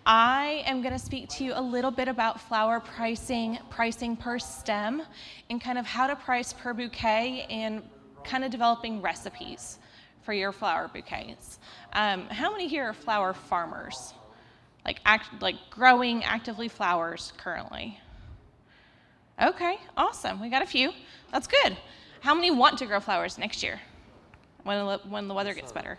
I am going to speak to you a little bit about flower pricing, pricing per stem, and kind of how to price per bouquet and kind of developing recipes for your flower bouquets. How many here are flower farmers? Like growing actively flowers currently? Okay, awesome. We got a few. That's good. How many want to grow flowers next year when the weather gets better?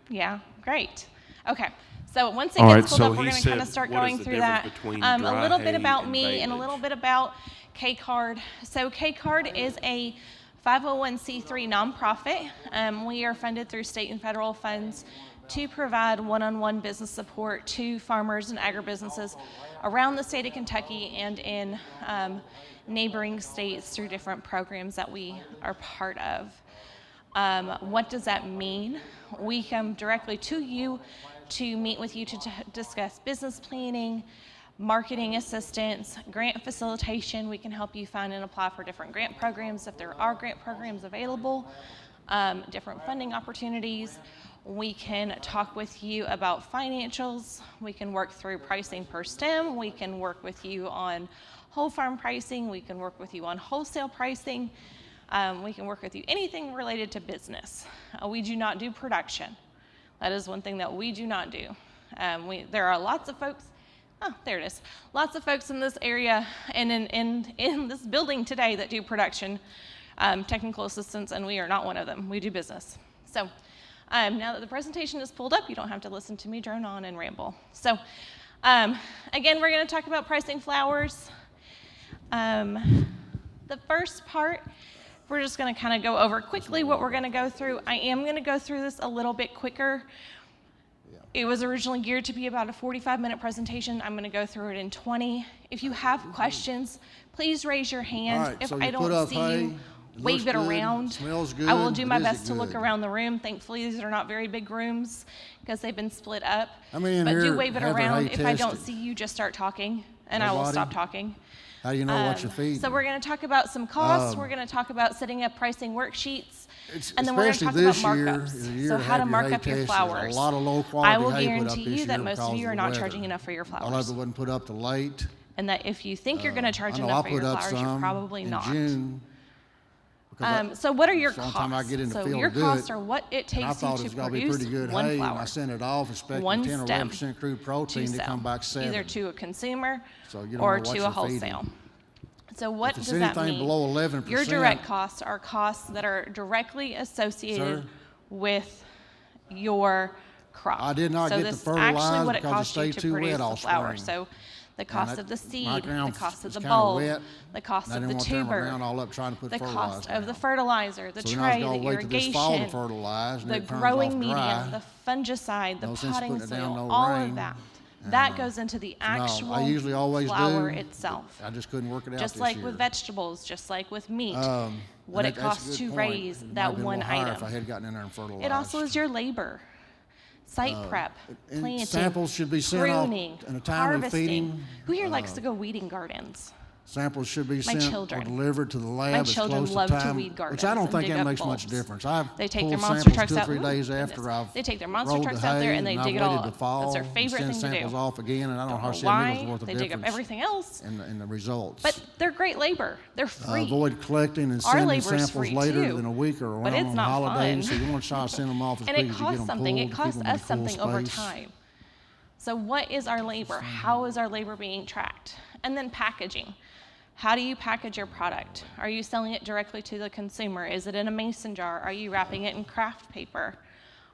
Yeah, great. Okay, so once it gets cooled up, we're going to kind of start going through that. A little bit about me and a little bit about K-Card. So K-Card is a 501c3 nonprofit. We are funded through state and federal funds to provide one-on-one business support to farmers and agribusinesses around the state of Kentucky and in neighboring states through different programs that we are part of. What does that mean? We come directly to you to meet with you to discuss business planning, marketing assistance, grant facilitation. We can help you find and apply for different grant programs if there are grant programs available, different funding opportunities. We can talk with you about financials. We can work through pricing per stem. We can work with you on whole farm pricing. We can work with you on wholesale pricing. We can work with you anything related to business. We do not do production. That is one thing that we do not do. There are lots of folks, there it is, lots of folks in this area and in this building today that do production, technical assistance, and we are not one of them. We do business. So now that the presentation is pulled up, you don't have to listen to me drone on and ramble. So again, we're going to talk about pricing flowers. The first part, we're just going to kind of go over quickly what we're going to go through. I am going to go through this a little bit quicker. It was originally geared to be about a 45-minute presentation. I'm going to go through it in 20. If you have questions, please raise your hand. Right, if so I don't see you, wave it around. Smells good. I will do my best to look around the room. Thankfully, these are not very big rooms because they've been split up. But do wave it around. If I don't see you, just start talking, and I will stop talking. How do you know what you're feeding? So we're going to talk about some costs. We're going to talk about setting up pricing worksheets. And then we're going to talk about markups. So how to mark up your flowers. A lot of low quality I will hay guarantee put up you this that year most of you are not charging enough for your A lot of flowers. it wasn't put up till late. And that if you think you're going to charge enough for your flowers, you're probably not. So what are your costs? So your costs are what it takes you to produce one flower, I sent it off expecting one 10 or stem 11% crude protein to come back 7. either to a consumer So you don't or know what to you're a wholesale. feeding. So what If does it's that anything mean? below 11%, Your direct costs are costs that are directly associated with your crop. I did not so get the this is fertilizer actually what it because it costs you stayed to too produce wet the all flower. spring. So the cost of the seed, my the ground cost of was the kinda bulb, wet, the cost and I of the didn't want to turn my tuber, ground all up trying to put the fertilizer cost of the down. fertilizer, the So now I was tray, the gonna wait till this fall to irrigation, fertilize, and the it turns growing off medium, dry. the fungicide, the No sense potting putting it down, soil, no all rain. of that. That goes into the actual I usually always flower do. itself. I just couldn't work it out Just this like year. with vegetables, just like with meat, what And it that's a costs good to point. raise It might that have been a one little higher item. If I had gotten in there and fertilized. It also is your labor, site prep, and planting, samples should be sent off pruning, in a timely harvesting. feeding. Who here likes to go weeding gardens? Samples should be sent children. or delivered to the lab as children close love to to time, weed gardens which I don't and think dig that up makes much bulbs. difference. I've They take pulled their monster samples trucks 2 or out. 3 days Ooh, after goodness. I've They take their monster rolled trucks the out there hay, and they I've dig it waited all to up. fall That's their and favorite send thing to do. samples off again, and I don't know Don't hardly know a nickel's why. worth of They dig up difference everything else. in the results. But they're great labor. They're free. Avoid collecting and Our sending labor's samples free later too, than a week or but around it's on not holidays. fun. So you want to try to send them off as And quick it as you get costs them something. pulled. It to costs keep them in us a cool something over space. time. So what is our labor? How is our labor being tracked? And then packaging. How do you package your product? Are you selling it directly to the consumer? Is it in a mason jar? Are you wrapping it in craft paper?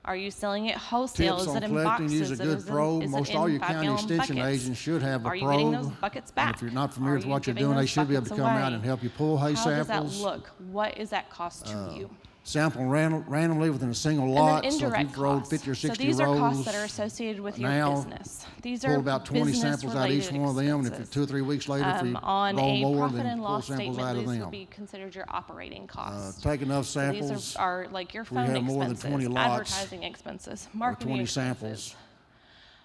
Are you selling it wholesale? Tips Is on it in collecting, boxes? use a good probe. Is it Most in all your county 5-gallon extension buckets? agents should have a Are you getting those probe. buckets And back? if you're not familiar Are with you what you're giving doing, they those should be able to buckets come out away? and help you pull hay How samples. does that look? What is that cost to you? Sample randomly within a single And lot. then So if indirect you've rolled costs. 50 or So 60 these are rows, costs that are associated with your now business. These pull are about 20 samples out of each one of them, and if it's 2 or 3 weeks later, if you on roll a more, profit then and pull loss samples statement, out of these would them. be considered your operating costs. Take enough So samples. these are like your we phone have more than expenses, 20 lots advertising expenses, or marketing 20 expenses,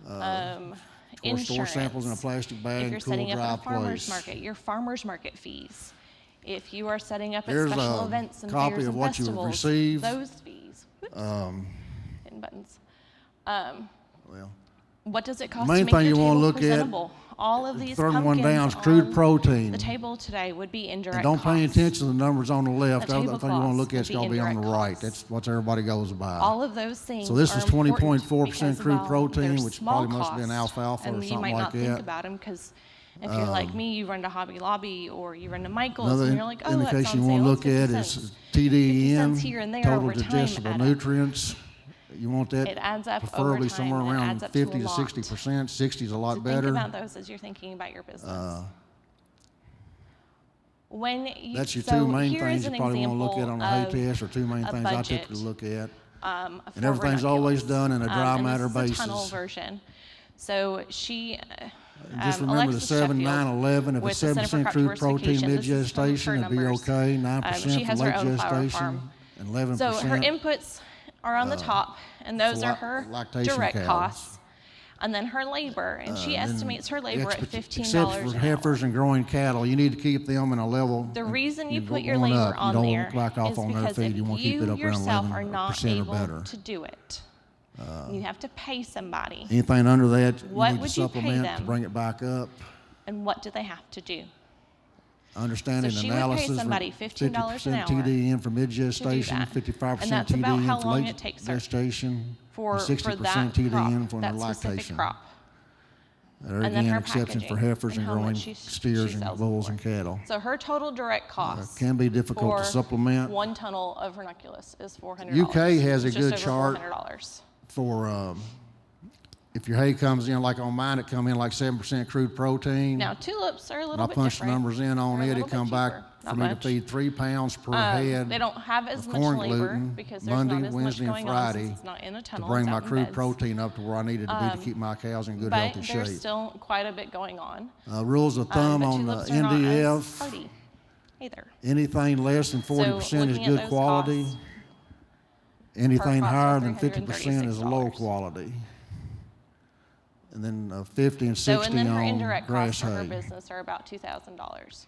samples. Or insurance. store samples in a plastic bag, If you're cool, setting up dry a farmer's place. market, your farmer's market fees. If you are setting up at Here's special a events and copy fairs of and what you festivals, receive. those fees. Whoops. Hitting buttons. Well, What does it cost Main to make thing your you wanna table look at, presentable? All of these third one pumpkins down is crude on protein. the table today would be indirect And don't pay costs. attention to the numbers on the left. The The other thing you want to look at is tablecloths going to be on the would be right. indirect That's what everybody goes by. All of those things So this are is important 20.4% because crude while protein, they're which small probably must have been cost, alfalfa or and you something might like not think that. about them because if you're like me, you run to Hobby Lobby or you run to Michael's Another and you're like, oh, that's indication on you want sale, to it's look 50 at cents. is 50 cents here and TDN, there total over time digestible add up. nutrients. You want that It adds up preferably over time, somewhere and it around adds up to a 50 to lot. 60%. 60 is a lot So better. think about those as you're thinking about your business. When you, That's your so two main here things is you an probably want to look at on the hay example test, or two main of a things I budget, typically look at. and And everything's always done in a dry and matter this is a tunnel basis. version. So she, Just remember Alexis the 7, Sheffield, 9, 11. If with it's the Center for 7% Crop crude protein Diversification, this is from her mid-gestation, it'd be numbers. okay. She 9% for has her late own flower gestation, farm. and 11%. So her inputs are on the top, and those for are her lactation direct cows. costs. And then her labor, and she And estimates her labor at except $15 for an heifers hour. and growing cattle, you need to keep them in a level. The reason you you're put your going labor up. on You there don't back off is on their because feed. if You want to keep it you up around yourself are 11% not or able better. to do it, you have to pay somebody. Anything under that, you What need to would you pay supplement to them? bring it back up. And what do they have to do? Understanding So she would pay analysis, somebody $15 an 50% hour TDN for to do mid-gestation, that. 55% And that's about how TDN for long late it takes her gestation, for and 60% that TDN crop, for that the specific lactation. crop. There And then again, her exceptions for packaging heifers and and how much growing she steers and sells it bulls for. and cattle. So her total direct cost Can be difficult to for supplement. 1 tunnel of ranunculus is $400. UK has a It's good just chart. over $400. For if your hay comes in, like on mine, it come in like 7% crude protein. Now tulips are a When little I bit punch the different. numbers in on They're a it, little it come bit back cheaper. for Not me to much. feed 3 pounds per head. They don't have as of much corn labor gluten because there's Monday, not as Wednesday, much and going on Friday since it's not in a to tunnel. bring it's my out in crude beds. protein up to where I needed to be to keep my cows in good, But healthy there's shape. still quite a bit going on. Rules of thumb But on the tulips are not as NDF, hardy either. anything less than 40% is looking at good those quality. costs, Anything costs are higher than 50% is low $336. quality. And then 50 and So 60 and then her on indirect grass costs for her hay. business are about $2,000.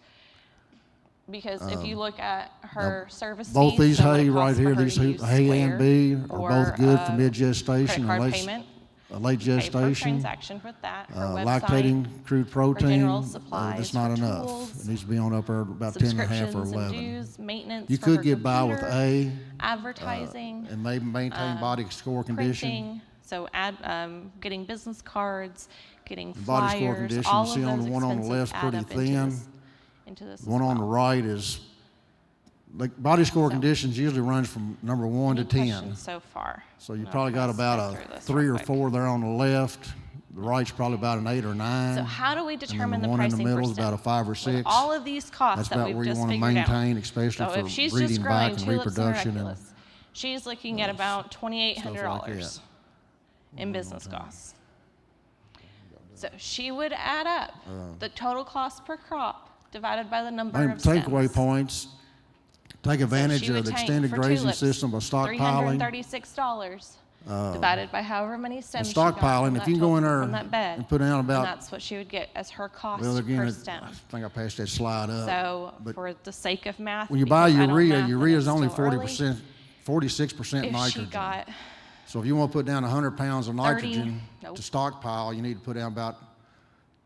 Because if you look at her service Both fees, these so what it hay costs right for here, her these to use hay A and Square B are or, both good for credit mid-gestation card and payment, late pay per gestation. transaction with that, her website, Lactating crude protein, general supplies, that's not for enough. tools, It needs to be on up there about 10 and a half or subscriptions and 11. dues, maintenance You for could her get by with computer, A advertising, and maybe maintain body score condition. printing, so getting business cards, getting Body score flyers, condition, all you of see on those the one on the expenses left's add pretty up thin. into this The one as on the well. right is, like, body score So- conditions usually runs from number 1 to Any 10. questions so far? So you I'll probably got kinda about spin a through this 3 real or quick. 4 there on the left. The right's probably about an 8 or 9. So how do we and then determine the the one in the pricing middle is about a percent? 5 or With 6. all of these costs That's that about we've where you just want to figured maintain, out. especially So for if she's breeding just back growing and tulips and reproduction and ranunculus, she's looking at about $2,800 that. in business costs. So she would add up the total cost per crop divided by the number of Takeaway stems. points. Take advantage She of would the tank extended for grazing tulips, system by stockpiling. $336 divided by however many stems she got from Stockpiling, if that you can go in there from that bed, and put down and about, that's what she would get as her cost well, again, per I stem. think I passed that slide up. So but for the sake of math, when you buy because I don't urea, math urea and is it's only still early, 40%, 46% if nitrogen. she got So if you want to put down 100 pounds of 30 nitrogen nope. to stockpile, you need to put down about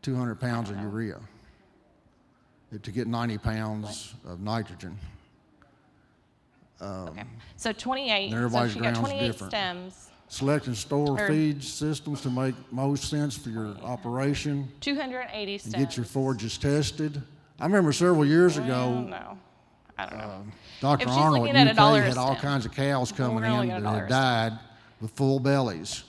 200 pounds of urea to get 90 pounds of nitrogen. okay, so 28. And So everybody's she got ground's 28 different. stems, Select and store Or- feed systems to make most sense for your operation. 280 And stems. get your forages tested. I remember several years Well, ago, no, I don't know. Dr. If she's Arnold looking at at $1 UK a had all stem, kinds of cows coming we're only in at that $1 had a died with full bellies.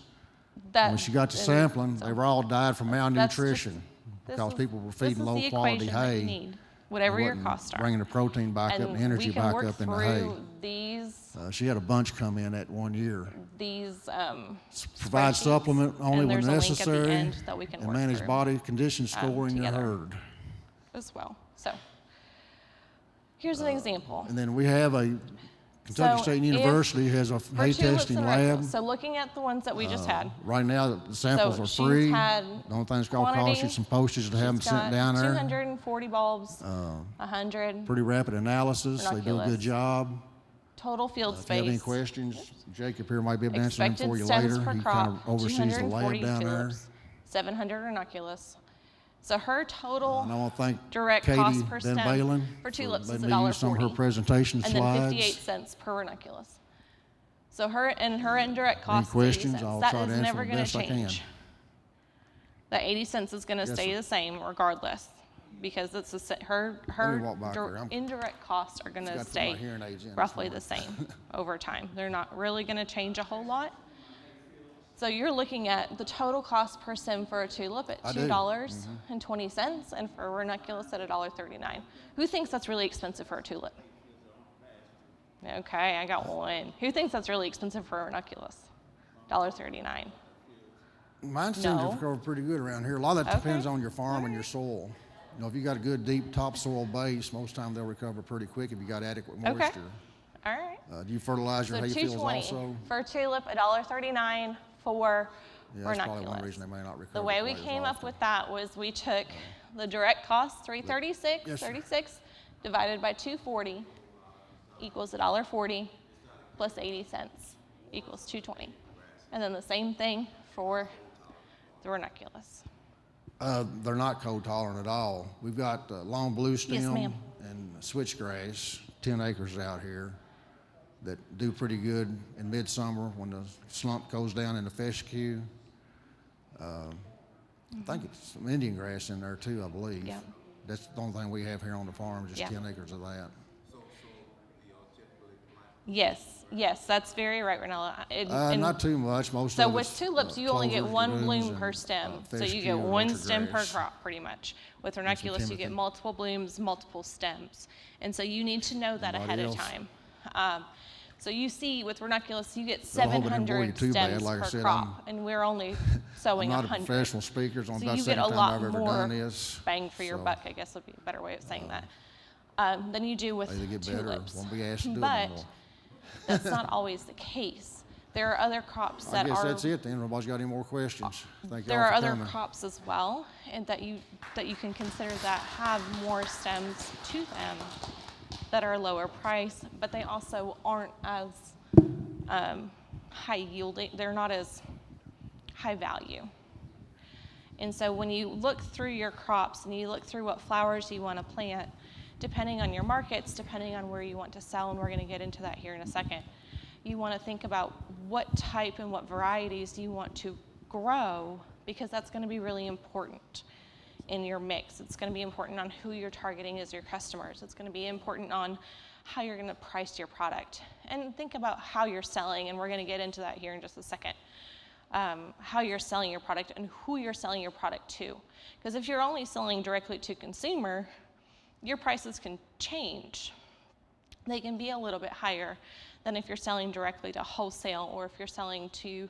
That, When she got to and sampling, so they were all died from that's just- malnutrition this because is- people were this feeding is the low quality equation that you hay. need, whatever They your wasn't costs are. bringing the protein back up and the energy we can back work up in the through hay. these She had a bunch come in that one year. spreadsheets, Provide supplement only and when there's a link at the necessary end that we can and work manage through, body condition score in your together. herd. as well. So here's an example. And then we have a Kentucky So State if- University has a For hay tulips testing and lab. ranunculus, so looking at the ones that we just had, Right now, the samples So are she's free. had The only thing it's going to cost you quantity, some postage to have them she's sent got down there. 240 bulbs, 100 Pretty rapid analysis. They do a Ranunculus. good job. total field If you have any questions. questions, Jacob here might be able to answer them Expected for you stems later. per He kind crop, of oversees the lab 240 down there. tulips. $700 ranunculus. So her total And I want to thank direct Katie cost per Van stem Balen for tulips is letting me use some of her $1.40, presentation and then slides. 58 cents per ranunculus. So her indirect cost is 80 questions? cents. I'll That try is to answer never them going to best I can. change. That 80 cents is going to Yes, stay sir. the same regardless, because it's her walk back here. indirect costs are going to Forgot to put my stay hearing aids in this roughly the morning. same over time. They're not really going to change a whole lot. So you're looking at the total cost per stem for a tulip at I do. $2.20 and for a ranunculus at $1.39. Who thinks that's really expensive for a tulip? Okay, I got one. Who thinks that's really expensive for a ranunculus? $1.39. Mine seems No. to recover pretty good around here. A lot of that Okay. depends on your farm and your soil. You know, if you got a good deep topsoil base, most time they'll recover pretty quick if you got adequate moisture. Okay. All right. Do you fertilize your So hayfields $2.20 also? for a tulip, $1.39 for Yeah, that's probably ranunculus. one reason they may not recover. The way we quite as came up often. with that was we took the direct cost, $336, Yes, sir. 36 divided by 240 equals $1.40 plus 80 cents equals 220. And then the same thing for the ranunculus. They're not cold tolerant at all. We've got long blue stem ma'am. and switchgrass, 10 acres out here, that do pretty good in midsummer when the slump goes down in the fescue. I think it's some Indian grass in there too, I believe. Yeah. That's the only thing we have here on the farm, just Yeah. 10 acres of that. Yes, that's very right, Renella. Not too much. Most So of with it's, tulips, you only get clovers, one lagoons, bloom and, per stem. So you fescue get and one orchard stem per grass. crop, pretty much. With ranunculus, you get timothy. multiple blooms, multiple stems. And so you need to know that Anybody ahead of else? time. So you see with ranunculus, you get Well, I hope I didn't bore you 700 too bad. stems Like I per said, crop, and we're only I'm sowing not 100. a professional speaker. It's only So about you the get a second time lot I've ever more done this. bang for your So, buck, I guess would be a better way of saying that, than you do with Either get better or tulips. won't be asked to do it But no more. that's not always the case. There are other crops I that guess are that's it then. Nobody's got any more questions. Thank there y'all are for other coming. crops as well, and that you can consider that have more stems to them that are lower price, but they also aren't as high yielding. They're not as high value. And so when you look through your crops and you look through what flowers you want to plant, depending on your markets, depending on where you want to sell, and we're going to get into that here in a second, you want to think about what type and what varieties you want to grow, because that's going to be really important in your mix. It's going to be important on who you're targeting as your customers. It's going to be important on how you're going to price your product. And think about how you're selling, and we're going to get into that here in just a second. How you're selling your product and who you're selling your product to. Because if you're only selling directly to consumer, your prices can change. They can be a little bit higher than if you're selling directly to wholesale, or if you're selling to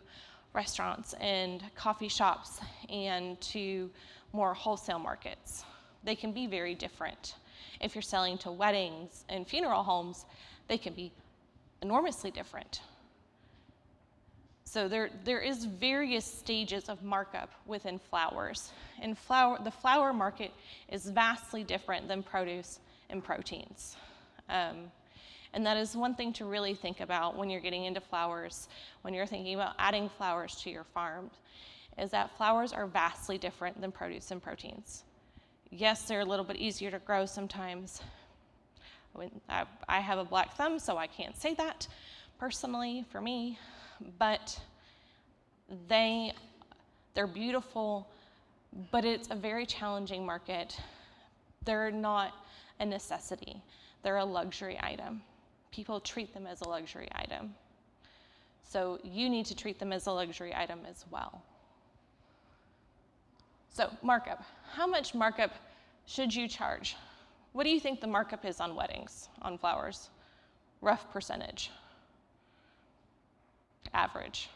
restaurants and coffee shops and to more wholesale markets. They can be very different. If you're selling to weddings and funeral homes, they can be enormously different. So there is various stages of markup within flowers. And the flower market is vastly different than produce and proteins. And that is one thing to really think about when you're getting into flowers, when you're thinking about adding flowers to your farm, is that flowers are vastly different than produce and proteins. Yes, they're a little bit easier to grow sometimes. I have a black thumb, so I can't say that personally for me, but they're beautiful, but it's a very challenging market. They're not a necessity. They're a luxury item. People treat them as a luxury item. So you need to treat them as a luxury item as well. So markup. How much markup should you charge? What do you think the markup is on weddings, on flowers? Rough percentage. Average.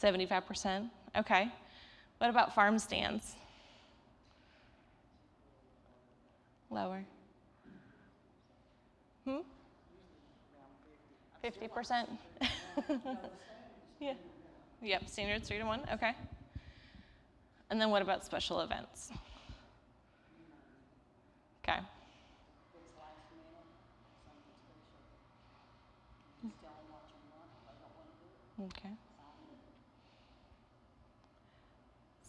75%? Okay. What about farm stands? Lower. 50%? Yeah. Yep, standard's 3 to 1, okay. And then what about special events? Okay. Okay.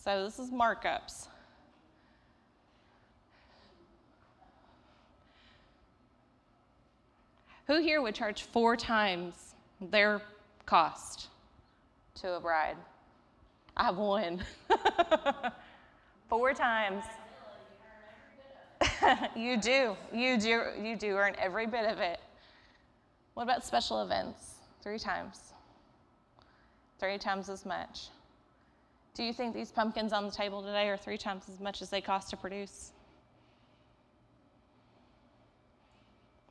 So this is markups. Who here would charge 4 times their cost to a bride? I have one. 4 times. You do earn every bit of it. What about special events? 3 times. 3 times as much. Do you think these pumpkins on the table today are 3 times as much as they cost to produce?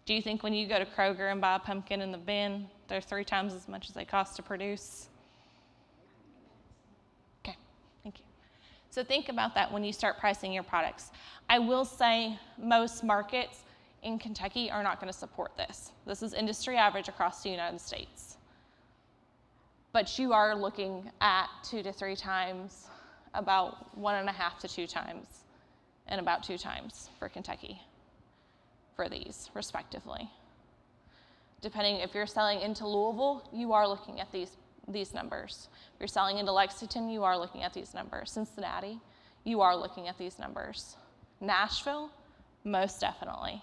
Do you think when you go to Kroger and buy a pumpkin in the bin, they're 3 times as much as they cost to produce? Okay, thank you. So think about that when you start pricing your products. I will say most markets in Kentucky are not going to support this. This is industry average across the United States. But you are looking at 2 to 3 times, about 1.5 to 2 times, and about 2 times for Kentucky for these, respectively. Depending if you're selling into Louisville, you are looking at these numbers. If you're selling into Lexington, you are looking at these numbers. Cincinnati, you are looking at these numbers. Nashville, most definitely.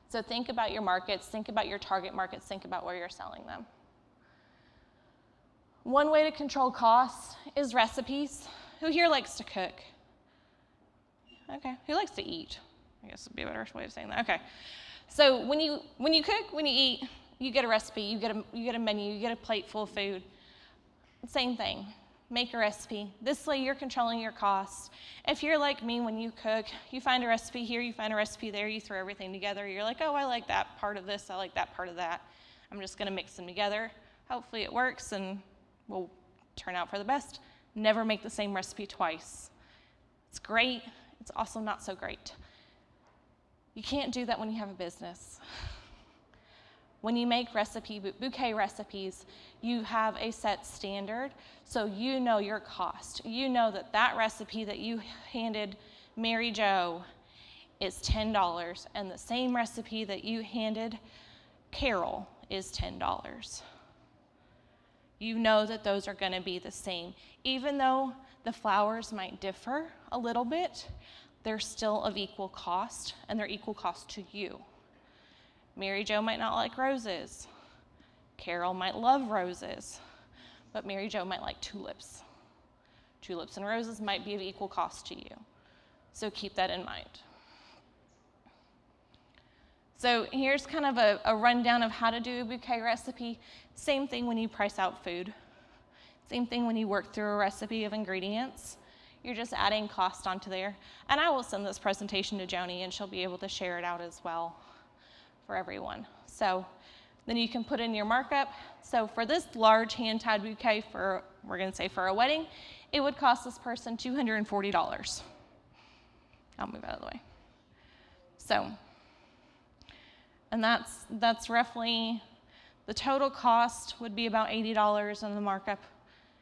So think about your markets, think about your target markets, think about where you're selling them. One way to control costs is recipes. Who here likes to cook? Okay, who likes to eat? I guess would be a better way of saying that. Okay, so when you cook, when you eat, you get a recipe, you get a menu, you get a plate full of food. Same thing. Make a recipe. This way you're controlling your costs. If you're like me, when you cook, you find a recipe here, you find a recipe there, you throw everything together. You're like, oh, I like that part of this, I like that part of that. I'm just going to mix them together. Hopefully it works and will turn out for the best. Never make the same recipe twice. It's great. It's also not so great. You can't do that when you have a business. When you make bouquet recipes, you have a set standard, so you know your cost. You know that recipe that you handed Mary Jo is $10, and the same recipe that you handed Carol is $10. You know that those are going to be the same. Even though the flours might differ a little bit, they're still of equal cost, and they're equal cost to you. Mary Jo might not like roses. Carol might love roses, but Mary Jo might like tulips. Tulips and roses might be of equal cost to you. So keep that in mind. So here's kind of a rundown of how to do a bouquet recipe. Same thing when you price out food. Same thing when you work through a recipe of ingredients. You're just adding cost onto there. And I will send this presentation to Joni, and she'll be able to share it out as well for everyone. So then you can put in your markup. So for this large hand-tied bouquet we're going to say for a wedding, it would cost this person $240. I'll move out of the way. So, and that's roughly, the total cost would be about $80, and the markup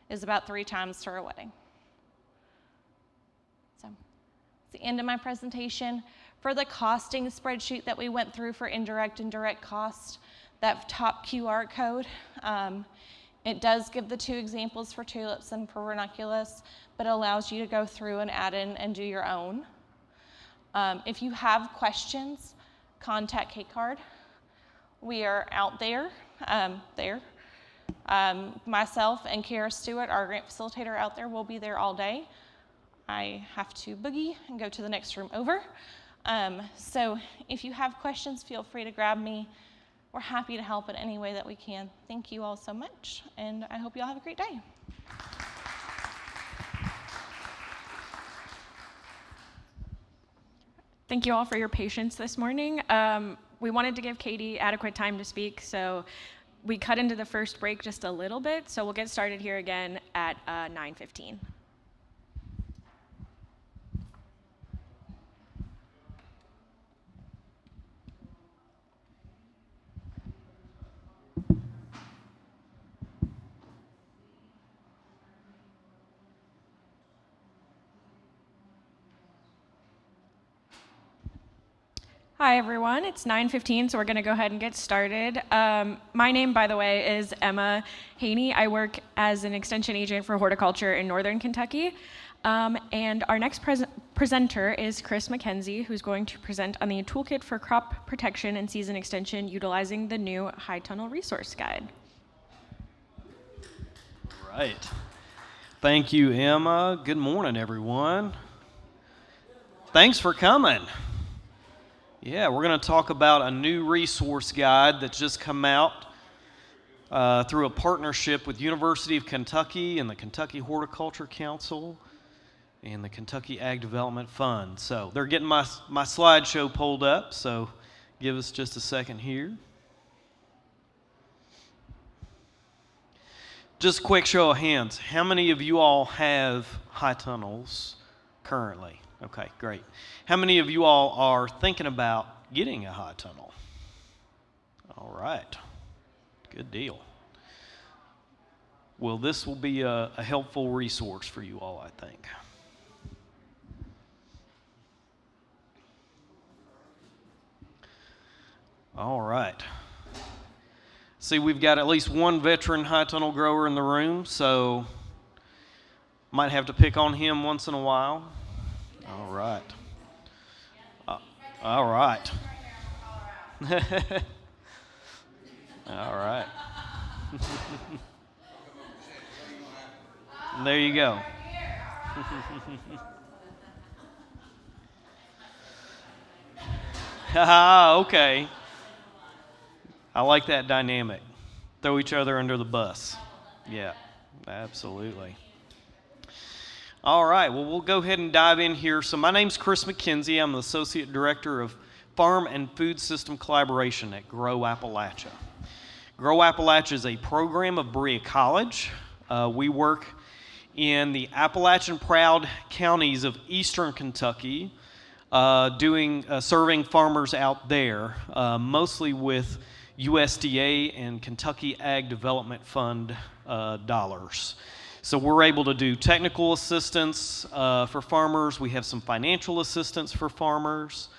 is about 3 times for a wedding. So, it's the end of my presentation. For the costing spreadsheet that we went through for indirect and direct cost, that top QR code, it does give the 2 examples for tulips and for ranunculus, but it allows you to go through and add in and do your own. If you have questions, contact K-Card. We are out there. Myself and Kara Stewart, our grant facilitator out there, will be there all day. I have to boogie and go to the next room over. So if you have questions, feel free to grab me. We're happy to help in any way that we can. Thank you all so much, and I hope you all have a great day. Thank you all for your patience this morning. We wanted to give Katie adequate time to speak, so we cut into the first break just a little bit, so we'll get started here again at 9:15. Hi, everyone. It's 9:15, so we're going to go ahead and get started. My name, by the way, is Emma Haney. I work as an extension agent for horticulture in Northern Kentucky. And our next presenter is Chris McKenzie, who's going to present on the Toolkit for Crop Protection and Season Extension utilizing the new High Tunnel Resource Guide. Right. Thank you, Emma. Good morning, everyone. Thanks for coming. Yeah, we're going to talk about a new resource guide that's just come out through a partnership with University of Kentucky and the Kentucky Horticulture Council and the Kentucky Ag Development Fund. So they're getting my slideshow pulled up, so give us just a second here. Just a quick show of hands. How many of you all have high tunnels currently? Okay, great. How many of you all are thinking about getting a high tunnel? All right, good deal. Well, this will be a helpful resource for you all, I think. All right. See, we've got at least one veteran high tunnel grower in the room, so might have to pick on him once in a while. All right. All right. All right. There you go. Okay. I like that dynamic. Throw each other under the bus. Yeah, absolutely. All right, well, we'll go ahead and dive in here. So my name's Chris McKenzie. I'm the Associate Director of Farm and Food System Collaboration at Grow Appalachia. Grow Appalachia is a program of Berea College. We work in the Appalachian Proud counties of eastern Kentucky, serving farmers out there, mostly with USDA and Kentucky Ag Development Fund dollars. So we're able to do technical assistance for farmers. We have some financial assistance for farmers.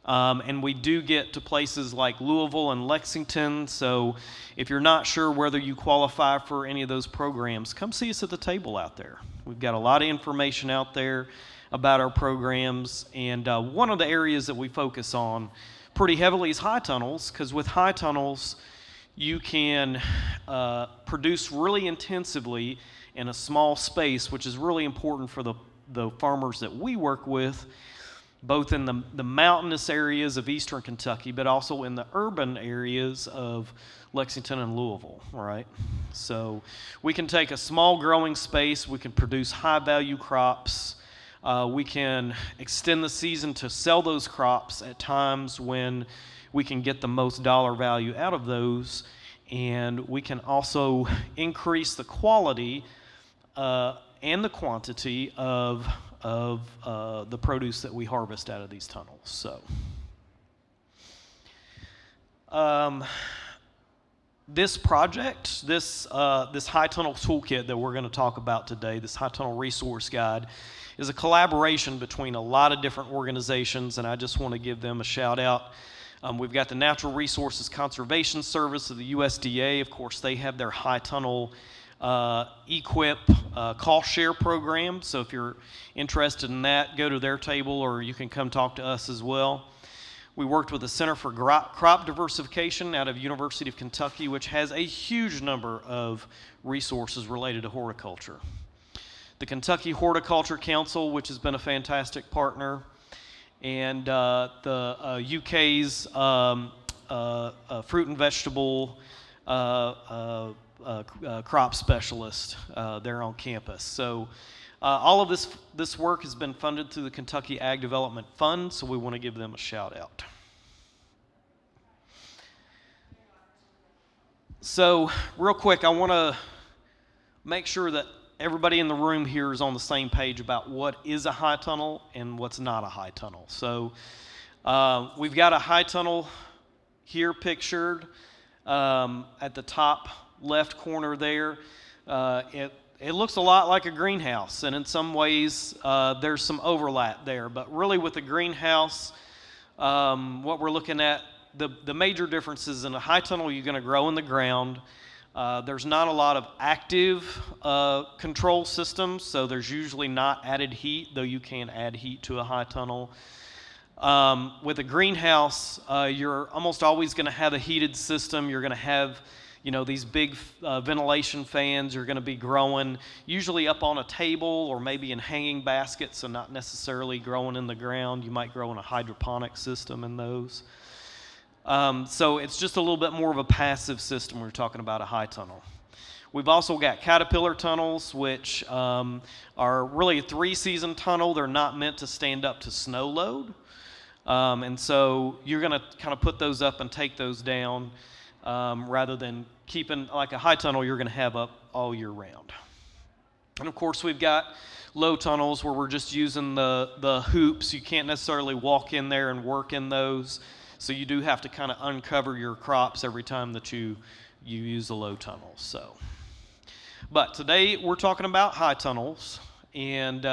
And we do get to places like Louisville and Lexington. So if you're not sure whether you qualify for any of those programs, come see us at the table out there. We've got a lot of information out there about our programs. And one of the areas that we focus on pretty heavily is high tunnels, because with high tunnels, you can produce really intensively in a small space, which is really important for the farmers that we work with, both in the mountainous areas of eastern Kentucky, but also in the urban areas of Lexington and Louisville, right? So we can take a small growing space, we can produce high-value crops, we can extend the season to sell those crops at times when we can get the most dollar value out of those, and we can also increase the quality and the quantity of the produce that we harvest out of these tunnels. So this project, this High Tunnel Toolkit that we're going to talk about today, this High Tunnel Resource Guide, is a collaboration between a lot of different organizations, and I just want to give them a shout out. We've got the Natural Resources Conservation Service of the USDA. Of course, they have their High Tunnel EQIP cost share program. So if you're interested in that, go to their table, or you can come talk to us as well. We worked with the Center for Crop Diversification out of University of Kentucky, which has a huge number of resources related to horticulture. The Kentucky Horticulture Council, which has been a fantastic partner, and the UK's fruit and vegetable crop specialist there on campus. So all of this work has been funded through the Kentucky Ag Development Fund, so we want to give them a shout out. So real quick, I want to make sure that everybody in the room here is on the same page about what is a high tunnel and what's not a high tunnel. So we've got a high tunnel here pictured at the top left corner there. It looks a lot like a greenhouse, and in some ways there's some overlap there, but really with the greenhouse, what we're looking at, the major differences in a high tunnel, you're going to grow in the ground. There's not a lot of active control systems, so there's usually not added heat, though you can add heat to a high tunnel. With a greenhouse, you're almost always going to have a heated system. You're going to have, these big ventilation fans. You're going to be growing usually up on a table or maybe in hanging baskets, so not necessarily growing in the ground. You might grow in a hydroponic system in those. So it's just a little bit more of a passive system when we're talking about a high tunnel. We've also got caterpillar tunnels, which are really a 3-season tunnel. They're not meant to stand up to snow load. And so you're going to kind of put those up and take those down rather than keeping, like a high tunnel, you're going to have up all year round. And of course, we've got low tunnels where we're just using the hoops. You can't necessarily walk in there and work in those. So you do have to kind of uncover your crops every time that you use the low tunnels. So, but today we're talking about high tunnels, and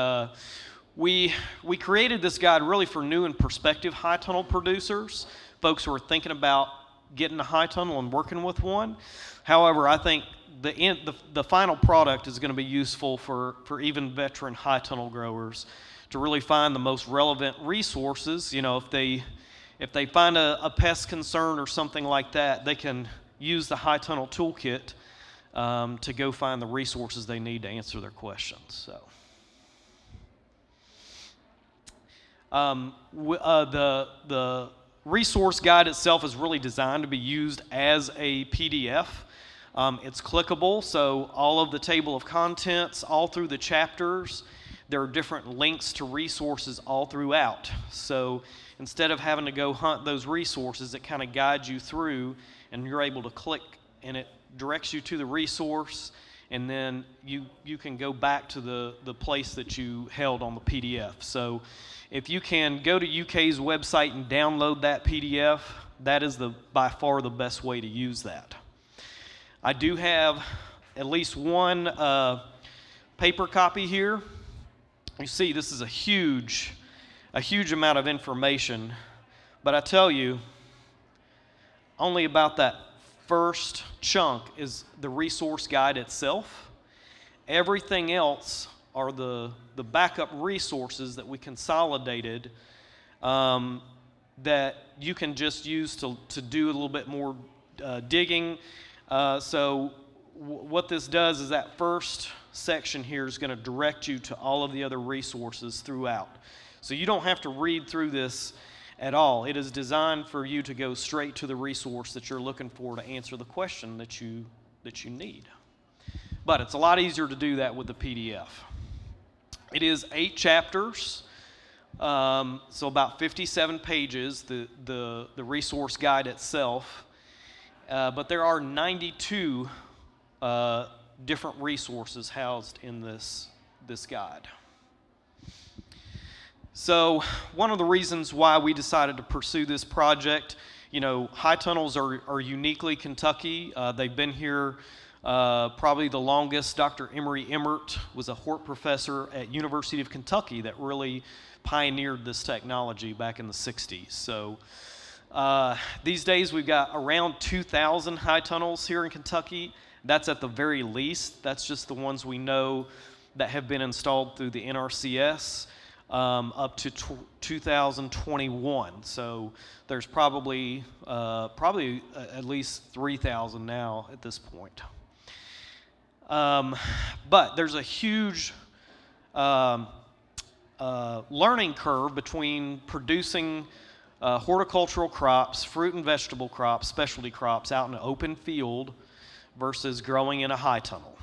we created this guide really for new and prospective high tunnel producers, folks who are thinking about getting a high tunnel and working with one. However, I think the final product is going to be useful for even veteran high tunnel growers to really find the most relevant resources. If they find a pest concern or something like that, they can use the high tunnel toolkit to go find the resources they need to answer their questions. So, the resource guide itself is really designed to be used as a PDF. It's clickable, so all of the table of contents, all through the chapters, there are different links to resources all throughout. So instead of having to go hunt those resources, it kind of guides you through, and you're able to click, and it directs you to the resource, and then you can go back to the place that you held on the PDF. So if you can go to UK's website and download that PDF, that is by far the best way to use that. I do have at least one paper copy here. You see, this is a huge amount of information, but I tell you, only about that first chunk is the resource guide itself. Everything else are the backup resources that we consolidated that you can just use to do a little bit more digging. So what this does is that first section here is going to direct you to all of the other resources throughout. So you don't have to read through this at all. It is designed for you to go straight to the resource that you're looking for to answer the question that you need. But it's a lot easier to do that with the PDF. It is 8 chapters, so about 57 pages, the resource guide itself. But there are 92 different resources housed in this guide. So one of the reasons why we decided to pursue this project, high tunnels are uniquely Kentucky. They've been here probably the longest. Dr. Emory Emmert was a Hort professor at University of Kentucky that really pioneered this technology back in the 60s. So these days we've got around 2,000 high tunnels here in Kentucky. That's at the very least. That's just the ones we know that have been installed through the NRCS. Up to 2021. So there's probably at least 3,000 now at this point. But there's a huge learning curve between producing horticultural crops, fruit and vegetable crops, specialty crops out in an open field versus growing in a high tunnel.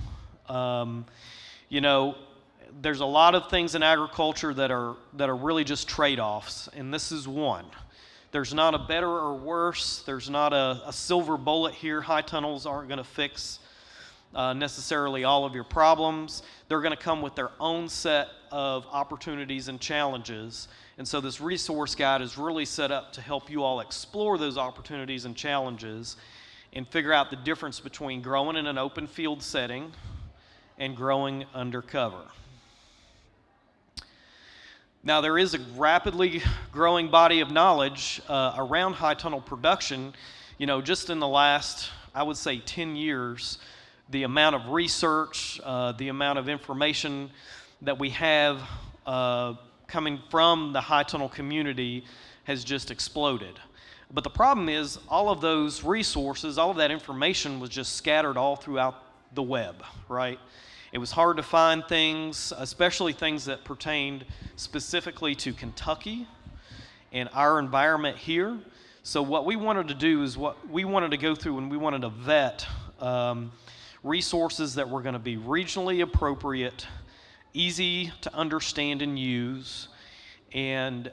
There's a lot of things in agriculture that are really just trade-offs, and this is one. There's not a better or worse. There's not a silver bullet here. High tunnels aren't going to fix necessarily all of your problems. They're going to come with their own set of opportunities and challenges, and so this resource guide is really set up to help you all explore those opportunities and challenges and figure out the difference between growing in an open field setting and growing under cover. Now, there is a rapidly growing body of knowledge around high tunnel production. You know, just in the last, I would say, 10 years, the amount of research, the amount of information that we have coming from the high tunnel community has just exploded. But the problem is all of those resources, all of that information was just scattered all throughout the web, right? It was hard to find things, especially things that pertained specifically to Kentucky and our environment here. So what we wanted to do is what we wanted to go through and we wanted to vet resources that were going to be regionally appropriate, easy to understand and use, and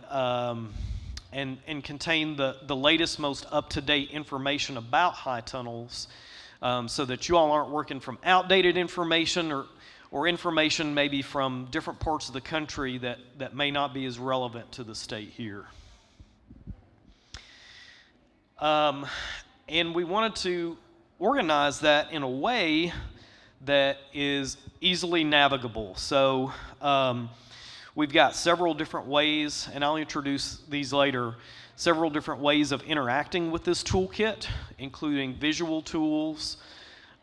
contain the latest, most up-to-date information about high tunnels, so that you all aren't working from outdated information or information maybe from different parts of the country that may not be as relevant to the state here. And we wanted to organize that in a way that is easily navigable. So we've got several different ways, and I'll introduce these later, several different ways of interacting with this toolkit, including visual tools,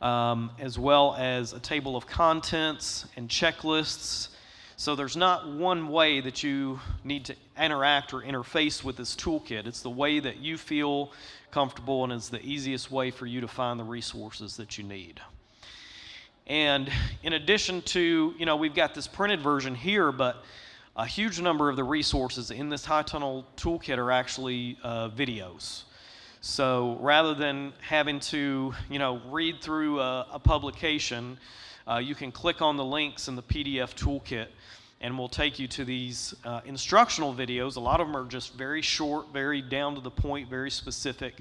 as well as a table of contents and checklists. So there's not one way that you need to interact or interface with this toolkit. It's the way that you feel comfortable, and it's the easiest way for you to find the resources that you need. And in addition to, you know, we've got this printed version here, but a huge number of the resources in this high tunnel toolkit are actually videos. So rather than having to, you know, read through a publication, you can click on the links in the PDF toolkit, and we'll take you to these instructional videos. A lot of them are just very short, very down to the point, very specific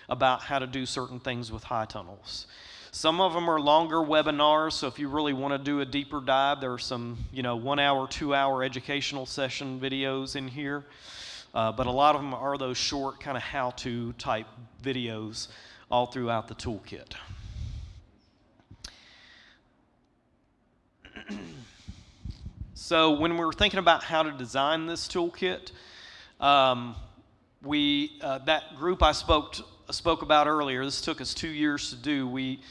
about how to do certain things with high tunnels. Some of them are longer webinars, so if you really want to do a deeper dive, there are some, you know, 1 hour, 2 hour educational session videos in here. But a lot of them are those short kind of how-to type videos all throughout the toolkit. So when we were thinking about how to design this toolkit, that group I spoke about earlier, this took us 2 years to do. We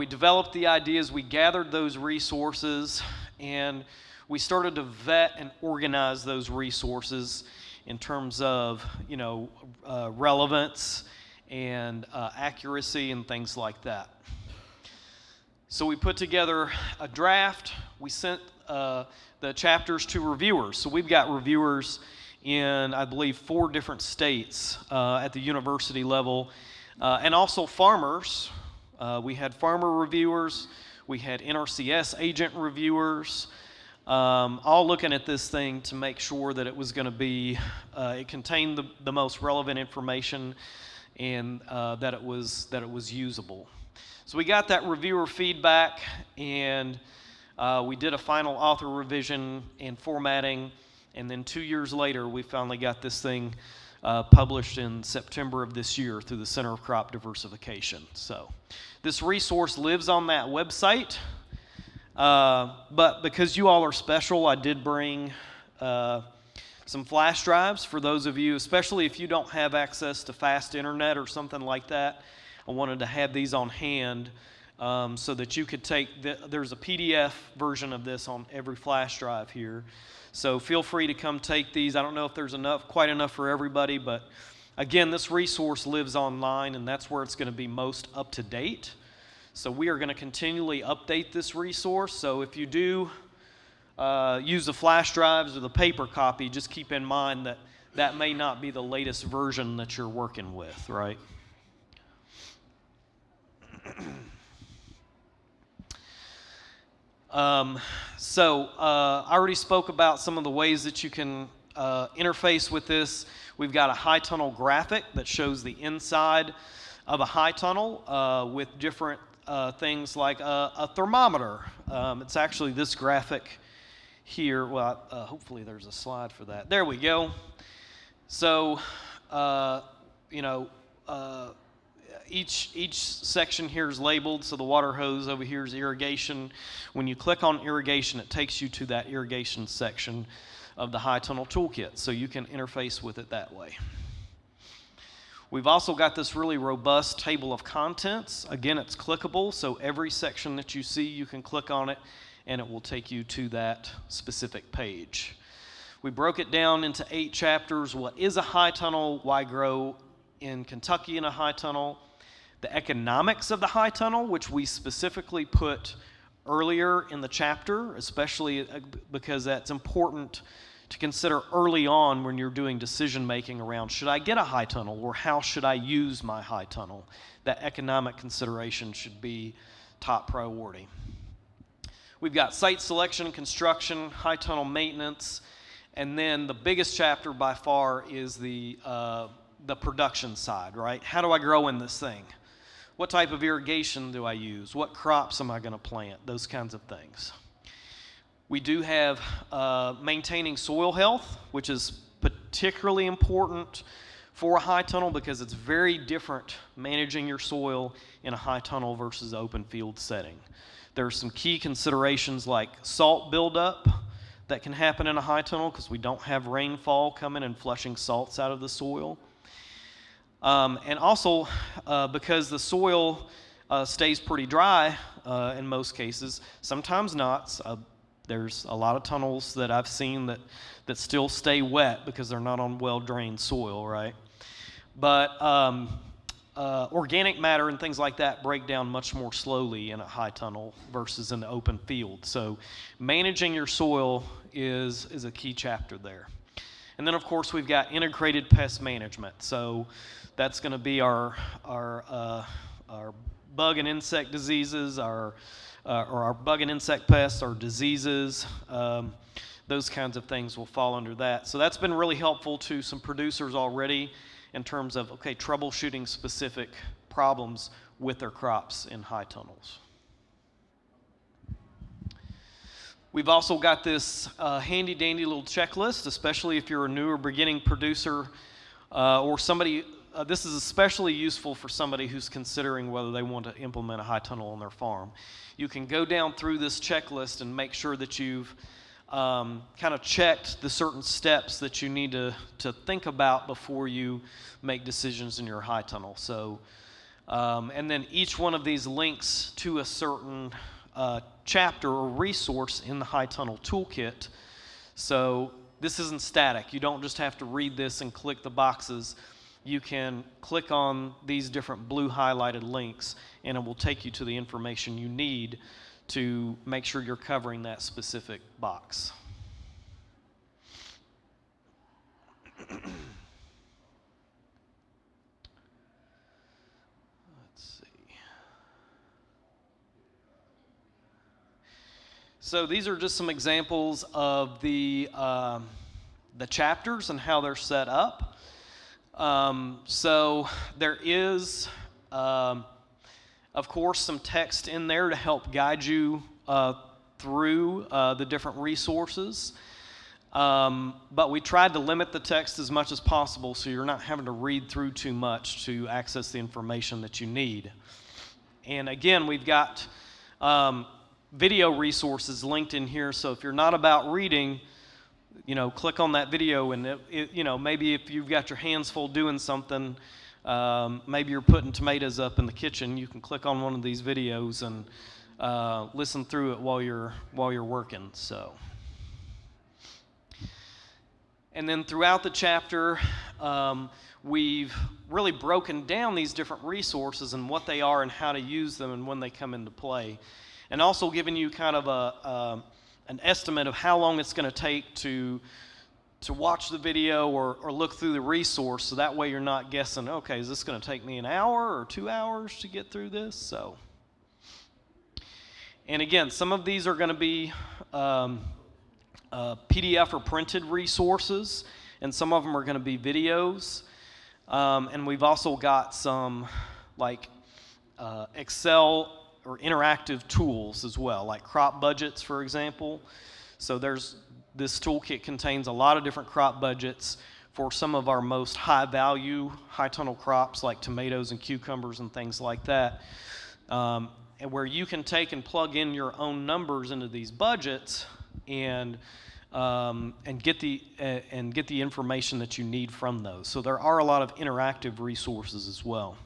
developed the ideas, we gathered those resources, and we started to vet and organize those resources in terms of, you know, relevance and accuracy and things like that. So we put together a draft. We sent the chapters to reviewers. So we've got reviewers in, I believe, 4 different states at the university level, and also farmers. We had farmer reviewers, we had NRCS agent reviewers, all looking at this thing to make sure that it was going to be, it contained the most relevant information, and that it was usable. So we got that reviewer feedback, and we did a final author revision and formatting, and then 2 years later, we finally got this thing published in September of this year through the Center of Crop Diversification. So this resource lives on that website, but because you all are special, I did bring some flash drives for those of you, especially if you don't have access to fast internet or something like that. I wanted to have these on hand so that you could take, there's a PDF version of this on every flash drive here. So feel free to come take these. I don't know if there's quite enough for everybody, but again, this resource lives online, and that's where it's going to be most up to date. So we are going to continually update this resource. So if you do use the flash drives or the paper copy, just keep in mind that that may not be the latest version that you're working with, right? I already spoke about some of the ways that you can interface with this. We've got a high tunnel graphic that shows the inside of a high tunnel with different things like a thermometer. It's actually this graphic here. Well, hopefully there's a slide for that. There we go. So, each section here is labeled. So the water hose over here is irrigation. When you click on irrigation, it takes you to that irrigation section. of the High Tunnel Toolkit, so you can interface with it that way. We've also got this really robust table of contents. Again, it's clickable, so every section that you see, you can click on it, and it will take you to that specific page. We broke it down into 8 chapters. What is a high tunnel? Why grow in Kentucky in a high tunnel? The economics of the high tunnel, which we specifically put earlier in the chapter, especially because that's important to consider early on when you're doing decision making around, should I get a high tunnel, or how should I use my high tunnel? That economic consideration should be top priority. We've got site selection, construction, high tunnel maintenance, and then the biggest chapter by far is the production side, right? How do I grow in this thing? What type of irrigation do I use? What crops am I going to plant? Those kinds of things. We do have maintaining soil health, which is particularly important for a high tunnel because it's very different managing your soil in a high tunnel versus open field setting. There are some key considerations like salt buildup that can happen in a high tunnel because we don't have rainfall coming and flushing salts out of the soil. And also, because the soil stays pretty dry in most cases, sometimes not. There's a lot of tunnels that I've seen that still stay wet because they're not on well-drained soil, right? But organic matter and things like that break down much more slowly in a high tunnel versus in the open field. So managing your soil is a key chapter there. And then, of course, we've got integrated pest management. So that's going to be our bug and insect diseases, or our bug and insect pests, our diseases. Those kinds of things will fall under that. So that's been really helpful to some producers already in terms of, okay, troubleshooting specific problems with their crops in high tunnels. We've also got this handy-dandy little checklist, especially if you're a newer beginning producer or somebody. This is especially useful for somebody who's considering whether they want to implement a high tunnel on their farm. You can go down through this checklist and make sure that you've kind of checked the certain steps that you need to think about before you make decisions in your high tunnel. So, and then each one of these links to a certain chapter or resource in the High Tunnel Toolkit. So this isn't static. You don't just have to read this and click the boxes. You can click on these different blue highlighted links and it will take you to the information you need to make sure you're covering that specific box. Let's see. So these are just some examples of the chapters and how they're set up. So there is, of course, some text in there to help guide you through the different resources. But we tried to limit the text as much as possible so you're not having to read through too much to access the information that you need. And again, we've got video resources linked in here, so if you're not about reading, click on that video and maybe if you've got your hands full doing something, maybe you're putting tomatoes up in the kitchen, you can click on one of these videos and listen through it while you're working. So, and then throughout the chapter, we've really broken down these different resources and what they are and how to use them and when they come into play, and also giving you kind of an estimate of how long it's going to take to watch the video or look through the resource, so that way you're not guessing, okay, is this going to take me an hour or 2 hours to get through this? So, and again, some of these are going to be PDF or printed resources, and some of them are going to be videos. And we've also got some like Excel or interactive tools as well, like crop budgets, for example. So this toolkit contains a lot of different crop budgets for some of our most high-value, high-tunnel crops like tomatoes and cucumbers and things like that, and where you can take and plug in your own numbers into these budgets and and get the information that you need from those. So there are a lot of interactive resources as well.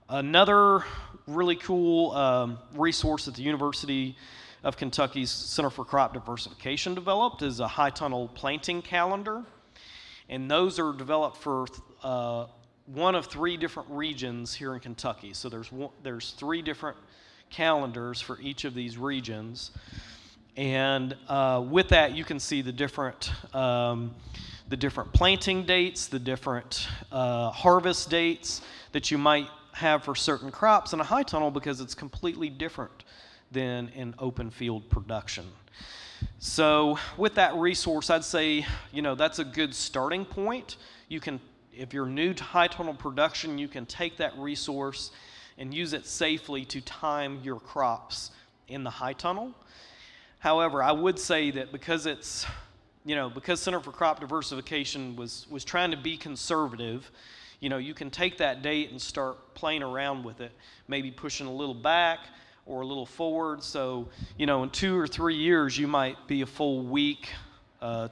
Another really cool resource that the University of Kentucky's Center for Crop Diversification developed is a high tunnel planting calendar. And those are developed for one of 3 different regions here in Kentucky. So there's 3 different calendars for each of these regions. And with that, you can see the different planting dates, the different harvest dates that you might have for certain crops in a high tunnel, because it's completely different than in open field production. So with that resource, I'd say, that's a good starting point. You can, if you're new to high tunnel production, you can take that resource and use it safely to time your crops in the high tunnel. However, I would say that because it's, because Center for Crop Diversification was trying to be conservative, you can take that date and start playing around with it, maybe pushing a little back or a little forward. So, in 2 or 3 years, you might be a full week,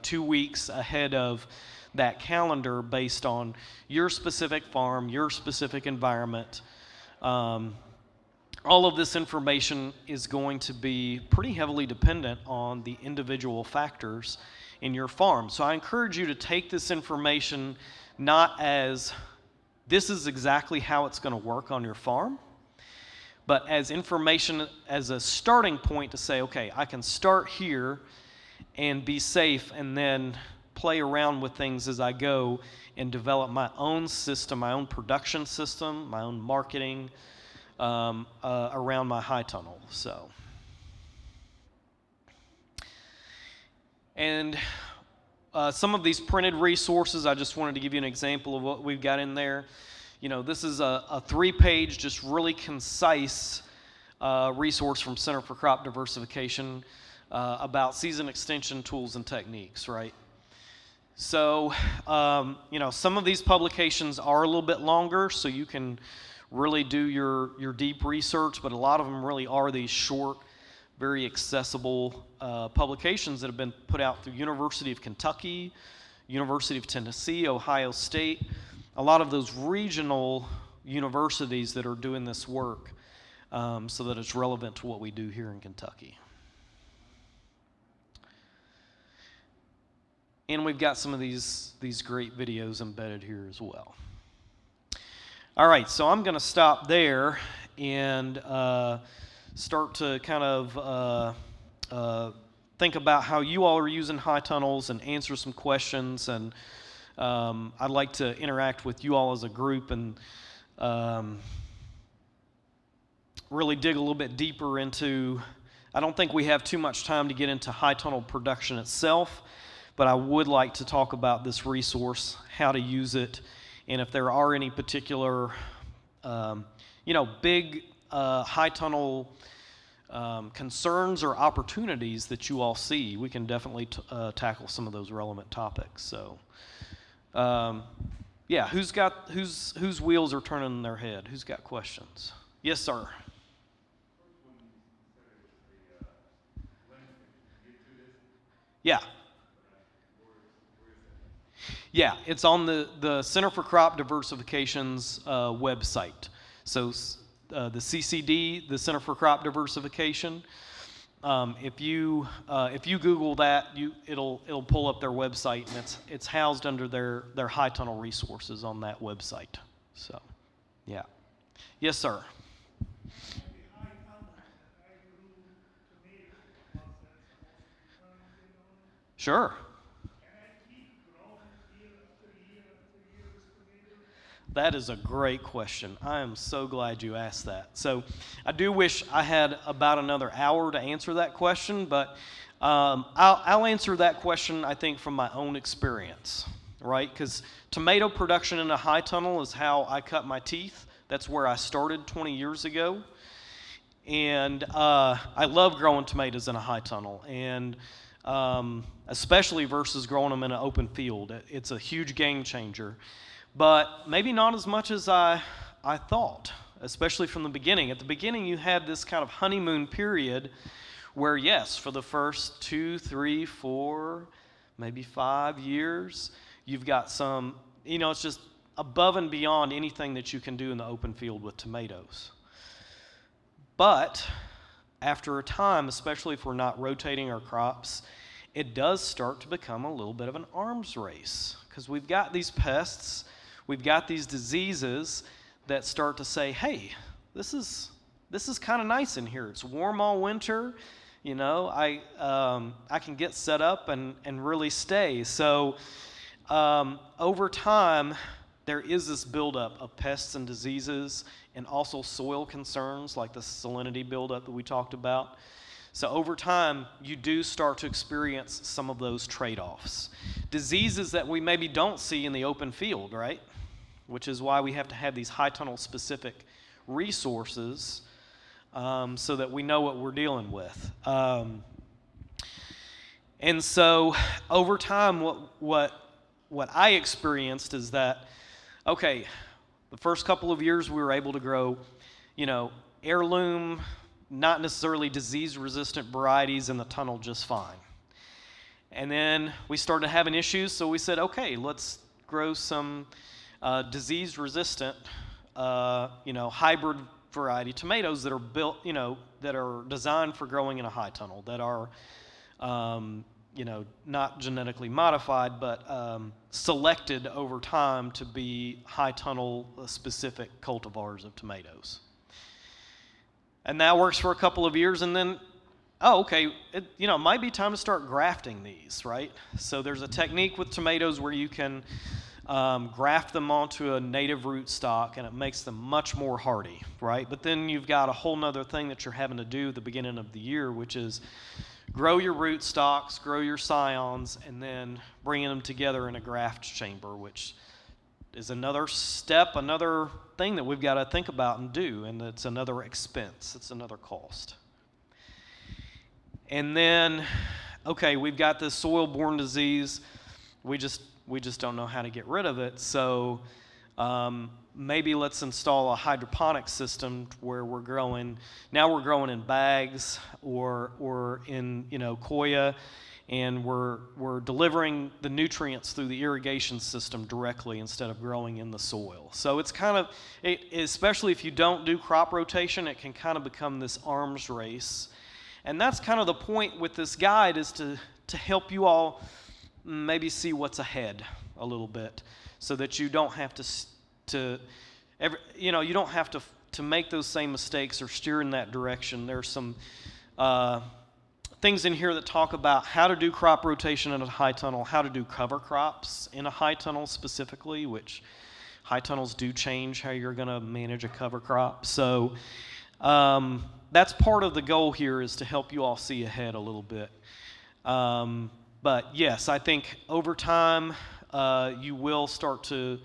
2 weeks ahead of that calendar based on your specific farm, your specific environment. All of this information is going to be pretty heavily dependent on the individual factors in your farm. So I encourage you to take this information not as this is exactly how it's going to work on your farm, but as information, as a starting point to say, okay, I can start here and be safe, and then play around with things as I go and develop my own system, my own production system, my own marketing around my high tunnel. So, and some of these printed resources, I just wanted to give you an example of what we've got in there. This is a 3-page, just really concise resource from Center for Crop Diversification about season extension tools and techniques, right? So, some of these publications are a little bit longer, so you can really do your deep research, but a lot of them really are these short, very accessible publications that have been put out through University of Kentucky, University of Tennessee, Ohio State, a lot of those regional universities that are doing this work, so that it's relevant to what we do here in Kentucky. And we've got some of these great videos embedded here as well. All right, so I'm going to stop there and start to kind of think about how you all are using high tunnels and answer some questions. And I'd like to interact with you all as a group and really dig a little bit deeper into, I don't think we have too much time to get into high tunnel production itself, but I would like to talk about this resource, how to use it, and if there are any particular, big high tunnel concerns or opportunities that you all see. We can definitely tackle some of those relevant topics. So, whose wheels are turning in their head? Who's got questions? Yes, sir. Yeah. Yeah, it's on the Center for Crop Diversification's website. So the CCD, the Center for Crop Diversification, if you Google that, it'll pull up their website, and it's housed under their high tunnel resources on that website. So, yeah. Yes, sir. Sure. That is a great question. I am so glad you asked that. So I do wish I had about another hour to answer that question, but I'll answer that question, I think, from my own experience, right? Because tomato production in a high tunnel is how I cut my teeth. That's where I started 20 years ago. And I love growing tomatoes in a high tunnel, and especially versus growing them in an open field. It's a huge game changer. But maybe not as much as I thought, especially from the beginning. At the beginning, you had this kind of honeymoon period where yes, for the first 2, 3, 4, maybe 5 years, you've got some, it's just above and beyond anything that you can do in the open field with tomatoes. But after a time, especially if we're not rotating our crops, it does start to become a little bit of an arms race, because we've got these pests, we've got these diseases that start to say, hey, this is kind of nice in here. It's warm all winter. I can get set up and really stay. So over time, there is this buildup of pests and diseases, and also soil concerns like the salinity buildup that we talked about. So over time, you do start to experience some of those trade-offs. Diseases that we maybe don't see in the open field, right? Which is why we have to have these high tunnel specific resources so that we know what we're dealing with. And so over time, what I experienced is that, okay, the first couple of years we were able to grow, heirloom, not necessarily disease-resistant varieties in the tunnel just fine. And then we started having issues, so we said, okay, let's grow some disease-resistant, hybrid variety tomatoes that are built, that are designed for growing in a high tunnel, that are, not genetically modified, but selected over time to be high tunnel specific cultivars of tomatoes. And that works for a couple of years, and then, it might be time to start grafting these, right? So there's a technique with tomatoes where you can graft them onto a native rootstock, and it makes them much more hardy, right? But then you've got a whole nother thing that you're having to do at the beginning of the year, which is grow your rootstocks, grow your scions, and then bringing them together in a graft chamber, which is another step, another thing that we've got to think about and do, and it's another expense, it's another cost. And then, we've got this soil-borne disease. We just don't know how to get rid of it. So maybe let's install a hydroponic system where we're growing in bags or in koya, and we're delivering the nutrients through the irrigation system directly instead of growing in the soil. So it's kind of, especially if you don't do crop rotation, it can kind of become this arms race. And that's kind of the point with this guide, is to help you all maybe see what's ahead a little bit, so that you don't have you don't have to make those same mistakes or steer in that direction. There's some things in here that talk about how to do crop rotation in a high tunnel, how to do cover crops in a high tunnel specifically, which high tunnels do change how you're going to manage a cover crop. So that's part of the goal here, is to help you all see ahead a little bit. But yes, I think over time you will start to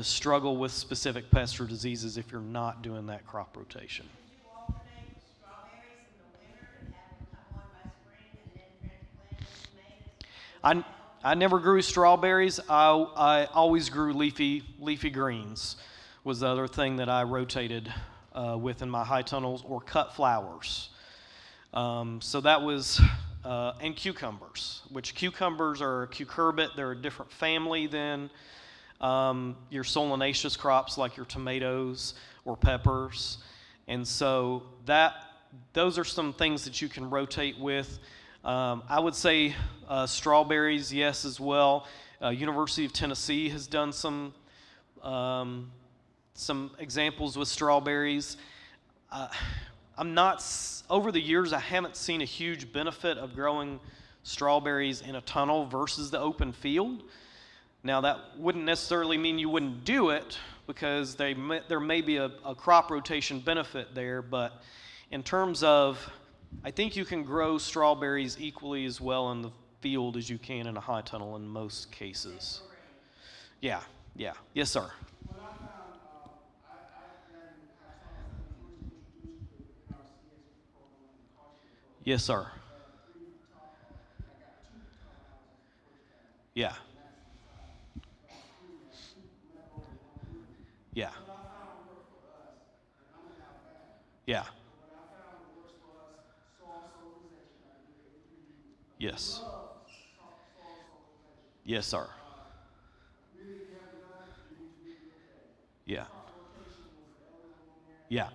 struggle with specific pests or diseases if you're not doing that crop rotation. Did you alternate strawberries in the winter and have them come on by spring and then transplant tomatoes? I never grew strawberries. I always grew leafy greens was the other thing that I rotated with in my high tunnels, or cut flowers. So that was, and cucumbers, which cucumbers are a cucurbit. They're a different family than your solanaceous crops like your tomatoes or peppers. And so those are some things that you can rotate with. I would say strawberries, yes, as well. University of Tennessee has done some examples with strawberries. Over the years, I haven't seen a huge benefit of growing strawberries in a tunnel versus the open field. Now, that wouldn't necessarily mean you wouldn't do it, because there may be a crop rotation benefit there, but in terms of, I think you can grow strawberries equally as well in the field as you can in a high tunnel in most cases. Yeah. Yes, sir. Yes, sir. Yeah. Yeah. Yeah. Yes. Yes, sir. Yeah. Yeah.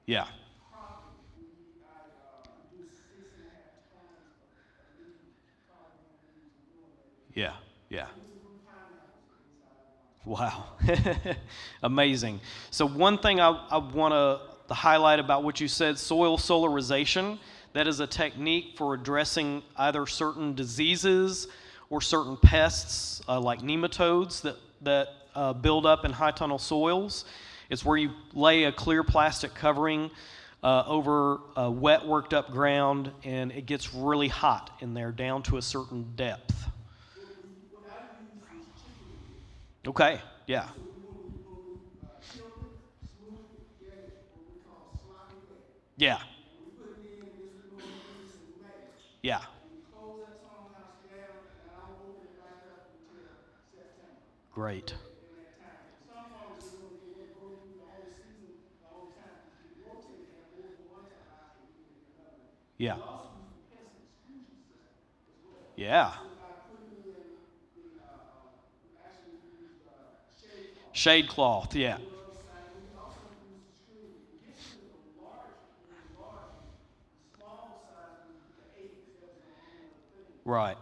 Yeah. Yeah. Yeah. Wow. Amazing. So one thing I want to highlight about what you said, soil solarization, that is a technique for addressing either certain diseases or certain pests like nematodes that build up in high tunnel soils. It's where you lay a clear plastic covering over wet, worked up ground, and it gets really hot in there down to a certain depth. Okay, yeah. Yeah. Yeah. Great. Yeah. Yeah. Shade cloth, yeah. Right.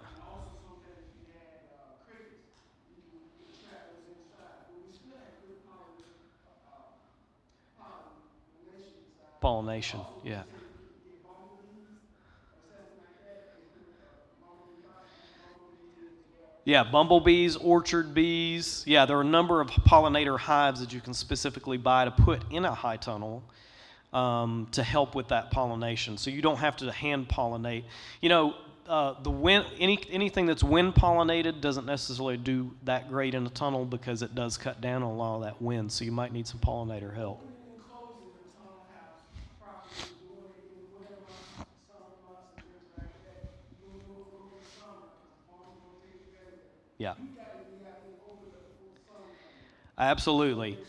Pollination, yeah. Yeah, bumblebees, orchard bees. Yeah, there are a number of pollinator hives that you can specifically buy to put in a high tunnel to help with that pollination. So you don't have to hand pollinate. You know, the wind, anything that's wind pollinated doesn't necessarily do that great in a tunnel because it does cut down on a lot of that wind. So you might need some pollinator help. Yeah. Absolutely.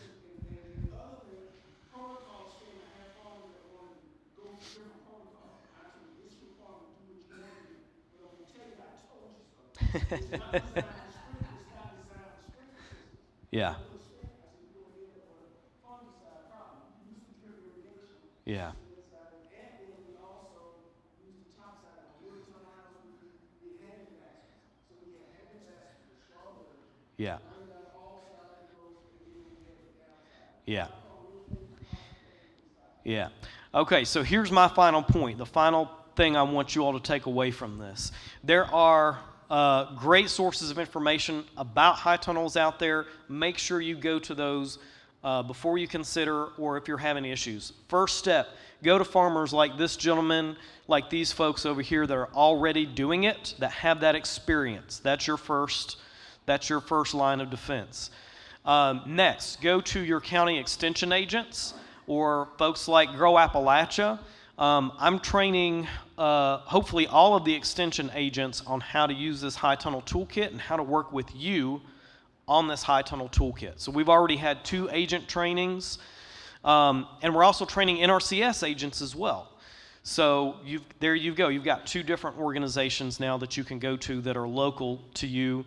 Yeah. Yeah. Yeah. Yeah. Yeah. Okay, so here's my final point. The final thing I want you all to take away from this. There are great sources of information about high tunnels out there. Make sure you go to those before you consider or if you're having issues. First step, go to farmers like this gentleman, like these folks over here that are already doing it, that have that experience. That's your first line of defense. Next, go to your county extension agents or folks like Grow Appalachia. I'm training hopefully all of the extension agents on how to use this high tunnel toolkit and how to work with you on this high tunnel toolkit. So we've already had 2 agent trainings, and we're also training NRCS agents as well. So there you go. You've got 2 different organizations now that you can go to that are local to you.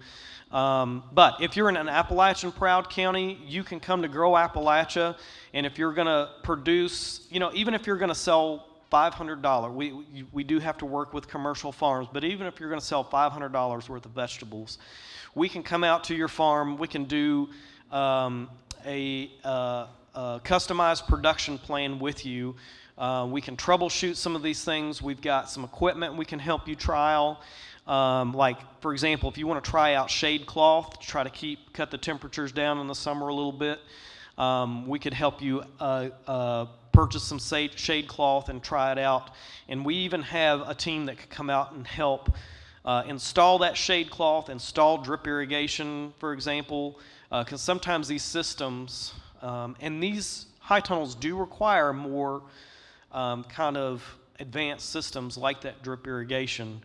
But if you're in an Appalachian proud county, you can come to Grow Appalachia, and if you're going to produce, even if you're going to sell $500, we do have to work with commercial farms, but even if you're going to sell $500 worth of vegetables, we can come out to your farm. We can do a customized production plan with you. We can troubleshoot some of these things. We've got some equipment we can help you trial. Like, for example, if you want to try out shade cloth to try to cut the temperatures down in the summer a little bit, we could help you purchase some shade cloth and try it out. And we even have a team that could come out and help install that shade cloth, install drip irrigation, for example, because sometimes these systems and these high tunnels do require more kind of advanced systems like that drip irrigation.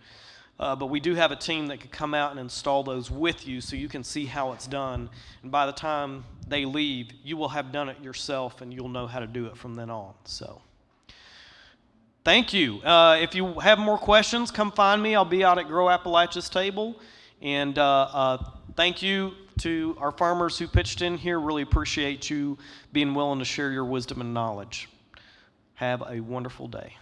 But we do have a team that could come out and install those with you so you can see how it's done. And by the time they leave, you will have done it yourself and you'll know how to do it from then on. So thank you. If you have more questions, come find me. I'll be out at Grow Appalachia's table. And thank you to our farmers who pitched in here. Really appreciate you being willing to share your wisdom and knowledge. Have a wonderful day.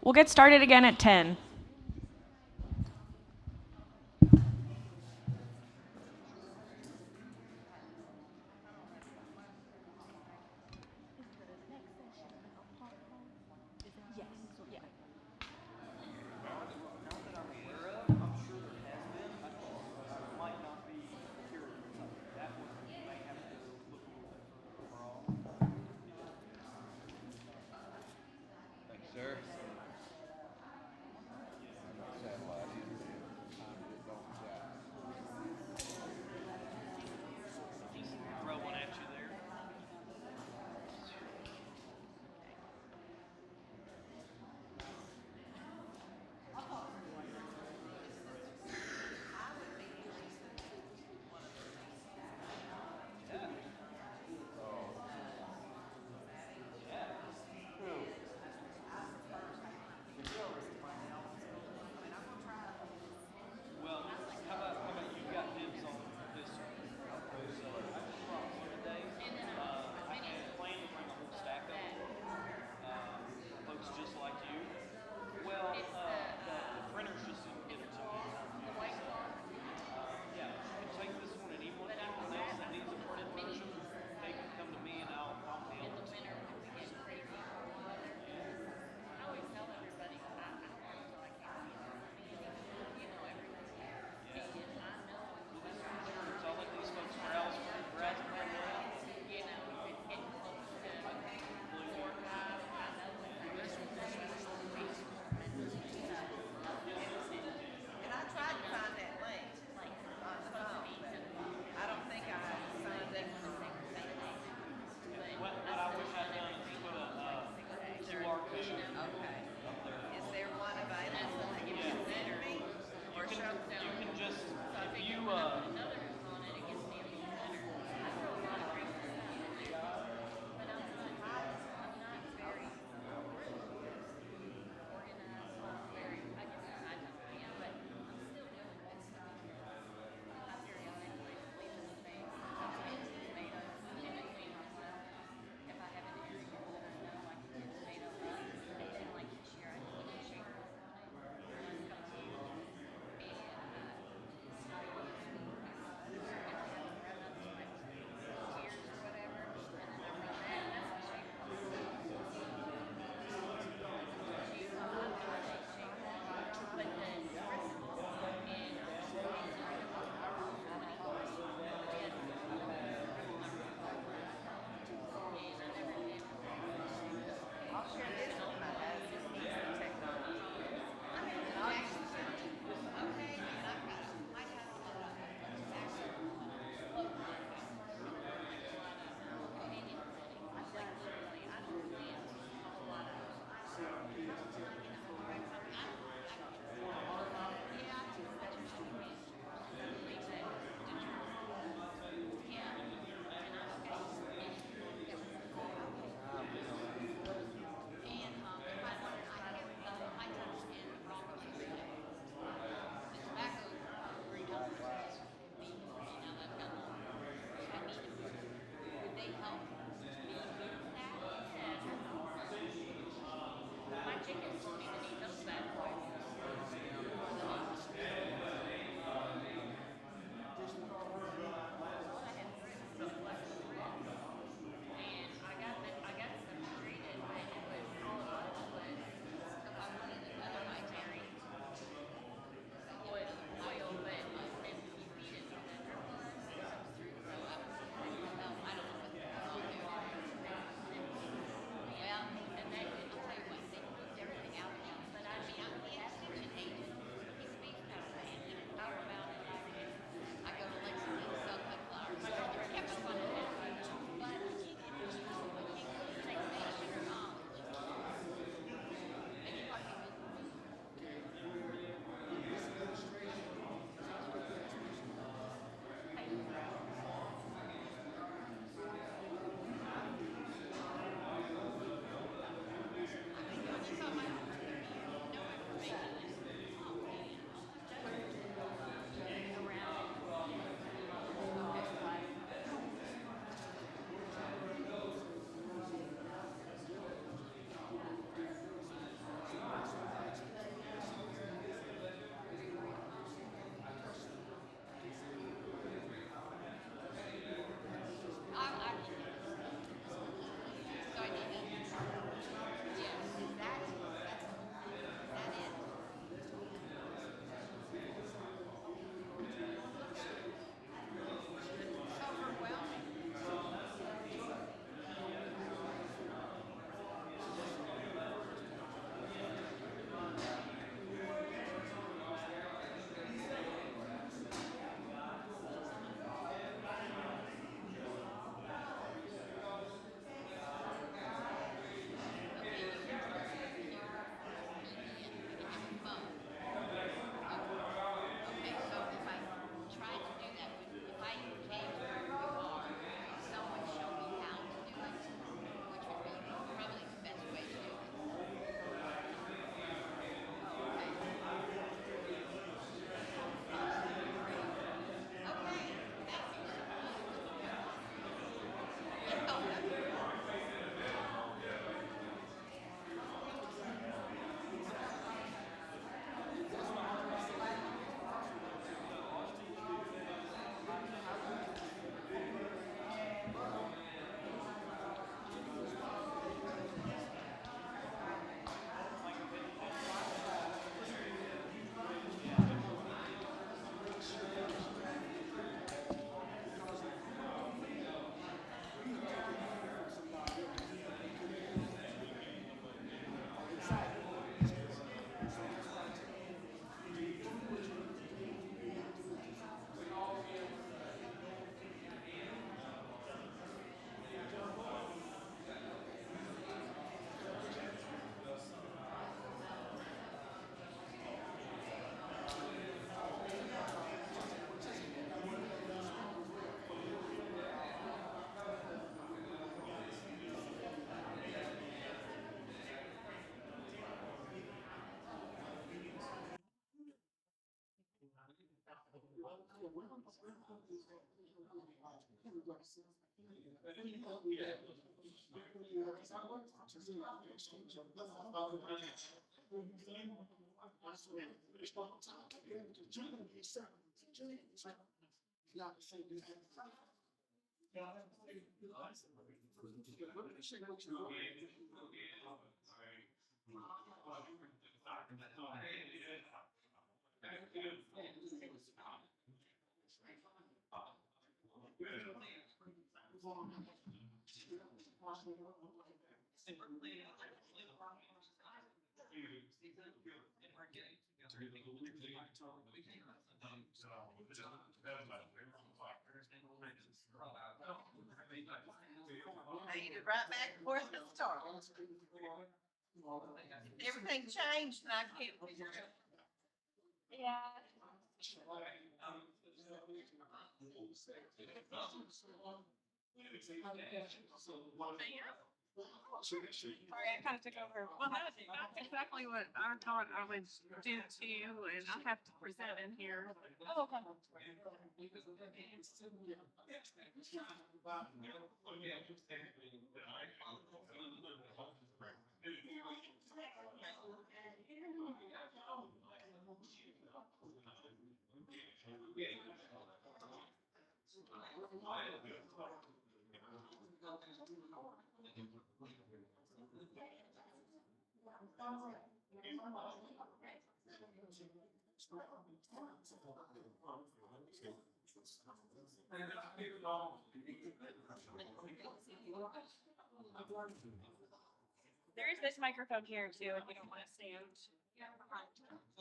We'll get started again at 10. And I tried to find that link on the phone. I don't think I signed it. What I wish I'd done is put a QR code. Okay. Is there one available that you can send me? Or show? You can just, if you, I'll share this with my husband. He's in technology. I'll actually send it. Okay, and I've got, might have to look My chickens don't even Made it right back where it started. Everything changed and I can't. Yeah. Sorry, I kind of took over. Well, that's exactly what I thought I would do too, and I have to present in here. Oh, okay. There is this microphone here too, if you don't want to stand.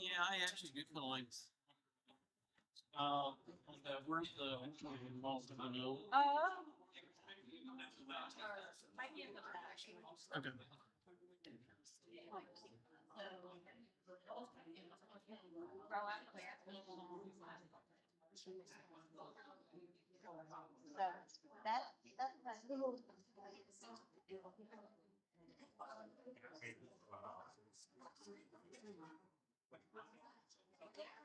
Yeah, I actually do feelings. Where's the most of the note? Might be in the back. Okay. So that's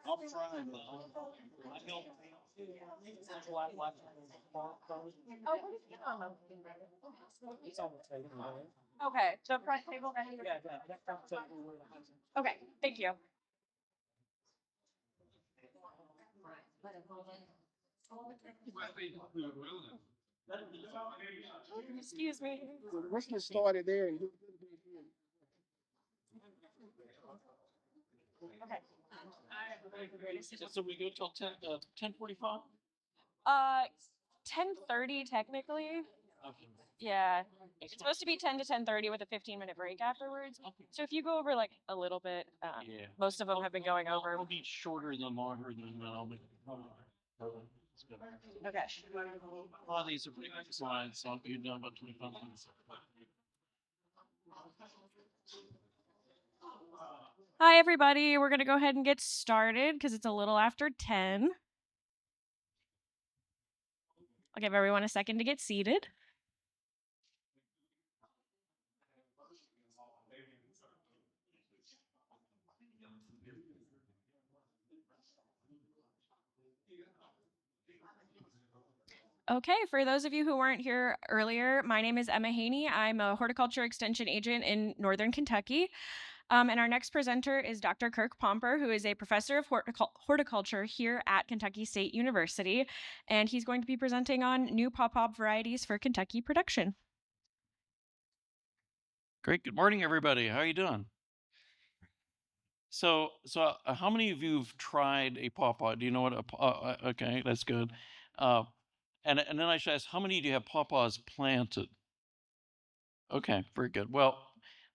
I'll try and, I help. It's on the table there. Okay, the front table right here. Yeah, that front table. Okay, thank you. Excuse me. Let's get started there. Okay. So we go till 10:45? 10:30 technically. Okay. Yeah. It's supposed to be 10 to 10:30 with a 15-minute break afterwards. Okay. So if you go over like a little bit, Yeah. most of them have been going over. It'll be shorter than longer than, I'll be. It's good. Okay. A lot of these are pretty quick slides, so I'll be done about 25 minutes. Hi, everybody. We're going to go ahead and get started because it's a little after 10. I'll give everyone a second to get seated. Okay, for those of you who weren't here earlier, my name is Emma Haney. I'm a horticulture extension agent in Northern Kentucky. And our next presenter is Dr. Kirk Pomper, who is a professor of horticulture here at Kentucky State University. And he's going to be presenting on new pawpaw varieties for Kentucky production. Great. Good morning, everybody. How are you doing? So how many of you have tried a pawpaw? Do you know what a okay, that's good. And then I should ask, how many do you have pawpaws planted? Okay, very good. Well,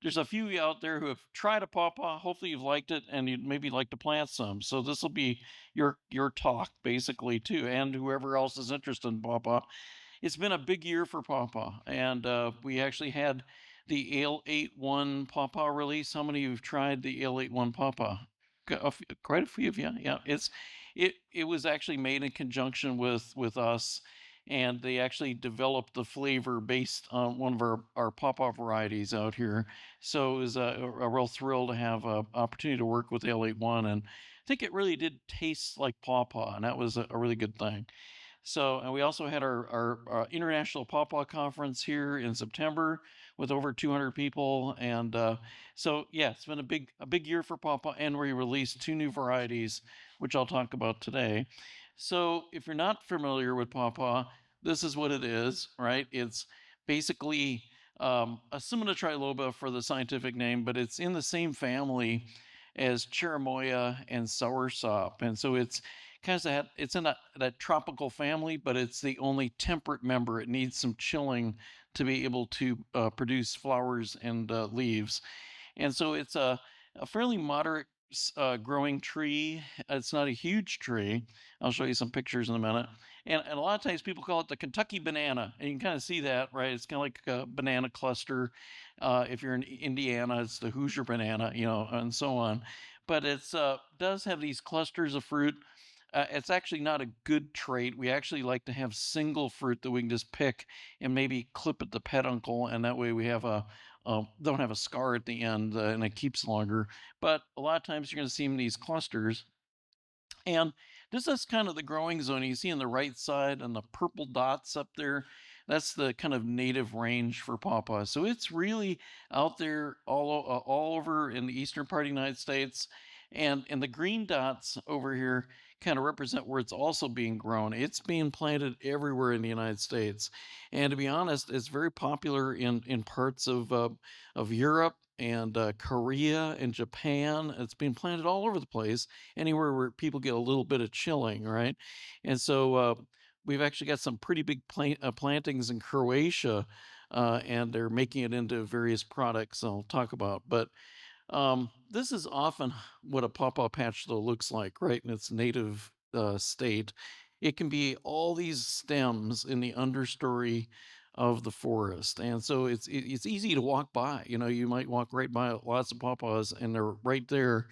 there's a few of you out there who have tried a pawpaw. Hopefully you've liked it and you'd maybe like to plant some. So this will be your talk basically too, and whoever else is interested in pawpaw. It's been a big year for pawpaw, and we actually had the Ale 81 pawpaw release. How many of you have tried the Ale 81 pawpaw? Quite a few of you. Yeah, it was actually made in conjunction with us, and they actually developed the flavor based on one of our pawpaw varieties out here. So it was a real thrill to have an opportunity to work with L81, and I think it really did taste like pawpaw, and that was a really good thing. So, and we also had our international pawpaw conference here in September with over 200 people, and so yeah, it's been a big year for pawpaw, and we released 2 new varieties, which I'll talk about today. So, if you're not familiar with pawpaw, this is what it is, right? It's basically a Simona triloba for the scientific name, but it's in the same family as cherimoya and soursop, and so it's kind of it's in that tropical family, but it's the only temperate member. It needs some chilling to be able to produce flowers and leaves. And so it's a fairly moderate growing tree. It's not a huge tree. I'll show you some pictures in a minute. And a lot of times people call it the Kentucky banana, and you can kind of see that, right? It's kind of like a banana cluster. If you're in Indiana, it's the Hoosier banana, you know, and so on. But it's does have these clusters of fruit. It's actually not a good trait. We actually like to have single fruit that we can just pick and maybe clip at the peduncle, and that way we have don't have a scar at the end, and it keeps longer. But a lot of times you're going to see them in these clusters. And this is kind of the growing zone. You see on the right side and the purple dots up there, that's the kind of native range for pawpaw. So it's really out there all over in the eastern part of the United States. And the green dots over here kind of represent where it's also being grown. It's being planted everywhere in the United States. And to be honest, it's very popular in parts of Europe and Korea and Japan. It's being planted all over the place, anywhere where people get a little bit of chilling, right? And so we've actually got some pretty big plantings in Croatia, and they're making it into various products I'll talk about. But this is often what a pawpaw patch though looks like, right? In its native state. It can be all these stems in the understory of the forest. And so it's easy to walk by. You know, you might walk right by lots of pawpaws and they're right there,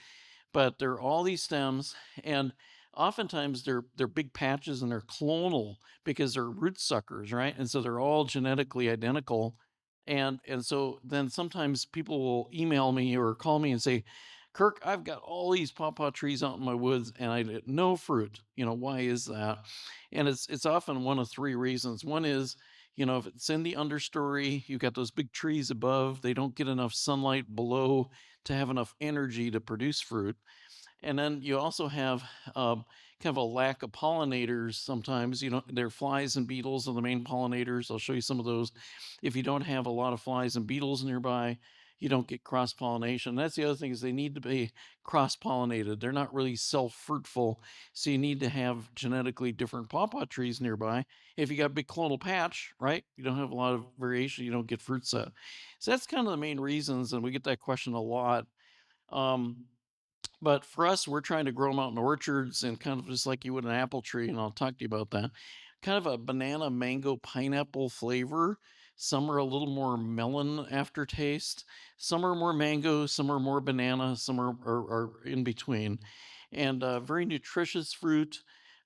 but there are all these stems, and oftentimes they're big patches and they're clonal because they're root suckers, right? And so they're all genetically identical. And so then sometimes people will email me or call me and say, Kirk, I've got all these pawpaw trees out in my woods and I get no fruit. You know, why is that? And it's often one of 3 reasons. One is, you know, if it's in the understory, you've got those big trees above, they don't get enough sunlight below to have enough energy to produce fruit. And then you also have kind of a lack of pollinators sometimes. You know, there are flies and beetles are the main pollinators. I'll show you some of those. If you don't have a lot of flies and beetles nearby, you don't get cross pollination. That's the other thing, is they need to be cross pollinated. They're not really self fruitful, so you need to have genetically different pawpaw trees nearby. If you got a big clonal patch, right, you don't have a lot of variation, you don't get fruit set. So that's kind of the main reasons, and we get that question a lot. But for us, we're trying to grow them out in orchards, and kind of just like you would an apple tree, and I'll talk to you about that. Kind of a banana, mango, pineapple flavor. Some are a little more melon aftertaste. Some are more mango, some are more banana, some are in between. And very nutritious fruit.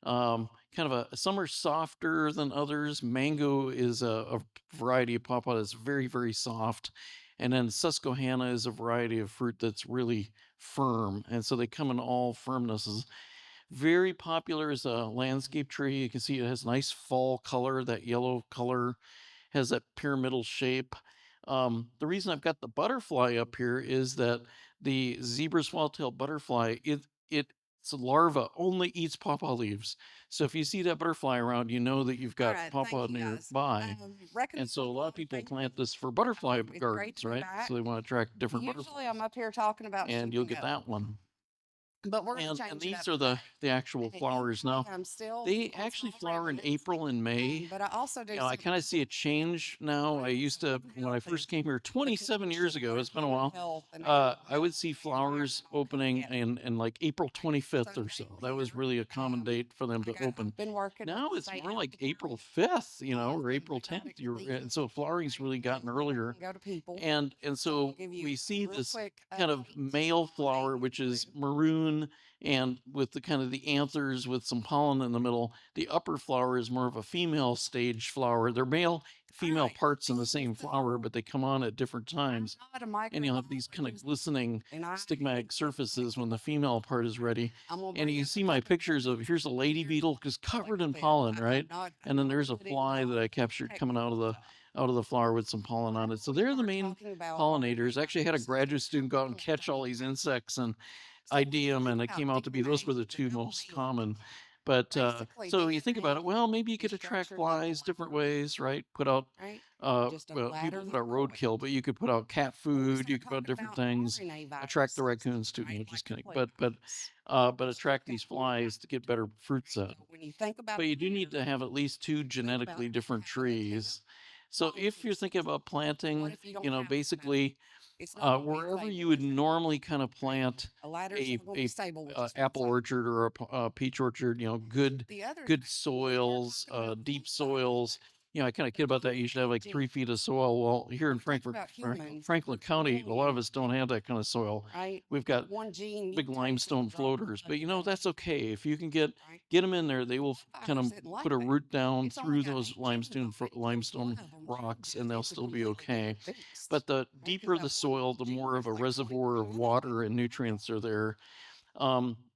Some are softer than others. Mango is a variety of pawpaw that's very, very soft. And then Susquehanna is a variety of fruit that's really firm. And so they come in all firmnesses. Very popular as a landscape tree. You can see it has nice fall color. That yellow color has that pyramidal shape. The reason I've got the butterfly up here is that the zebra swallowtail butterfly, it's a larva, only eats pawpaw leaves. So if you see that butterfly around, you know that you've got Alright, pawpaw thank you, guys. nearby. Reckon And so a lot of people thank you. plant this for butterfly It's great gardens, to be right? back. So they want to attract different Usually butterflies. I'm up here talking about And you'll something get else, that one. but we're gonna And change it these up are today. the actual And flowers. Now, I'm still they on actually small flower in remnants, April and May. but I also do You know, I some kind of see a change now. I used to, when I first came here 27 years ago, it's been a while, health and I would see flowers opening in like April 25th or so. That was really a common date for them to open. been working with Now the it's state more health like department. April 5th, you know, or Awesome. April They got 10th. it You're, completed. and so flowering's really gotten earlier. Go to people. And so give you we see real this quick kind of update male flower, which is maroon raccoon and with the kind of the anthers with some pollen in the middle. The upper flower is more of a female stage flower. They're male, female Alright, parts in the see, same flower, but they come on at different times. I'm not a And you'll have these kind of microbiologist, glistening and I stigmatic hate surfaces when the particular female part is ready. I'm gonna And bring you up see a my couple pictures of here's a lady beetle just covered in like pollen, that. right? And then there's a Put in fly that I captured coming out of the flower with some pollen on it. So they're the main pollinators. I actually had a graduate student go out and catch all these insects and ID them, and it came out to be those were the two most common. But so you think about it, well, maybe you could attract flies different ways, right? Put out right? Just a well, ladder people that put out grows. roadkill, but you could put out cat food, you could put out different things, attract the raccoons too. No, just kidding. But attract these flies to get better fruit set. When you think about But you do need to have at least two genetically different trees. So if you're thinking about planting, you know, basically wherever you would normally kind of plant a apple orchard or a peach orchard, you know, good soils, deep soils. You know, I kind of kid about that. You should have like 3 feet of soil. Well, here in Franklin County, a lot of us don't have that kind of soil. right? We've got one gene big mutates limestone and drops floaters, but you know, that's okay. If you can right? get them in there, they will kind of Virus didn't like put a that. root down It's only through got those 8 genes on it, so one limestone of them rocks, changes and they'll still be depending on okay. the beast. But the Right? 'Cause deeper that the one soil, the gene more of a is like reservoir of 20 water and nutrients are there.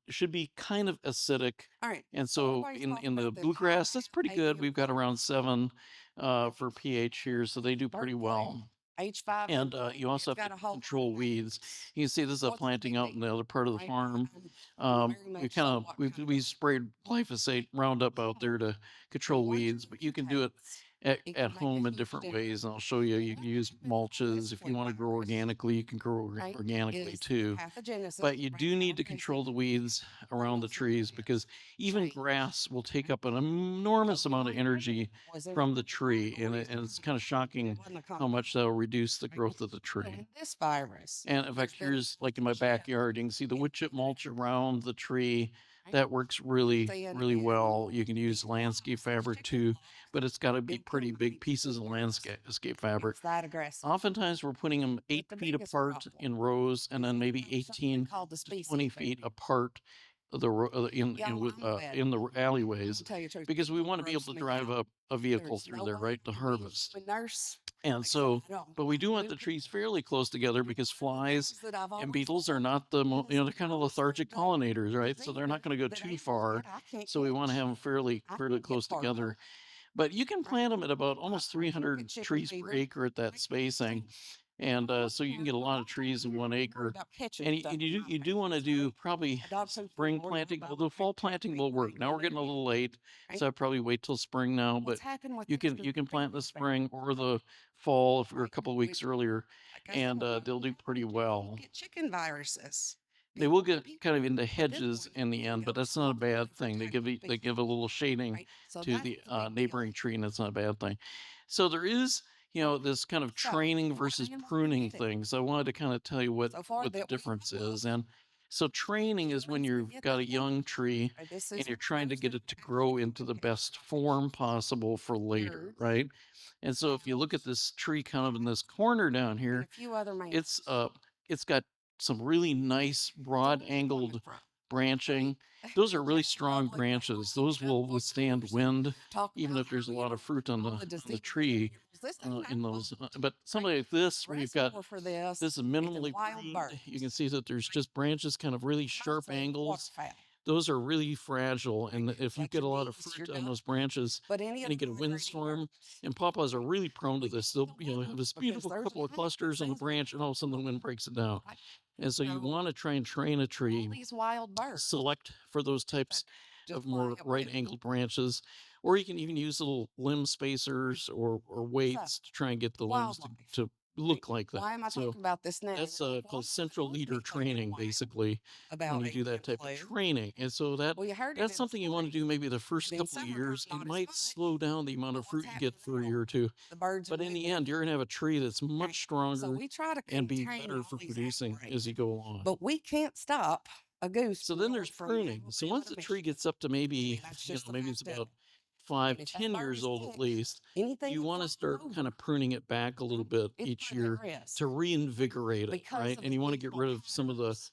It should be kind of acidic. All right. And So so everybody's in talking the about them bluegrass, that's pretty good. H5 We've got around 7 for pH here, so they do pretty birthday, well. H5 And you also it's have got to a whole lot of control weeds. You can see this is a What's the planting big out in deal? the other part of the Right? farm. Very We much kind so of what we kind we of sprayed glyphosate Roundup out there to control one weeds, gene but you can do it mutates, at it can make a home in huge different difference. ways, and I'll show you. You can use mulches if you want to grow organically. You can grow Right? organically Is too. pathogenesis, But you right? do need to Okay, control so the weeds around the also trees because even change. grass will take Right? up an enormous So amount of one energy was in from the tree, and it's kind of shocking how much that'll reduce the growth of the tree. So this virus, And in fact, there's been here's like in my shift backyard, you can see the wood chip mulch around the tree. right? That works really, Saying really in well. You can use these landscape boxes, fabric chicken too, box, but it's got to be big pretty big concrete pieces of floors, landscape fabric. it's that aggressive. Oftentimes we're putting them 8 the feet biggest apart problem in rows and then maybe something 18 called the to species 20 feet barrier. apart of the Y'all, with, I'm glad. in the I'm alleyways gonna tell you the truth. because we People want to be able gross to me drive out. a vehicle There's through no there, way right, to to be a harvest. human nurse. And Like, so, I don't. but we do want New the people. trees fairly close together because flies Things that I've and always beetles are loved not the is they're kind of lethargic the pollinators, right? So they're disease not going to go that too animals far. get, I can't So we want to catch. have them fairly I can't close get part of together. it. But you can Right? plant them at about almost I look 300 at chicken trees per fever. acre at that Right? spacing. And so you can get a lot of trees in 1 Worry acre. about catching And stuff in my you do want to pants, do right? probably A dog food spring store, planting, about although fall planting will work. Now we're getting a little late, right? so I'd probably wait till spring now, but What's happened with you this can is plant in the previous spring or the fall if we're a right? couple of weeks earlier, Like I and said, they'll do pretty well. get chicken viruses. They will People- get kind of into at this hedges point, in the you end, but go that's not a slow bad for thing. They tackling they give a little shading right? So to that's the the big deal. neighboring tree, and that's not a bad thing. So there is, you know, this kind of So, training what versus animals pruning get it? thing. So I wanted to kind of tell you So far what the that we difference know of, is. And so training is when reason we you've get got that a young tree this and is you're trying to get roasted it to grow into the best form possible for later, Yours. right? And so if you look at this tree kind of in this corner down and here, a few other it's got some really nice broad angled branching. Those are really strong branches. Those will withstand wind, even if there's a lot of fruit on the tree in those. But something like this, where you've got for this, this is minimally pruned, you can see that there's just branches kind of really sharp angles. Those are really fragile, and if you Let get a your lot of bees, fruit you're on done. those branches, But any and you get a windstorm, and pawpaws are really prone to this. They'll have this beautiful couple of clusters on the branch, and all of a sudden the wind breaks it down. And so you want to try and train a tree, these wild birds. select for those types just of more fly away. right angled branches, or you can even use little limb spacers or weights to try and get the limbs Wildlife. to look like that. Why am I So talking about this now? that's Well, called I'm central supposed to leader be talking training, about basically, about when you do that type of flu. training. And so that Well, you heard it that's in something you want to spring. do maybe the first In couple of summer, years. not It as might much. slow down the amount of But fruit what's you get for a happening year or two. The birds. But are in the moving. end, you're going to have a tree that's much Right. stronger So we try to and be contain better all for these producing outbreaks, as you go along. but we can't stop a goose. So from then going there's from pruning. So Alabama once to the tree Michigan. gets up to maybe, that's you just know, the maybe it's fact of about it. 5, And if that 10 bird years is old at sick, least, anything you that want to flies start over, kind of pruning it back a little bit it's each put at year risk to reinvigorate it, because right? of And the you want to get rid of some of the virus.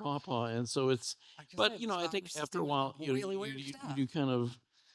pawpaw, and so it's. Like I But said, you the know, I think thymus after a doing while, really weird you stuff. do kind of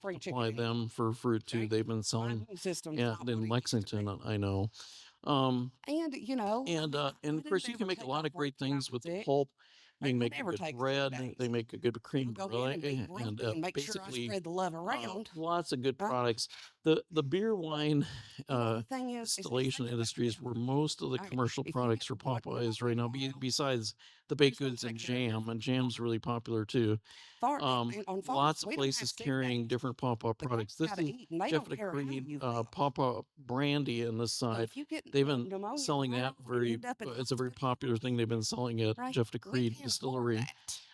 free supply chicken. them for fruit too. Okay? They've been My selling, immune system's yeah, not what in it used to Lexington, be. I know. Um, And you know, I and mean, I and of course you didn't can ever make a take lot off of work great when I things was with the sick. pulp. You They can would make a never good take sick bread. days. They make a good cream I'll go ahead brulee, and be and grumpy and make sure I basically spread the love around. lots of good Huh? products. The beer wine You know, the thing is distillation think about industry is it. where most of the I mean, commercial if you products get for one Popeye is olive right now. oil, Besides the baked who's gonna goods and take care of jam, and jam's really popular too. on farms? Lots of We don't have places sick carrying days. different Pawpaw The products. cows This gotta is eat, and they Jeff don't care how Creed you feel. Pawpaw brandy on this So side. if you get They've been pneumonia selling tomorrow that and very. end up in It's a very hospital, popular thing they've been selling at right? Jeff We Creed can't afford Distillery. that.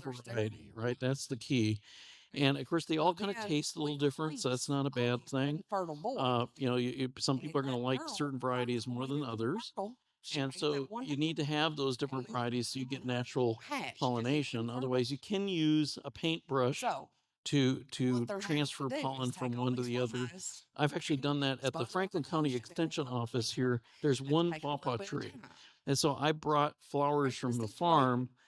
garden others do. variety, right? That's the key. And of course, they all kind of Then taste a little we different, so that's not a bad release thing. fertile boy. Some And people are going to that like girl certain finds varieties a more way than to others. fertile. She And makes that so one you need to have those different egg varieties so you get natural hatch 'cause it's pollination. fertile. Otherwise, you can use a paintbrush So to what they're having transfer to do pollen is from take all one to these the other. flies, I've actually done that at the expose Franklin them, County stick them in Extension a little office bin, here. There's and one take a little pawpaw bit of tree. time. And so I brought flowers Make from the this farm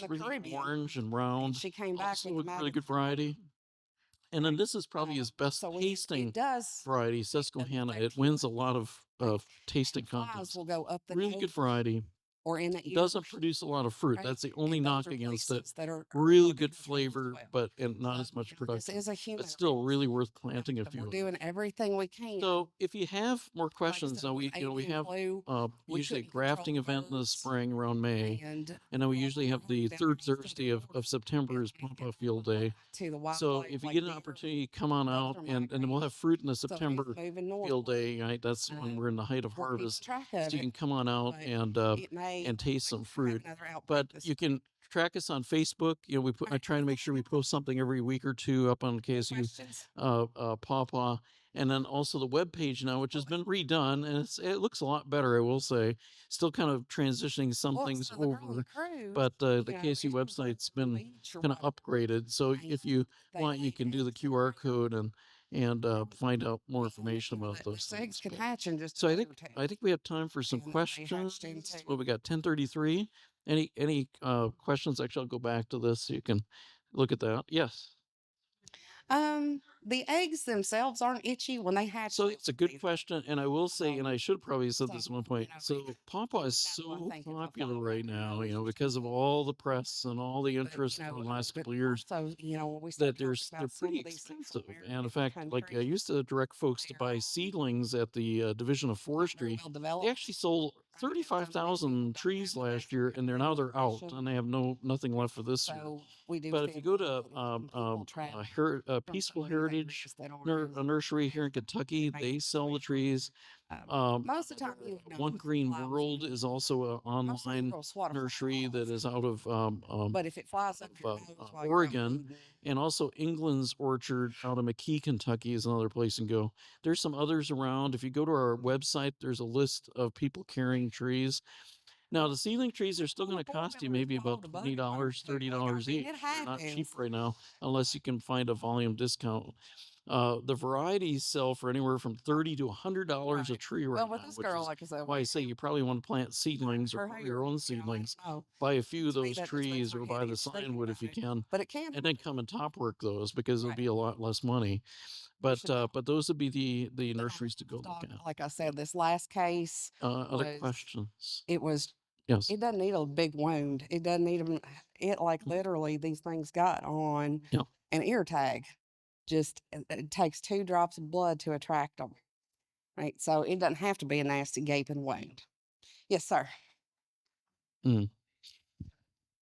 in It's the really Caribbean. orange and round. She came back Also with a really good variety. And then this is probably his best so when tasting it does. variety, Susquehanna. It wins a lot of tasting Flies contests. will go up the Really nose. good variety. or in the It doesn't ears, produce a lot of fruit. right? That's the only And those knock are against it. places that are Really more good controlled as flavor, well. but and not So, as much you know, this production. is a human But still risk. really worth planting a So few we're of them. doing everything we can. So if you have more Like I questions, said, now with we avian have flu, we usually a couldn't control grafting the event in the birds, spring around May, and and then we we had usually one have home the down third in Thursday of Florida, September is and Pawpaw Field Day. to the So wildlife if you like get an deer, opportunity, come on those out are and then we'll migrating. have fruit in the So it is September moving field northward. day, right? That's when we're in the height of We're keeping harvest. track So of you it, can come on out but it may and taste some have fruit. another outbreak But this you can track us on Facebook. You know, I try to make sure we post something every week or two up on KSU questions. Pawpaw. And then also the web page now, which has been redone, and it looks a lot better, I will say. Still kind of transitioning some Well, things so the girl on over, the cruise, but the you know, KSU if she was over website's on the been beach or kind of whatever, upgraded. So if and you they want, you lay can do the eggs in QR her, code and find out more and, information you know, about those those eggs things. can hatch in just a So day or two. I think we have time for some And they hatched questions. into Well, we got 10:33. Any questions? Actually, I'll go back to this so you can look at that. Yes. The eggs themselves aren't itchy when they hatch. So They'll it's a good breathe. question, and I will say, and I should probably have said this at one point. So, So Pawpaw is that's what I so think if a popular flower right now, grows, you know, it's because of gonna all the press and all the But, interest in the last but couple of years. also, you know, when we start That talking they're about some pretty of these Central expensive. And in American fact, like I countries, used to direct folks to they're buy seedlings at the Division of not very Forestry. well They developed. actually sold Right? Some of these people 35,000 don't trees have last the year, and they're now they're out, vegetation. and they have nothing left for this year. So we do But if see you a go lot to of people traveling from some Peaceful of these Heritage areas that aren't a as nursery here in Kentucky, advanced they sell the as we trees. are. Most of the time, you know, One with Green flowers, World is also an most of them online girls swat a flower nursery that off. is out of But if it flies up your nose while you're out Oregon, feeding, and also England's Orchard out of McKee, Kentucky is another place you can go. There's some others around. If you go to our website, there's a list of people carrying trees. Now, the seedling trees are still well, going to a cost you four-wheeler maybe is about below the buggy boat $20, too. Like, I $30 mean, each. it They're not cheap happens. right now unless you can find a volume discount. The varieties sell for anywhere from $30 to $100 a Right. tree right Well, with now, this which girl, is like I said, why I say you probably want to plant seedlings or her grow hair, your own you know, I seedlings. don't know. Buy a few of To me, those that just makes trees my or head buy the itch thinking signwood if you about it. can, But it can and then come and top work those because it'll Right. be a lot less money. We should know. But those would be the But on nurseries to go look livestock, at. like I said, this last case Other was questions? it was Yes. it doesn't need a big wound. It doesn't need it like literally these things got on Yeah. an ear tag. Just it takes 2 drops of blood to attract them. Right. So it doesn't have to be a nasty gaping wound. Yes, sir. Mm.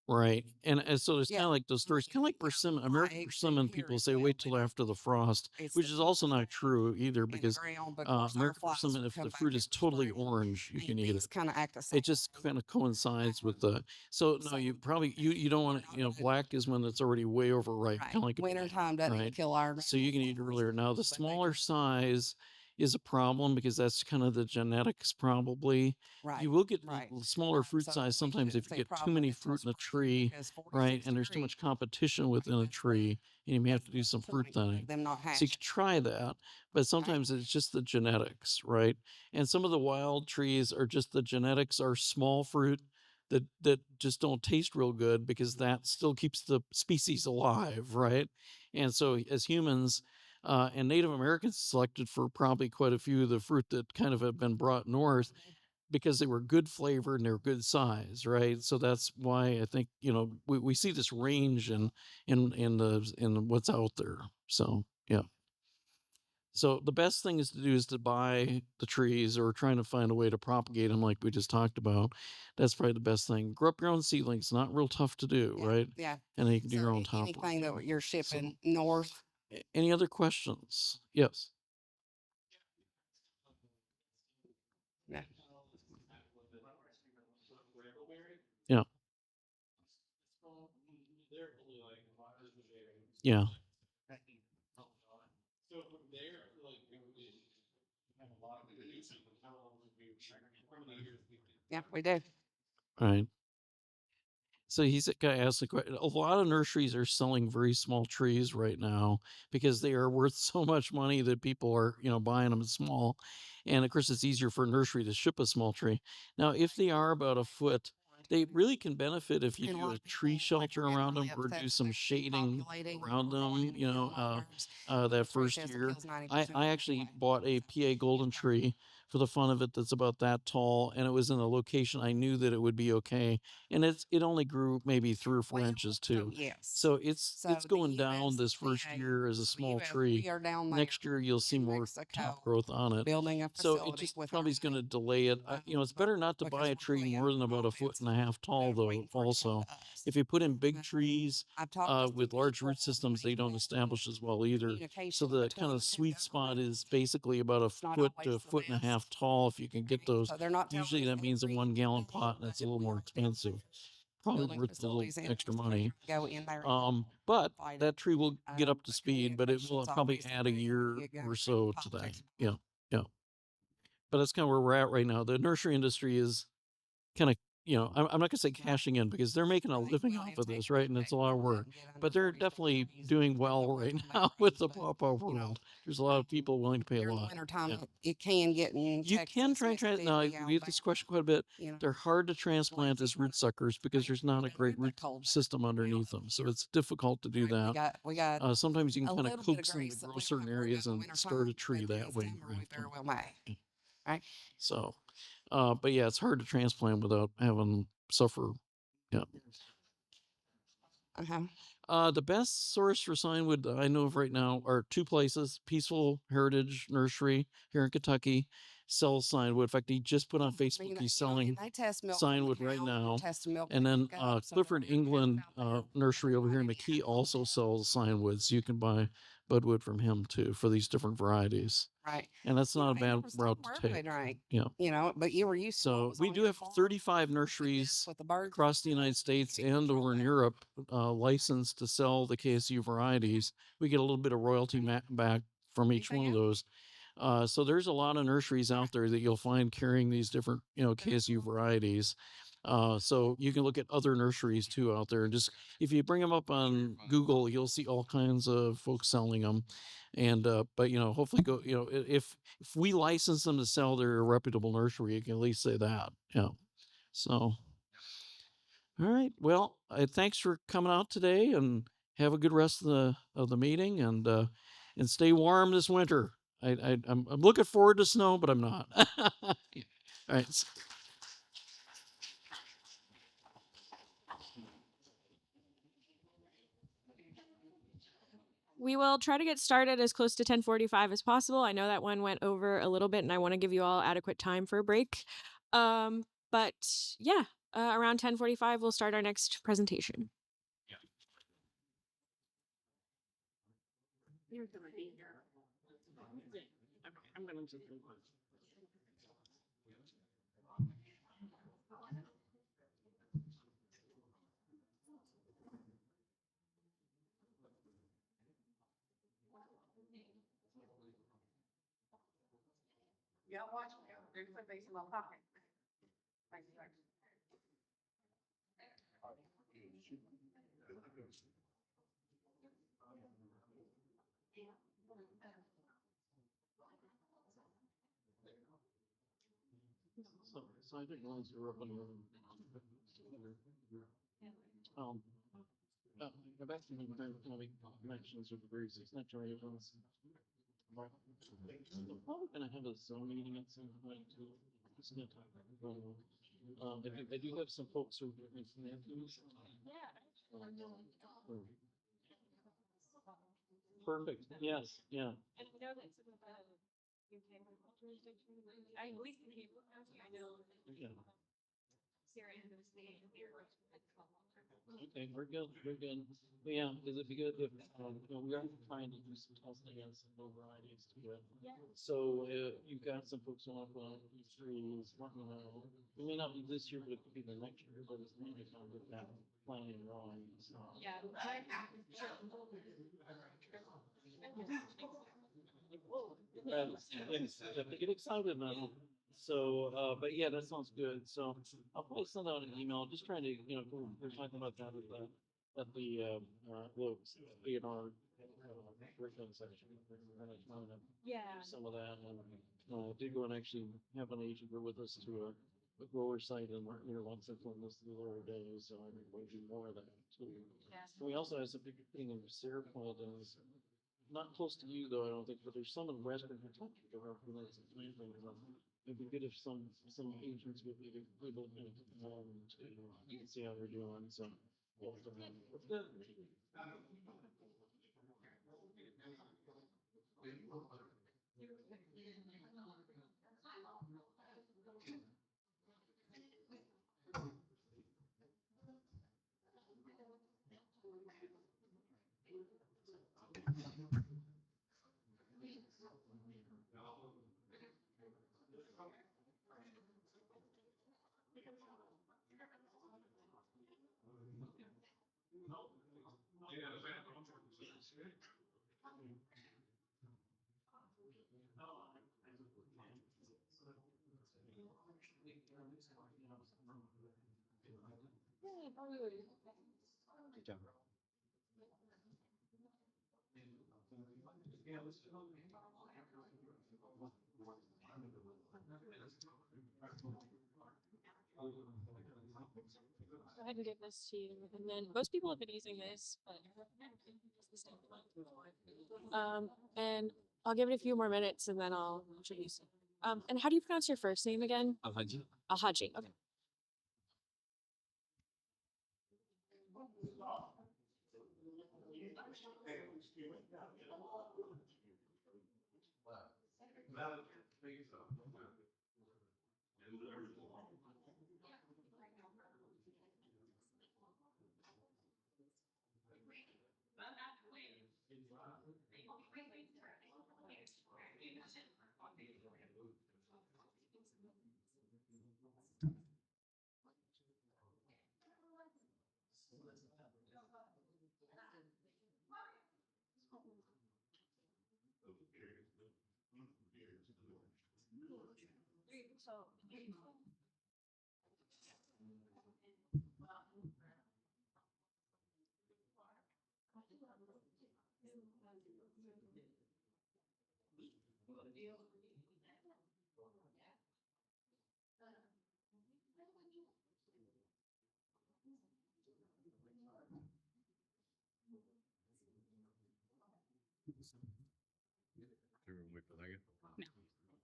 Right. And so there's kind Yeah. of like those stories, kind of like You know, persimmon. my American eggs in persimmon here people as say well. wait They till don't. after the frost, It's which the is also not fruit true either in the because ground, but of course our American flies persimmon, will if come the back fruit in is the totally spring. orange, you And can eat these it. kind of act the same It just way. kind of coincides with the. So no, So you probably you don't want to. You know, black is when it's already way overripe, kind right. of like a Winter banana, time doesn't right? kill our So you can eat flowers, earlier. Now the but they smaller just size is a problem because that's kind of the genetics probably. right. You will get Right. smaller fruit So size we sometimes shouldn't if you see a get too problem many with it till fruit in a spring tree, because 40, right? 60 And there's too degrees, much competition within a that's tree, and you may have to do the some fruit point thinning. of them not So you hatching. could try that, but Right. sometimes it's just the genetics, right? And some of the wild trees are just the genetics are small fruit that just don't taste real good because that still keeps the species alive, right? And so as humans and Native Americans selected for probably quite a few of the fruit that kind of have been brought north because they were good flavor and they were good size, right? So that's why I think we see this range in what's out there. So yeah. So the best thing is to buy the trees or trying to find a way to propagate them like we just talked about. That's probably the best thing. Grow up your own seedlings. Not real tough to do, Yeah. right? Yeah. And then you can do So your own top work. anything that you're So shipping north, any other questions? Yes. yeah. Yeah. Yeah. Yeah, we do. Right. So he's guy asked the question. A lot of nurseries are selling very small trees right now because they are worth so much money that people are, buying them small. And of course, it's easier for a nursery to ship a small tree. Now, if they are about a foot, they really can benefit if you And a do lot a of tree people like shelter we're getting around really them or upset do that some they keep shading populating around them, growing in that the first stress that year. kills 90% I of actually the bought a PA golden tree for the fun of it that's about that tall, and it was in a location I knew that it would be okay. And it only grew maybe 3 or 4 inches too. Yes. So it's So the going down this first USDA year as a small tree. we are down there Next year you'll see in more Mexico top growth on it. building a So it facility just with our probably is going to money. delay it. It's better not to Because buy a we're tree really more than about a foot and a half tall, though. waiting for it to come Also, to us. if you put in big Um, trees I've talked to some with large people, root systems, they don't establish as well either. So communication the between kind of the two sweet spot governments. is basically about a It's not foot to a always the foot and a half best. tall. If you can get those, So they're not telling usually us that means a every 1 gallon day, pot, and that's a but little we more are down expensive. there Probably building worth a little facilities in extra Mexico money. to go in there and But fight it. that tree will get up to But speed, but it will communication's probably always the add a thing. year You gotta or bring so to that. politics Yeah, yeah. But that's kind of where we're at right now. The nursery industry is kind of, I'm not gonna say cashing in because they're making a Right, living well, off and of this, right? And it's a lot of work. get under But they're 40 definitely degrees doing with well the right weather now with the but, pawpaw world. There's a lot of people willing to pay a during the lot. wintertime, Yeah. it can get in You Texas, can try and Mississippi, now we get this Alabama, question quite a bit. you know, They're hard to transplant as root suckers because there's not a don't great do the root cold system underneath them. So it's difficult to do right, that. we got Sometimes you a can kind of little bit of coax them to grace that grow we don't certain have to worry areas about in and the start a wintertime, tree but in that way. summer we right? very well may. Right? So, but yeah, it's hard to transplant without having suffer. Yeah. The best source for signwood that I know of right now are two places: Peaceful Heritage Nursery here in Kentucky sells signwood. In fact, he just put on Facebook he's selling they test milk from the signwood right cow, now. test milk And then back up, so Clifford we're careful England about that. Nursery over here in Everybody McKee also sells signwood, so you can buy budwood from him too for these different varieties. Right. And that's not a bad Some route were to take. good, right? Yeah. But you were used to what So was we on do your have farm, 35 but nurseries with the birds across the United States can't and control over in that. Europe licensed to sell the KSU varieties. We get a little bit of royalty back from each one of Anything those. So there's a lot of nurseries out there that you'll find carrying these different, KSU varieties. So you can look at other nurseries too out there. Just if you bring them up on Google, you'll see all kinds of folks selling them. And but hopefully go. If we license them to sell, they're a reputable nursery. You can at least say that. Yeah. So, all right. Well, thanks for coming out today, and have a good rest of the meeting, and stay warm this winter. I'm looking forward to snow, but I'm not. All right. We will try to get started as close to 10:45 as possible. I know that one went over a little bit, and I want to give you all adequate time for a break. But yeah, around 10:45 we'll start our next presentation. I'm gonna Yeah, watch me. There's a base in my pocket. Thank you. So I think ones are up and running. Um, I've actually been having connections with the breeze. It's not very advanced. We're probably gonna have a Zoom meeting at some point too. Just gonna talk about it. I do have some folks who are doing some interviews. Perfect. Yes. Yeah. And I know that some of the UK jurisdictions, I at least in Hebrew, I know Yeah. Syria and Okay, we're good. We're good. But yeah, is it be good if we are trying to do some testing on some more varieties to it. Yeah. So you've got some folks on trees, let me know. It may not be this year, but it could be the next year. But it's really time to get that planning wrong. So. Yeah. Get excited now. So, but yeah, that sounds good. So I'll probably send out an email, just trying to, we're talking about that at the A&R curriculum section. We're gonna try to Yeah. do some of that, and did go and actually have an agent go with us to a grower site in Lexington this the other day, so I think we'll do more of that too. Yeah. And we also have some big thing in Sarah plantings Not close to you though, I don't think, but there's some in Western Kentucky that are from like anything. It'd be good if some agents would be able to you can see how they're doing. So what's good? Go ahead and give this to you. And then most people have been using this, but and I'll give it a few more minutes and then I'll introduce it. And how do you pronounce your first name again? Alhaji. Alhaji. Okay.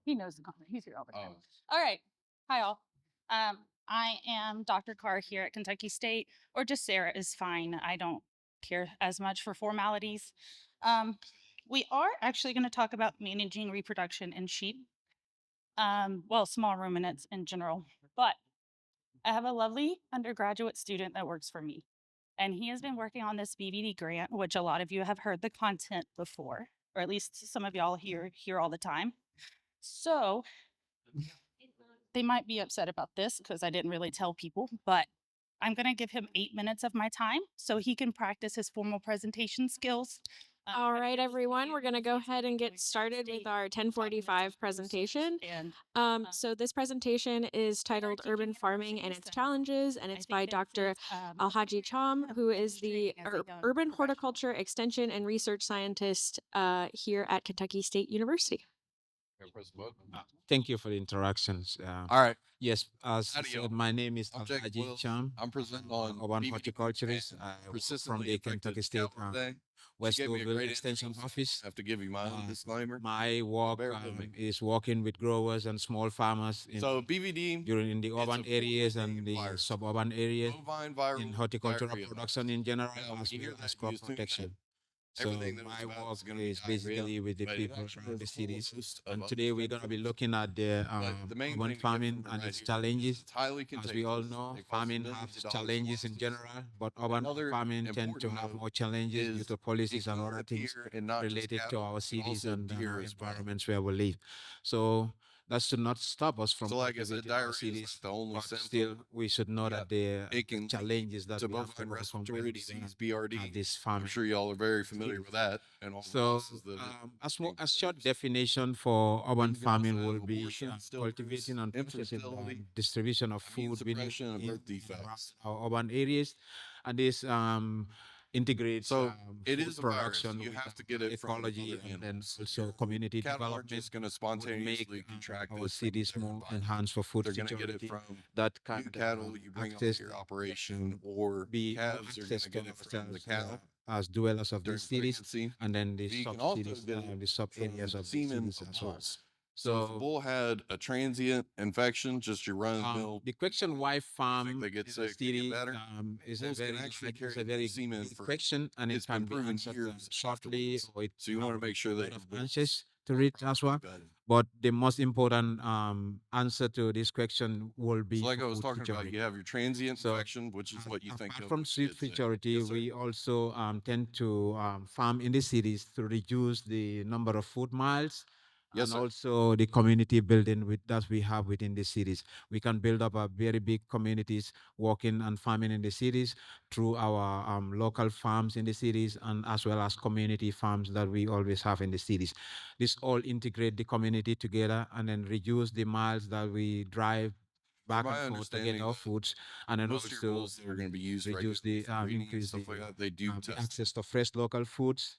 He knows the comment. He's here all the time. All right. Hi, all. I am Dr. Carr here at Kentucky State, or just Sarah is fine. I don't care as much for formalities. We are actually going to talk about managing reproduction in sheep. Well, small ruminants in general. But I have a lovely undergraduate student that works for me, and he has been working on this BVD grant, which a lot of you have heard the content before, or at least some of y'all hear all the time. So they might be upset about this because I didn't really tell people, but I'm going to give him 8 minutes of my time so he can practice his formal presentation skills. All right, everyone, we're going to go ahead and get started with our 1045 presentation. And So this presentation is titled Urban Farming and Its Challenges, and it's by Dr. Alhaji Cham, who is the Urban Horticulture Extension and Research Scientist here at Kentucky State University. Thank you for the interactions. All right. Yes, as Howdy, said, y'all. my name is I'm Jacob Alhaji Wills. Cham. I'm presenting on urban BVD horticulturist and from persistently the effective Kentucky State scalpel today. West She gave me a Louisville great Extension intro, so Office. I have to give you my own disclaimer. My work Bear with me. is working with growers and small farmers in, So BVD in the urban a areas bovine and the virus. suburban areas Bovine viral in horticultural diarrhea production in general, Now, when as you hear well as that, you crop assume that protection. So everything that my it's about work is gonna be is diarrhea, basically with the but it people actually around the has a whole cities. host of And other today we're going to be looking at the But the main urban thing to get farming from it and right its here is challenges. it's highly As we all contagious. know, It causes farming millions has of dollars challenges in losses. general, but urban Another farming tend to important have note more challenges due is to policies it and can other things appear in not just related to cattle, our but cities also and deer as well. environments where we live. So that should not stop us from So like I said, cultivating our diarrhea is cities, not the only but symptom. still we should know Yeah, that the it can challenges that It's a we have to bovine overcome respiratory when we disease, have BRD. this I'm farming. sure y'all are very familiar with that and all the So, losses that a short definition for urban can also farming will have be abortion, stillbirths, cultivating and processing infertility, distribution of immune food within suppression, and in birth and around defects. our urban areas, and this integrates So it food is a virus. production You with have to get it from ecology other and then animals. also community Cattle aren't development. just going to Would spontaneously make contract our this from cities their more environment. enhanced for food They're going to get it security from that can new cattle you bring on access your operation, or be calves are going access to to get it from the ourselves, cow. as dwellers of during these cities, pregnancy. and then the But you can also cities, get it the sub areas from of the semen cities of as well. bulls. So if a So bull had a transient infection, just your run-of-the-mill, the question why farm they get is a sick, they get city better. is a Bulls can very actually it's a carry very semen big for question, and it it's been can be proven answered years shortly, afterwards. or it So you want to make sure a that lot your of bulls answers to it as well. better. But the most important answer to this question will be So like for I was food talking about, security. you have your transient So, infection, which is what you think apart of from when you food get sick. security, Yes, sir. we also tend to farm in the cities to reduce the number of food miles. Yes, And sir. also the community building that we have within the cities. We can build up a very big communities working and farming in the cities through our local farms in the cities, and as well as community farms that we always have in the cities. This all integrate the community together and then reduce the miles that we drive back my and forth to get understanding, our foods, and then most of your also bulls that are going to be used reduce regularly the for breeding and increase stuff like that, they do the test. access to fresh local foods.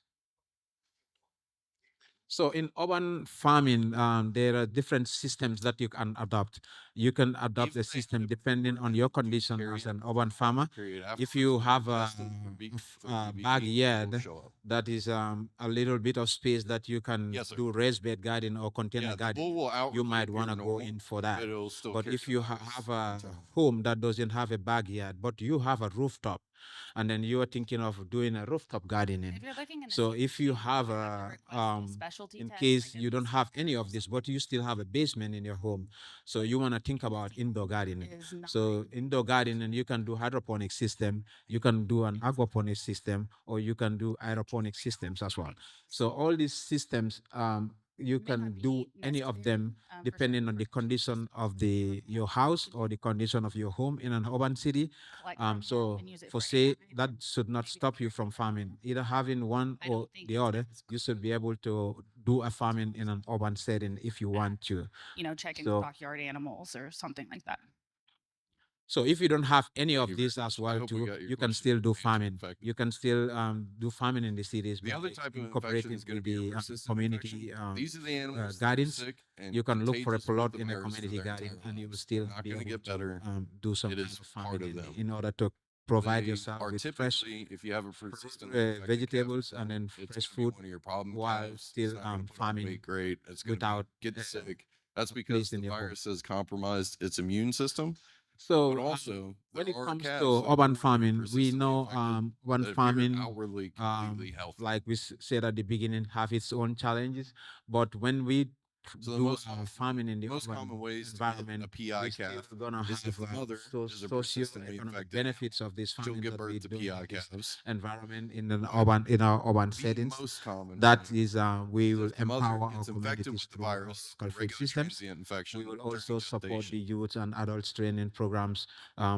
So in urban farming, there are different systems that you can adopt. You can adopt Even a if they system had depending on your condition carry as it an for urban a farmer. period If afterwards, you when have they're a, tested for for BVB, backyard it'll show up. that is a little bit of space that you can Yes, sir. do raised bed garden or container Yeah, the garden, bull will you outwardly might want appear to go normal, in for but that. it'll still But carry if the you virus. have a home that doesn't have a backyard, but you have a rooftop, and then you are thinking of doing a rooftop gardening. If you're living in the So same if you city, have you a have to request a specialty in test, case like a you don't BC have any or of this, something. but you still have a basement in your home, so you want to think about indoor gardening. Is not So indoor gardening, you can do hydroponic system, you can do an aquaponic system, or you can do aeroponic systems as well. So all these systems, you may can not do be any of necessary, them for depending certain on the purposes. condition of your house or the condition of your home in an urban city. Collect from him So and use it for for say AI, that should not maybe stop you compare from it to farming. that. Either having one I or don't think the it's other, as you should be crude, able to do a farming in an urban setting if you want to. checking So stockyard animals or something like that. so if you don't have any Thank of you very this as much. I well hope we too, got your you can question still do answered farming. effectively. You can still do farming in the cities The by other type of infection incorporating is going to with be a the persistent community infection. These are the animals that are gardens. sick and You can look for a contagious with plot the in a virus for community their garden, entire and you will lives. still They're not be going to able get better. do some It kind is of part farming of them. in order to provide They yourself are with fresh typically, if you have a persistent infected vegetables calf, and then it's fresh going to be food one of your problem while calves. It's still not going to put on farming weight great. It's going to without get sick. That's a because place the in your home. virus has compromised its immune system. But So also, when there it are comes calves to that are urban born farming, we persistently know infected urban that appear farming, outwardly completely healthy. like we said at the beginning, have its own challenges. But when we So the do most farming in the most urban common ways to get environment, a PI we still calf gonna is if have the mother is a persistently socio-economic infected benefits of this she'll farming give that we birth to do in PI this calves. environment in an But in our urban the settings. most common That thing is, we is will if the mother empower our gets infected communities with the through our virus, local a food regular systems. transient infection We will during also support gestation. the youth and adults training programs,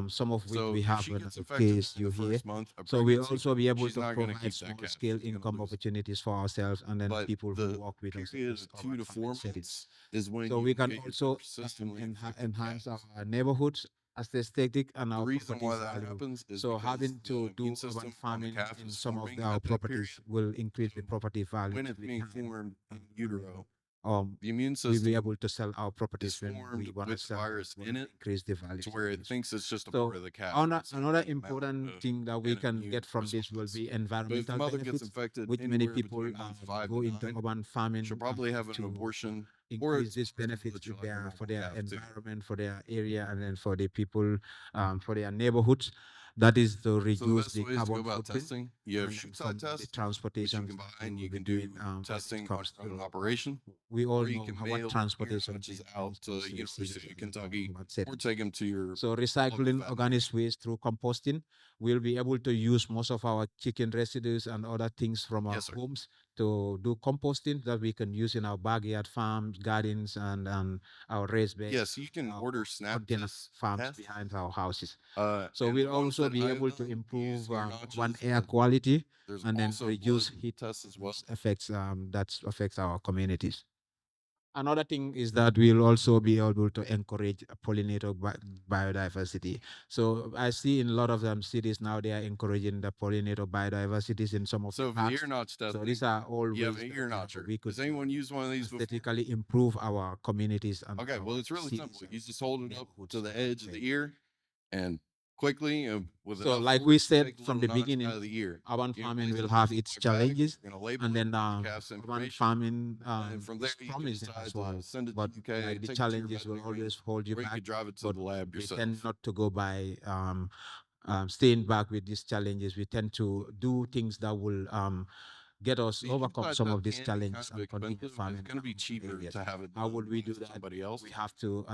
some of which So we if have she in gets the infected KSU in the here. first month of So we'll pregnancy, also be able she's to not going to provide keep that small calf. scale She's going to income lose it. opportunities for ourselves and then But people who the work with us in period this of 2 urban to farming 4 settings. months is when So you we can get your also persistently infected enhance calves. our neighborhoods, aesthetic, and The our reason why properties that value. happens is So because having the to immune do urban system on the farming calf in is some of forming our at that properties period. will increase the So property value. when So it's we being can formed in utero, um the immune we'll be system able to sell our is properties when we formed want to with the sell them, virus when in we it increase the value to of where it these. thinks it's just a So part of the calf. another, It's not another gonna mount important thing that we an can immune get from this will response. be But if the environmental mother gets benefits, infected which many anywhere people between month 5 go to into 9, urban farming she'll probably have an to abortion, or increase it's these possible benefits that she'll with have a for normal their calf too. environment, for their area, and then for the people, for their neighborhoods. That is to So the reduce best the ways to go carbon about footprint. testing, you have And then shoot from side the tests, which you transportation can buy we and will you be can doing do for these testing crops on an to- operation, we all or you know can what mail your transportation notches means out to to the the University cities of and Kentucky, urban or settings. take them to your So local recycling vet. organic waste through composting, we'll be able to use most of our chicken residues and other things from our Yes, sir. homes to do composting that we can use in our backyard farms, gardens, and our raised beds. Yes, you can order snap container test farms tests. behind our houses. And So the we'll ones also that be I've able to done improve use your one notches, air but quality there's and then also reduce blood heat tests as well. effects that affects our communities. Another thing is that we'll also be able to encourage pollinator biodiversity. So I see in a lot of cities now they are encouraging the pollinator biodiversities in some of So the for the parks. ear notch So testing, these are all you have ways an that ear notcher. we could Has anyone used one of these before? aesthetically improve our communities and Okay, well, our it's really cities simple. and You just hold it up neighborhoods to the edge of the ear and quickly and with So enough like force we to said take a from little the notch beginning, out of the ear. urban You're gonna farming place will it have in its a bag, challenges, you're gonna label and it, then CAF's urban information, farming and from there is you can promising decide as to well. send it to But UK, like the take it to your challenges will veterinarian, always hold you or you back. could drive it to But the lab we yourself. tend not to go by staying back with these challenges. We tend to do things that will get us The overcome inside some stuff of these can be kind challenges of and continue expensive. farming It's gonna be in some cheaper areas. to have it How done would we do for that? somebody else. We have to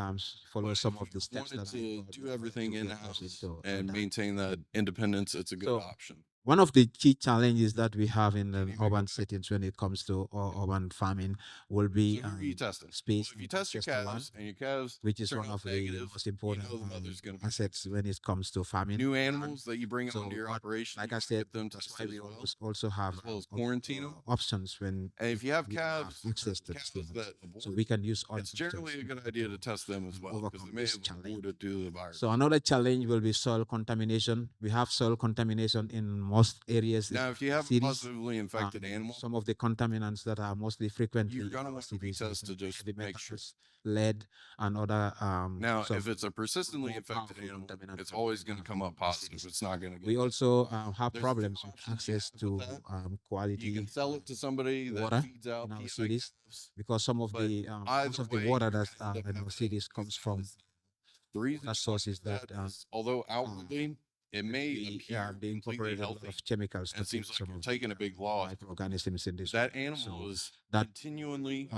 follow But some if of you the steps wanted that to I got do before everything to in get us house into and that. maintain that independence, it's a good So option. one of the key challenges that we have in the Can you make urban it back? settings when it comes to urban farming will be So who are you testing? space Well, if you and test your access to land, calves and your calves which is turn one out of the negative, most you important know the mother's gonna be assets when it comes to farming. new animals that you bring So onto your what, operation. like You I wanna said, get them that's why tested we as well, also have as well as quarantine them. options when And if you have we don't have calves, access to calves these that lands. So abort, we can use all it's generally a good idea to test them as well because overcome they may this have challenge. aborted due to the virus. So another challenge will be soil contamination. We have soil contamination in most areas. Now, in if you have a cities. positively infected animal, Some of the contaminants that are mostly frequently you're in gonna our want to cities retest is to just heavy make sure. metals, lead, and other Now, some if it's a persistently more infected powerful animal, contaminants it's that always we going to have come in up our positive. cities. It's not going to We get. also have There's problems two with options you access have to with that. You quality can sell it to somebody that water feeds out in our PI cities calves, because some of but the most either of the way, water you're that gonna end up in our having cities to comes use from that. The reason water you sources want that to do that is, although outwardly it may we appear they completely incorporate a lot healthy, of chemicals and to it kill seems like some you're of taking a big loss, microorganisms in this that water. animal So is that continually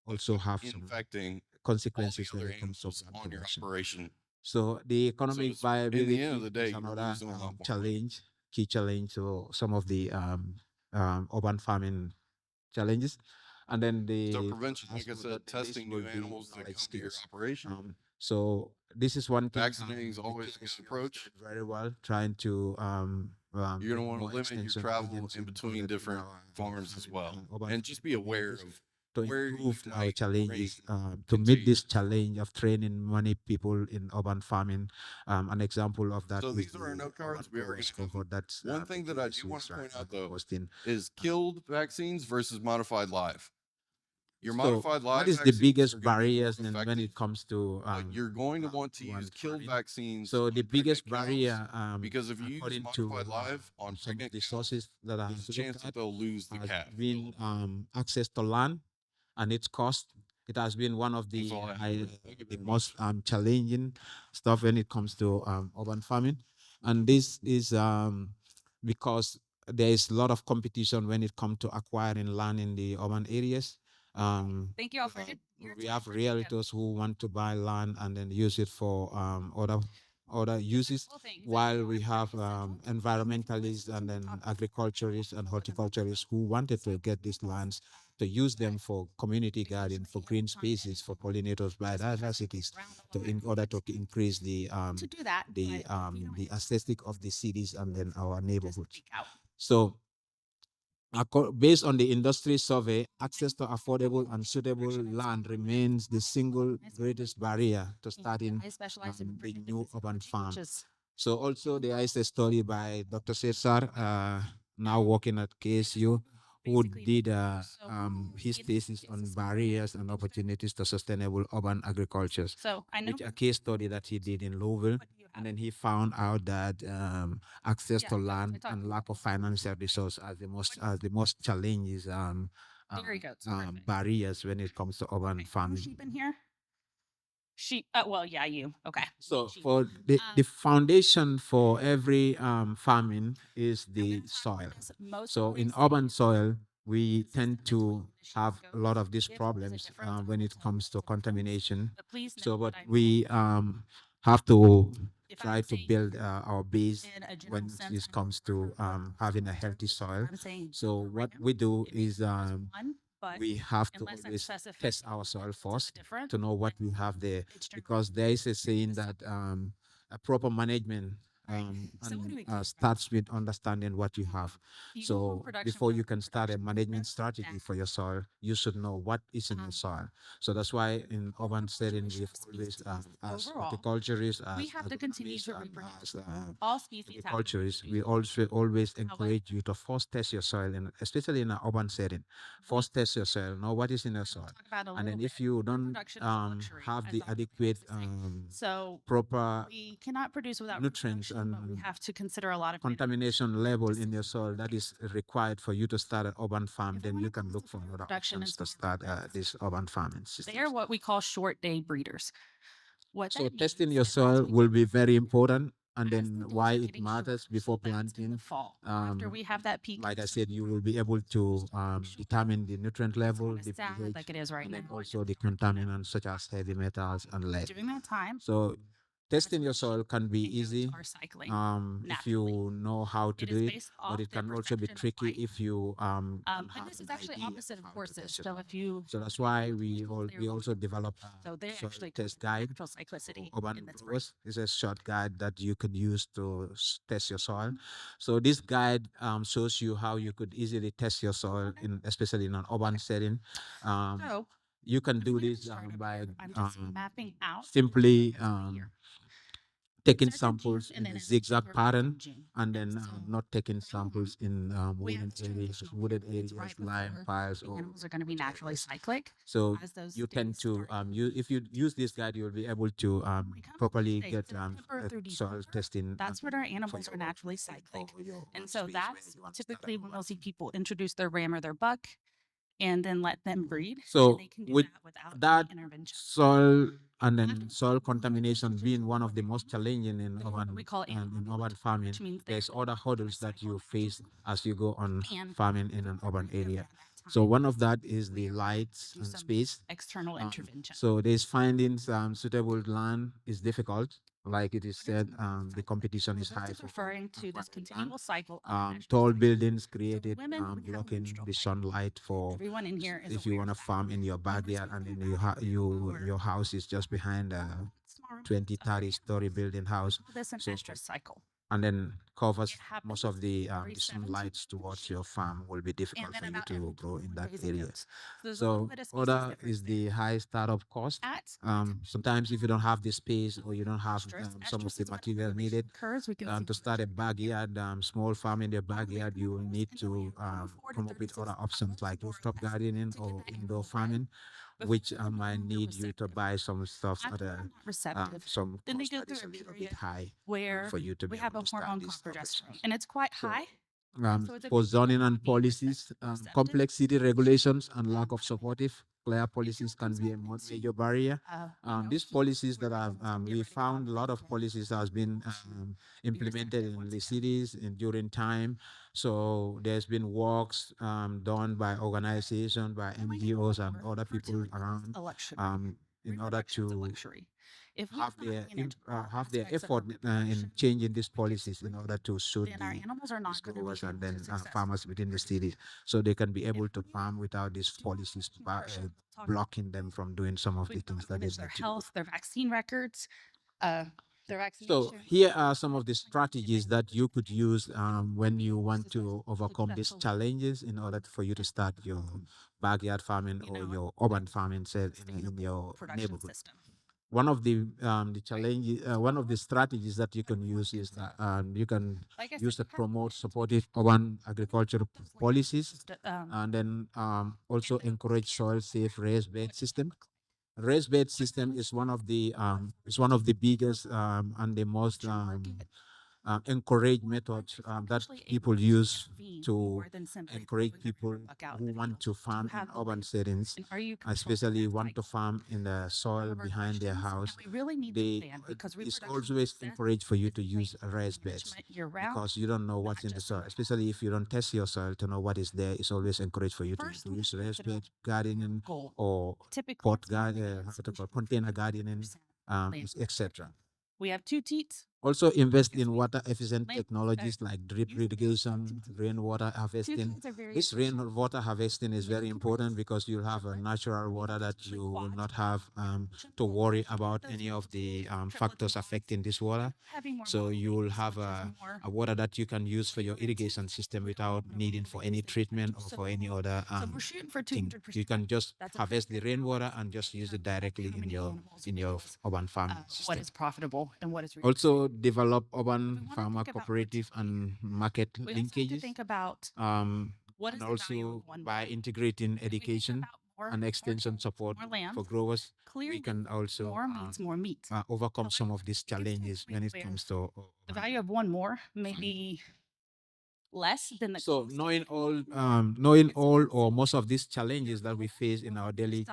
also have some infecting all the consequences when other it comes to animals plant on your production. operation. So the So economic it's, in the viability end of the day, is you're another losing a lot more money. challenge, key challenge to some of the urban farming challenges. And then So the prevention, last like I but said, not the least testing will new be animals that knowledge come to your skills. operation. So this is one thing Vaccinating is the always a KS good approach. doing very well, trying to You're going to want to more limit your extension travel agents in between included in different our farms as well. urban And just be aware communities of to where you improve our might challenges train to meet this contagious. challenge of training many people in urban farming. An example of that So is these are our the note cards. We are going Course to have cohort that's one thing that I do want is to right point out now though hosting. is killed vaccines versus modified live. Your So modified live what is the vaccines biggest are going to be more barriers when effective, it comes to but you're going to want to urban use killed farming? vaccines So on the biggest pregnant barrier, cows because if you use according to modified live on some of pregnant the cows, sources that I there's have a chance looked that at, they'll lose the has calf. been access to land and its cost. It has been one of That's the all I have. Thank you the very most much. challenging stuff when it comes to urban farming, and this is because there is a lot of competition when it comes to acquiring land in the urban areas. Thank you all for We have realtors who want to buy land and then use it for other uses, while we have environmentalists and then agriculturists and horticulturists who wanted to get these lands to use them for community garden, for green spaces, for pollinators, biodiversities, in order to increase the the aesthetic of the cities and then our neighborhoods. So based on the industry survey, access to affordable and suitable land remains the single greatest barrier to starting the new urban farm. So also there is a study by Dr. Cesar, now working at KSU, who did his thesis on barriers and opportunities to sustainable urban agriculture, So I know which a case study that he did in Louisville. And then he found out that access to land and lack of financial resource are the most challenges dairy goats. barriers when it comes to urban farming. Sheep in here? Sheep. Well, yeah, you. Okay. So Sheep. for the foundation for every farming is the soil. So in urban soil, we tend to have a lot of these problems when it comes to contamination. So, but we have to try to build our base when it comes to having a healthy soil. So what we do is we have to always test our soil first to know what we have there, because there is a saying that a proper management starts with understanding what you have. So before you can start a management strategy for your soil, you should know what is in your soil. So that's why in urban settings, we've always, as horticulturists, We as have to continue agronomists, to and reproduce. as All species have to agriculturists, we also always encourage you to first test your soil, especially in an urban setting. First test your soil, know what is in your soil. talk about a And then little if bit. you don't Production is a luxury, have as the Dr. adequate So proper we cannot produce without nutrients reproduction, but we and have to consider a lot of contamination level in your soil that is required for you to start an urban farm, then you can look for other production options is to start this urban farming system. They are what we call short day breeders. What So that testing means your is soil will be very important, and as then the days why are it getting matters shorter, before so that's in the planting. fall. After we have that peak, Like I said, you will be able to determine the nutrient level, kinda the sad pH, like it is right and then now. also the contaminants such as heavy metals and lead. During that time, So testing your soil can be goats easy are cycling if you know how to It do is it, based but off it their can also be perception of tricky light. if you don't And have this is an actually idea opposite of how to horses. test your So soil. if you So that's why they're we also develop so a they soil actually test guide. natural cyclicity Urban in the spring. Growers is a short guide that you could use to test your soil. So this guide shows you how you could easily test your soil, especially in an urban setting. So You can do this by I'm just mapping out simply taking starts in June samples and in then a it's zigzag October pattern, and June. and then not taking samples in We have wooded it's areas, right lime before piles, the or animals are going to be naturally cyclic. so as those you tend days to start. if you use this guide, you'll be able to We come properly say get September through soil December, testing. That's when our animals are naturally cyclic. And so that's typically when we'll see people introduce their ram or their buck and then let them breed. So and they can do with that without that any intervention. soil and then soil contamination being one of the most challenging in urban We call in urban farming, which means there's other hurdles that you face as you go on And farming in an urban area. So one of that is the lights and some space. external intervention. So there's finding some suitable land is difficult. Like it is said, the competition is high This is for referring to this continual cycle of natural tall cycle. buildings created women, we have blocking menstrual the cycle. sunlight for Everyone in here is if you aware want to of that. farm in your backyard and then your house is just behind a Small 20 30 story building house, This an so estrus cycle. and then covers It happens most of the every 17 sunlight towards your farm will be difficult then for you about to every grow in 21 that days it area. goes. So there's a little So bit of species other difference is the high startup cost. At Sometimes if you don't have the space or you don't have estrus, some of estrus the is when material population needed occurs. We can see to start a backyard, small farm in your backyard, you will need to come up with other options like rooftop gardening or indoor farming, which might need you to buy some stuff after at they're a not receptive, some then they cost go that is through a a little bit period high where for you to we be have able a to start hormone these called operations. progesterone, and it's quite So, high. So it's a for big zoning and deal. policies, complex city regulations and lack of supportive, clear policies can be a major barrier. These policies that have we found a lot of policies has been implemented in the cities in during time. So there's been works done by organizations, by NGOs and other people around a luxury. in order Reproduction's a to luxury. If we have do not their manage all have their aspects of effort in reproduction, changing these policies in order to suit then our the animals are not going to be growers and able then to successfully farmers within the cities, so they can be able to farm without these policies blocking them from doing some of the things that they manage their need to do. health, their vaccine records, their vaccination. So here are some of the strategies that you could use when you want to overcome these challenges in order for you to start your backyard farming or your urban farming in your production neighborhood. system. One of the challenges, one of the strategies that you can use is that you can Like I use said, to promote supportive urban agriculture policies, just, and then also encourage soil safe raised bed system. Raised bed system is one of the biggest and the most encouraged methods that people use to encourage people who want to farm in urban settings, and are you especially want to farm in the soil behind their house. we really need They to ban because it's reproduction always consent encouraged for you to use raised beds management year-round. because you don't know what's in the just soil, especially if you don't test your soil to know what is there. It's always encouraged for you First, to we use have to raised consider bed gardening goal. or Typically, pot it's not garden, container gardening, etc. We have 2 teats, Also invest in water efficient Land- technologies like drip use the irrigation, rainwater Two harvesting. kids are very This rainwater harvesting is very important because you'll have a natural water that you will not have to worry about any of the factors affecting this water. having more So you will have more a water that you can use for your irrigation system without needing for any treatment or for any other so we're shooting for thing. 200%. You can just That's a harvest the rainwater and just use it directly in your urban farming what system. is profitable and what is Also develop urban wanna farmer think about cooperative and market we also have to linkages. think about what is And the value also of one by more. integrating If we think education about more and extension support more land, for growers, clearly we can also more means more meat. overcome some of these challenges when it where comes to The value of one more may be less than the so cost of knowing all or most of these challenges that we face in our daily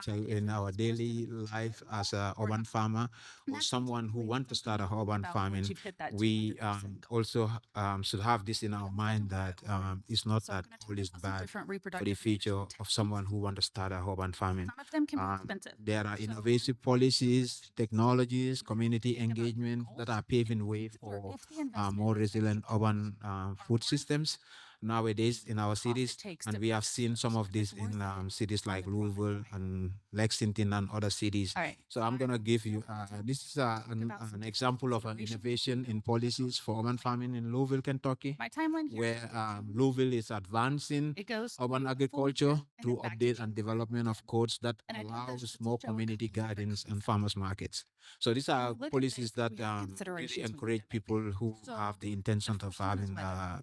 life as a urban farmer or someone who want to start a urban farming, you've hit that we 200% also should have this in our mind that it's not So I'm that gonna all talk is about some bad different for the reproductive future of someone who want to start a urban farming. Some of them can be Um, expensive. there are innovative policies, technologies, community engagement that are paving way for If the investment more resilient urban food systems nowadays in our it cities. takes And to we have seen some of these in cities like Louisville and Lexington and other cities. All right. So I'm going to give you, this is an example of an innovation in policies for urban farming in Louisville, Kentucky, My timeline here, where Louisville is advancing it goes urban through a full agriculture year and through then back to update and development of codes that And I did this allows just to more show a community couple different gardens and farmers markets. So these are look at policies this, that we have really considerations when we encourage do it. people who So, have the intention of having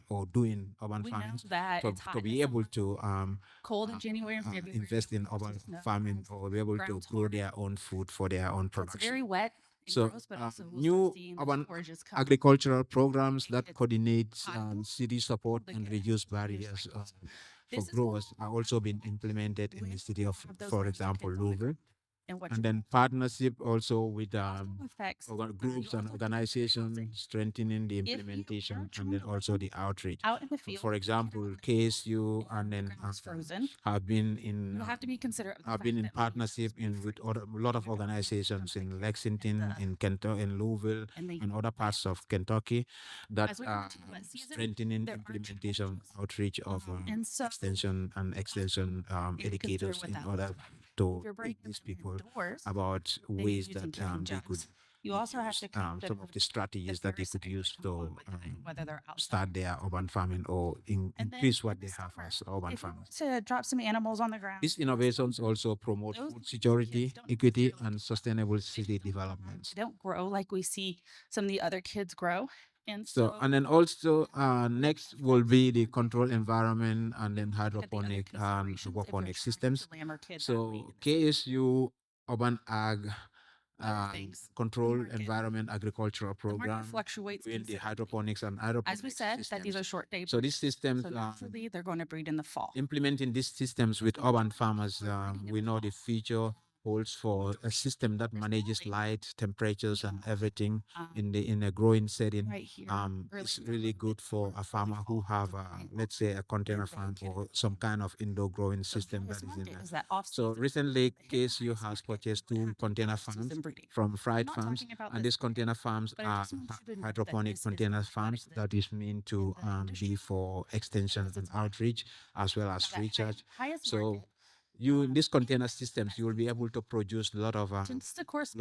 or doing urban We know farming that it's hot to in be the able summer, to cold in January and February. invest in urban snow, farming or be able to ground's grow hard. their own food for their own So it's production. very wet and So gross, but also we'll new start seeing the urban forages come. agricultural programs that It's coordinate hot. city support The and good reduce news is barriers for This is growers are also being implemented in the city of, have those for little example, kids on the Louisville. and what And then partnership also with affects groups and organizations strengthening the If you implementation are and trying then to also the outreach. out in the field. For example, KSU and then ground's frozen. have been in You have to be considerate of the have fact been in that partnership with a lot of organizations in Lexington, in Kentucky, in Louisville, and they and other parts of Kentucky that As we are move to wet season, strengthening there are implementation outreach of and so extension consider educators what in that order looks to if you're teach breaking these them people indoors, about then you're ways using that kitchen they could jugs. You also have use, to consider some of the strategies that they could use to whether they're outside. start their urban farming or And then increase what in they the have summer, as urban if you farming. want to drop some animals on the ground. These innovations also promote Those food kids security, don't equity, necessarily and sustainable city development. They don't grow like we see some of the other kids grow. And So, and then also next will be the control environment and then look at the other hydroponic and considerations if you're aquaponic trying to systems. lamb or kids So KSU Urban Ag Other things. Control market. Environment Agricultural the market Program fluctuates. in the considerably. hydroponics and hydroponics As we said, that these are systems. short day. So these systems, So naturally, they're going to breed in the fall. implementing these systems with urban farmers, we know the future holds for a system that manages light, temperatures, and everything in a growing setting. Right here. It's really good for a farmer who have, let's say, a container farm or some kind of indoor growing system that is in there. Is that off So recently, KSU has purchased 2 container farms from Fried not Farms, talking about and this these container farms but I are just want you to know that hydroponic this is container what farms exists that is meant to be for extension and outreach as well as research. highest So market. you in these container systems, you will be able to produce a lot of Just of course,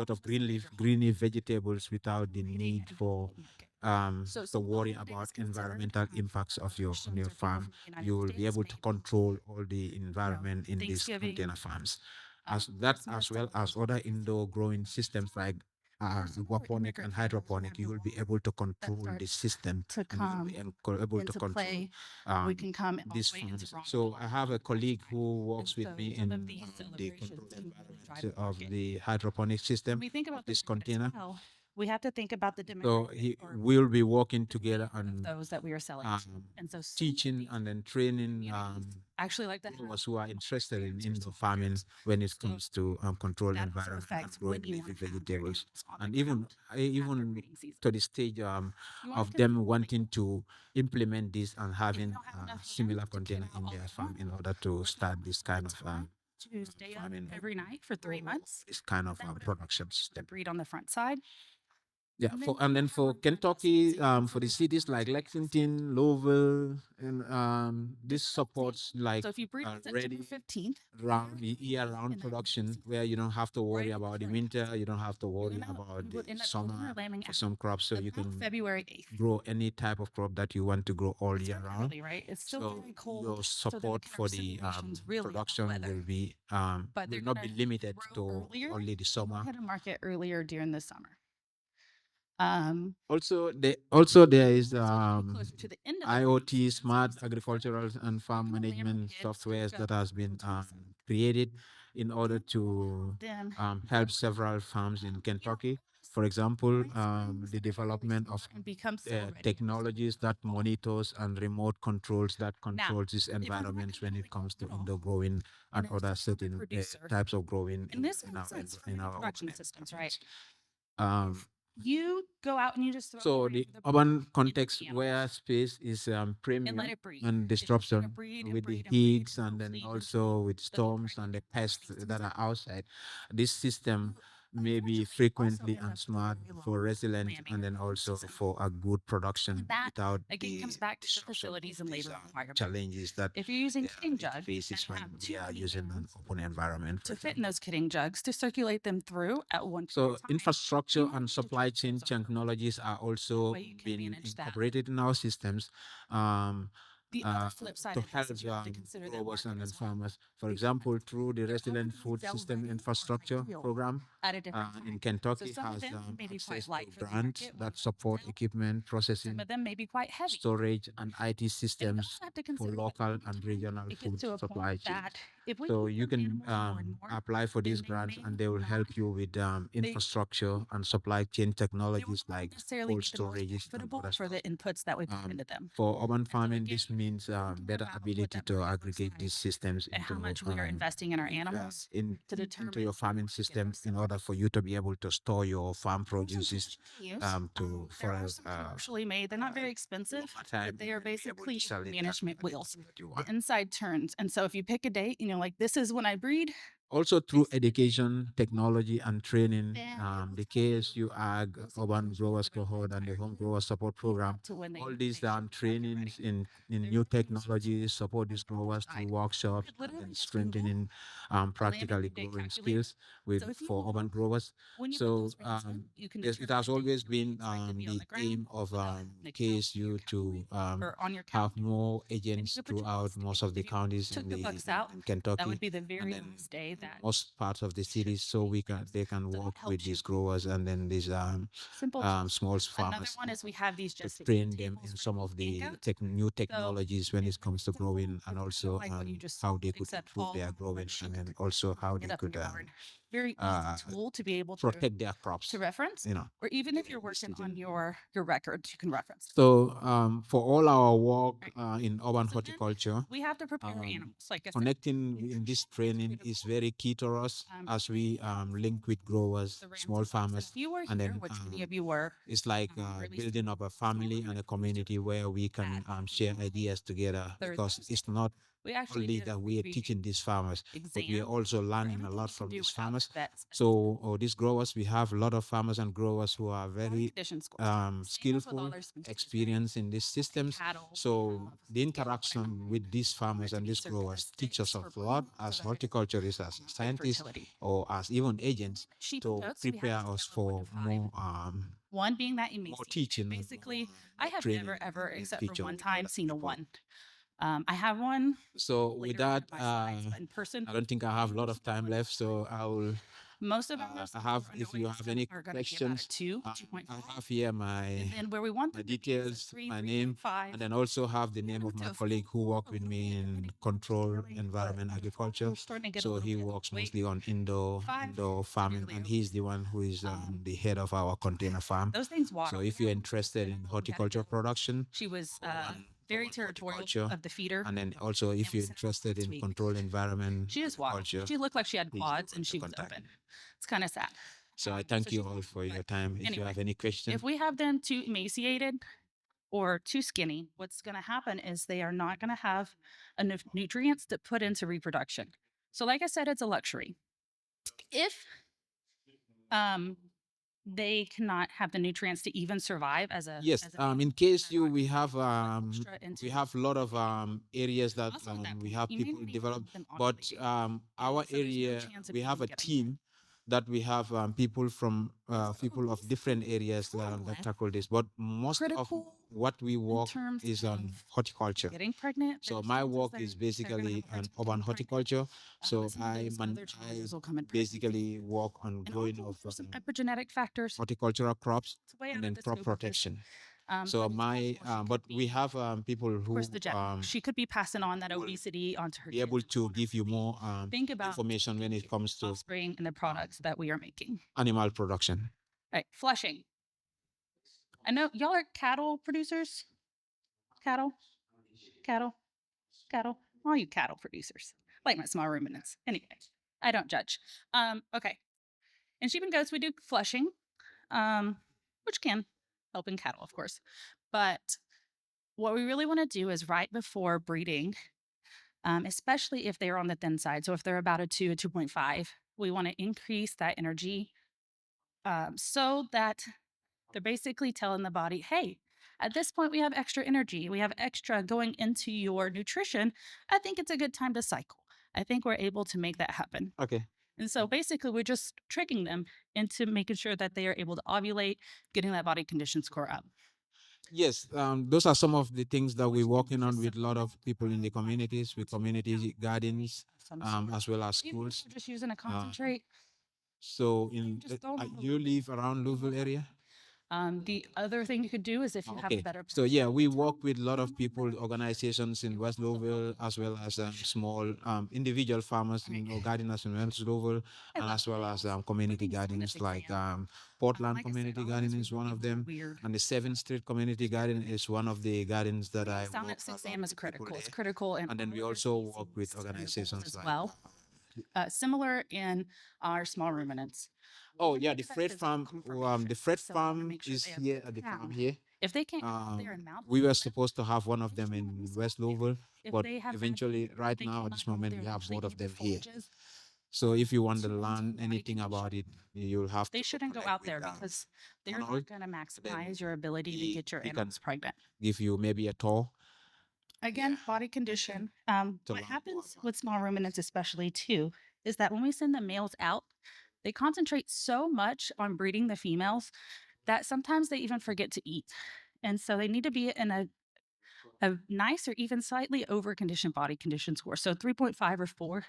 greeny vegetables without the need for to worry about environmental impacts of your on your farm. You will be able to control all the environment in these Thanksgiving, container farms. As that as well as other indoor growing systems like aquaponic and hydroponic, you will be able to control the system to and come you'll be able to into control play. We can come all these the way into farms. Rockville. So I have a colleague who works with so me some in of these the celebrations control can really environment drive the of market. the hydroponic system When we think of about this the market as container. well, we have to think about the So demographic or we'll be working together of on those that we are selling. And so some of teaching these and then training actually like that. growers who are interested in indoor farming when it comes to controlled That also environment and affects growing when you leafy want to have your vegetables, animals on the and even ground after even breeding season. to the stage You wanna of consider, them like, wanting to implement this and having don't have enough similar land to container kill in all their at farm once, in order to start this kind of to stay up farming every night for 3 months this kind of that would production to system. breed on the front side. Yeah, And for then and you then have for our Kentucky, cities for the that cities like Lexington, Louisville, and this supports like So if you breed on September ready 15th, round year-round in that production where you don't have to worry right about the right, winter, you don't have to you're worry gonna about you the would end up holding summer or lambing for out some crops, so you about can February 8th. grow any type of crop that you want to grow all It's year very round. early, right? It's still So very cold. your So then support the for the consideration's really about production weather. But they're will not be gonna limited grow to earlier. only the They go summer. ahead and market earlier during the summer. Also, there is Closer to the end of the IoT, smart agricultural and farm lambing management kids softwares go that has been to some- created in order to Then help several farms in Kentucky. For example, the development of and become so ready. technologies that monitors and remote controls that Now, controls these if I'm not environments when it controlling comes to at all, indoor growing and and other it's a certain producer, types of growing and this in makes sense for in many our production urban systems, right? environments. You go out and you just throw So away the the urban into context the animals where space is and let premium it breed. and It's just gonna disruption breed and with the breed and breed, heats and then hopefully also with the storms and the pests systems that are out. outside. This system may be Unfortunately, also frequently end and up smart very for low resilient lambing and then also season. for a good production And that without again comes the back to the disruption facilities of and these labor requirements. challenges that If you're using kidding it jugs faces and when have we too are many using an animals open environment, for to fit in example. those kidding jugs to circulate them through at one So time, infrastructure you might and need to supply check chain those on your own. technologies are That also way you can being manage that. incorporated in our systems The other flip side to of this help is you have to consider that growers market and then as well. farmers. For Because example, through the there are Resilient companies Food that System already are Infrastructure ideal Program at a different in time. So Kentucky some of has them may be access quite to light for the grants market, that ones support don't. equipment Some processing, of them may be quite heavy. storage, and IT And you systems also have to for consider that local over and time, regional it food gets to a supply point chains. that if we So keep you them can animals more and more, apply for these then they grants may and they will not help you with infrastructure and supply chain technologies like necessarily cold be the most storages and profitable other for stuff. the inputs that we put into them. For urban And so farming, again, this means thinking better about what ability that to market looks aggregate like these systems and into how much we are investing in our animals to determine into your what farming market system looks in like. order for you to be able to store your farm There are some tools produces you can use. to There for are some commercially made. They're not very expensive, time but they are and be able to basically sell it at management at the wheels. time that you The want. inside turns, and so if you pick a date, you know, like this is when I breed. Also through education, technology, and training, Then the KSU Ag Urban Growers Cohort and the Home Grower Support Program, to when all they these should be trainings in They're new very technologies support these growers through side. workshops could literally and just Google strengthening practically date growing calculator. skills with So if you for know urban growers. when you put So those rings in, you can yes, it determine has the date always you'll be been expected to be on the the ground aim of without an account KSU to or on your have calendar. more And you agents could put your throughout list. most of the If you counties took in the the bucks out, in that Kentucky would be the and very then last day that most parts of the cities, so we can they can so that work with helps you. these growers and then these Simple tools. small Another farmers one is we have these to just train them in some of the new So technologies when it comes to growing and also like what you just how saw, they could except improve all their on one growing sheet. and then also how they Get up in could your yard. Very easy tool to be able to protect their crops. reference, You know. or even if you're working on your records, you can reference. So for all our work in urban horticulture, We have to prepare animals. Like I said, connecting in this training is very key to us as we link with growers, small farmers, if you were and here, then which many of you were, it's like building up a family and a community where we can share ideas together because it's not we actually only did a that we are preview teaching these farmers, but we are exam also learning a anything lot you can from do these without farmers. vets. So these growers, we have a lot of farmers and growers who are very Condition scores. Same as with skillful, all our species, right? experienced in these systems. Cattle, So the have interaction with these farmers and these growers teach us a lot as horticulturists, as scientists, fertility. or as even agents Sheep to and goats, we have prepare a us scale of for 1 to 5. more One being that more emaciated. teaching. Basically, I have training never ever, in except future for one with time, other seen a people. 1. I have one. So with that, by slides, but in person, I don't think I have a lot of time left, so I will. most of them I have, if you have any are going to be about a questions, 2, I 2.5. have here my And where we want my them to be is a details, 3, my name, 3.5. and then also have the name of my colleague who worked with me in control environment agriculture. Starting to get a So little he bit works weight. mostly on indoor 5, farming, and he's the one who is the head of our container farm. Those things water. So if you're interested in horticulture production, She was on very on territorial horticulture, of the feeder. and then also if you're interested in control environment She is water. culture, She looked like she had please quads do and she was contact open. It's kind of sad. So I thank you she's all for your time. If you anyway, have any questions, If we have them too emaciated or too skinny, what's going to happen is they are not going to have enough nutrients to put into reproduction. So, like I said, it's a luxury. If they cannot have the nutrients to even survive as a Yes, as a in family. case They're not we gonna have put extra into we have a lot of areas that also at that we point, have you may people not even develop, need them but ovulating. our So there's no area chance of we you have even a getting team that we have people from people of different areas that tackle this. But most of critical what we in work terms is on of horticulture. getting pregnant. So There's my chances work that is they're gonna basically have a hard an time urban getting pregnant. horticulture. So But some of I those other challenges will come in pregnancy. basically work on And growing also of there's some epigenetic factors. horticultural crops It's way and out then of the crop scope of this. protection. But So it's my possible she but could we be, have people of who course, the she could be passing on that obesity onto her be kids. able to give you more Think about information when it comes to offspring and the products that we are making. animal production. All right, Flushing. I know y'all are cattle producers. Cattle, cattle. All you cattle producers, like my small ruminants. Anyway, I don't judge. Okay. In sheep and goats, we do flushing, which can help in cattle, of course. But what we really want to do is right before breeding, especially if they're on the thin side. So if they're about a 2, a 2.5, we want to increase that energy so that they're basically telling the body, hey, at this point, we have extra energy. We have extra going into your nutrition. I think it's a good time to cycle. I think we're able to make that happen. Okay. And so basically, we're just tricking them into making sure that they are able to ovulate, getting that body condition score up. Yes, those are some of the things that we're working on with a lot of people in the communities, with community gardens, as well as Even if schools. we're just using a concentrate. So in Just throw 'em on the you live around Louisville area? The other thing you could do is if you have a Okay. better. So yeah, we work with a lot of people, organizations in West Louisville, as well as small individual farmers, gardeners in West Louisville, and as well as community gardens like Portland Community Garden is one of them, and the 7th Street Community Garden is one of the gardens that I Sound work at 6 a lot a.m. is with people critical. It's there. critical, And then we all of also their work with species and the bulls organizations as like well. Similar in our small ruminants. oh yeah, the Because Fred it's farm. confirmation, The Fred so we wanna farm make sure is they have here good at the farm cow. here. If they can't go out there and mouth We were them, supposed to have one of them in West Louisville, if but they have bad eventually, feet, right they now at cannot this go out moment, there we and have actually both of eat the them here. forages. So if you want to to learn body anything condition. about it, you'll have They to shouldn't go connect out with there them. because they're Arnold, not going to maximize your ability to he- get your he can animals pregnant. give you maybe a tour. Again, body condition. To What learn more happens about with small ruminants, especially too, is that when we send the males out, they concentrate so much on breeding the females that sometimes they even forget to eat. And so they need to be in a nice or even slightly over conditioned body condition score. So 3.5 or 4,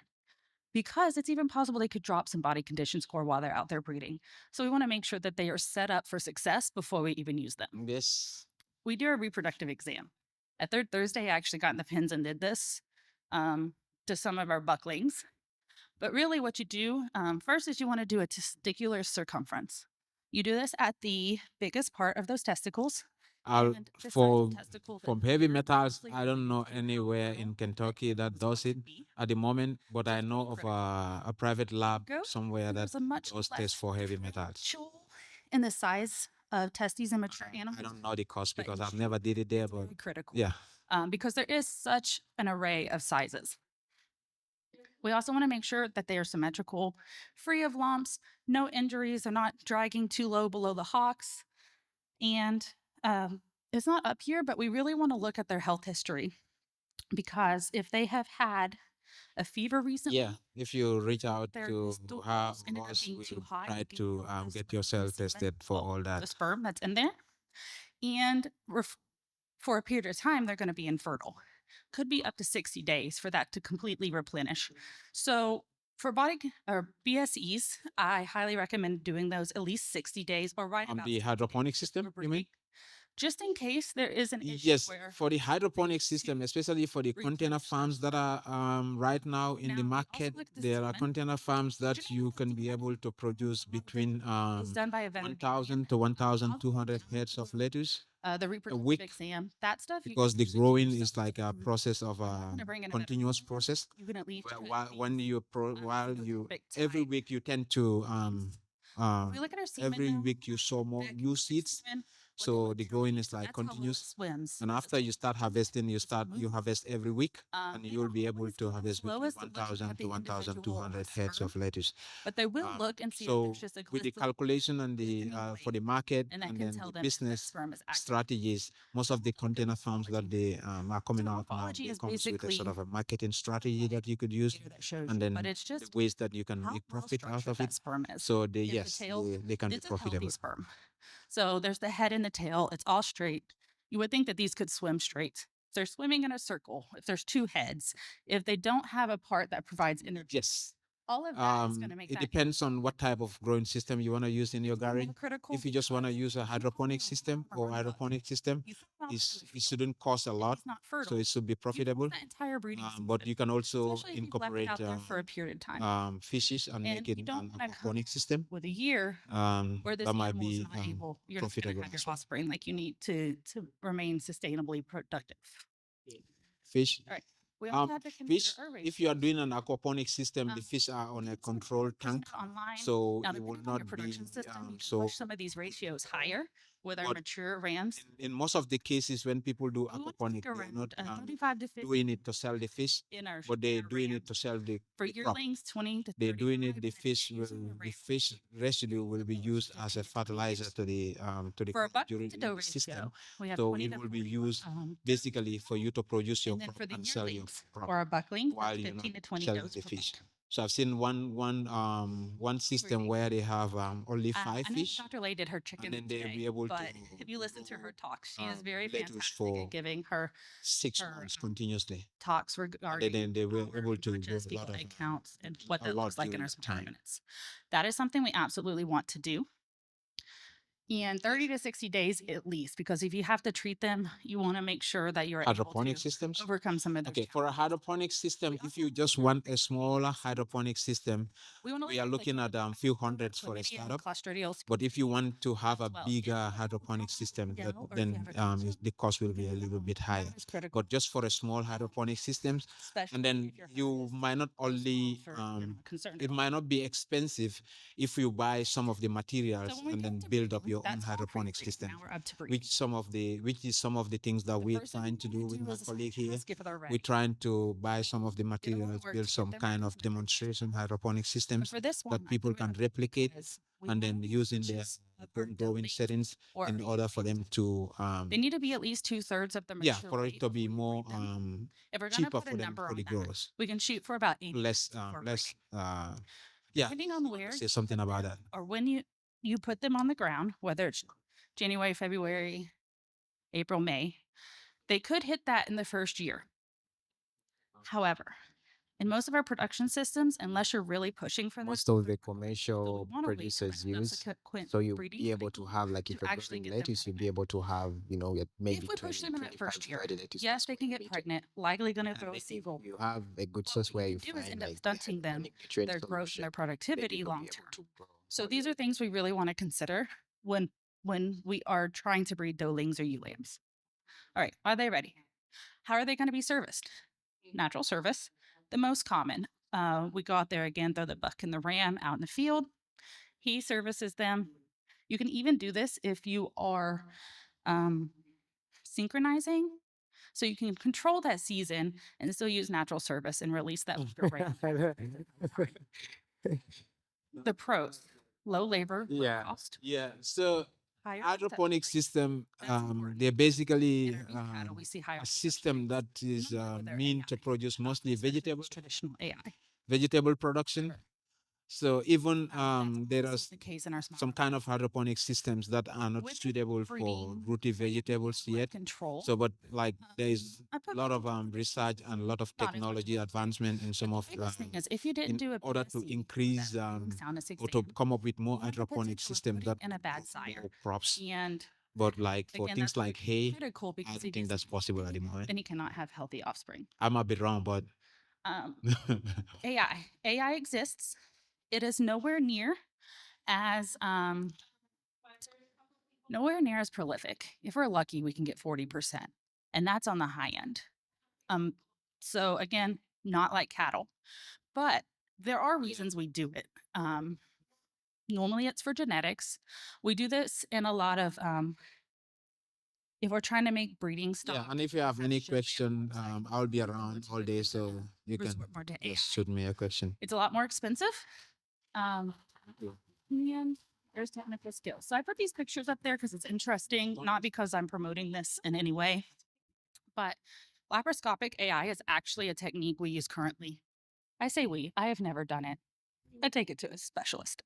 because it's even possible they could drop some body condition score while they're out there breeding. So we want to make sure that they are set up for success before we even use them. Yes. We do a reproductive exam. At Third Thursday, I actually got in the pins and did this to some of our bucklings. But really, what you do first is you want to do a testicular circumference. You do this at the biggest part of those testicles. And besides For the testicle, from heavy metals, I don't know anywhere in Kentucky that does it at the moment, but I know of a private lab somewhere that there's a much does less tests for heavy metals. differential in the size of testes in mature animals. I don't know the cost but because in I've never did it there, it's but very critical. yeah. Because there is such an array of sizes. We also want to make sure that they are symmetrical, free of lumps, no injuries, they're not dragging too low below the hocks. And it's not up here, but we really want to look at their health history because if they have had a fever recently, Yeah, if you reach out their to stools ended up us, being we too will high, try and to the get sperm yourself semen, tested for all the that. sperm that's in there. And for a period of time, they're going to be infertile. Could be up to 60 days for that to completely replenish. So for or BSEs, I highly recommend doing those at least 60 days or right about The 60 hydroponic days system, before you mean? breeding, just in case there is an issue Yes, where for the hydroponic system, especially for the container farms that are right now in the Now, we also market, look at the there are semen. container farms that you can be able to produce between it's done by a veterinarian. 1,000 to 1,200 heads of lettuce The reproductive week, exam, that stuff. You because can the usually do growing yourself. is like a process of gonna bring in a continuous veterinarian. process. You can at least When you while you perfect every week you tend to we look at our semen every now, week you sow more new seeds. semen, So the growing is like That's how well it continuous. swims. And after you start harvesting, you harvest every week, and They you'll won't be able always to be as harvest low between as the looking at 1,000 to the 1,200 heads sperm, of lettuce. but they will look and see if So there's just a with the glisten calculation and the for the market and that and can then tell the them if that business sperm is active. strategies, most of the container farms that they are coming So out now, morphology they is comes with a sort basically of a marketing strategy that you could use, data that shows and you, but then it's just the ways that you can how make well profit out structured of that it. sperm is. So they If the yes, tail, they can be it's a healthy profitable. sperm. So there's the head and the tail. It's all straight. You would think that these could swim straight. If they're swimming in a circle, if there's two heads, if they don't have a part that provides energy, Yes. all of that is going to make It that depends on what type of growing system you want to use in your garden. critical. If you just want to use a hydroponic system or hydroponic system, You put it out there in it the field, shouldn't cost a and lot, he's not so fertile. it should be You lose profitable. that entire breeding But season, you can also especially if you've left it incorporate out there for a period of time. fishes and make And it you an don't want to come aquaponic system. with a year where this That might animal is be not able, you're not going profitable to have your as well. offspring like you need to remain sustainably productive. Fish. All right. We also have to consider Fish, our if you are doing an aquaponic system, the Um, fish are on a Some controlled person tank, online. so Now, it will depending on your not production be system, you can so. push some of these ratios higher with our But mature rams. in most of the cases, when people do We want to aquaponic, stick they're not around 35 to 50 doing it to sell the fish, in our but they're our doing rams. it to sell the For the crop. yearlings, 20 to 30. They're doing it. The fish residue will be used as a fertilizer to the For a buck during to doe the system. ratio, we have So 20 it to will be 40. used basically for you to produce your And then crop for the and sell your yearlings crop or our bucklings, while that's you're 15 not to 20 selling does the per fish. buck. So I've seen one system where they have only 5 I know fish, Dr. Lay did her chicken and then they'll today, be able but to if you listen to her talk, she is um, very lettuce fantastic for at giving her 6 her, months continuously. talks And regarding then they were our able to not grow just a fecal lot of egg counts and what a that lot looks like in during our that supply time. units. That is something we absolutely want to do. In 30 to 60 days at least, because if you have to treat them, you want to make sure that you're able Hydroponic to systems. overcome some of those Okay, for a hydroponic system, if you just want a smaller hydroponic system, We want to we are looking at few hundreds for a startup. But if you want to have a bigger hydroponic system, then the cost will be a little bit higher. But just for a small hydroponic systems, and then you might not only it might not be expensive if you buy some of the materials and then build up your own hydroponic system. Which is some of the things that we're trying to do with my colleague here. We're trying to buy some of the materials, build some kind of demonstration hydroponic systems for this one, that people can replicate and then use in their own growing settings in order for them to they need to be at least 2/3 of the mature yeah, for it weight to be before we more breed them. If we're gonna cheaper put a for them number for on the that, growers. we can shoot for about 80 Less for less breeding. yeah. Depending on where Say something about that. or when you put them on the ground, whether it's January, February, April, May, they could hit that in the first year. However, in most of our production systems, unless you're really pushing for this, Most of the commercial wanna wait for producers that use. subsequent So you'll breeding be able to have, like, to if you're actually growing get them lettuce, you'll be able to have, maybe if we push 20, them in that 25, first year, 30 lettuce yes, plants they per can get meter. pregnant, likely going to And throw a then seagull. you have a good What source we where can you do is find end up like the stunting them, hydroponic nutrient their growth and solution, their then productivity you'll long be able term. to grow So more these are things we really want to consider when we are trying to breed doelings or ewe lambs. All right, are they ready? How are they going to be serviced? Natural service, the most common. We go out there again, throw the buck and the ram out in the field. He services them. You can even do this if you are synchronizing. So you can control that season and still use natural service and release that bigger ram. The pros, low labor Yeah. cost. Yeah. So Higher hydroponic acceptance rate. system, That's important. they're basically In our beef cattle, we see higher a system that is Not with their mean to AI, produce mostly traditional AI. vegetable production. So even there are Also the case in our some kind of hydroponic systems that are not With suitable for breeding, rooty vegetables yet. control. So, but like there is I a put lot of research and a lot of Not as much technology advancement in some of biggest thing is if you didn't in do a order to BSE, increase that soundness or to exam, come up with more you have the hydroponic potential of systems that putting in a bad grow sire. more crops. And But like for again, things that's like hay, critical I because don't if think you that's possible at the moment. then you cannot have healthy offspring. I might be wrong, but AI exists. It is nowhere near as prolific. If we're lucky, we can get 40%, and that's on the high end. So again, not like cattle, but there are reasons we do it. Normally it's for genetics. We do this in a lot of if we're trying to make breeding stock. Yeah, and if you have any question, I'll be around all day, so you can resort more to AI. just shoot me a question. It's a lot more expensive. And there's technical skills. So I put these pictures up there because it's interesting, not because I'm promoting this in any way, but laparoscopic AI is actually a technique we use currently. I say we, I have never done it. I take it to a specialist.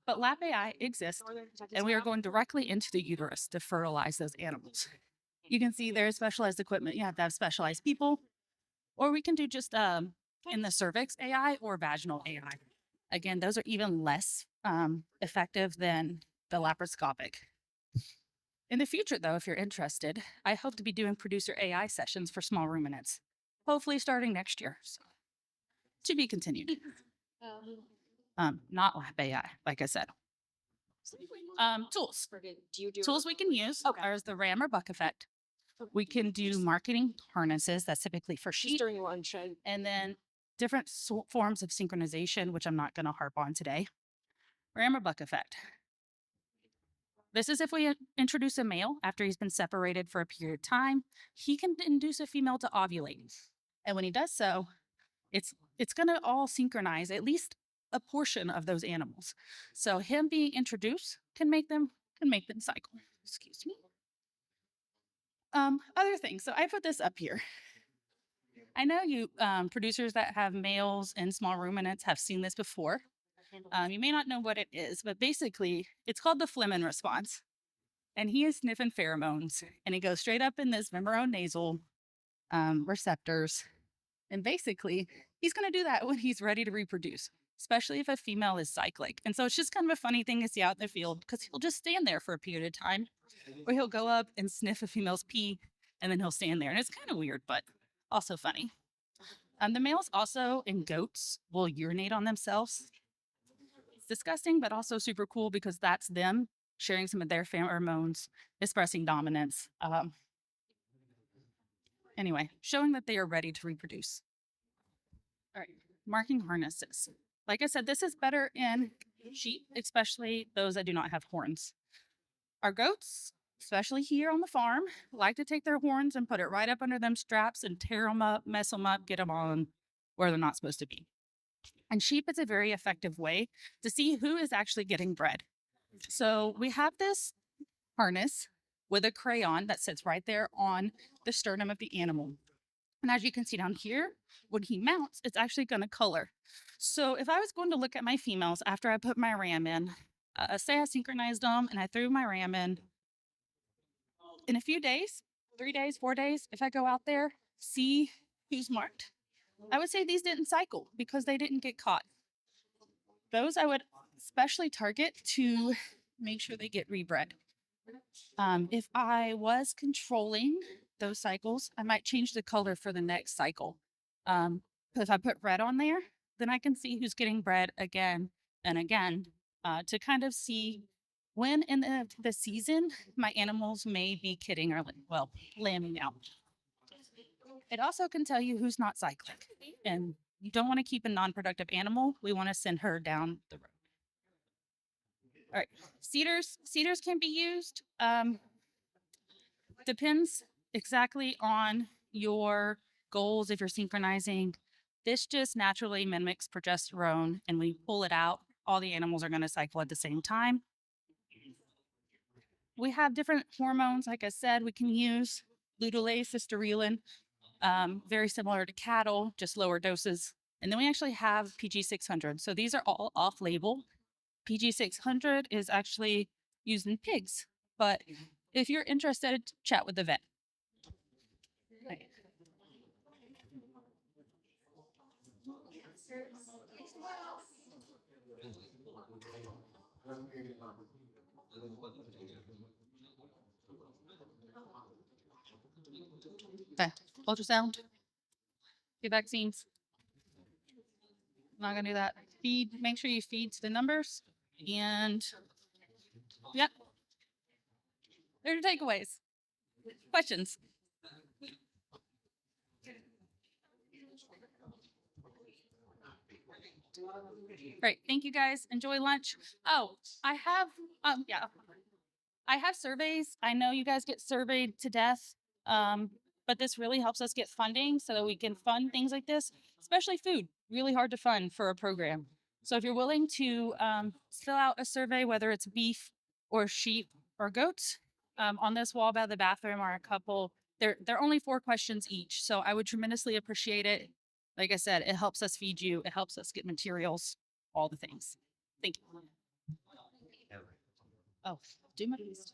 But lap AI exists, and we are going directly into the uterus to fertilize those animals. You can see there's specialized equipment. You have to have specialized people, or we can do just in the cervix AI or vaginal AI. Again, those are even less effective than the laparoscopic. In the future, though, if you're interested, I hope to be doing producer AI sessions for small ruminants, hopefully starting next year. So, to be continued. Not lap AI, like I said. Tools. Tools we can use are the ram or buck effect. We can do marketing harnesses. That's typically for sheep. During lunch. And then different forms of synchronization, which I'm not going to harp on today. Ram or buck effect. This is if we introduce a male after he's been separated for a period of time, he can induce a female to ovulate. And when he does so, it's going to all synchronize at least a portion of those animals. So him being introduced can make them cycle. Excuse me. Other things. So I put this up here. I know you producers that have males and small ruminants have seen this before. You may not know what it is, but basically it's called the Flehmen response. And he is sniffing pheromones, and he goes straight up in this nasal receptors. And basically he's going to do that when he's ready to reproduce, especially if a female is cyclic. And so it's just kind of a funny thing to see out in the field because he'll just stand there for a period of time, or he'll go up and sniff a female's pee, and then he'll stand there. And it's kind of weird, but also funny. The males also in goats will urinate on themselves. It's disgusting, but also super cool because that's them sharing some of their pheromones, expressing dominance. Anyway, showing that they are ready to reproduce. All right, marking harnesses. Like I said, this is better in sheep, especially those that do not have horns. Our goats, especially here on the farm, like to take their horns and put it right up under them straps and tear them up, mess them up, get them on where they're not supposed to be. And sheep is a very effective way to see who is actually getting bred. So we have this harness with a crayon that sits right there on the sternum of the animal. And as you can see down here, when he mounts, it's actually going to color. So if I was going to look at my females after I put my ram in, say I synchronized them and I threw my ram in a few days, 3 days, 4 days, if I go out there, see who's marked, I would say these didn't cycle because they didn't get caught. Those I would especially target to make sure they get rebred. If I was controlling those cycles, I might change the color for the next cycle. If I put red on there, then I can see who's getting bred again and again to kind of see when in the season my animals may be kidding or, lambing out. It also can tell you who's not cyclic. And you don't want to keep a non-productive animal. We want to send her down the road. All right, cedars can be used. Depends exactly on your goals. If you're synchronizing, this just naturally mimics progesterone, and when you pull it out, all the animals are going to cycle at the same time. We have different hormones. Like I said, we can use Lutulase, Cysterelin, very similar to cattle, just lower doses. And then we actually have PG600. So these are all off-label. PG600 is actually used in pigs, but if you're interested, chat with the vet. Right. Okay, ultrasound, get vaccines. Not gonna do that. Feed, make sure you feed to the numbers. And yep. There are takeaways. Questions? Great. Thank you guys. Enjoy lunch. Oh, I have yeah. I have surveys. I know you guys get surveyed to death, but this really helps us get funding so that we can fund things like this, especially food. Really hard to fund for a program. So if you're willing to fill out a survey, whether it's beef or sheep or goats, on this wall by the bathroom are a couple. They're only 4 questions each, so I would tremendously appreciate it. Like I said, it helps us feed you. It helps us get materials, all the things. Thank you. Oh, do my best.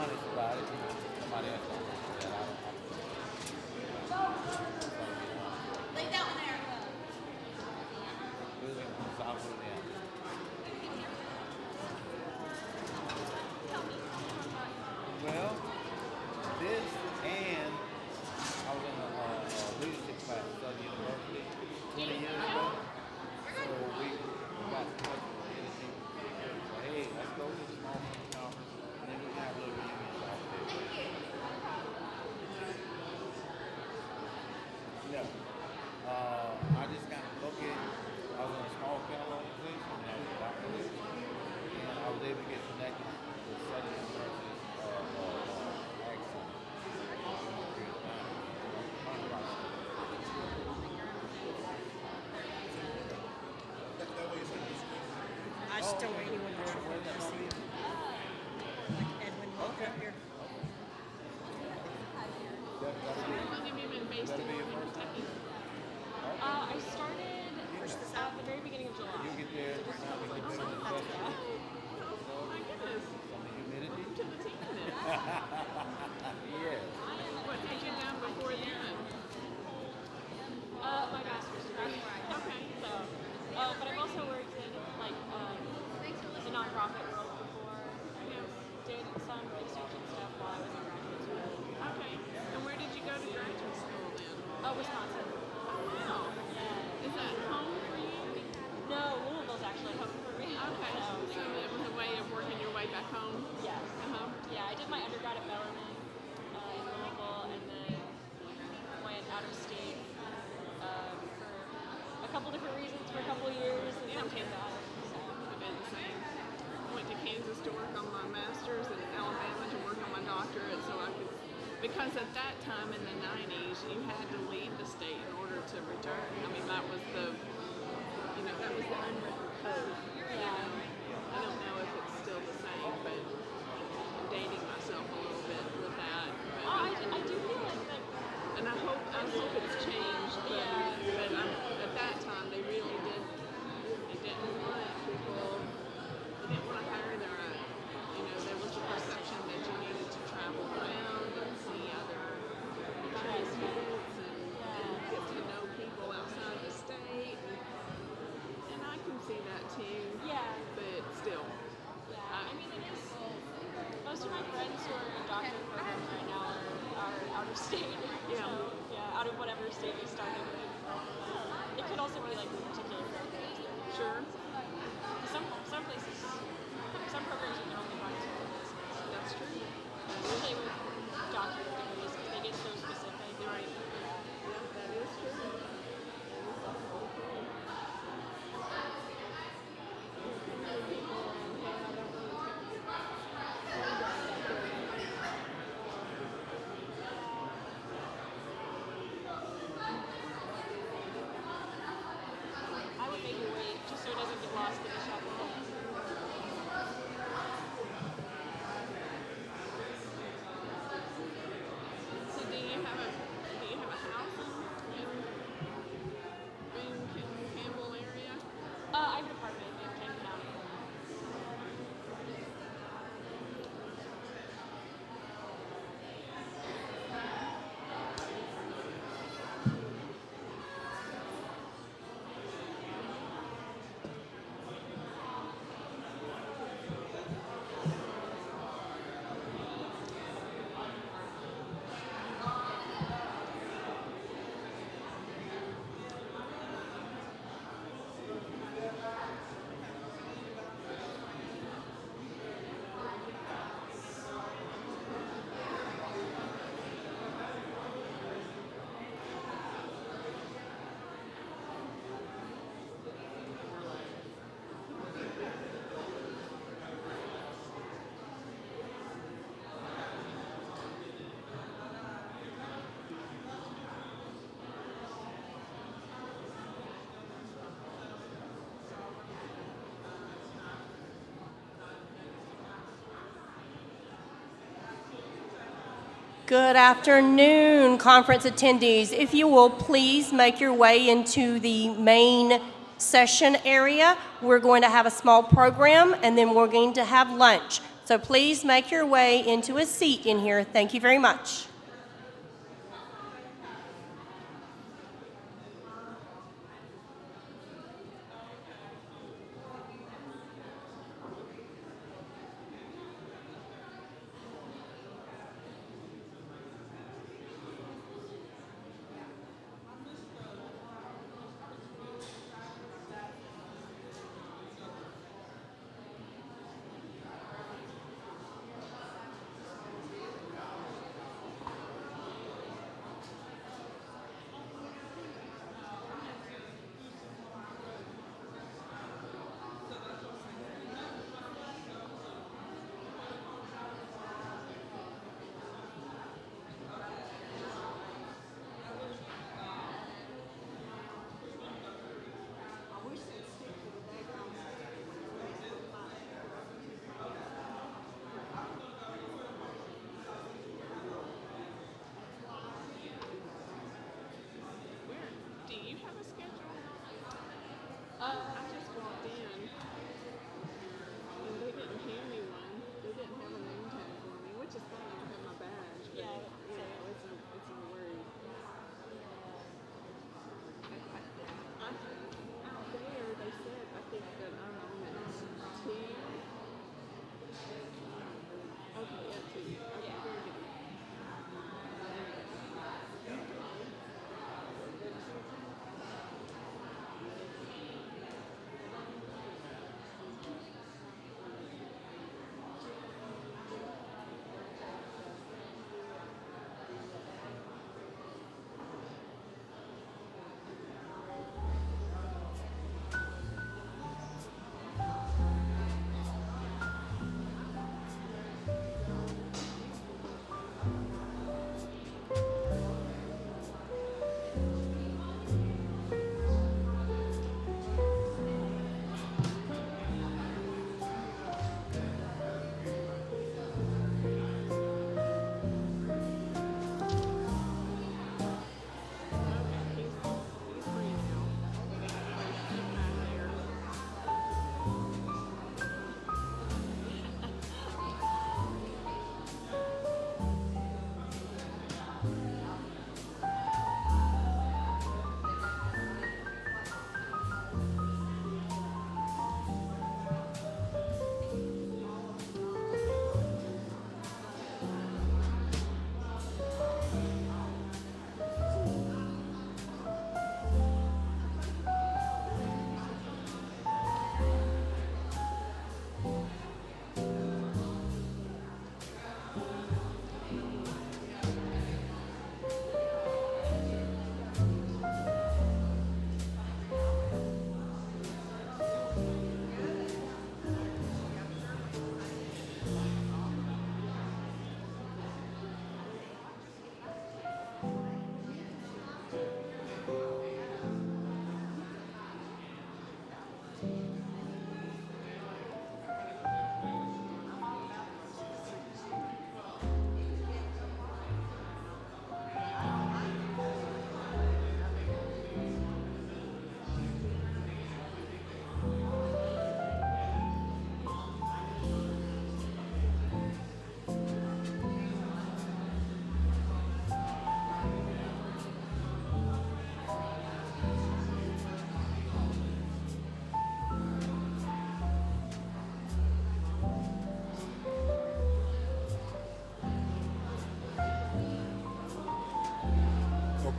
honest about it. Somebody else don't do that. Leave that one there. Well, this and I was in a leadership class at Southern University 20 years ago. So we got to touch with many people. So, hey, let's go to the small business conference and then we can have a little reunion out there. Yeah. I just kind of look at, I was in a small kennel organization and I was a doctor and I was able to get connected with Southern University's ag center. I just don't want anyone to see it. Like Edwin walked up here. How long have you been based in Kentucky? I started at the very beginning of July. You get there, now we get there on the festival. Oh my goodness. Some humidity. To the team then. Yes. What had you done before then? My master's degree. Okay. So, but I've also worked in like the nonprofit world before. Did some research and stuff while I was in graduate school. Okay. And where did you go to graduate school then? Wisconsin. Oh wow. Yeah. Is that home for you? No, Louisville's actually home for me. Okay. So it was a way of working your way back home? Yes. Uh-huh. Yeah, I did my undergrad at Bellarmine in Louisville, and then went out of state for a couple different reasons for a couple of years, and then came back. So. I did the same. Went to Kansas to work on my master's and Alabama to work on my doctorate so I could, because at that time in the 90s you had to leave the state in order to return. I mean that was the, that was the unwritten code. Yeah. I don't know if it's still the same, but I'm dating myself a little bit with that. But I do feel like that. and I hope it's changed, but, Yeah. but at that time they really did. They didn't want people. They didn't want to hire their own. There was the perception that you needed to travel around and see other students and get to know people outside the state. And I can see that too. Yeah. But still. Yeah. I mean, it is. Most of my friends who are in doctorate programs right now are out of state. Yeah. So, yeah, out of whatever state they started with. It could also be like particular programs. Sure. Some places, some programs you can only find in school business. That's true. Especially with doctorate degrees, because they get so specific. Right. Yeah, that is true. I would maybe wait just so it doesn't get lost in the shuffle. So do you have a house in Campbell area? I have an apartment in Kent County. Good afternoon, conference attendees. If you will please make your way into the main session area. We're going to have a small program and then we're going to have lunch. So please make your way into a seat in here. Thank you very much. Do you have a schedule? I just walked in and they didn't hand me one. They didn't have a name tag for me, which is fine. I have my badge. But it's a worry. Out there, they said, I think that I'm on at 10. Okay, yeah, 2. Okay, very good.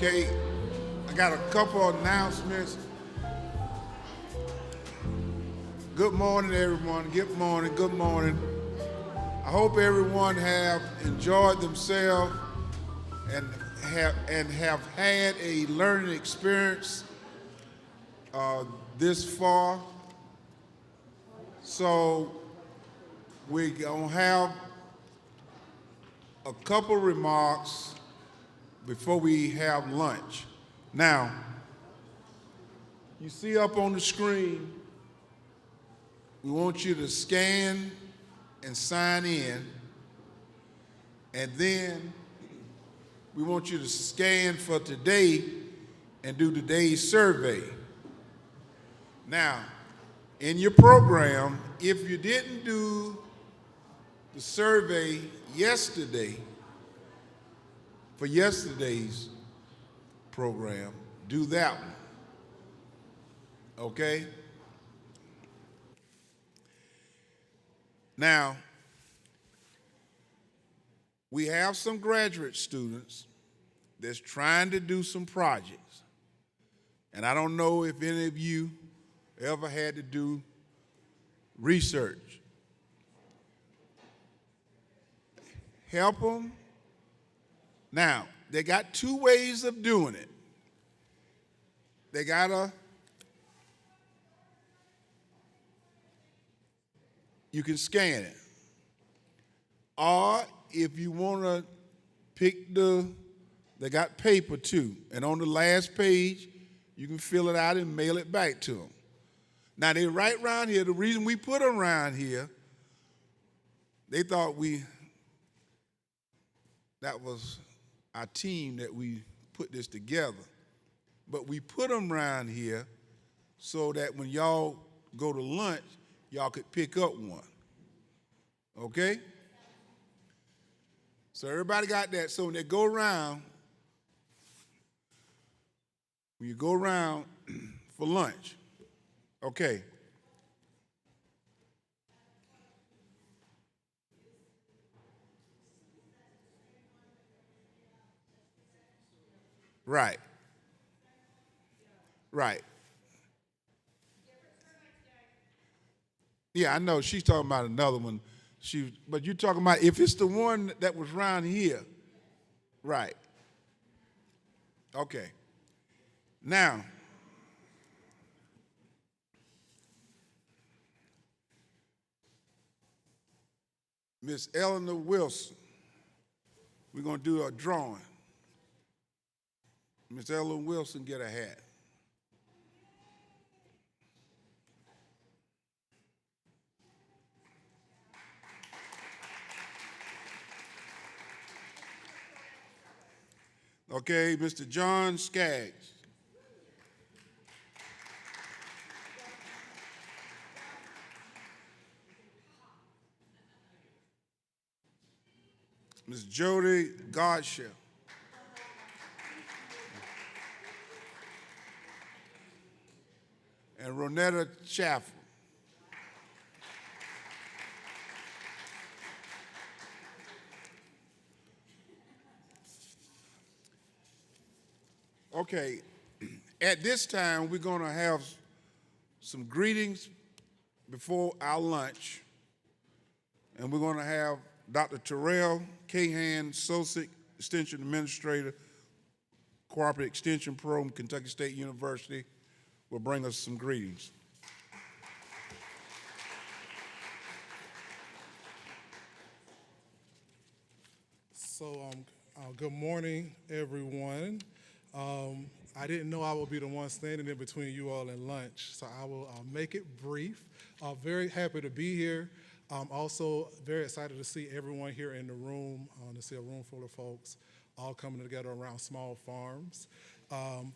Okay, I got a couple of announcements. Good morning, everyone. Good morning. Good morning. I hope everyone have enjoyed themselves and have had a learning experience this far. So we're gonna have a couple remarks before we have lunch. Now, you see up on the screen, we want you to scan and sign in, and then we want you to scan for today and do today's survey. Now, in your program, if you didn't do the survey yesterday for yesterday's program, do that one. Okay? Now, we have some graduate students that's trying to do some projects. And I don't know if any of you ever had to do research. Help them. Now, they got two ways of doing it. They gotta, you can scan it. Or if you wanna pick they got paper too. And on the last page, you can fill it out and mail it back to them. Now they right around here, the reason we put them around here, they thought that was our team that we put this together. But we put them around here so that when y'all go to lunch, y'all could pick up one. Okay? So everybody got that. So when they go around, when you go around for lunch, okay. Right. Right. Yeah, I know she's talking about another one. But you're talking about if it's the one that was around here. Right. Okay. Now, Miss Eleanor Wilson, we're going to do a drawing. Miss Eleanor Wilson, get a hat. Okay, Mr. John Skaggs. Ms. Jody Godshell. And Ronetta Chaffel. Okay, at this time, we're going to have some greetings before our lunch. And we're going to have Dr. Terrell Cahan, Associate Extension Administrator, Cooperative Extension Program, Kentucky State University, will bring us some greetings. So, good morning, everyone. I didn't know I would be the one standing in between you all and lunch, so I will make it brief. Very happy to be here. Also very excited to see everyone here in the room, to see a room full of folks all coming together around small farms. And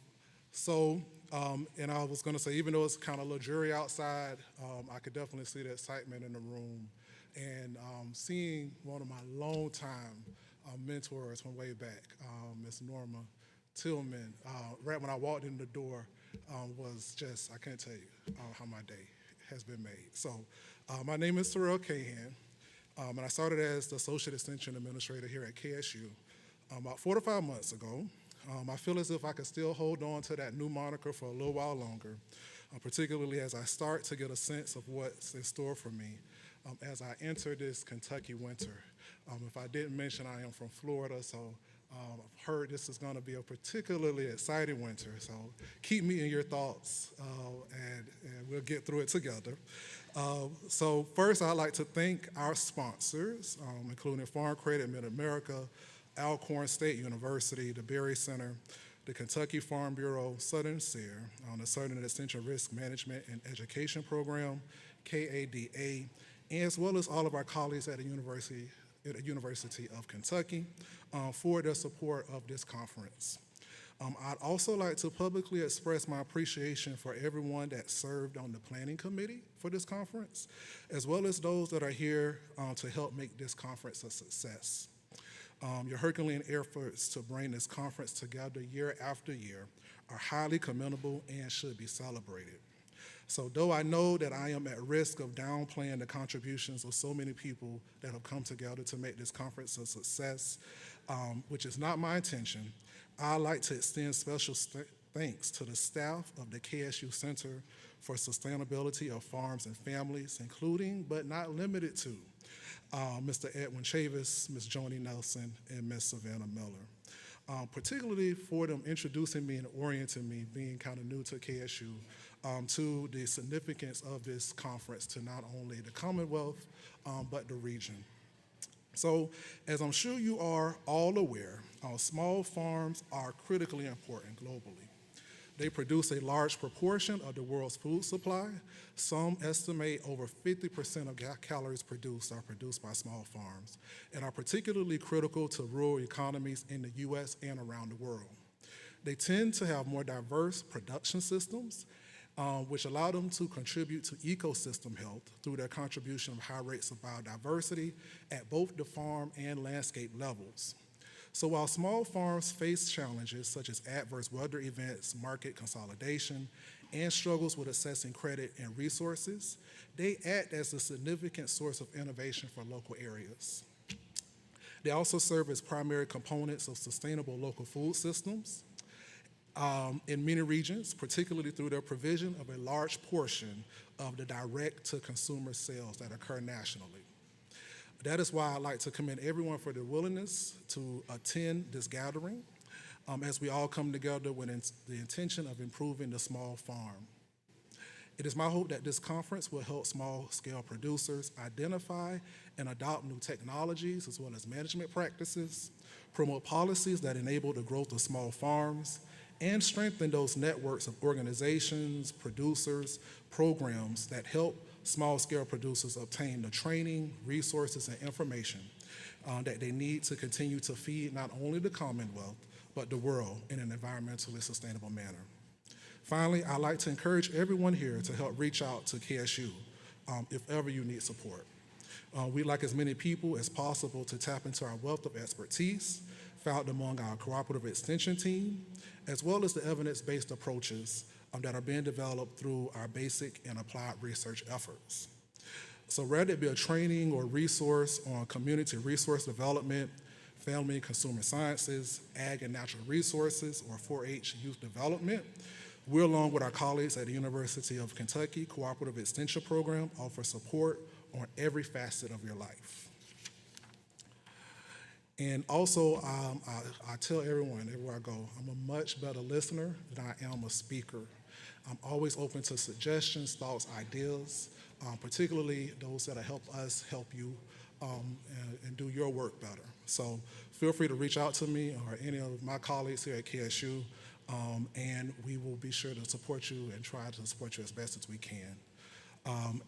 I was gonna say, even though it's kind of a little dreary outside, I could definitely see the excitement in the room. And seeing one of my longtime mentors from way back, Miss Norma Tillman, right when I walked in the door, was just, I can't tell you how my day has been made. So my name is Terrell Cahan, and I started as the Associate Extension Administrator here at KSU about 4 to 5 months ago. I feel as if I could still hold on to that new moniker for a little while longer, particularly as I start to get a sense of what's in store for me as I enter this Kentucky winter. If I didn't mention, I am from Florida, so I've heard this is going to be a particularly exciting winter, so keep me in your thoughts, and we'll get through it together. So first, I'd like to thank our sponsors, including Farm Credit Mid-America, Alcorn State University, the Berry Center, the Kentucky Farm Bureau, Southern SEER, the Southern Extension Risk Management and Education Program, KADA, as well as all of our colleagues at the University of Kentucky for their support of this conference. I'd also like to publicly express my appreciation for everyone that served on the planning committee for this conference, as well as those that are here to help make this conference a success. Your Herculean efforts to bring this conference together year after year are highly commendable and should be celebrated. So though I know that I am at risk of downplaying the contributions of so many people that have come together to make this conference a success, which is not my intention, I'd like to extend special thanks to the staff of the KSU Center for Sustainability of Farms and Families, including but not limited to Mr. Edwin Chavis, Ms. Joni Nelson, and Ms. Savannah Miller. Particularly for them introducing me and orienting me, being kind of new to KSU, to the significance of this conference to not only the Commonwealth, but the region. So, as I'm sure you are all aware, small farms are critically important globally. They produce a large proportion of the world's food supply. Some estimate over 50% of calories produced are produced by small farms and are particularly critical to rural economies in the US and around the world. They tend to have more diverse production systems, which allow them to contribute to ecosystem health through their contribution of high rates of biodiversity at both the farm and landscape levels. So while small farms face challenges such as adverse weather events, market consolidation, and struggles with accessing credit and resources, they act as a significant source of innovation for local areas. They also serve as primary components of sustainable local food systems in many regions, particularly through their provision of a large portion of the direct-to-consumer sales that occur nationally. That is why I'd like to commend everyone for their willingness to attend this gathering as we all come together with the intention of improving the small farm. It is my hope that this conference will help small-scale producers identify and adopt new technologies as well as management practices, promote policies that enable the growth of small farms, and strengthen those networks of organizations, producers, programs that help small-scale producers obtain the training, resources, and information that they need to continue to feed not only the Commonwealth, but the world in an environmentally sustainable manner. Finally, I'd like to encourage everyone here to help reach out to KSU if ever you need support. We'd like as many people as possible to tap into our wealth of expertise found among our cooperative extension team, as well as the evidence-based approaches that are being developed through our basic and applied research efforts. So whether it be a training or resource on community resource development, family and consumer sciences, ag and natural resources, or 4-H youth development, we, along with our colleagues at the University of Kentucky Cooperative Extension Program, offer support on every facet of your life. And also, I tell everyone, everywhere I go, I'm a much better listener than I am a speaker. I'm always open to suggestions, thoughts, ideas, particularly those that help us help you and do your work better. So feel free to reach out to me or any of my colleagues here at KSU, and we will be sure to support you and try to support you as best as we can.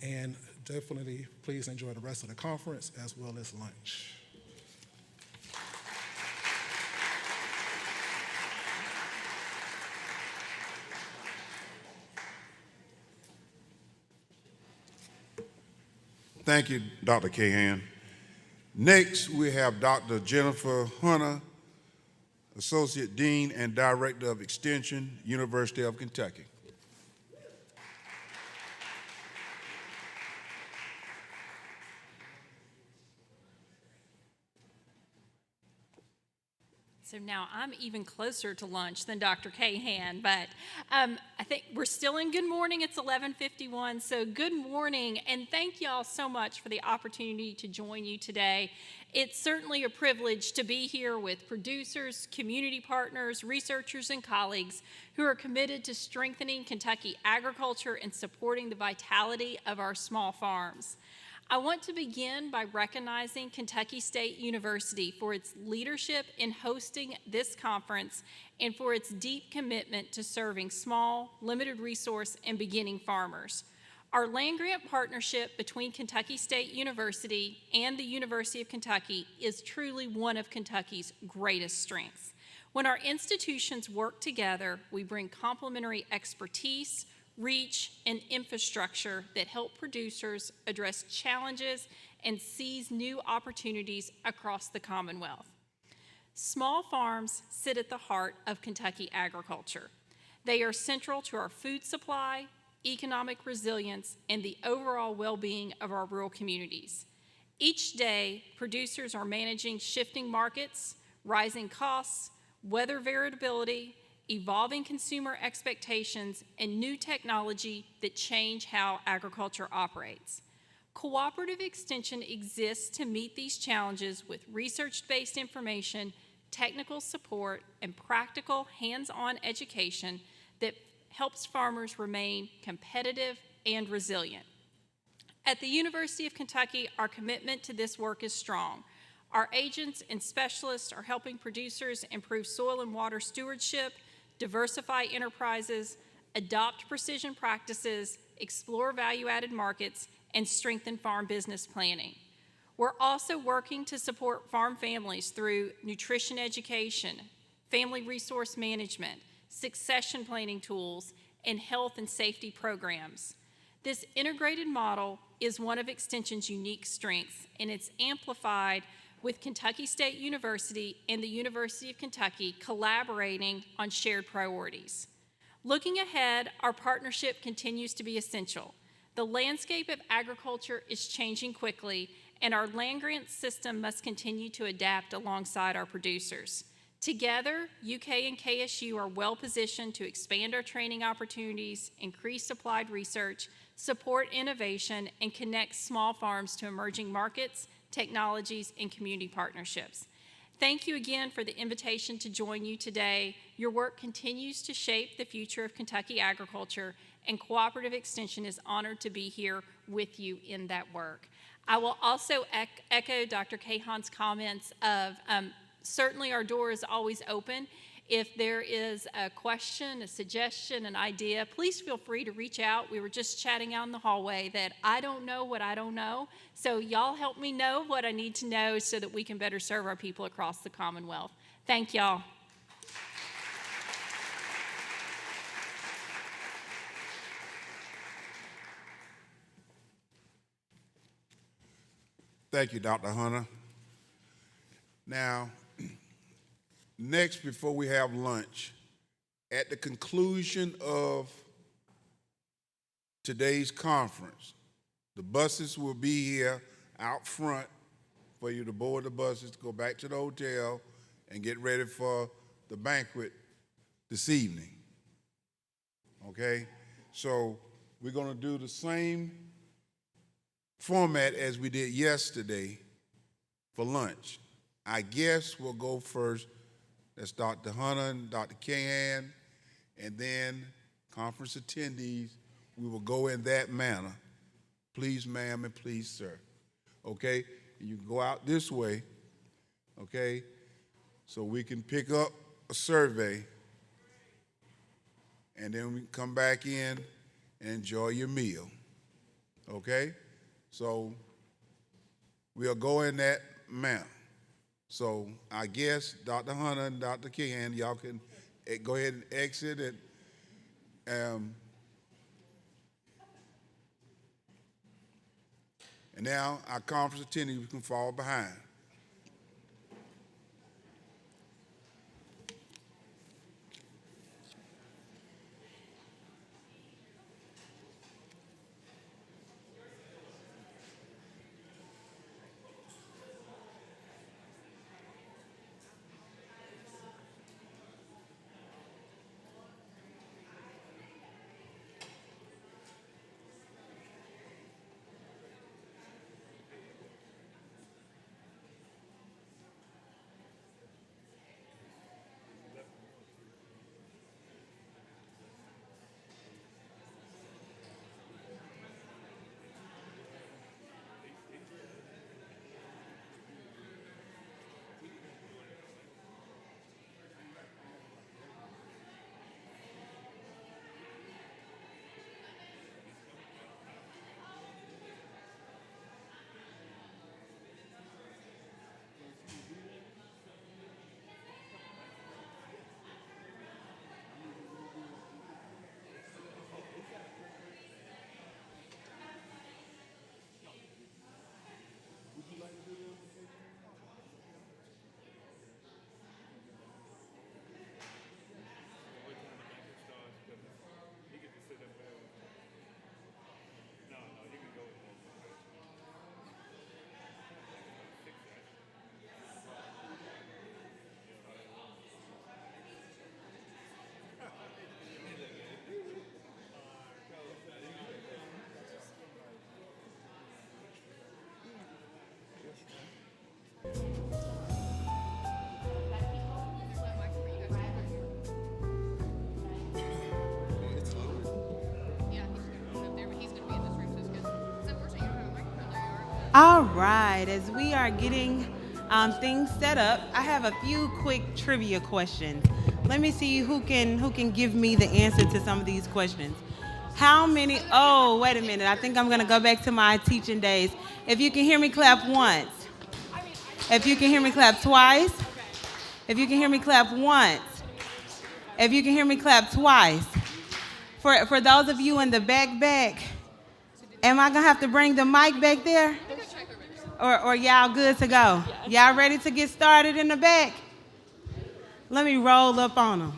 And definitely, please enjoy the rest of the conference as well as lunch. Thank you, Dr. Cahan. Next, we have Dr. Jennifer Hunter, Associate Dean and Director of Extension, University of Kentucky. So now I'm even closer to lunch than Dr. Cahan, but I think we're still in good morning. It's 11:51, so good morning, and thank y'all so much for the opportunity to join you today. It's certainly a privilege to be here with producers, community partners, researchers, and colleagues who are committed to strengthening Kentucky agriculture and supporting the vitality of our small farms. I want to begin by recognizing Kentucky State University for its leadership in hosting this conference and for its deep commitment to serving small, limited resource, and beginning farmers. Our land-grant partnership between Kentucky State University and the University of Kentucky is truly one of Kentucky's greatest strengths. When our institutions work together, we bring complementary expertise, reach, and infrastructure that help producers address challenges and seize new opportunities across the Commonwealth. Small farms sit at the heart of Kentucky agriculture. They are central to our food supply, economic resilience, and the overall well-being of our rural communities. Each day, producers are managing shifting markets, rising costs, weather variability, evolving consumer expectations, and new technology that change how agriculture operates. Cooperative Extension exists to meet these challenges with research-based information, technical support, and practical hands-on education that helps farmers remain competitive and resilient. At the University of Kentucky, our commitment to this work is strong. Our agents and specialists are helping producers improve soil and water stewardship, diversify enterprises, adopt precision practices, explore value-added markets, and strengthen farm business planning. We're also working to support farm families through nutrition education, family resource management, succession planning tools, and health and safety programs. This integrated model is one of Extension's unique strengths, and it's amplified with Kentucky State University and the University of Kentucky collaborating on shared priorities. Looking ahead, our partnership continues to be essential. The landscape of agriculture is changing quickly, and our land-grant system must continue to adapt alongside our producers. Together, UK and KSU are well-positioned to expand our training opportunities, increase applied research, support innovation, and connect small farms to emerging markets, technologies, and community partnerships. Thank you again for the invitation to join you today. Your work continues to shape the future of Kentucky agriculture, and Cooperative Extension is honored to be here with you in that work. I will also echo Dr. Kahan's comments of certainly our door is always open. If there is a question, a suggestion, an idea, please feel free to reach out. We were just chatting out in the hallway that I don't know what I don't know. So y'all help me know what I need to know so that we can better serve our people across the Commonwealth. Thank y'all. Thank you, Dr. Hunter. Now, next, before we have lunch, at the conclusion of today's conference, the buses will be here out front for you to board the buses, to go back to the hotel, and get ready for the banquet this evening. Okay? So we're going to do the same format as we did yesterday for lunch. I guess we'll go first. That's Dr. Hunter and Dr. Kahan, and then conference attendees. We will go in that manner. Please, ma'am, and please, sir. Okay? You can go out this way, okay? So we can pick up a survey, and then we can come back in and enjoy your meal. Okay? So we'll go in that manner. So I guess Dr. Hunter and Dr. Kahan, y'all can go ahead and exit it. And now our conference attendees can fall behind. All right, as we are getting things set up, I have a few quick trivia questions. Let me see who can give me the answer to some of these questions. How many, oh, wait a minute, I think I'm gonna go back to my teaching days. If you can hear me, clap once. If you can hear me, clap twice. If you can hear me, clap once. If you can hear me, clap twice. For those of you in the back, am I gonna have to bring the mic back there? Or y'all good to go? Y'all ready to get started in the back? Let me roll up on them.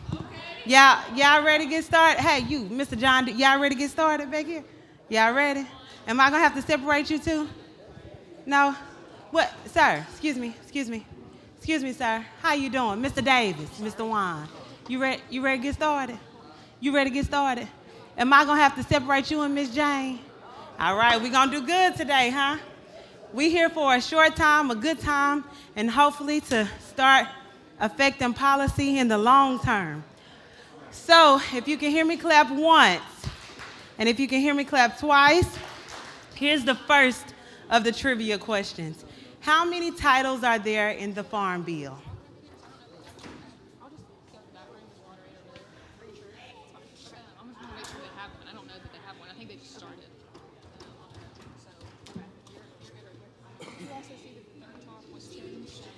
Y'all ready to get started? Hey, you, Mr. John, y'all ready to get started back here? Y'all ready? Am I gonna have to separate you two? No? What, sir, excuse me, sir. How you doing? Mr. Davis, Mr. Juan. You ready to get started? You ready to get started? Am I gonna have to separate you and Miss Jane? All right, we gonna do good today, huh? We here for a short time, a good time, and hopefully to start affecting policy in the long term. So if you can hear me, clap once. And if you can hear me, clap twice. Here's the first of the trivia questions. How many titles are there in the Farm Bill?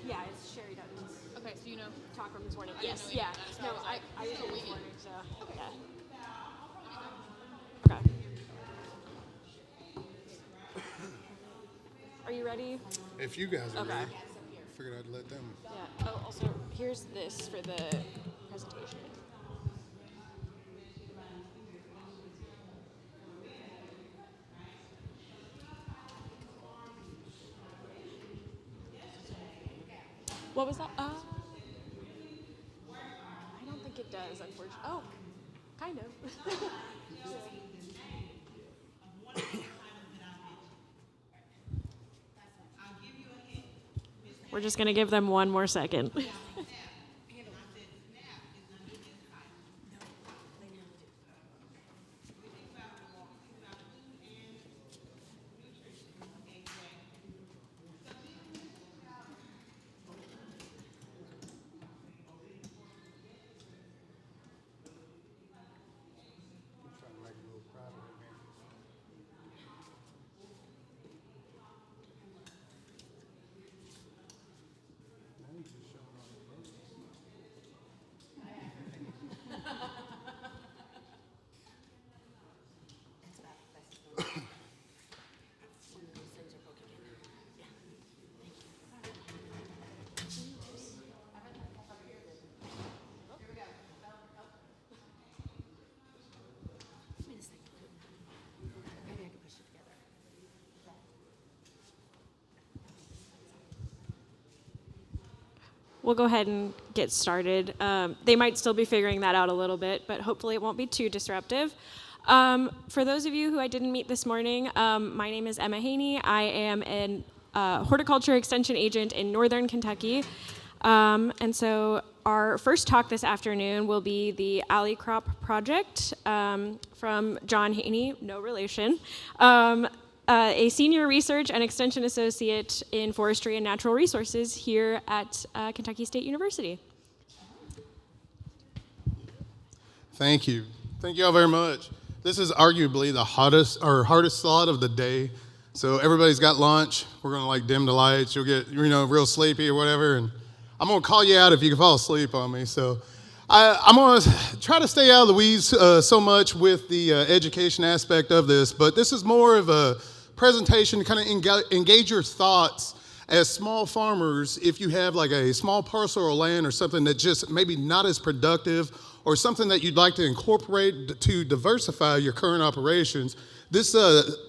Yeah, it's Sherry Dutton's. Okay, so you know, talk from this morning. Yes, yeah. No, I was this morning, so yeah. Okay. Are you ready? If you guys are Okay. ready, I figured I'd let them. Yeah. Oh, also, here's this for the presentation. What was that? I don't think it does, unfortunately. Oh, kind of. We're just going to give them one more second. We'll go ahead and get started. They might still be figuring that out a little bit, but hopefully it won't be too disruptive. For those of you who I didn't meet this morning, my name is Emma Haney. I am an horticulture extension agent in Northern Kentucky. And so our first talk this afternoon will be the Alley Crop Project from John Haney, no relation. A senior research and extension associate in forestry and natural resources here at Kentucky State University. Thank you. Thank you all very much. This is arguably the hottest or hardest slot of the day. So everybody's got lunch. We're gonna like dim the lights. You'll get, real sleepy or whatever. And I'm gonna call you out if you can fall asleep on me. So I'm gonna try to stay out of the weeds so much with the education aspect of this, but this is more of a presentation to kind of engage your thoughts as small farmers. If you have like a small parcel of land or something that just maybe not as productive or something that you'd like to incorporate to diversify your current operations, this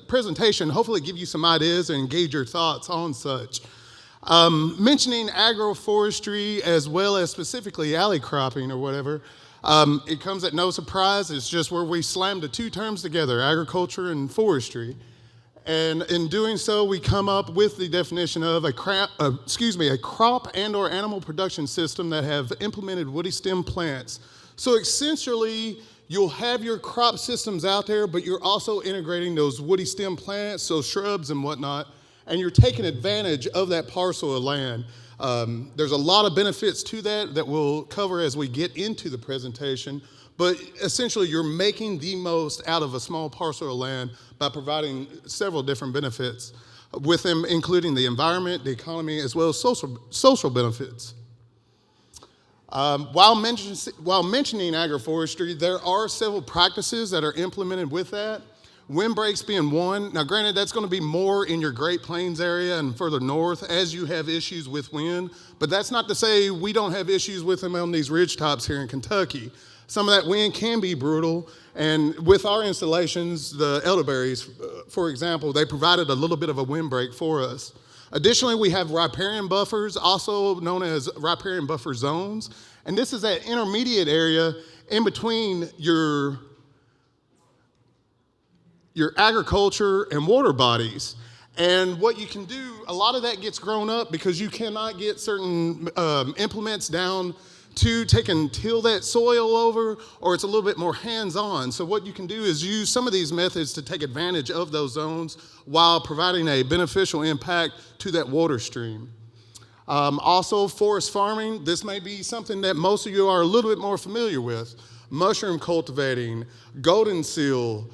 presentation hopefully give you some ideas and engage your thoughts on such. Mentioning agroforestry as well as specifically alley cropping or whatever, it comes at no surprise. It's just where we slam the two terms together, agriculture and forestry. And in doing so, we come up with the definition of a crop and or animal production system that have implemented woody stem plants. So essentially, you'll have your crop systems out there, but you're also integrating those woody stem plants, so shrubs and whatnot, and you're taking advantage of that parcel of land. There's a lot of benefits to that we'll cover as we get into the presentation, but essentially you're making the most out of a small parcel of land by providing several different benefits, with them including the environment, the economy, as well as social benefits. While mentioning agroforestry, there are several practices that are implemented with that. Windbreaks being one. Now, granted, that's going to be more in your Great Plains area and further north as you have issues with wind, but that's not to say we don't have issues with them on these ridge tops here in Kentucky. Some of that wind can be brutal, and with our installations, the elderberries, for example, they provided a little bit of a windbreak for us. Additionally, we have riparian buffers, also known as riparian buffer zones, and this is that intermediate area in between your agriculture and water bodies. And what you can do, a lot of that gets grown up because you cannot get certain implements down to take and till that soil over, or it's a little bit more hands-on. So what you can do is use some of these methods to take advantage of those zones while providing a beneficial impact to that water stream. Also, forest farming, this may be something that most of you are a little bit more familiar with. Mushroom cultivating, golden seal,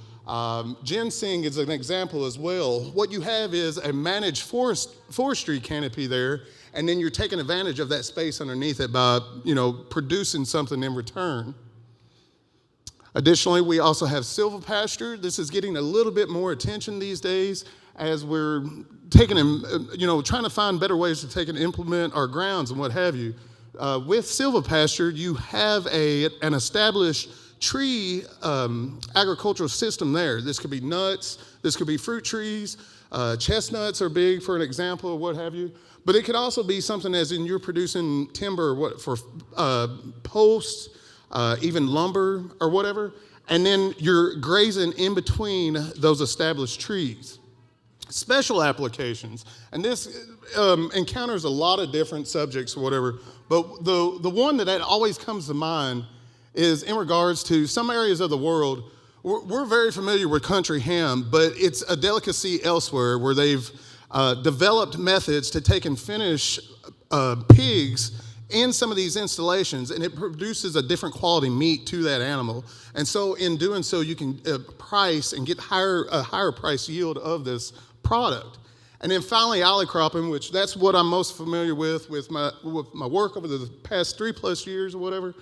ginseng is an example as well. What you have is a managed forestry canopy there, and then you're taking advantage of that space underneath it by, producing something in return. Additionally, we also have silvopasture. This is getting a little bit more attention these days as we're taking, trying to find better ways to take and implement our grounds and what have you. With silvopasture, you have an established tree agricultural system there. This could be nuts, this could be fruit trees, chestnuts are big for an example of what have you, but it could also be something as in you're producing timber for posts, even lumber or whatever, and then you're grazing in between those established trees. Special applications, and this encounters a lot of different subjects or whatever, but the one that always comes to mind is in regards to some areas of the world. We're very familiar with country ham, but it's a delicacy elsewhere where they've developed methods to take and finish pigs in some of these installations, and it produces a different quality meat to that animal. And so in doing so, you can price and get a higher price yield of this product. And then finally, alley cropping, which that's what I'm most familiar with my work over the past 3+ years or whatever.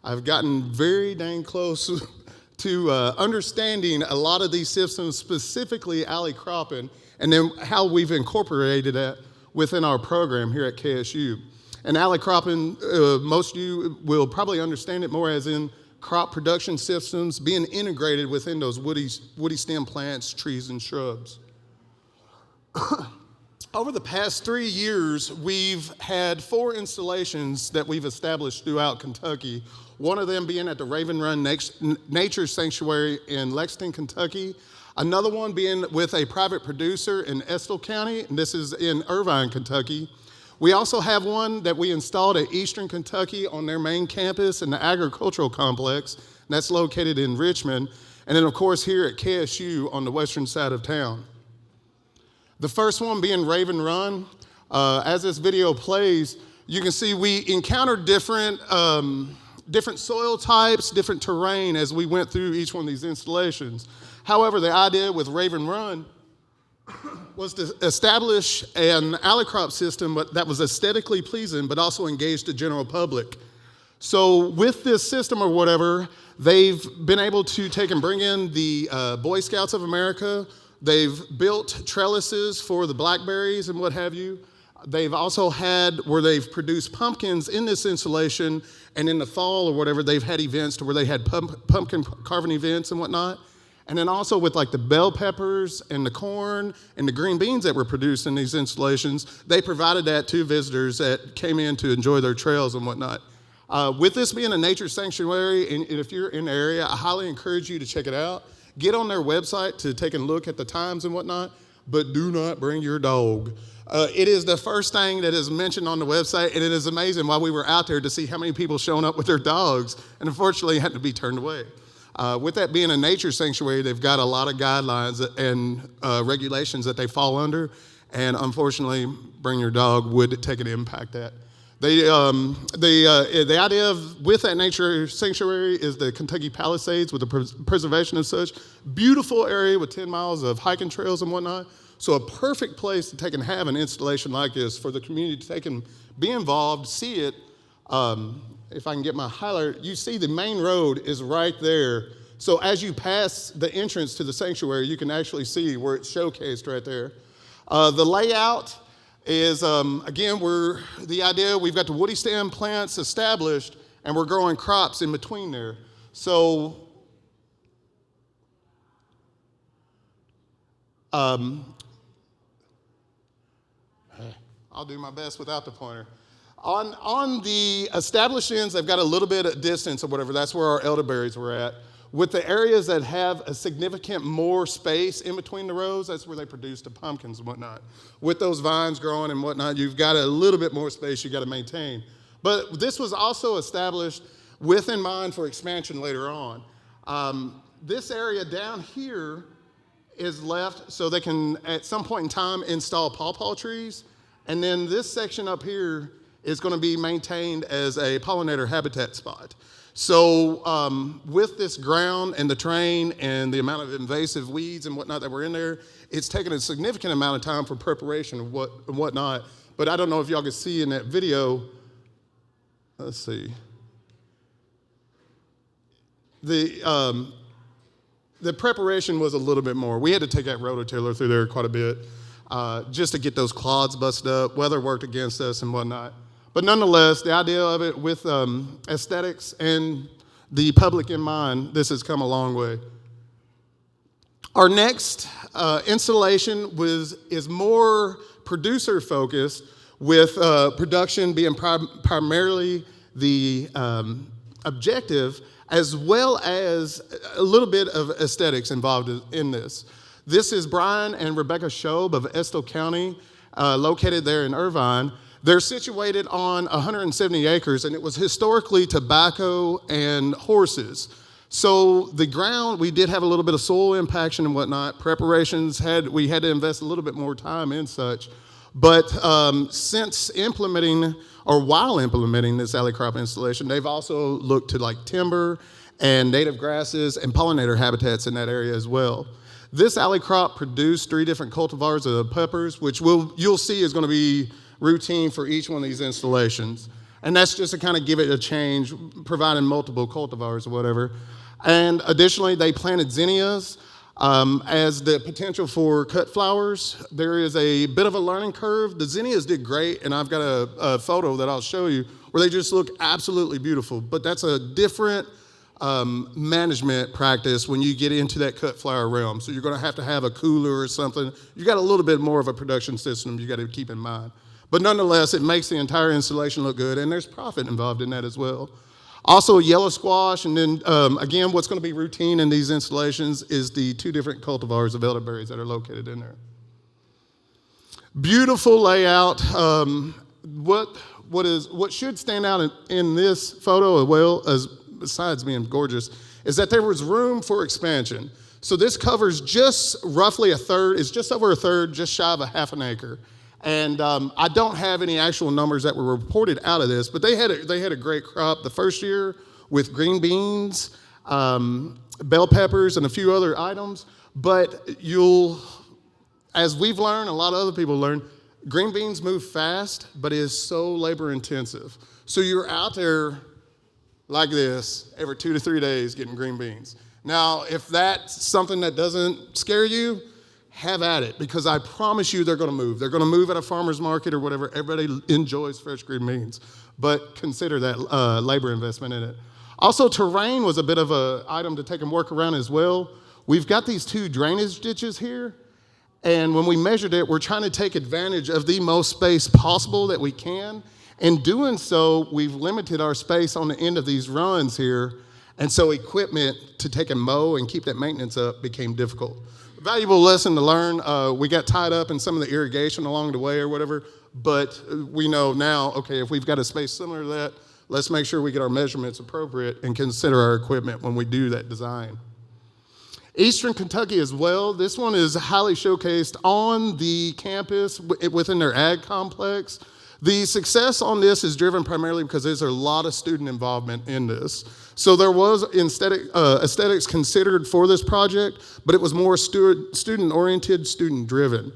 I've gotten very dang close to understanding a lot of these systems, specifically alley cropping, and then how we've incorporated that within our program here at KSU. And alley cropping, most of you will probably understand it more as in crop production systems being integrated within those woody stem plants, trees, and shrubs. Over the past 3 years, we've had 4 installations that we've established throughout Kentucky, one of them being at the Raven Run Nature Sanctuary in Lexington, Kentucky, another one being with a private producer in Estill County, and this is in Irvine, Kentucky. We also have one that we installed at Eastern Kentucky on their main campus in the agricultural complex, and that's located in Richmond, and then of course here at KSU on the western side of town. The first one being Raven Run. As this video plays, you can see we encountered different soil types, different terrain as we went through each one of these installations. However, the idea with Raven Run was to establish an alley crop system that was aesthetically pleasing, but also engaged the general public. So with this system or whatever, they've been able to take and bring in the Boy Scouts of America. They've built trellises for the blackberries and what have you. They've also had where they've produced pumpkins in this installation, and in the fall or whatever, they've had events to where they had pumpkin carving events and whatnot. And then also with like the bell peppers and the corn and the green beans that were produced in these installations, they provided that to visitors that came in to enjoy their trails and whatnot. With this being a nature sanctuary, and if you're in the area, I highly encourage you to check it out. Get on their website to take a look at the times and whatnot, but do not bring your dog. It is the first thing that is mentioned on the website, and it is amazing while we were out there to see how many people showing up with their dogs, and unfortunately had to be turned away. With that being a nature sanctuary, they've got a lot of guidelines and regulations that they fall under, and unfortunately, bring your dog would take an impact that. The idea of with that nature sanctuary is the Kentucky Palisades with the preservation of such. Beautiful area with 10 miles of hiking trails and whatnot. So a perfect place to take and have an installation like this for the community to take and be involved, see it. If I can get my highlighter, you see the main road is right there. So as you pass the entrance to the sanctuary, you can actually see where it's showcased right there. The layout is, again, the idea, we've got the woody stem plants established, and we're growing crops in between there. So, I'll do my best without the pointer. On the established ends, they've got a little bit of distance or whatever. That's where our elderberries were at. With the areas that have a significant more space in between the rows, that's where they produce the pumpkins and whatnot. With those vines growing and whatnot, you've got a little bit more space you got to maintain. But this was also established with in mind for expansion later on. This area down here is left so they can, at some point in time, install pawpaw trees. And then this section up here is going to be maintained as a pollinator habitat spot. So with this ground and the terrain and the amount of invasive weeds and whatnot that were in there, it's taken a significant amount of time for preparation and whatnot. But I don't know if y'all can see in that video. Let's see. The preparation was a little bit more. We had to take that rototiller through there quite a bit just to get those clods busted up. Weather worked against us and whatnot. But nonetheless, the idea of it with aesthetics and the public in mind, this has come a long way. Our next installation is more producer focused, with production being primarily the objective, as well as a little bit of aesthetics involved in this. This is Brian and Rebecca Shobe of Estill County, located there in Irvine. They're situated on 170 acres, and it was historically tobacco and horses. So the ground, we did have a little bit of soil impaction and whatnot. Preparations, we had to invest a little bit more time in such. But since implementing, or while implementing this alley crop installation, they've also looked to like timber and native grasses and pollinator habitats in that area as well. This alley crop produced 3 different cultivars of peppers, which you'll see is going to be routine for each one of these installations. And that's just to kind of give it a change, providing multiple cultivars or whatever. And additionally, they planted zinnias as the potential for cut flowers. There is a bit of a learning curve. The zinnias did great, and I've got a photo that I'll show you where they just look absolutely beautiful. But that's a different management practice when you get into that cut flower realm. So you're going to have a cooler or something. You got a little bit more of a production system you got to keep in mind. But nonetheless, it makes the entire installation look good, and there's profit involved in that as well. Also, yellow squash, and then again, what's going to be routine in these installations is the 2 different cultivars of elderberries that are located in there. Beautiful layout. What should stand out in this photo as well, as besides being gorgeous, is that there was room for expansion. So this covers just roughly a third. It's just over a third, just shy of a half an acre. And I don't have any actual numbers that were reported out of this, but they had a great crop the first year with green beans, bell peppers, and a few other items. But as we've learned, a lot of other people learned, green beans move fast, but it is so labor intensive. So you're out there like this every 2 to 3 days getting green beans. Now, if that's something that doesn't scare you, have at it, because I promise you they're going to move. They're going to move at a farmer's market or whatever. Everybody enjoys fresh green beans, but consider that labor investment in it. Also, terrain was a bit of an item to take and work around as well. We've got these 2 drainage ditches here, and when we measured it, we're trying to take advantage of the most space possible that we can. In doing so, we've limited our space on the end of these runs here, and so equipment to take and mow and keep that maintenance up became difficult. Valuable lesson to learn. We got tied up in some of the irrigation along the way or whatever, but we know now, okay, if we've got a space similar to that, let's make sure we get our measurements appropriate and consider our equipment when we do that design. Eastern Kentucky as well. This one is highly showcased on the campus within their ag complex. The success on this is driven primarily because there's a lot of student involvement in this. So there was aesthetics considered for this project, but it was more student-oriented, student-driven.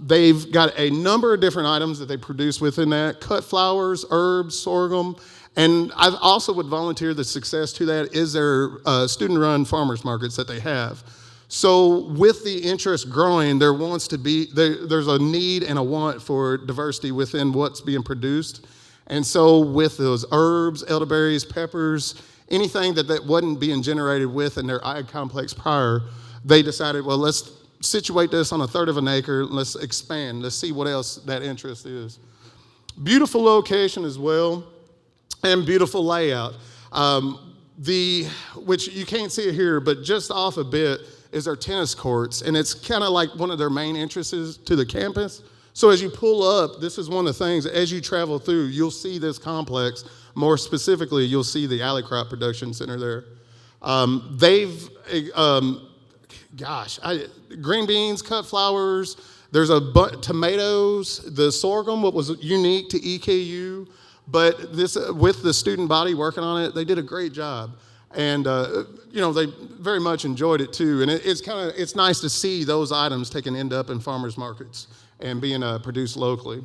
They've got a number of different items that they produce within that: cut flowers, herbs, sorghum, and I also would volunteer the success to that is their student-run farmers markets that they have. So with the interest growing, there's a need and a want for diversity within what's being produced. And so with those herbs, elderberries, peppers, anything that wasn't being generated within their ag complex prior, they decided, well, let's situate this on a third of an acre, let's expand, let's see what else that interest is. Beautiful location as well, and beautiful layout. Which you can't see it here, but just off a bit is our tennis courts, and it's kind of like one of their main entrances to the campus. So as you pull up, this is one of the things, as you travel through, you'll see this complex. More specifically, you'll see the Alley Crop Production Center there. Green beans, cut flowers, there's tomatoes, the sorghum, what was unique to EKU, but this with the student body working on it, they did a great job. And they very much enjoyed it too. And it's nice to see those items taken end up in farmers markets and being produced locally.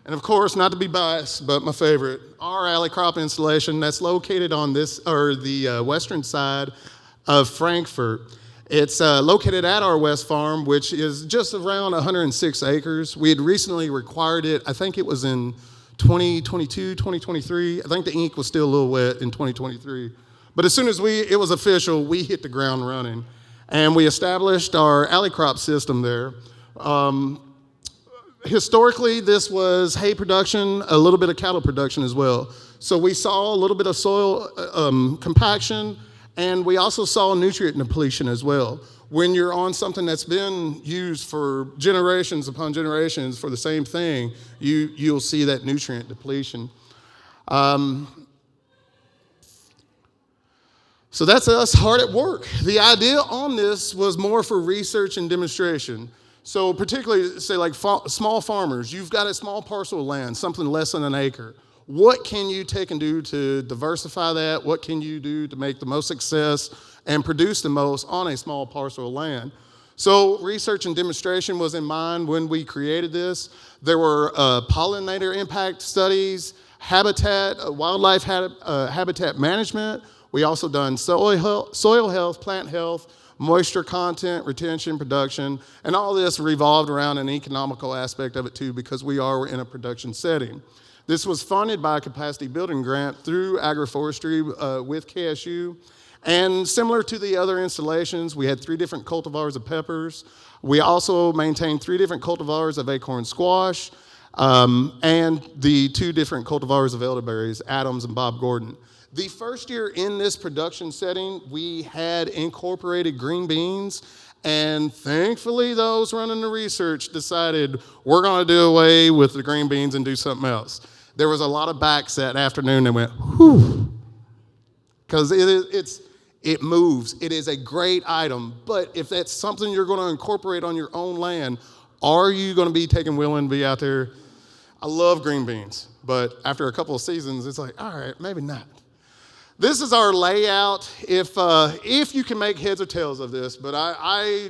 And of course, not to be biased, but my favorite, our alley crop installation that's located on the western side of Frankfort. It's located at our West Farm, which is just around 106 acres. We had recently required it, I think it was in 2022, 2023. I think the ink was still a little wet in 2023. But as soon as it was official, we hit the ground running. And we established our alley crop system there. Historically, this was hay production, a little bit of cattle production as well. So we saw a little bit of soil compaction, and we also saw nutrient depletion as well. When you're on something that's been used for generations upon generations for the same thing, you'll see that nutrient depletion. So that's us hard at work. The idea on this was more for research and demonstration. So particularly, say like small farmers, you've got a small parcel of land, something less than an acre. What can you take and do to diversify that? What can you do to make the most success and produce the most on a small parcel of land? So research and demonstration was in mind when we created this. There were pollinator impact studies, wildlife habitat management. We also done soil health, plant health, moisture content, retention, production, and all this revolved around an economical aspect of it too, because we are in a production setting. This was funded by a capacity building grant through agroforestry with KSU. And similar to the other installations, we had 3 different cultivars of peppers. We also maintained 3 different cultivars of acorn squash, and the 2 different cultivars of elderberries, Adams and Bob Gordon. The first year in this production setting, we had incorporated green beans, and thankfully those running the research decided we're gonna do away with the green beans and do something else. There was a lot of backs that afternoon that went, whew, because it moves. It is a great item, but if that's something you're gonna incorporate on your own land, are you gonna be willing to be out there? I love green beans, but after a couple of seasons, it's like, all right, maybe not. This is our layout, if you can make heads or tails of this, but I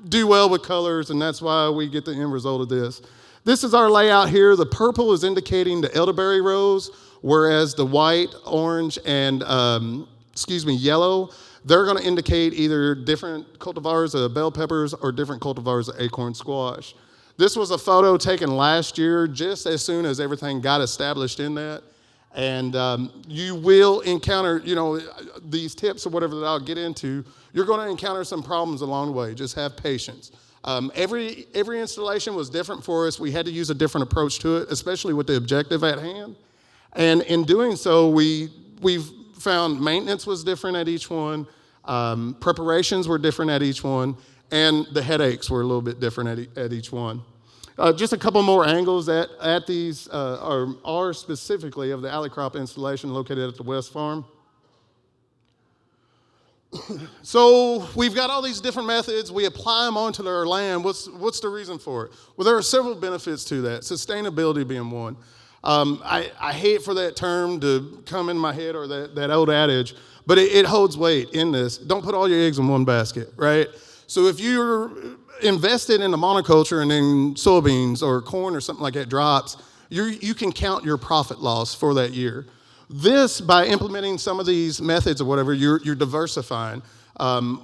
do well with colors, and that's why we get the end result of this. This is our layout here. The purple is indicating the elderberry rows, whereas the white, orange, and yellow, they're gonna indicate either different cultivars of bell peppers or different cultivars of acorn squash. This was a photo taken last year, just as soon as everything got established in that. And you will encounter, these tips or whatever that I'll get into, you're gonna encounter some problems along the way. Just have patience. Every installation was different for us. We had to use a different approach to it, especially with the objective at hand. And in doing so, we've found maintenance was different at each one, preparations were different at each one, and the headaches were a little bit different at each one. Just a couple more angles at these are specifically of the alley crop installation located at the West Farm. So we've got all these different methods. We apply them onto our land. What's the reason for it? Well, there are several benefits to that, sustainability being one. I hate for that term to come in my head, or that old adage, but it holds weight in this. Don't put all your eggs in one basket, right? So if you're invested in a monoculture and then soybeans or corn or something like that drops, you can count your profit loss for that year. This, by implementing some of these methods or whatever, you're diversifying.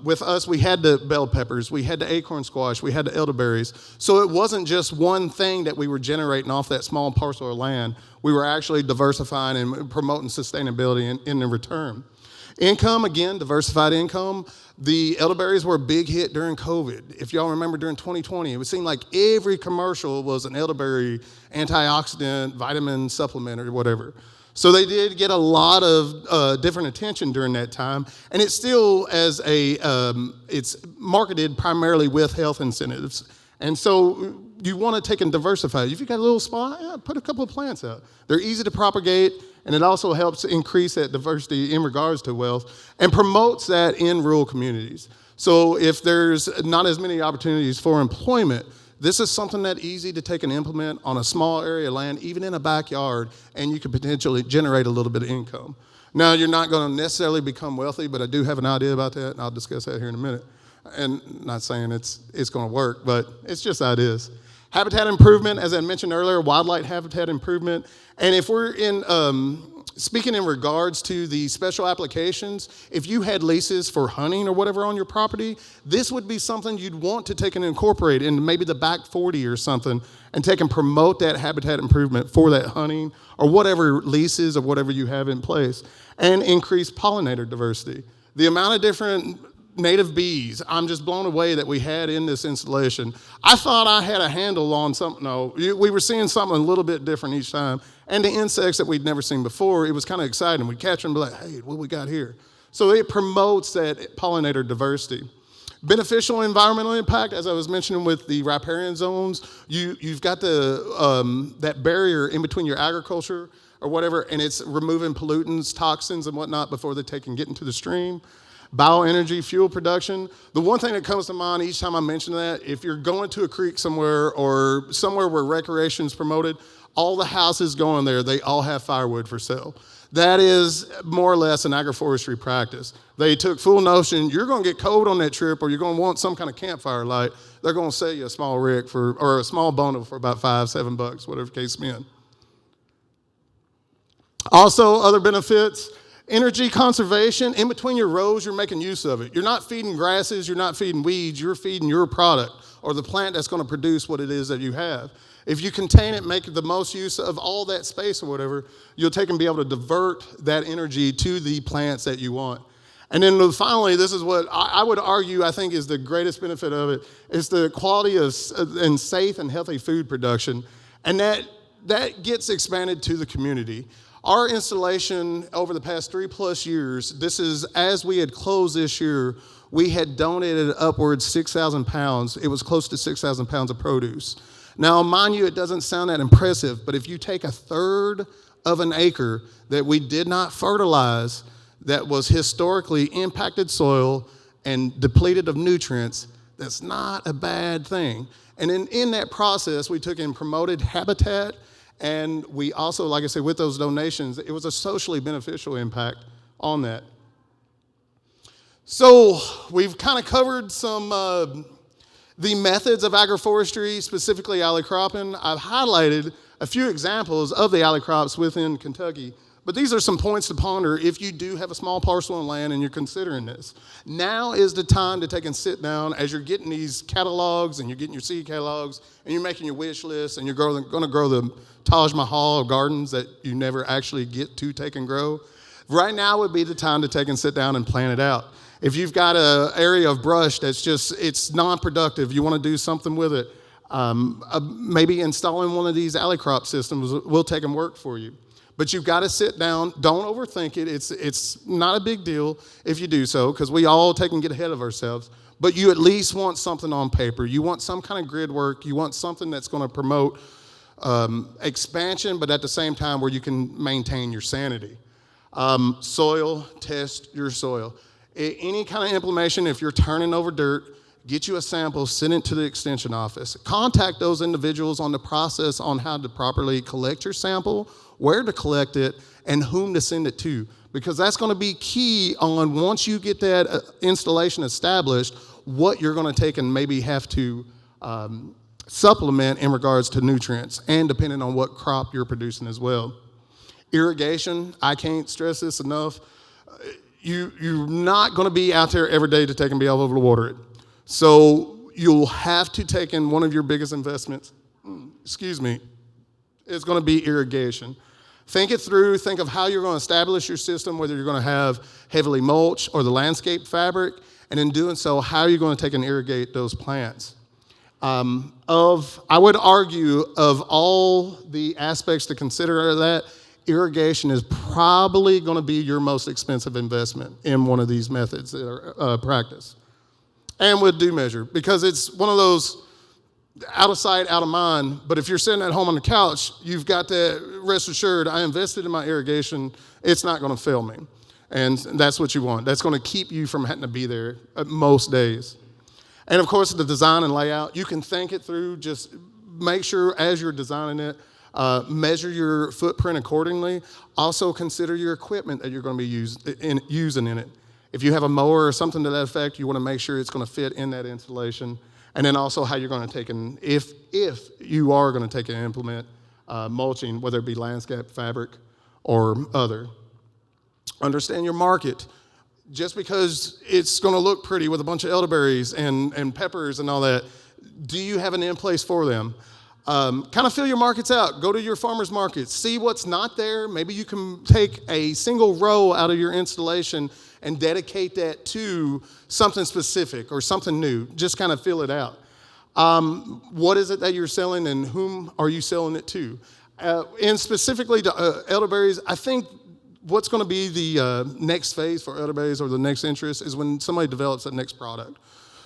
With us, we had the bell peppers, we had the acorn squash, we had the elderberries. So it wasn't just one thing that we were generating off that small parcel of land. We were actually diversifying and promoting sustainability in the return. Income, again, diversified income. The elderberries were a big hit during COVID. If y'all remember during 2020, it would seem like every commercial was an elderberry antioxidant, vitamin supplement or whatever. So they did get a lot of different attention during that time, and it's still it's marketed primarily with health incentives. And so you want to take and diversify. If you got a little spot, put a couple of plants out. They're easy to propagate, and it also helps increase that diversity in regards to wealth and promotes that in rural communities. So if there's not as many opportunities for employment, this is something that's easy to take and implement on a small area of land, even in a backyard, and you could potentially generate a little bit of income. Now, you're not going to necessarily become wealthy, but I do have an idea about that, and I'll discuss that here in a minute. And not saying it's going to work, but it's just ideas. Habitat improvement, as I mentioned earlier, wildlife habitat improvement. And if we're speaking in regards to the special applications, if you had leases for hunting or whatever on your property, this would be something you'd want to take and incorporate into maybe the back 40 or something and take and promote that habitat improvement for that hunting or whatever leases or whatever you have in place, and increase pollinator diversity. The amount of different native bees, I'm just blown away that we had in this installation. I thought I had a handle on something. No, we were seeing something a little bit different each time. And the insects that we'd never seen before, it was kind of exciting. We'd catch them and be like, hey, what we got here? So it promotes that pollinator diversity. Beneficial environmental impact, as I was mentioning with the riparian zones, you've got that barrier in between your agriculture or whatever, and it's removing pollutants, toxins, and whatnot before they take and get into the stream. Bioenergy, fuel production. The one thing that comes to mind each time I mention that, if you're going to a creek somewhere or somewhere where recreation is promoted, all the houses going there, they all have firewood for sale. That is more or less an agroforestry practice. They took full notion, you're going to get cold on that trip or you're going to want some kind of campfire light. They're going to sell you a small rick or a small bundle for about $5, $7, whatever the case may be. Also, other benefits. Energy conservation, in between your rows, you're making use of it. You're not feeding grasses, you're not feeding weeds, you're feeding your product or the plant that's going to produce what it is that you have. If you contain it, make the most use of all that space or whatever, you'll take and be able to divert that energy to the plants that you want. And then finally, this is what I would argue I think is the greatest benefit of it, is the quality of and safe and healthy food production. And that gets expanded to the community. Our installation over the past 3+ years, this is as we had closed this year, we had donated upwards 6,000 pounds. It was close to 6,000 pounds of produce. Now, mind you, it doesn't sound that impressive, but if you take 1/3 of an acre that we did not fertilize, that was historically impacted soil and depleted of nutrients, that's not a bad thing. And in that process, we took and promoted habitat. And we also, like I said, with those donations, it was a socially beneficial impact on that. So we've kind of covered some the methods of agroforestry, specifically alley cropping. I've highlighted a few examples of the alley crops within Kentucky. But these are some points to ponder if you do have a small parcel of land and you're considering this. Now is the time to take and sit down as you're getting these catalogs and you're getting your seed catalogs and you're making your wish list and you're going to grow the Taj Mahal of gardens that you never actually get to take and grow. Right now would be the time to take and sit down and plan it out. If you've got an area of brush that's it's non-productive, you want to do something with it, maybe installing one of these alley crop systems will take and work for you. But you've got to sit down. Don't overthink it. It's not a big deal if you do so, because we all take and get ahead of ourselves. But you at least want something on paper. You want some kind of grid work. You want something that's going to promote expansion, but at the same time where you can maintain your sanity. Soil, test your soil. Any kind of implementation, if you're turning over dirt, get you a sample, send it to the extension office. Contact those individuals on the process on how to properly collect your sample, where to collect it, and whom to send it to. Because that's going to be key on once you get that installation established, what you're going to take and maybe have to supplement in regards to nutrients and depending on what crop you're producing as well. Irrigation, I can't stress this enough. You're not going to be out there every day to take and be able to water it. So you'll have to take in one of your biggest investments, is going to be irrigation. Think it through, think of how you're going to establish your system, whether you're going to have heavily mulch or the landscape fabric, and in doing so, how are you going to take and irrigate those plants? I would argue of all the aspects to consider of that, irrigation is probably going to be your most expensive investment in one of these methods that are practiced. And with due measure, because it's one of those out of sight, out of mind, but if you're sitting at home on the couch, you've got to rest assured, I invested in my irrigation, it's not going to fail me. And that's what you want. That's going to keep you from having to be there most days. And of course, the design and layout, you can think it through, just make sure as you're designing it, measure your footprint accordingly. Also consider your equipment that you're going to be using in it. If you have a mower or something to that effect, you want to make sure it's going to fit in that installation. And then also how you're going to take and if you are going to take and implement mulching, whether it be landscape, fabric, or other. Understand your market. Just because it's going to look pretty with a bunch of elderberries and peppers and all that, do you have an in place for them? Kind of fill your markets out. Go to your farmers markets. See what's not there. Maybe you can take a single row out of your installation and dedicate that to something specific or something new. Just kind of fill it out. What is it that you're selling and whom are you selling it to? And specifically to elderberries, I think what's going to be the next phase for elderberries or the next interest is when somebody develops that next product.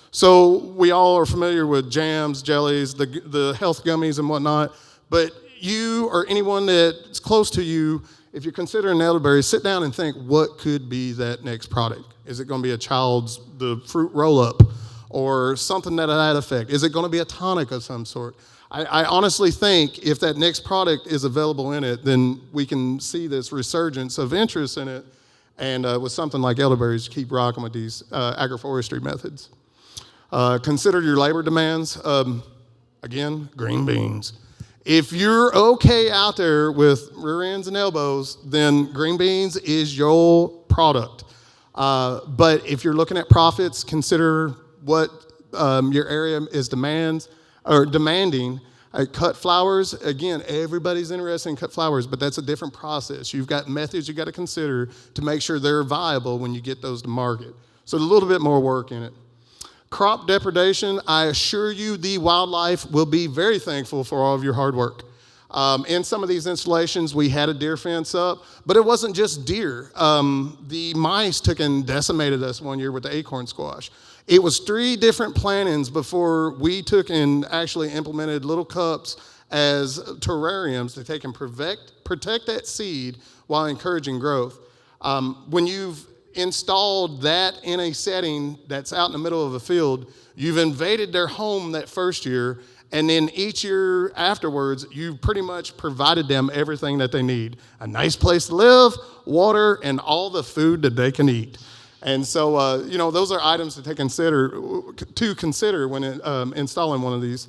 So we all are familiar with jams, jellies, the health gummies and whatnot, but you or anyone that's close to you, if you're considering elderberries, sit down and think what could be that next product. Is it going to be the fruit roll-up or something to that effect? Is it going to be a tonic of some sort? I honestly think if that next product is available in it, then we can see this resurgence of interest in it, and with something like elderberries, keep rocking with these agroforestry methods. Consider your labor demands. Again, green beans. If you're okay out there with rear ends and elbows, then green beans is your product. But if you're looking at profits, consider what your area is demanding. Cut flowers, again, everybody's interested in cut flowers, but that's a different process. You've got methods you got to consider to make sure they're viable when you get those to market. So a little bit more work in it. Crop depredation, I assure you the wildlife will be very thankful for all of your hard work. In some of these installations, we had a deer fence up, but it wasn't just deer. The mice took and decimated us one year with the acorn squash. It was 3 different plantings before we took and actually implemented little cups as terrariums to take and protect that seed while encouraging growth. When you've installed that in a setting that's out in the middle of a field, you've invaded their home that first year, and then each year afterwards, you've pretty much provided them everything that they need. A nice place to live, water, and all the food that they can eat. And so, those are items to consider when installing one of these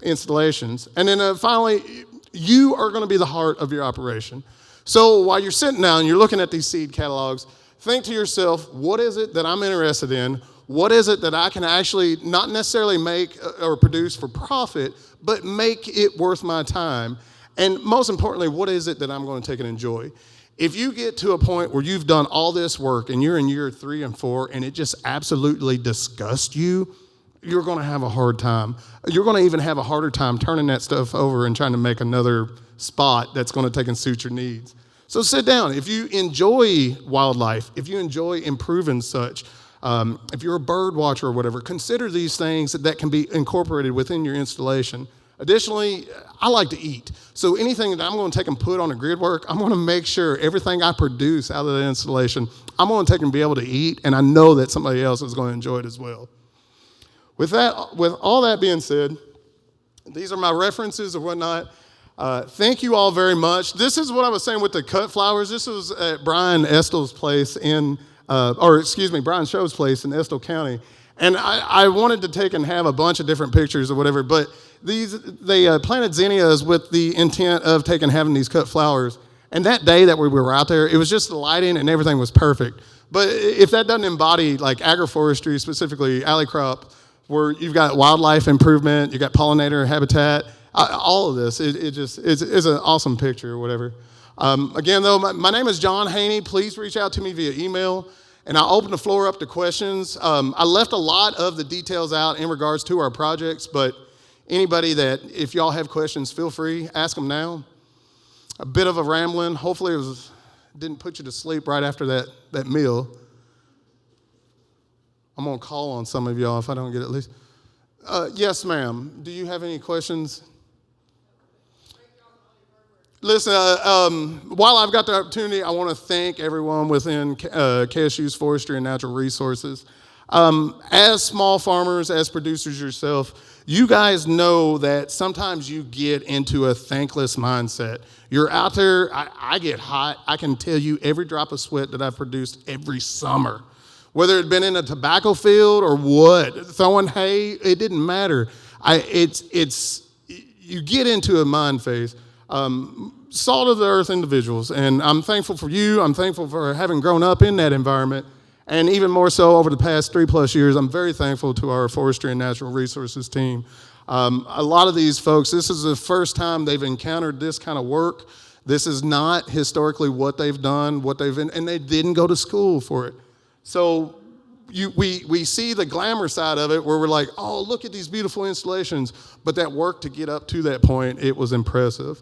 installations. And then finally, you are going to be the heart of your operation. So while you're sitting down and you're looking at these seed catalogs, think to yourself, what is it that I'm interested in? What is it that I can actually not necessarily make or produce for profit, but make it worth my time? And most importantly, what is it that I'm going to take and enjoy? If you get to a point where you've done all this work and you're in year 3 and 4 and it just absolutely disgusts you, you're going to have a hard time. You're going to even have a harder time turning that stuff over and trying to make another spot that's going to take and suit your needs. So sit down. If you enjoy wildlife, if you enjoy improving such, if you're a bird watcher or whatever, consider these things that can be incorporated within your installation. Additionally, I like to eat. So anything that I'm going to take and put on a grid work, I'm going to make sure everything I produce out of the installation, I'm going to take and be able to eat, and I know that somebody else is going to enjoy it as well. With all that being said, these are my references or whatnot. Thank you all very much. This is what I was saying with the cut flowers. This was at Brian Estel's place Brian Show's place in Estill County. And I wanted to take and have a bunch of different pictures or whatever, but they planted zinnias with the intent of having these cut flowers. And that day that we were out there, it was just the lighting and everything was perfect. But if that doesn't embody like agroforestry, specifically alley crop, where you've got wildlife improvement, you got pollinator habitat, all of this, it's an awesome picture or whatever. Again, though, my name is John Haney. Please reach out to me via email, and I'll open the floor up to questions. I left a lot of the details out in regards to our projects, but anybody that, if y'all have questions, feel free, ask them now. A bit of a rambling. Hopefully it didn't put you to sleep right after that meal. I'm going to call on some of y'all if I don't get at least. Yes, ma'am. Do you have any questions? Listen, while I've got the opportunity, I want to thank everyone within KSU's Forestry and Natural Resources. As small farmers, as producers yourself, you guys know that sometimes you get into a thankless mindset. You're out there, I get hot. I can tell you every drop of sweat that I've produced every summer. Whether it had been in a tobacco field or what, throwing hay, it didn't matter. You get into a mind phase. Salt of the earth individuals, and I'm thankful for you. I'm thankful for having grown up in that environment, and even more so over the past 3+ years, I'm very thankful to our Forestry and Natural Resources team. A lot of these folks, this is the first time they've encountered this kind of work. This is not historically what they've done, and they didn't go to school for it. So we see the glamour side of it where we're like, oh, look at these beautiful installations. But that work to get up to that point, it was impressive.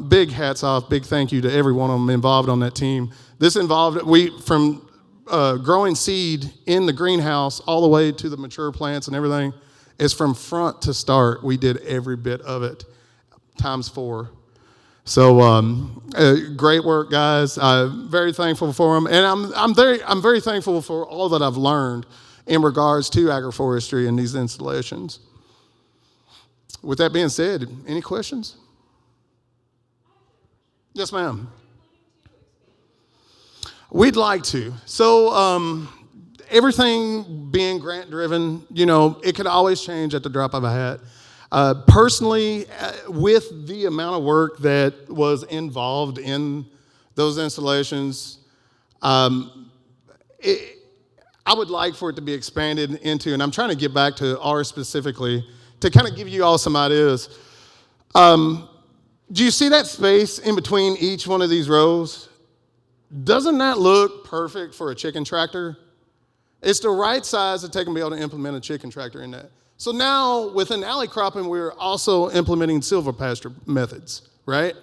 Big hats off, big thank you to every one of them involved on that team. This involved, from growing seed in the greenhouse all the way to the mature plants and everything, is from front to start. We did every bit of it, ×4. So great work, guys. Very thankful for them, and I'm very thankful for all that I've learned in regards to agroforestry and these installations. With that being said, any questions? Yes, ma'am. We'd like to. So everything being grant driven, it could always change at the drop of a hat. Personally, with the amount of work that was involved in those installations, I would like for it to be expanded into, and I'm trying to get back to ours specifically, to kind of give you all some ideas. Do you see that space in between each one of these rows? Doesn't that look perfect for a chicken tractor? It's the right size to take and be able to implement a chicken tractor in that. So now within alley cropping, we're also implementing silvopasture methods, right?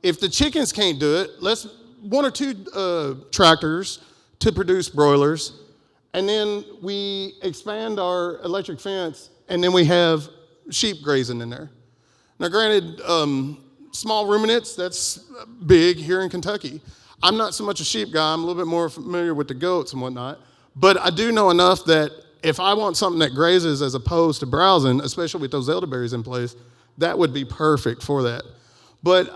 If the chickens can't do it, let's 1 or 2 tractors to produce broilers, and then we expand our electric fence, and then we have sheep grazing in there. Now granted, small ruminants, that's big here in Kentucky. I'm not so much a sheep guy, I'm a little bit more familiar with the goats and whatnot, but I do know enough that if I want something that grazes as opposed to browsing, especially with those elderberries in place, that would be perfect for that. But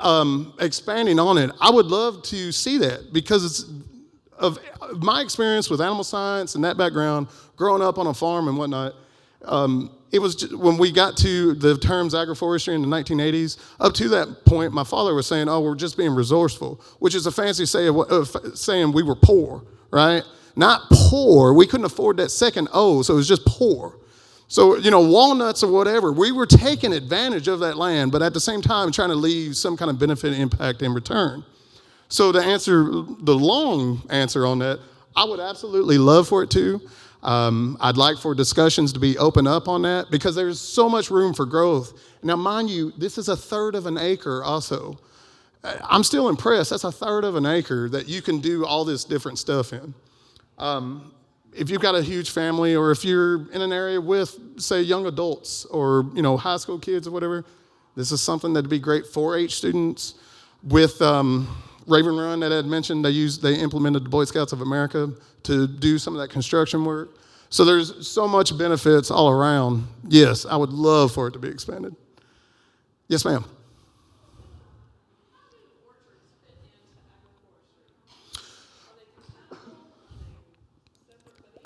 expanding on it, I would love to see that because it's of my experience with animal science and that background, growing up on a farm and whatnot, it was just, when we got to the terms agroforestry in the 1980s, up to that point, my father was saying, oh, we're just being resourceful, which is a fancy saying we were poor, right? Not poor, we couldn't afford that second O, so it was just poor. So, walnuts or whatever, we were taking advantage of that land, but at the same time trying to leave some kind of benefit impact in return. So to answer the long answer on that, I would absolutely love for it to. I'd like for discussions to be open up on that because there's so much room for growth. Now, mind you, this is 1/3 of an acre also. I'm still impressed. That's 1/3 of an acre that you can do all this different stuff in. if you've got a huge family, or if you're in an area with, say, young adults or high school kids or whatever, this is something that'd be great. 4-H students with Raven Run that I had mentioned, they implemented the Boy Scouts of America to do some of that construction work. So there's so much benefits all around. Yes, I would love for it to be expanded. Yes, ma'am.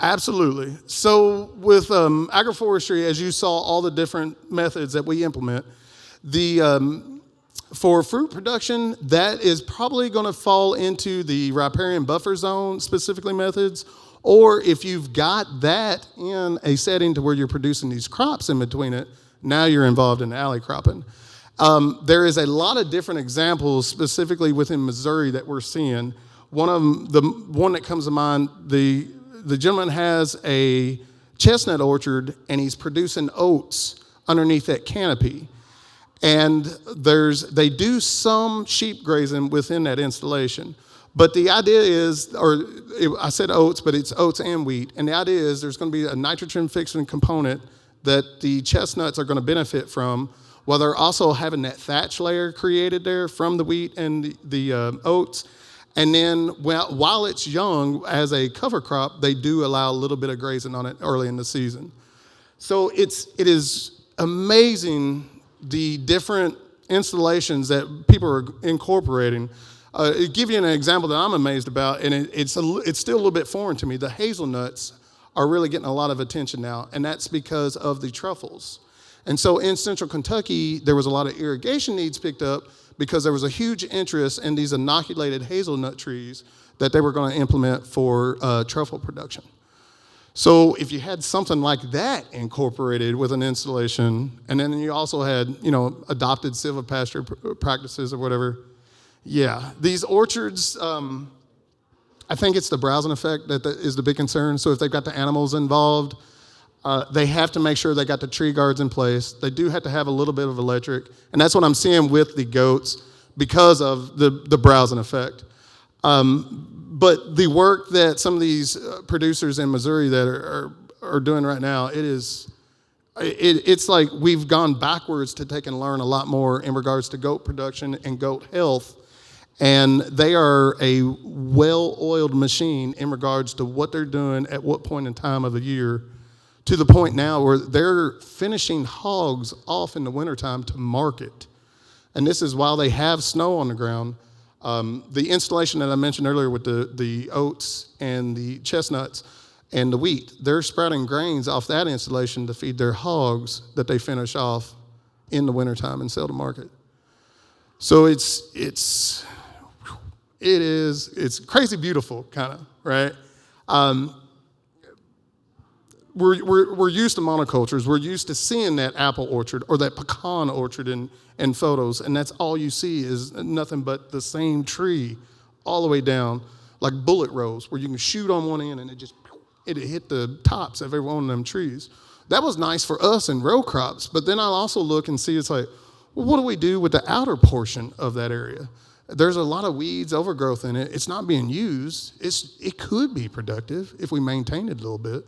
Absolutely. So with agroforestry, as you saw all the different methods that we implement, for fruit production, that is probably going to fall into the riparian buffer zone, specifically methods, or if you've got that in a setting to where you're producing these crops in between it, now you're involved in alley cropping. There is a lot of different examples, specifically within Missouri, that we're seeing. One of them, the one that comes to mind, the gentleman has a chestnut orchard, and he's producing oats underneath that canopy. And they do some sheep grazing within that installation. But the idea is, I said oats, but it's oats and wheat. And the idea is there's going to be a nitrogen fixing component that the chestnuts are going to benefit from, while they're also having that thatch layer created there from the wheat and the oats. And then while it's young, as a cover crop, they do allow a little bit of grazing on it early in the season. So it is amazing the different installations that people are incorporating. To give you an example that I'm amazed about, and it's still a little bit foreign to me, the hazelnuts are really getting a lot of attention now, and that's because of the truffles. And so in central Kentucky, there was a lot of irrigation needs picked up because there was a huge interest in these inoculated hazelnut trees that they were going to implement for truffle production. So if you had something like that incorporated with an installation, and then you also had, adopted silvopasture practices or whatever, yeah. These orchards, I think it's the browsing effect that is the big concern. So if they've got the animals involved, they have to make sure they got the tree guards in place. They do have to have a little bit of electric, and that's what I'm seeing with the goats because of the browsing effect. But the work that some of these producers in Missouri that are doing right now, it's like we've gone backwards to take and learn a lot more in regards to goat production and goat health. And they are a well-oiled machine in regards to what they're doing at what point in time of the year, to the point now where they're finishing hogs off in the wintertime to market. And this is while they have snow on the ground. The installation that I mentioned earlier with the oats and the chestnuts and the wheat, they're sprouting grains off that installation to feed their hogs that they finish off in the wintertime and sell to market. So it's crazy beautiful, kind of, right? We're used to monocultures. We're used to seeing that apple orchard or that pecan orchard in photos, and that's all you see is nothing but the same tree all the way down, like bullet rows, where you can shoot on one end and it hit the tops of every one of them trees. That was nice for us in row crops, but then I'll also look and see, it's like, well, what do we do with the outer portion of that area? There's a lot of weeds, overgrowth in it. It's not being used. It could be productive if we maintained it a little bit.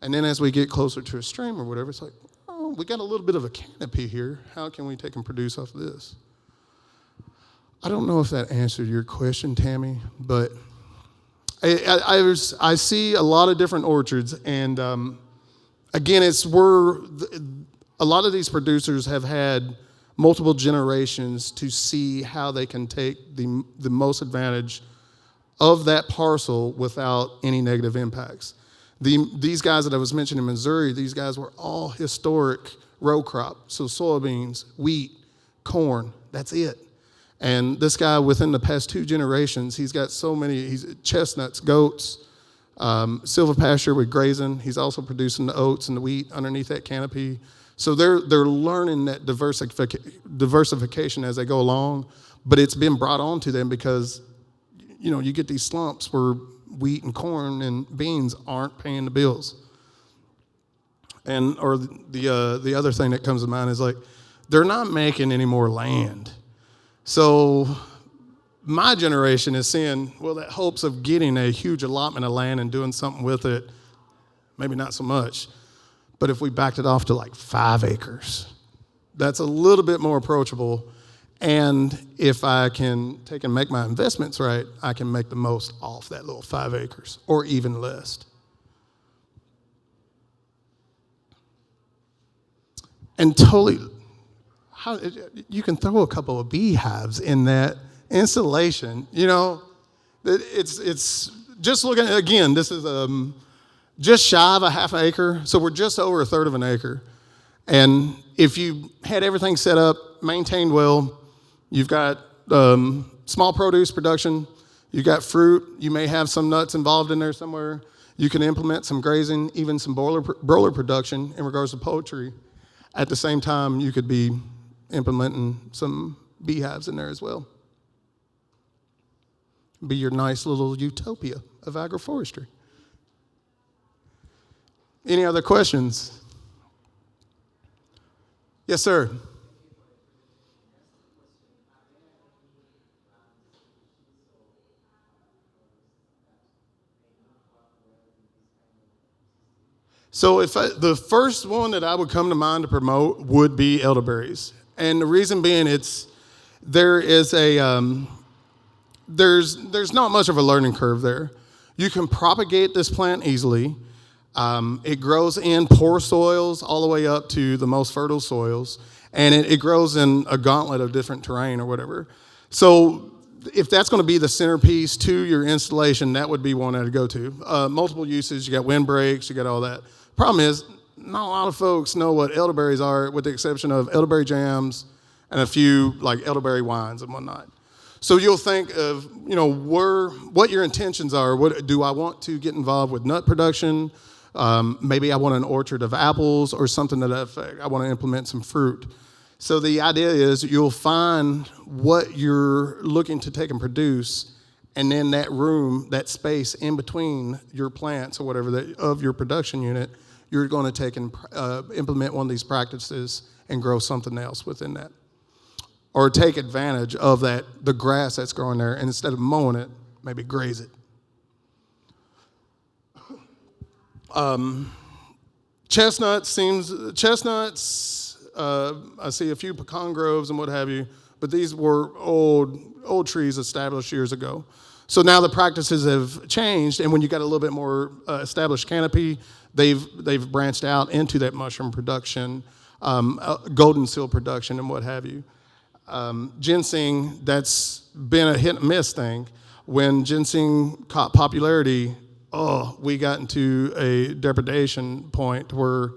And then as we get closer to a stream or whatever, it's like, oh, we got a little bit of a canopy here. How can we take and produce off of this? I don't know if that answered your question, Tammy, but I see a lot of different orchards. And again, it's where a lot of these producers have had multiple generations to see how they can take the most advantage of that parcel without any negative impacts. These guys that I was mentioning in Missouri, these guys were all historic row crop. So soybeans, wheat, corn, that's it. And this guy, within the past 2 generations, he's got so many, he's chestnuts, goats, silvopasture with grazing. He's also producing the oats and the wheat underneath that canopy. So they're learning that diversification as they go along, but it's been brought on to them because, you get these slumps where wheat and corn and beans aren't paying the bills. Or the other thing that comes to mind is, like, they're not making any more land. So my generation is seeing, well, that hopes of getting a huge allotment of land and doing something with it, maybe not so much. But if we backed it off to like 5 acres, that's a little bit more approachable. And if I can take and make my investments right, I can make the most off that little 5 acres or even less. And totally, you can throw a couple of beehives in that installation. You know, it's just looking at, again, this is just shy of a half an acre, so we're just over a third of an acre. And if you had everything set up, maintained well, you've got small produce production, you've got fruit, you may have some nuts involved in there somewhere, you can implement some grazing, even some broiler production in regards to poultry. At the same time, you could be implementing some beehives in there as well. Be your nice little utopia of agroforestry. Any other questions? Yes, sir. So the first one that I would come to mind to promote would be elderberries. And the reason being there's not much of a learning curve there. You can propagate this plant easily. It grows in poor soils all the way up to the most fertile soils. And it grows in a gauntlet of different terrain or whatever. So if that's going to be the centerpiece to your installation, that would be one I'd go to. Multiple uses, you got windbreaks, you got all that. Problem is, not a lot of folks know what elderberries are, with the exception of elderberry jams and a few like elderberry wines and whatnot. So you'll think of, what your intentions are. What do I want to get involved with nut production? Maybe I want an orchard of apples or something to that effect. I want to implement some fruit. So the idea is you'll find what you're looking to take and produce, and then that room, that space in between your plants or whatever of your production unit, you're going to take and implement one of these practices and grow something else within that. Or take advantage of the grass that's growing there, and instead of mowing it, maybe graze it. Chestnuts, I see a few pecan groves and what have you, but these were old trees established years ago. So now the practices have changed, and when you got a little bit more established canopy, they've branched out into that mushroom production, golden seal production, and what have you. Ginseng, that's been a hit and miss thing. When ginseng caught popularity, we got into a depredation point where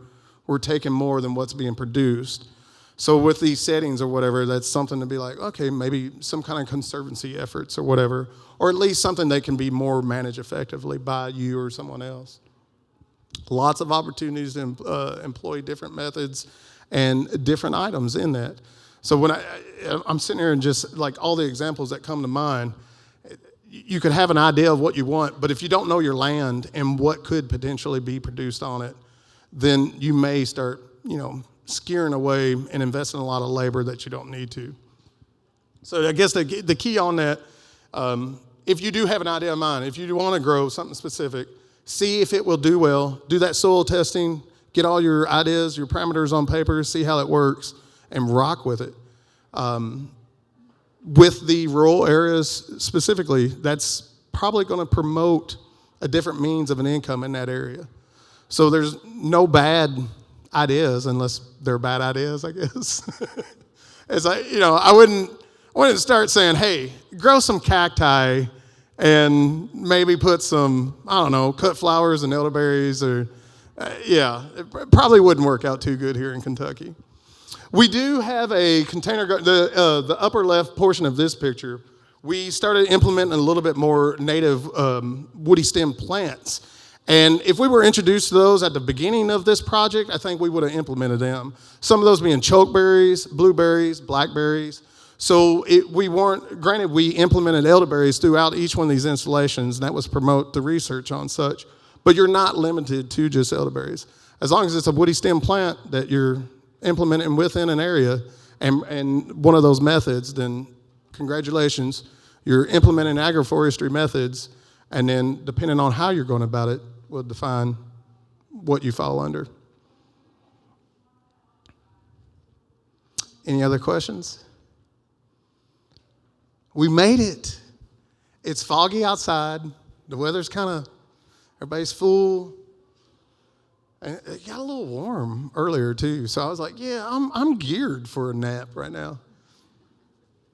we're taking more than what's being produced. So with these settings or whatever, that's something to be like, okay, maybe some kind of conservancy efforts or whatever, or at least something that can be more managed effectively by you or someone else. Lots of opportunities to employ different methods and different items in that. So when I'm sitting here and just like all the examples that come to mind, you could have an idea of what you want, but if you don't know your land and what could potentially be produced on it, then you may start, scaring away and investing a lot of labor that you don't need to. So I guess the key on that, if you do have an idea in mind, if you want to grow something specific, see if it will do well, do that soil testing, get all your ideas, your parameters on paper, see how it works, and rock with it. With the rural areas specifically, that's probably going to promote a different means of an income in that area. So there's no bad ideas unless they're bad ideas, I guess. I wouldn't start saying, hey, grow some cacti and maybe put some, cut flowers and elderberries or, it probably wouldn't work out too good here in Kentucky. We do have a container garden. The upper left portion of this picture, we started implementing a little bit more native woody stem plants. And if we were introduced to those at the beginning of this project, I think we would have implemented them. Some of those being chokeberries, blueberries, blackberries. So we implemented elderberries throughout each one of these installations, and that was promote the research on such. But you're not limited to just elderberries. As long as it's a woody stem plant that you're implementing within an area and one of those methods, then congratulations, You're implementing agroforestry methods, and then depending on how you're going about it will define what you fall under. Any other questions? We made it. It's foggy outside. The weather's kind of, everybody's full. And it got a little warm earlier too. So I was like, yeah, I'm geared for a nap right now.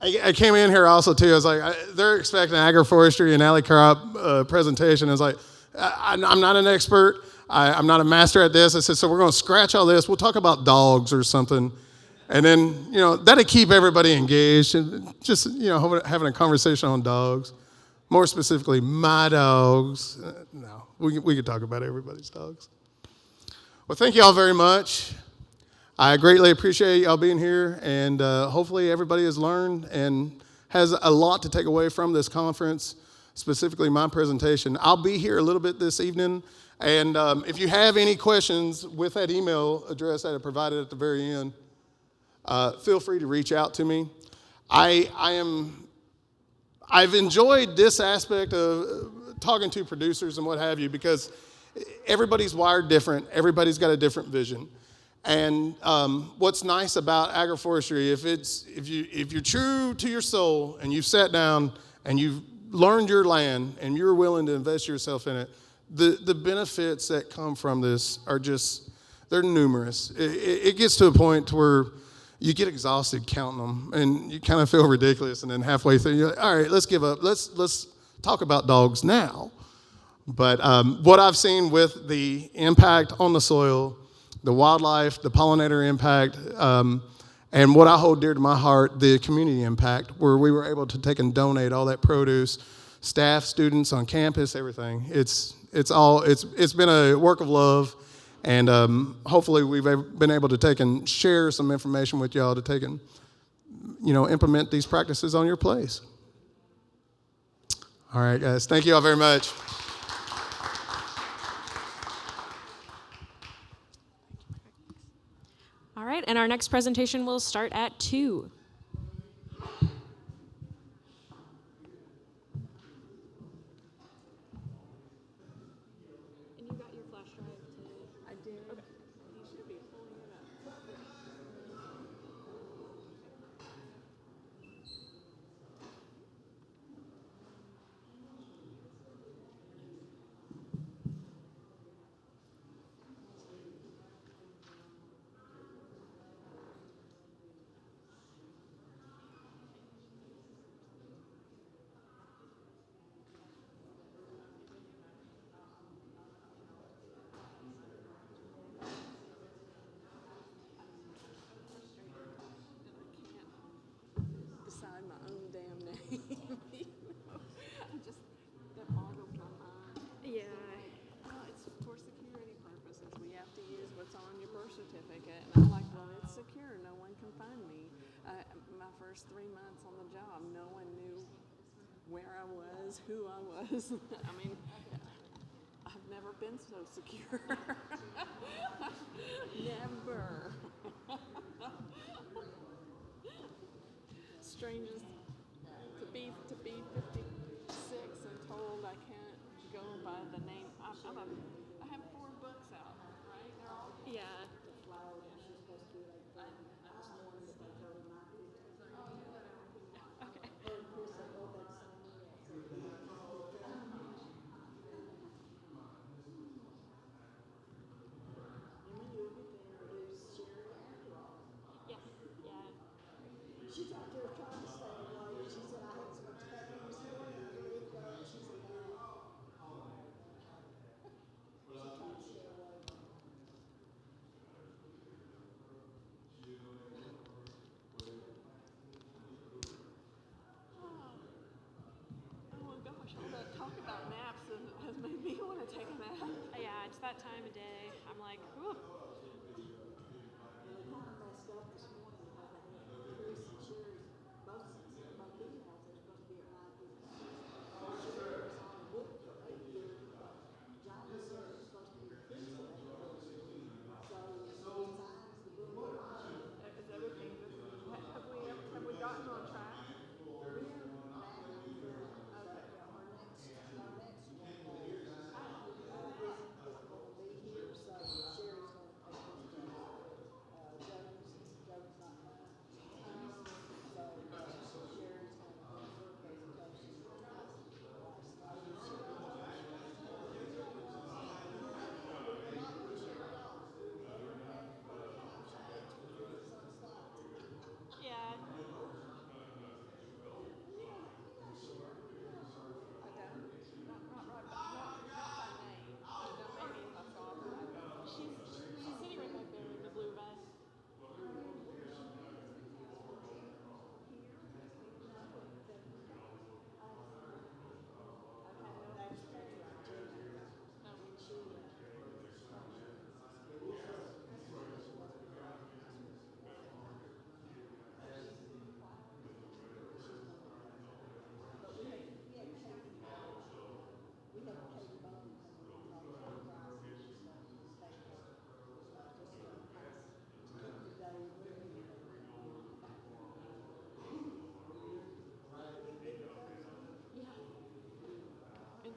I came in here also too. I was like, they're expecting an agroforestry and alley crop presentation. I was like, I'm not an expert. I'm not a master at this. I said, so we're going to scratch all this. We'll talk about dogs or something. And then, that'll keep everybody engaged and just, having a conversation on dogs. More specifically, my dogs. No, we could talk about everybody's dogs. Well, thank you all very much. I greatly appreciate y'all being here, and hopefully everybody has learned and has a lot to take away from this conference, specifically my presentation. I'll be here a little bit this evening, and if you have any questions with that email address that I provided at the very end, feel free to reach out to me. I've enjoyed this aspect of talking to producers and what have you, because everybody's wired different. Everybody's got a different vision. And what's nice about agroforestry, if you're true to your soul and you've sat down and you've learned your land and you're willing to invest yourself in it, the benefits that come from this are just, they're numerous. It gets to a point where you get exhausted counting them and you kind of feel ridiculous, and then halfway through you're like, all right, let's give up. Let's talk about dogs now. But what I've seen with the impact on the soil, the wildlife, the pollinator impact, and what I hold dear to my heart, the community impact, where we were able to take and donate all that produce, staff, students on campus, everything. It's been a work of love, and hopefully we've been able to take and share some information with y'all to take and implement these practices on your place. All right, guys, thank you all very much. All right, and our next presentation will start at 2. And you got your flash drive too? I did. Okay. You should be pulling it up. Decide my own damn name. Just that boggles my mind. Yeah. Well, it's for security purposes. We have to use what's on your birth certificate, and I'm like, well, it's secure. No one can find me. My first 3 months on the job, no one knew where I was, who I was. I mean, I've never been so secure. Never. Strangest to be 56 and told I can't go by the name. I have 4 books out, right? They're all Yeah. Oh gosh, all that talk about naps has made me want to take a nap. Yeah, it's that time of day. I'm like, whew. Have we gotten on track?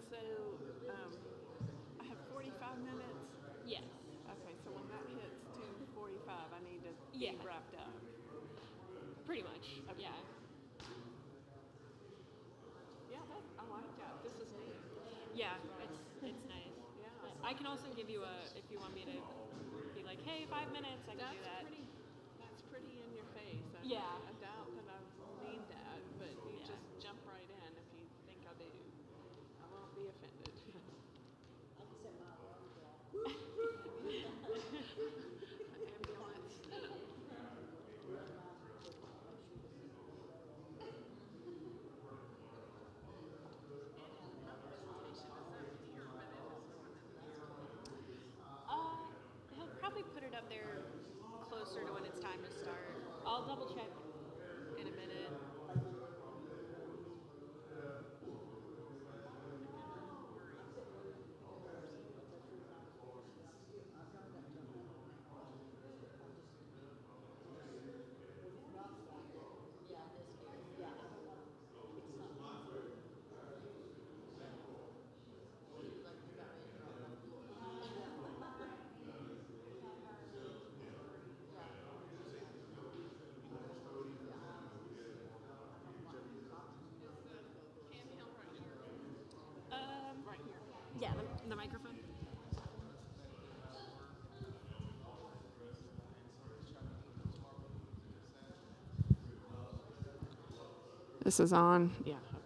So, I have 45 minutes. Yes. Okay, so when that hits 2:45, I need to Yeah. be wrapped up. Pretty much. Okay. Yeah. Yeah, I like that. This is neat. Yeah, it's nice. Yeah. I can also give you if you want me to be like, hey, 5 minutes, I can do that. That's pretty in your face. Yeah. I doubt that I need that, but you Yeah. just jump right in if you think I do. I won't be offended. Ambulance. He'll probably put it up there closer to when it's time to start. I'll double check in a minute. Right here. Yeah, the microphone. This is on. Yeah. Okay.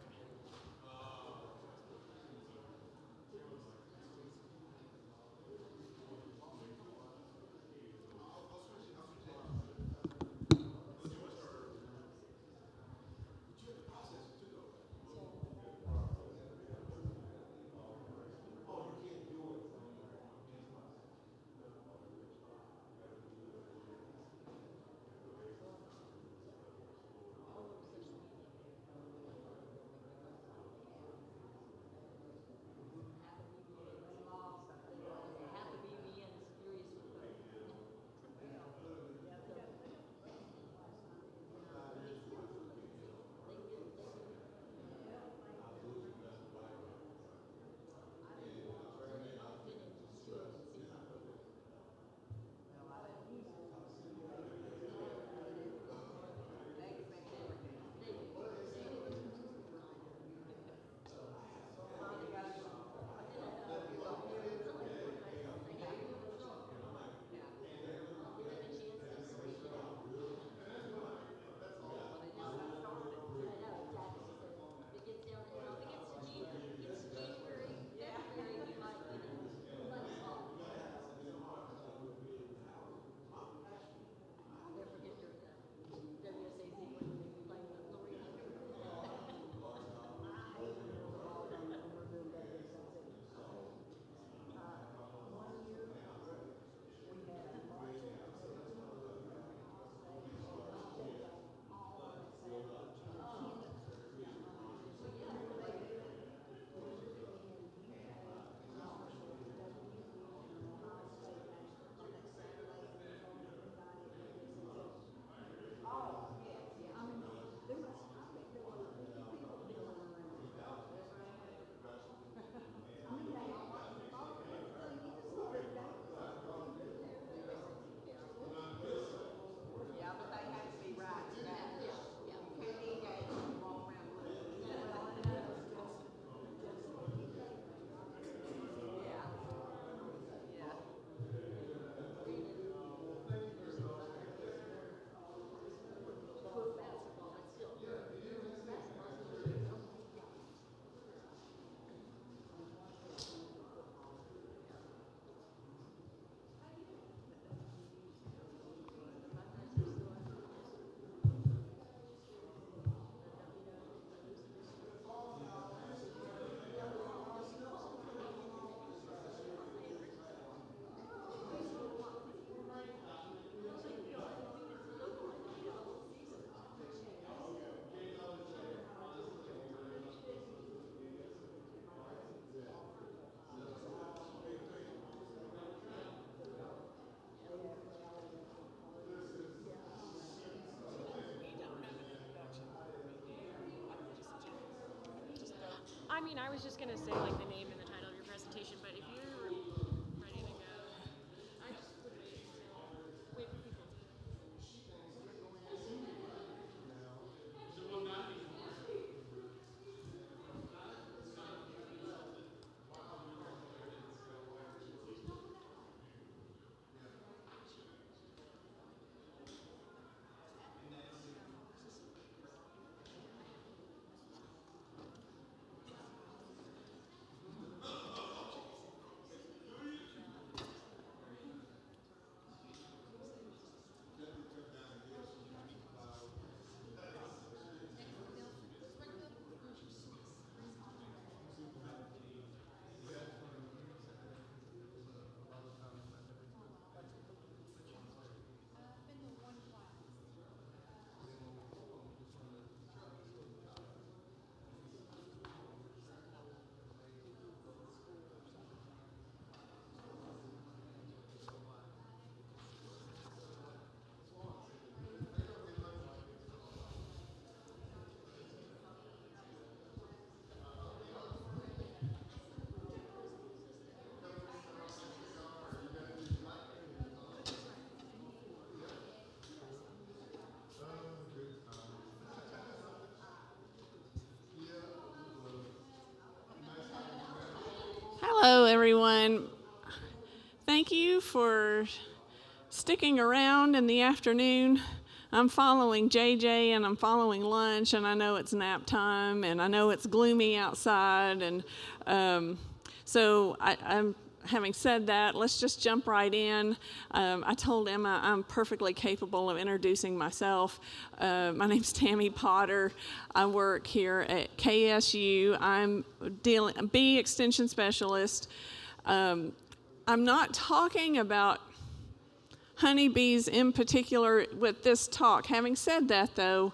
I mean, I was just gonna say like the name and the title of your presentation, but if you're ready to go, I just would wait for people. Hello, everyone. Thank you for sticking around in the afternoon. I'm following JJ and I'm following lunch, and I know it's nap time, and I know it's gloomy outside, and I'm having said that, let's just jump right in. I told Emma I'm perfectly capable of introducing myself. My name's Tammy Potter. I work here at KSU. I'm a bee extension specialist. I'm not talking about honeybees in particular with this talk. Having said that, though,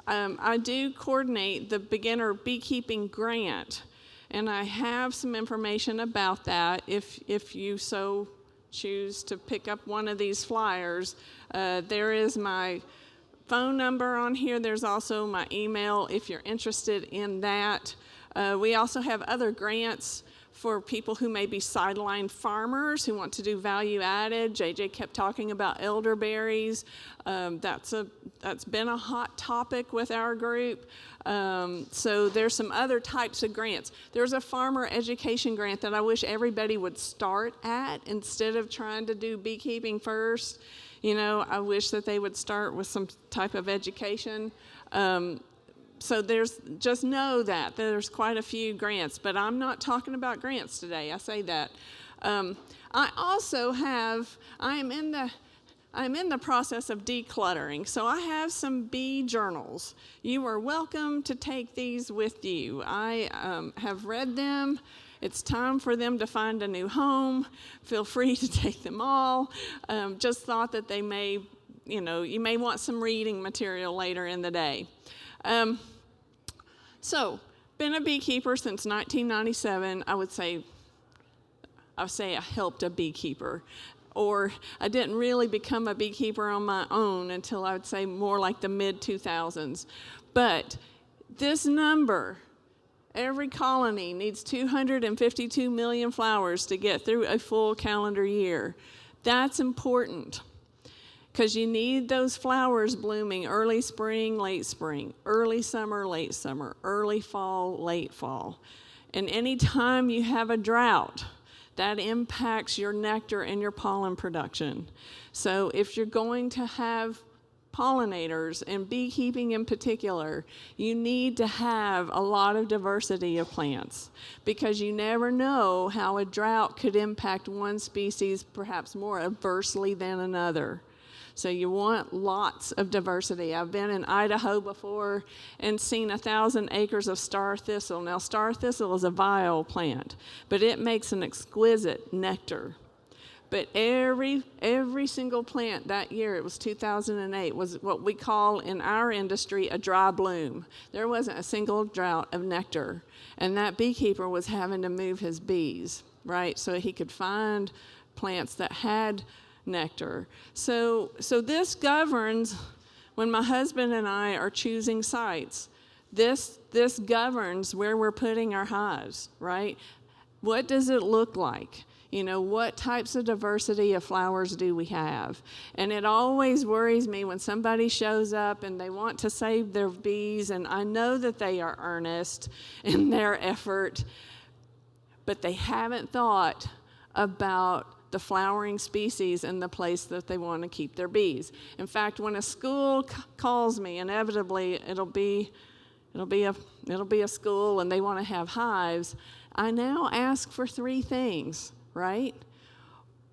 I do coordinate the beginner beekeeping grant, and I have some information about that if you so choose to pick up one of these flyers. There is my phone number on here. There's also my email if you're interested in that. We also have other grants for people who may be sideline farmers who want to do value added. JJ kept talking about elderberries. That's been a hot topic with our group. So there's some other types of grants. There's a farmer education grant that I wish everybody would start at instead of trying to do beekeeping first. You know, I wish that they would start with some type of education. So just know that there's quite a few grants, but I'm not talking about grants today. I say that. I also I'm in the process of decluttering, so I have some bee journals. You are welcome to take these with you. I have read them. It's time for them to find a new home. Feel free to take them all. Just thought that they may, you may want some reading material later in the day. So, been a beekeeper since 1997. I would say I helped a beekeeper, or I didn't really become a beekeeper on my own until I would say more like the mid-2000s. But this number, every colony needs 252 million flowers to get through a full calendar year. That's important, because you need those flowers blooming early spring, early summer, late summer, early fall, late fall. And any time you have a drought, that impacts your nectar and your pollen production. So if you're going to have pollinators, and beekeeping in particular, you need to have a lot of diversity of plants, because you never know how a drought could impact one species perhaps more adversely than another. So you want lots of diversity. I've been in Idaho before and seen 1,000 acres of star thistle. Now, star thistle is a vile plant, but it makes an exquisite nectar. But every single plant that year, it was 2008, was what we call in our industry a dry bloom. There wasn't a single draught of nectar, and that beekeeper was having to move his bees, right, so he could find plants that had nectar. So this governs when my husband and I are choosing sites. This governs where we're putting our hives, right? What does it look like? You know, what types of diversity of flowers do we have? And it always worries me when somebody shows up and they want to save their bees, and I know that they are earnest in their effort, but they haven't thought about the flowering species and the place that they want to keep their bees. In fact, when a school calls me, inevitably it'll be a school and they want to have hives, I now ask for three things, right?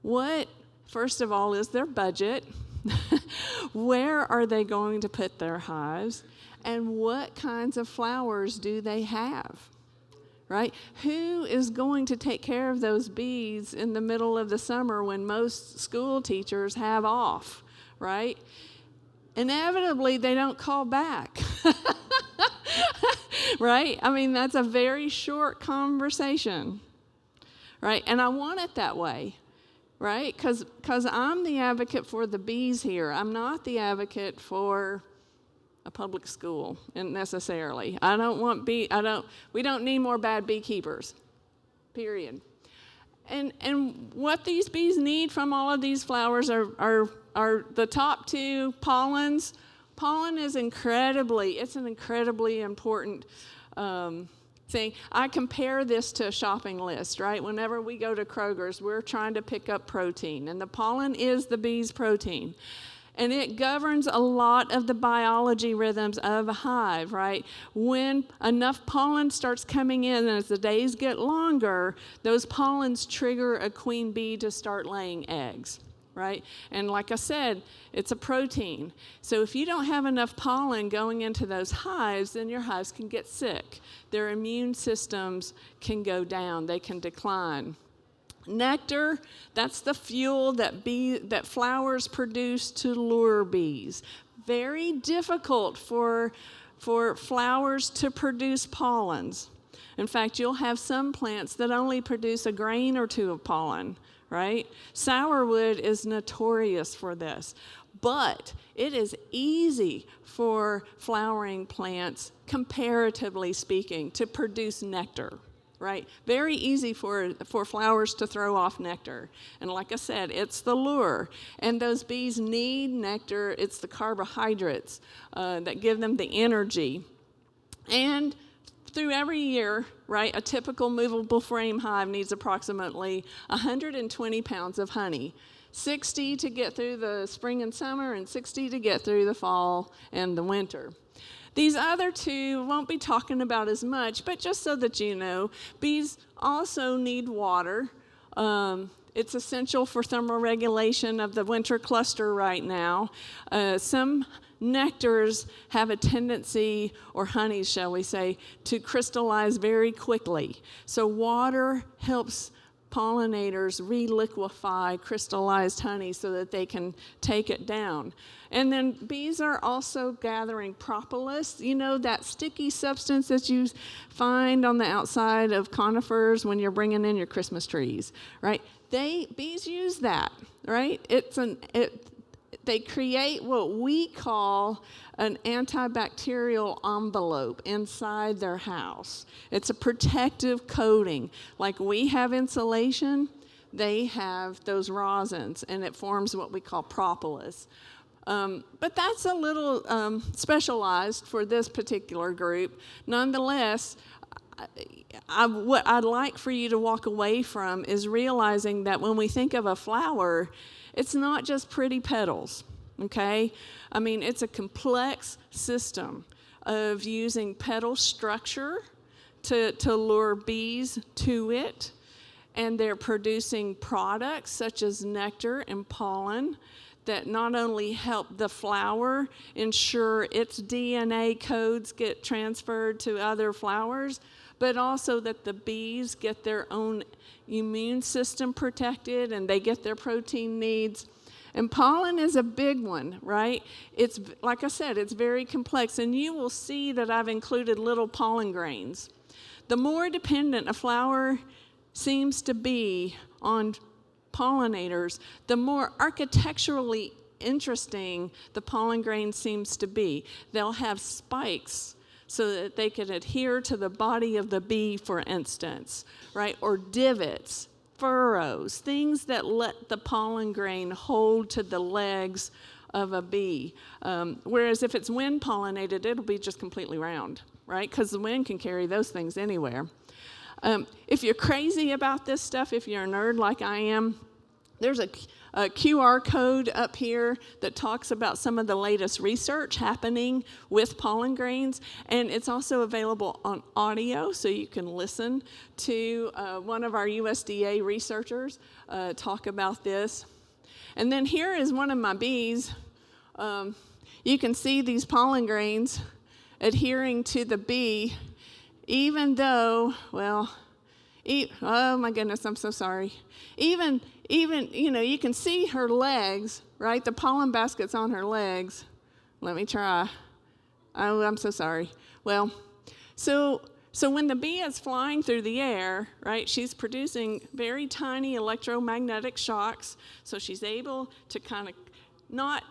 What, first of all, is their budget? Where are they going to put their hives? And what kinds of flowers do they have? Right? Who is going to take care of those bees in the middle of the summer when most school teachers have off, right? Inevitably, they don't call back, right? I mean, that's a very short conversation, right? And I want it that way, right? Because I'm the advocate for the bees here. I'm not the advocate for a public school necessarily. We don't need more bad beekeepers, period. And what these bees need from all of these flowers are the top two pollens. Pollen is an incredibly important thing. I compare this to a shopping list, right? Whenever we go to Kroger's, we're trying to pick up protein, and the pollen is the bee's protein. And it governs a lot of the biology rhythms of a hive, right? When enough pollen starts coming in, and as the days get longer, those pollens trigger a queen bee to start laying eggs, right? And like I said, it's a protein. So if you don't have enough pollen going into those hives, then your hives can get sick. Their immune systems can go down. They can decline. Nectar, that's the fuel that flowers produce to lure bees. Very difficult for flowers to produce pollens. In fact, you'll have some plants that only produce a grain or two of pollen, right? Sourwood is notorious for this. But it is easy for flowering plants, comparatively speaking, to produce nectar. Right? Very easy for flowers to throw off nectar. And like I said, it's the lure. And those bees need nectar. It's the carbohydrates that give them the energy. And through every year, right, a typical movable frame hive needs approximately 120 pounds of honey. 60 to get through the spring and summer, and 60 to get through the fall and the winter. These other two won't be talking about as much, but just so that you know, bees also need water. It's essential for thermoregulation of the winter cluster right now. Some nectars have a tendency, or honeys, shall we say, to crystallize very quickly. So water helps pollinators reliquefy crystallized honey so that they can take it down. And then bees are also gathering propolis, you know, that sticky substance that you find on the outside of conifers when you're bringing in your Christmas trees, right? Bees use that, right? They create what we call an antibacterial envelope inside their house. It's a protective coating. Like we have insulation, they have those rosins, and it forms what we call propolis. But that's a little specialized for this particular group. Nonetheless, what I'd like for you to walk away from is realizing that when we think of a flower, it's not just pretty petals, okay? I mean, it's a complex system of using petal structure to lure bees to it, and they're producing products such as nectar and pollen that not only help the flower ensure its DNA codes get transferred to other flowers, but also that the bees get their own immune system protected and they get their protein needs. And pollen is a big one, right? It's, like I said, it's very complex, and you will see that I've included little pollen grains. The more dependent a flower seems to be on pollinators, the more architecturally interesting the pollen grain seems to be. They'll have spikes so that they can adhere to the body of the bee, for instance, right? Or divots, furrows, things that let the pollen grain hold to the legs of a bee. Whereas if it's wind pollinated, it'll be just completely round, right? Because the wind can carry those things anywhere. If you're crazy about this stuff, if you're a nerd like I am, there's a QR code up here that talks about some of the latest research happening with pollen grains, and it's also available on audio, so you can listen to one of our USDA researchers talk about this. And then here is one of my bees. You can see these pollen grains adhering to the bee, even though, well, oh my goodness, I'm so sorry. Even, you can see her legs, right? The pollen basket's on her legs. Let me try. Oh, I'm so sorry. Well, so when the bee is flying through the air, right, she's producing very tiny electromagnetic shocks, so she's able to kind of not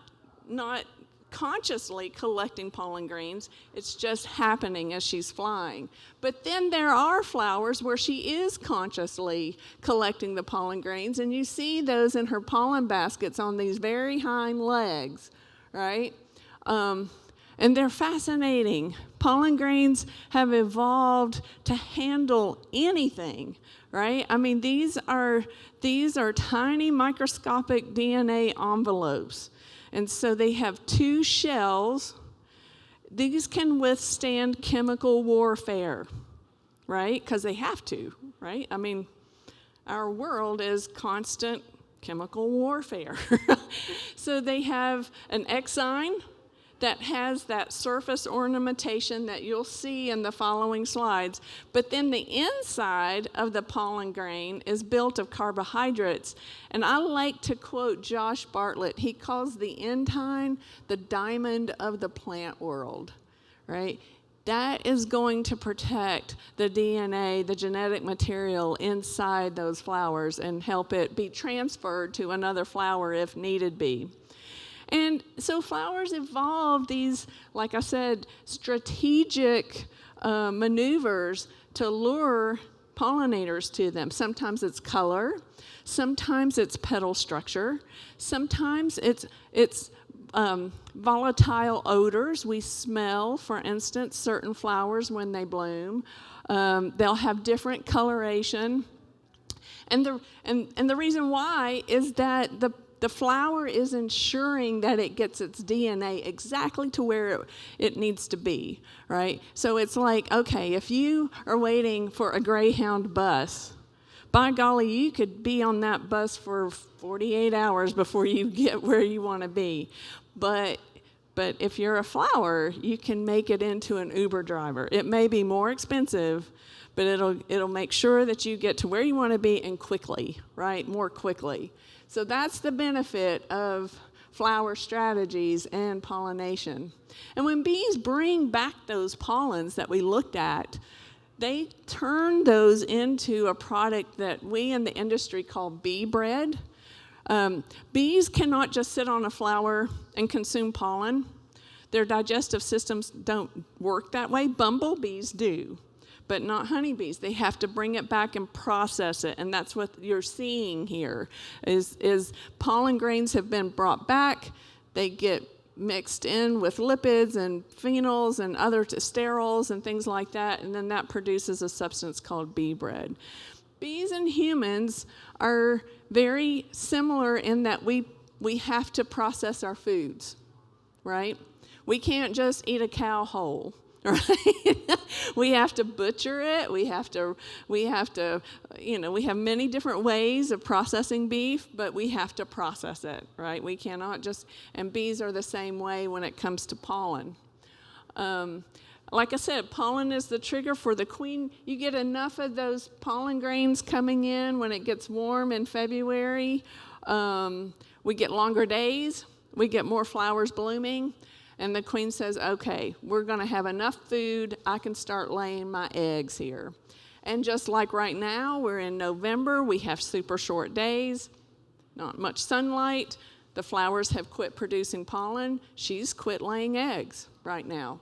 consciously collecting pollen grains. It's just happening as she's flying. But then there are flowers where she is consciously collecting the pollen grains, and you see those in her pollen baskets on these very hind legs, right? And they're fascinating. Pollen grains have evolved to handle anything, right? I mean, these are tiny microscopic DNA envelopes. And so they have two shells. These can withstand chemical warfare, right? Because they have to, right? I mean, our world is constant chemical warfare. So they have an exine that has that surface ornamentation that you'll see in the following slides. But then the inside of the pollen grain is built of carbohydrates. And I like to quote Josh Bartlett. He calls the intine the diamond of the plant world, right? That is going to protect the DNA, the genetic material inside those flowers, and help it be transferred to another flower if needed be. And so flowers evolve these, like I said, strategic maneuvers to lure pollinators to them. Sometimes it's color, sometimes it's petal structure, sometimes it's volatile odors. We smell, for instance, certain flowers when they bloom. They'll have different coloration. And the reason why is that the flower is ensuring that it gets its DNA exactly to where it needs to be, right? So it's like, okay, if you are waiting for a Greyhound bus, by golly, you could be on that bus for 48 hours before you get where you want to be. But if you're a flower, you can make it into an Uber driver. It may be more expensive, but it'll make sure that you get to where you want to be and quickly, right? More quickly. So that's the benefit of flower strategies and pollination. And when bees bring back those pollens that we looked at, they turn those into a product that we in the industry call bee bread. Bees cannot just sit on a flower and consume pollen. Their digestive systems don't work that way. Bumblebees do, but not honeybees. They have to bring it back and process it, and that's what you're seeing here, is pollen grains have been brought back. They get mixed in with lipids and phenols and other sterols and things like that, and then that produces a substance called bee bread. Bees and humans are very similar in that we have to process our foods, right? We can't just eat a cow whole. Right? We have to butcher it. We have to, we have many different ways of processing beef, but we have to process it, right? We cannot just, and bees are the same way when it comes to pollen. Like I said, pollen is the trigger for the queen. You get enough of those pollen grains coming in when it gets warm in February. We get longer days. We get more flowers blooming. And the queen says, okay, we're going to have enough food. I can start laying my eggs here. And just like right now, we're in November. We have super short days, not much sunlight. The flowers have quit producing pollen. She's quit laying eggs right now.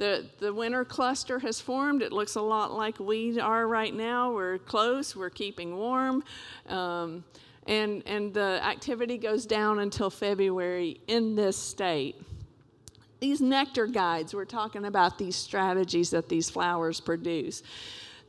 The winter cluster has formed. It looks a lot like we are right now. We're close. We're keeping warm. And the activity goes down until February in this state. These nectar guides, we're talking about these strategies that these flowers produce.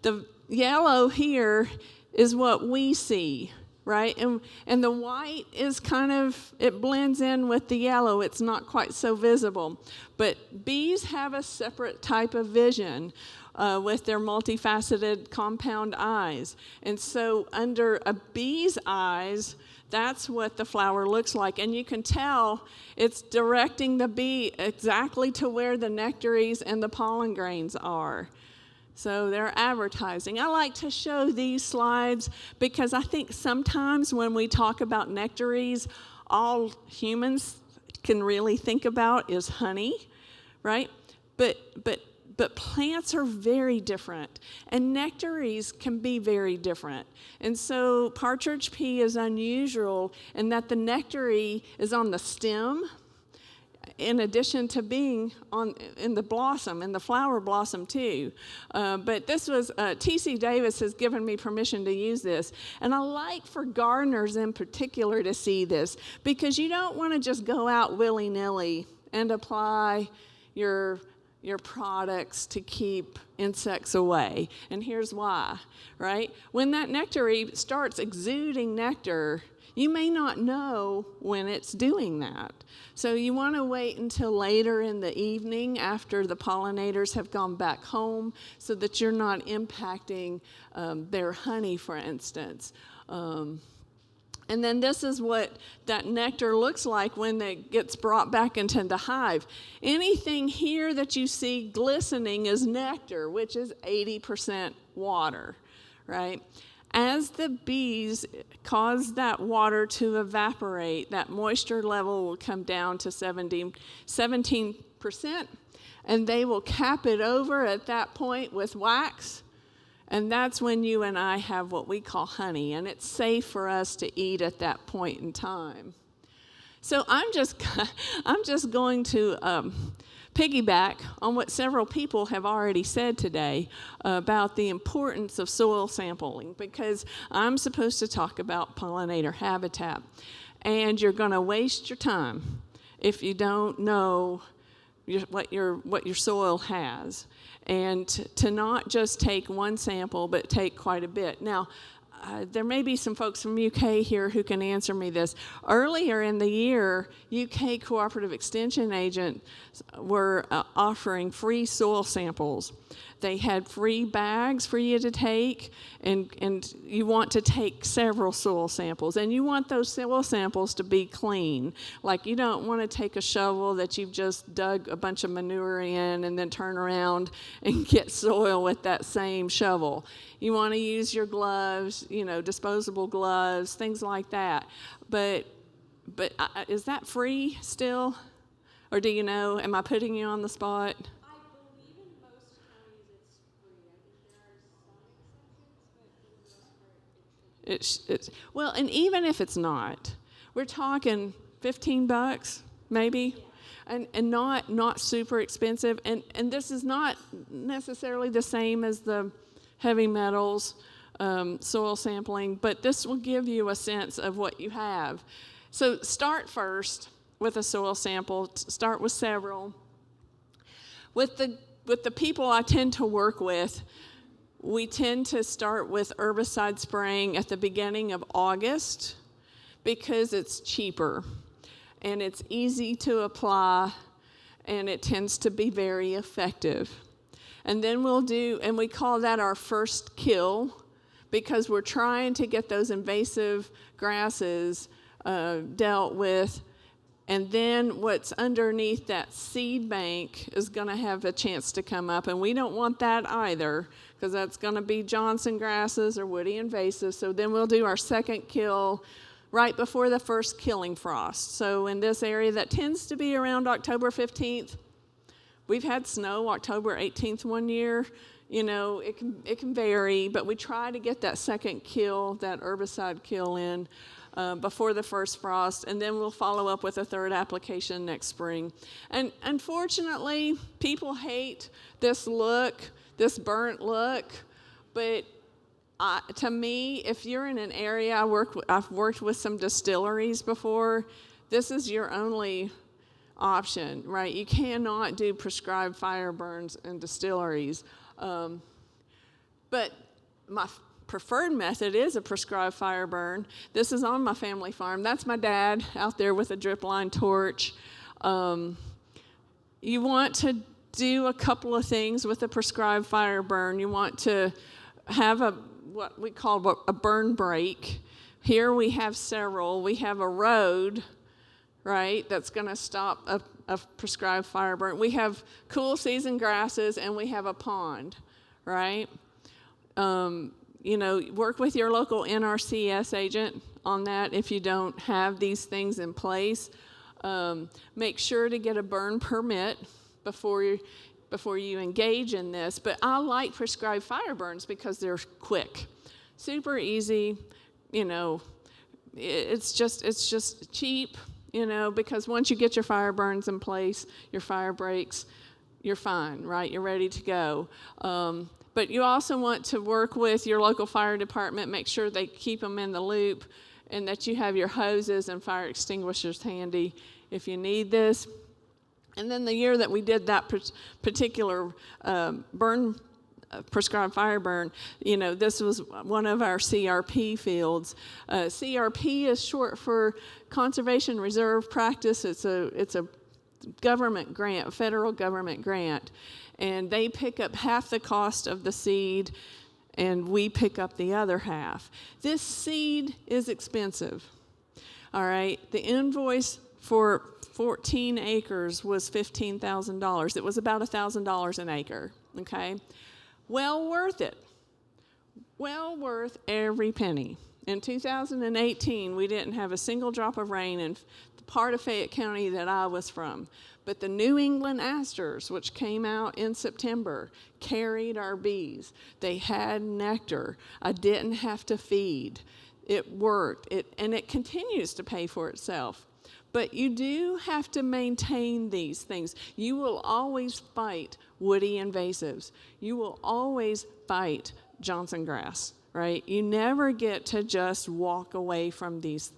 The yellow here is what we see, right? And the white is kind of, it blends in with the yellow. It's not quite so visible. But bees have a separate type of vision with their multifaceted compound eyes. And so under a bee's eyes, that's what the flower looks like. And you can tell it's directing the bee exactly to where the nectaries and the pollen grains are. So they're advertising. I like to show these slides because I think sometimes when we talk about nectaries, all humans can really think about is honey, right? But plants are very different, and nectaries can be very different. And so partridge pea is unusual in that the nectary is on the stem, in addition to being in the blossom, in the flower blossom too. But this was, T.C. Davis has given me permission to use this. And I like for gardeners in particular to see this, because you don't want to just go out willy-nilly and apply your products to keep insects away. And here's why, right? When that nectary starts exuding nectar, you may not know when it's doing that. So you want to wait until later in the evening after the pollinators have gone back home so that you're not impacting their honey, for instance. And then this is what that nectar looks like when it gets brought back into the hive. Anything here that you see glistening is nectar, which is 80% water, right? As the bees cause that water to evaporate, that moisture level will come down to 17%, and they will cap it over at that point with wax. And that's when you and I have what we call honey, and it's safe for us to eat at that point in time. So I'm just going to piggyback on what several people have already said today about the importance of soil sampling, because I'm supposed to talk about pollinator habitat. And you're going to waste your time if you don't know what your soil has. And to not just take one sample, but take quite a bit. Now, there may be some folks from UK here who can answer me this. Earlier in the year, UK Cooperative Extension agents were offering free soil samples. They had free bags for you to take, and you want to take several soil samples. And you want those soil samples to be clean. Like, you don't want to take a shovel that you've just dug a bunch of manure in and then turn around and get soil with that same shovel. You want to use your gloves, disposable gloves, things like that. But is that free still? Or do you know, am I putting you on the spot? Well, and even if it's not, we're talking $15 maybe, and not super expensive. And this is not necessarily the same as the heavy metals soil sampling, but this will give you a sense of what you have. So start first with a soil sample. Start with several. With the people I tend to work with, we tend to start with herbicide spraying at the beginning of August because it's cheaper and it's easy to apply, and it tends to be very effective. And then we call that our first kill, because we're trying to get those invasive grasses dealt with. And then what's underneath that seed bank is going to have a chance to come up. And we don't want that either, because that's going to be Johnson grasses or woody invasives. So then we'll do our second kill right before the first killing frost. So in this area, that tends to be around October 15th. We've had snow October 18th one year. It can vary, but we try to get that second kill, that herbicide kill in before the first frost, and then we'll follow up with a third application next spring. And unfortunately, people hate this look, this burnt look, but to me, if you're in an area, I've worked with some distilleries before, this is your only option, right? You cannot do prescribed fire burns in distilleries. But my preferred method is a prescribed fire burn. This is on my family farm. That's my dad out there with a drip line torch. You want to do a couple of things with a prescribed fire burn. You want to have what we call a burn break. Here we have several. We have a road, right, that's going to stop a prescribed fire burn. We have cool season grasses, and we have a pond, right? Work with your local NRCS agent on that if you don't have these things in place. Make sure to get a burn permit before you engage in this. But I like prescribed fire burns because they're quick, super easy. It's just cheap. Because once you get your fire burns in place, your fire breaks, you're fine, right? You're ready to go. But you also want to work with your local fire department, make sure they keep them in the loop, and that you have your hoses and fire extinguishers handy if you need this. And then the year that we did that particular prescribed fire burn, this was one of our CRP fields. CRP is short for Conservation Reserve Practice. It's a government grant, federal government grant, and they pick up half the cost of the seed, and we pick up the other half. This seed is expensive. All right, the invoice for 14 acres was $15,000. It was about $1,000 an acre. Okay. Well worth it. Well worth every penny. In 2018, we didn't have a single drop of rain in the part of Fayette County that I was from. But the New England asters, which came out in September, carried our bees. They had nectar. I didn't have to feed. It worked, and it continues to pay for itself. But you do have to maintain these things. You will always fight woody invasives. You will always fight Johnson grass, right? You never get to just walk away from these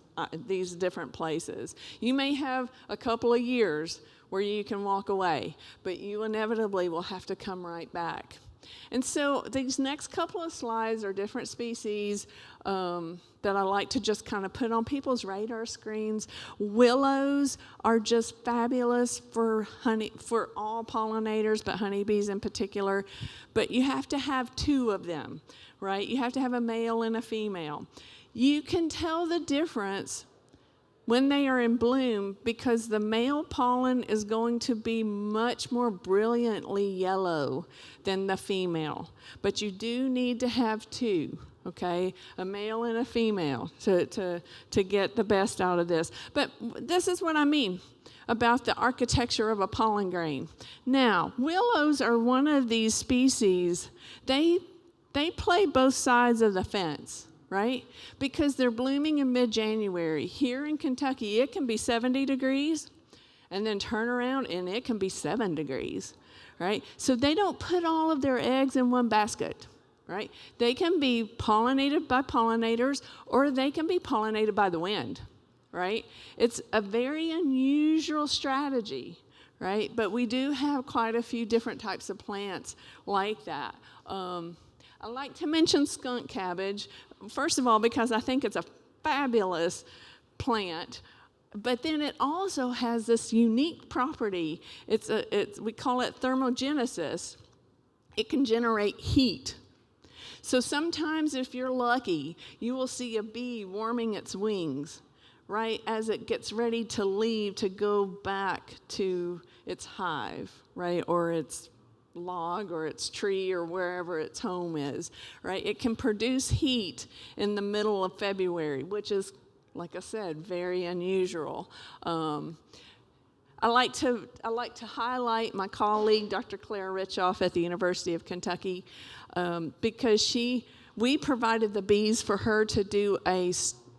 different places. You may have a couple of years where you can walk away, but you inevitably will have to come right back. And so these next couple of slides are different species that I like to just kind of put on people's radar screens. Willows are just fabulous for all pollinators, but honeybees in particular. But you have to have two of them, right? You have to have a male and a female. You can tell the difference when they are in bloom because the male pollen is going to be much more brilliantly yellow than the female. But you do need to have two, okay? A male and a female to get the best out of this. But this is what I mean about the architecture of a pollen grain. Now, willows are one of these species, they play both sides of the fence, right? Because they're blooming in mid-January. Here in Kentucky, it can be 70 degrees, and then turn around, and it can be 7 degrees, right? So they don't put all of their eggs in one basket, right? They can be pollinated by pollinators, or they can be pollinated by the wind, right? It's a very unusual strategy, right? But we do have quite a few different types of plants like that. I like to mention skunk cabbage, first of all, because I think it's a fabulous plant, but then it also has this unique property. We call it thermogenesis. It can generate heat. So sometimes if you're lucky, you will see a bee warming its wings, right, as it gets ready to leave to go back to its hive, right, or its log or its tree or wherever its home is, right? It can produce heat in the middle of February, which is, like I said, very unusual. I like to highlight my colleague, Dr. Claire Richoff at the University of Kentucky, because we provided the bees for her to do a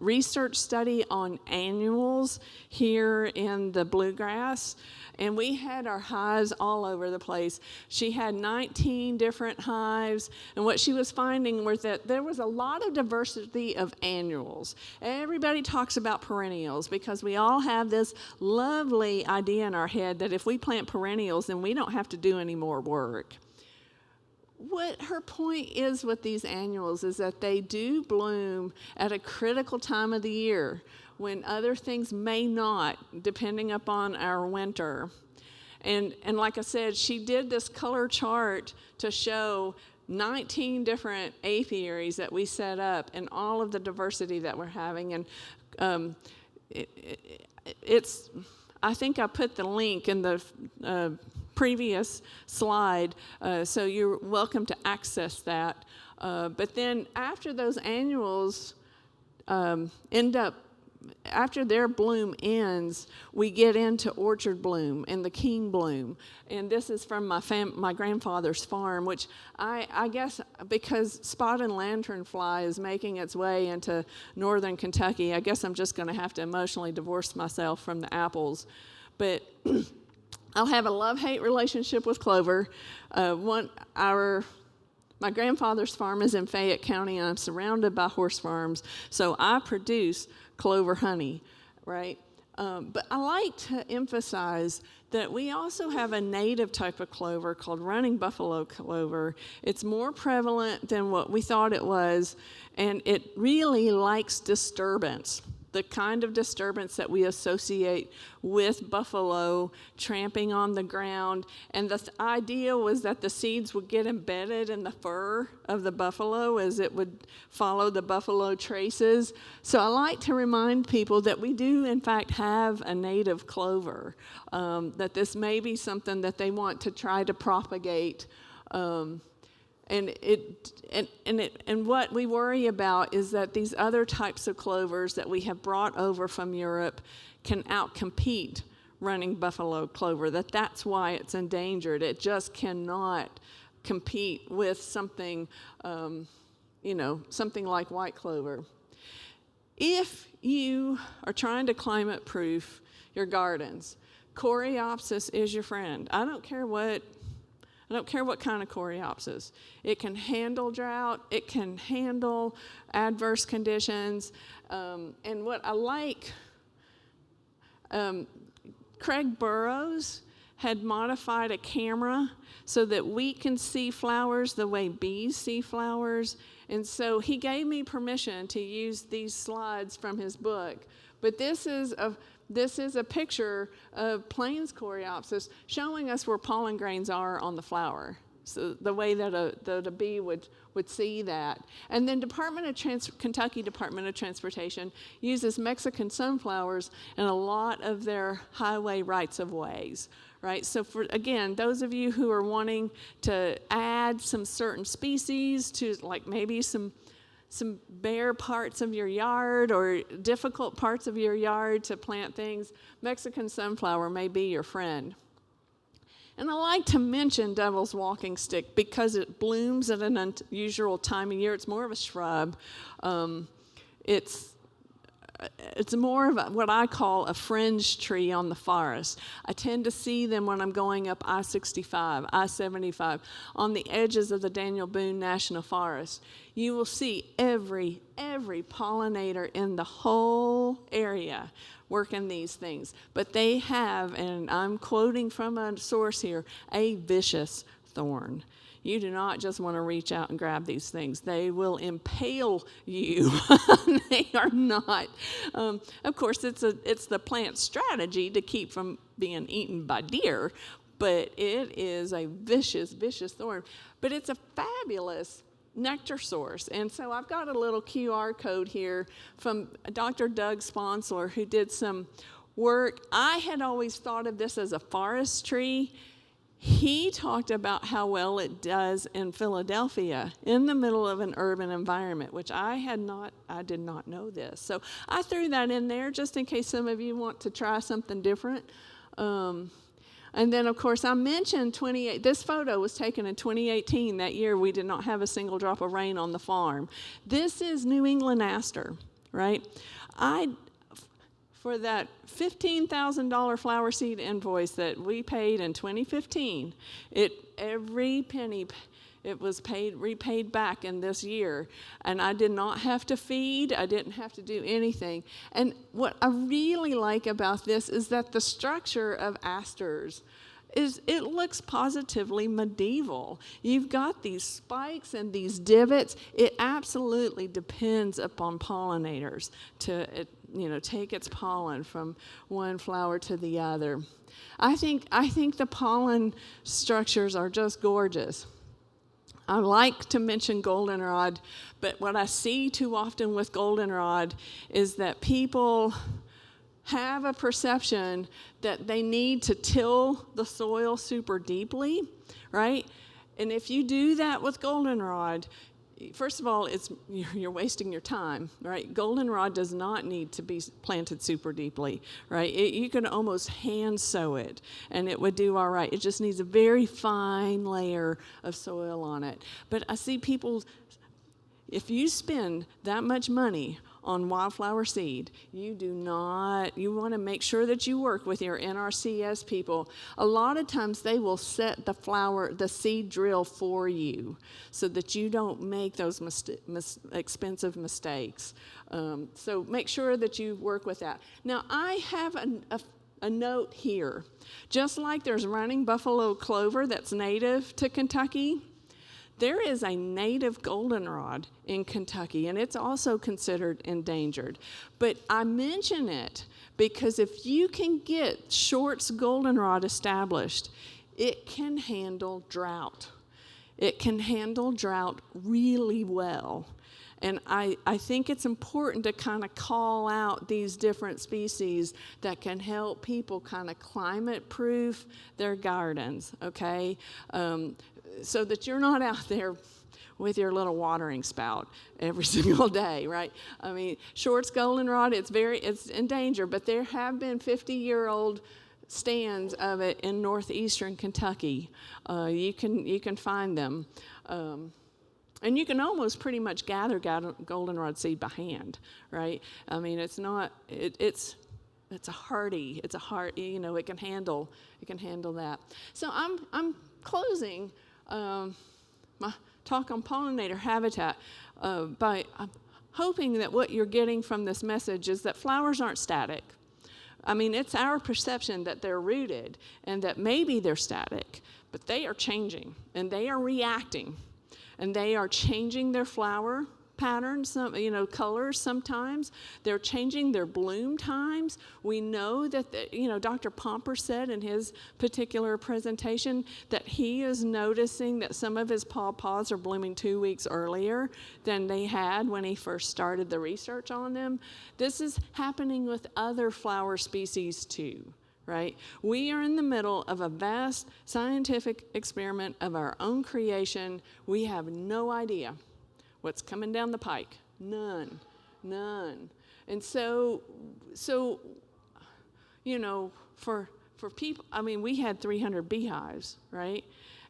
research study on annuals here in the bluegrass, and we had our hives all over the place. She had 19 different hives, and what she was finding was that there was a lot of diversity of annuals. Everybody talks about perennials because we all have this lovely idea in our head that if we plant perennials, then we don't have to do any more work. What her point is with these annuals is that they do bloom at a critical time of the year when other things may not, depending upon our winter. And like I said, she did this color chart to show 19 different apiaries that we set up and all of the diversity that we're having. And it's, I think I put the link in the previous slide, so you're welcome to access that. But then after those annuals after their bloom ends, we get into orchard bloom and the king bloom. And this is from my grandfather's farm, which I guess because spotted lanternfly is making its way into northern Kentucky, I guess I'm just going to have to emotionally divorce myself from the apples. But I'll have a love-hate relationship with clover. My grandfather's farm is in Fayette County, and I'm surrounded by horse farms, so I produce clover honey, right? But I like to emphasize that we also have a native type of clover called running buffalo clover. It's more prevalent than what we thought it was, and it really likes disturbance, the kind of disturbance that we associate with buffalo tramping on the ground. And the idea was that the seeds would get embedded in the fur of the buffalo as it would follow the buffalo traces. So I like to remind people that we do, in fact, have a native clover, that this may be something that they want to try to propagate. And what we worry about is that these other types of clovers that we have brought over from Europe can outcompete running buffalo clover, that's why it's endangered. It just cannot compete with something, something like white clover. If you are trying to climate-proof your gardens, Coreopsis is your friend. I don't care what kind of Coreopsis. It can handle drought. It can handle adverse conditions. And what I like, Craig Burrows had modified a camera so that we can see flowers the way bees see flowers. And so he gave me permission to use these slides from his book. But this is a picture of Plains Coreopsis showing us where pollen grains are on the flower. So the way that a bee would see that. And then Kentucky Department of Transportation uses Mexican sunflowers in a lot of their highway rights-of-ways, right? So again, those of you who are wanting to add some certain species to like maybe some bare parts of your yard or difficult parts of your yard to plant things, Mexican sunflower may be your friend. And I like to mention devil's walking stick because it blooms at an unusual time of year. It's more of a shrub. It's more of what I call a fringe tree on the forest. I tend to see them when I'm going up I-65, I-75, on the edges of the Daniel Boone National Forest. You will see every pollinator in the whole area working these things. But they have, and I'm quoting from a source here, a vicious thorn. You do not just want to reach out and grab these things. They will impale you. They are not. Of course, it's the plant strategy to keep from being eaten by deer, but it is a vicious thorn. But it's a fabulous nectar source. And so I've got a little QR code here from Dr. Doug Sponsler, who did some work. I had always thought of this as a forest tree. He talked about how well it does in Philadelphia, in the middle of an urban environment, which I did not know this. So I threw that in there just in case some of you want to try something different. And then, of course, I mentioned this photo was taken in 2018. That year, we did not have a single drop of rain on the farm. This is New England aster, right? For that $15,000 flower seed invoice that we paid in 2015, every penny it was repaid back in this year, and I did not have to feed. I didn't have to do anything. And what I really like about this is that the structure of asters it looks positively medieval. You've got these spikes and these divots. It absolutely depends upon pollinators to take its pollen from one flower to the other. I think the pollen structures are just gorgeous. I like to mention goldenrod, but what I see too often with goldenrod is that people have a perception that they need to till the soil super deeply, right? And if you do that with goldenrod, first of all, you're wasting your time, right? Goldenrod does not need to be planted super deeply, right? You can almost hand sow it, and it would do all right. It just needs a very fine layer of soil on it. But I see people, if you spend that much money on wildflower seed, you want to make sure that you work with your NRCS people. A lot of times they will set the seed drill for you so that you don't make those expensive mistakes. So make sure that you work with that. Now, I have a note here. Just like there's running buffalo clover that's native to Kentucky, there is a native goldenrod in Kentucky, and it's also considered endangered. But I mention it because if you can get Short's goldenrod established, it can handle drought. It can handle drought really well. And I think it's important to kind of call out these different species that can help people kind of climate-proof their gardens, okay? So that you're not out there with your little watering spout every single day, right? I mean, Short's goldenrod, it's in danger, but there have been 50-year-old stands of it in northeastern Kentucky. You can find them. And you can almost pretty much gather goldenrod seed by hand, right? I mean, it's a hardy, it can handle that. So I'm closing my talk on pollinator habitat by hoping that what you're getting from this message is that flowers aren't static. I mean, it's our perception that they're rooted and that maybe they're static, but they are changing and they are reacting and they are changing their flower patterns, colors sometimes. They're changing their bloom times. We know that, Dr. Pomper said in his particular presentation that he is noticing that some of his pawpaws are blooming 2 weeks earlier than they had when he first started the research on them. This is happening with other flower species too, right? We are in the middle of a vast scientific experiment of our own creation. We have no idea what's coming down the pike. None. And so for people, I mean, we had 300 beehives, right?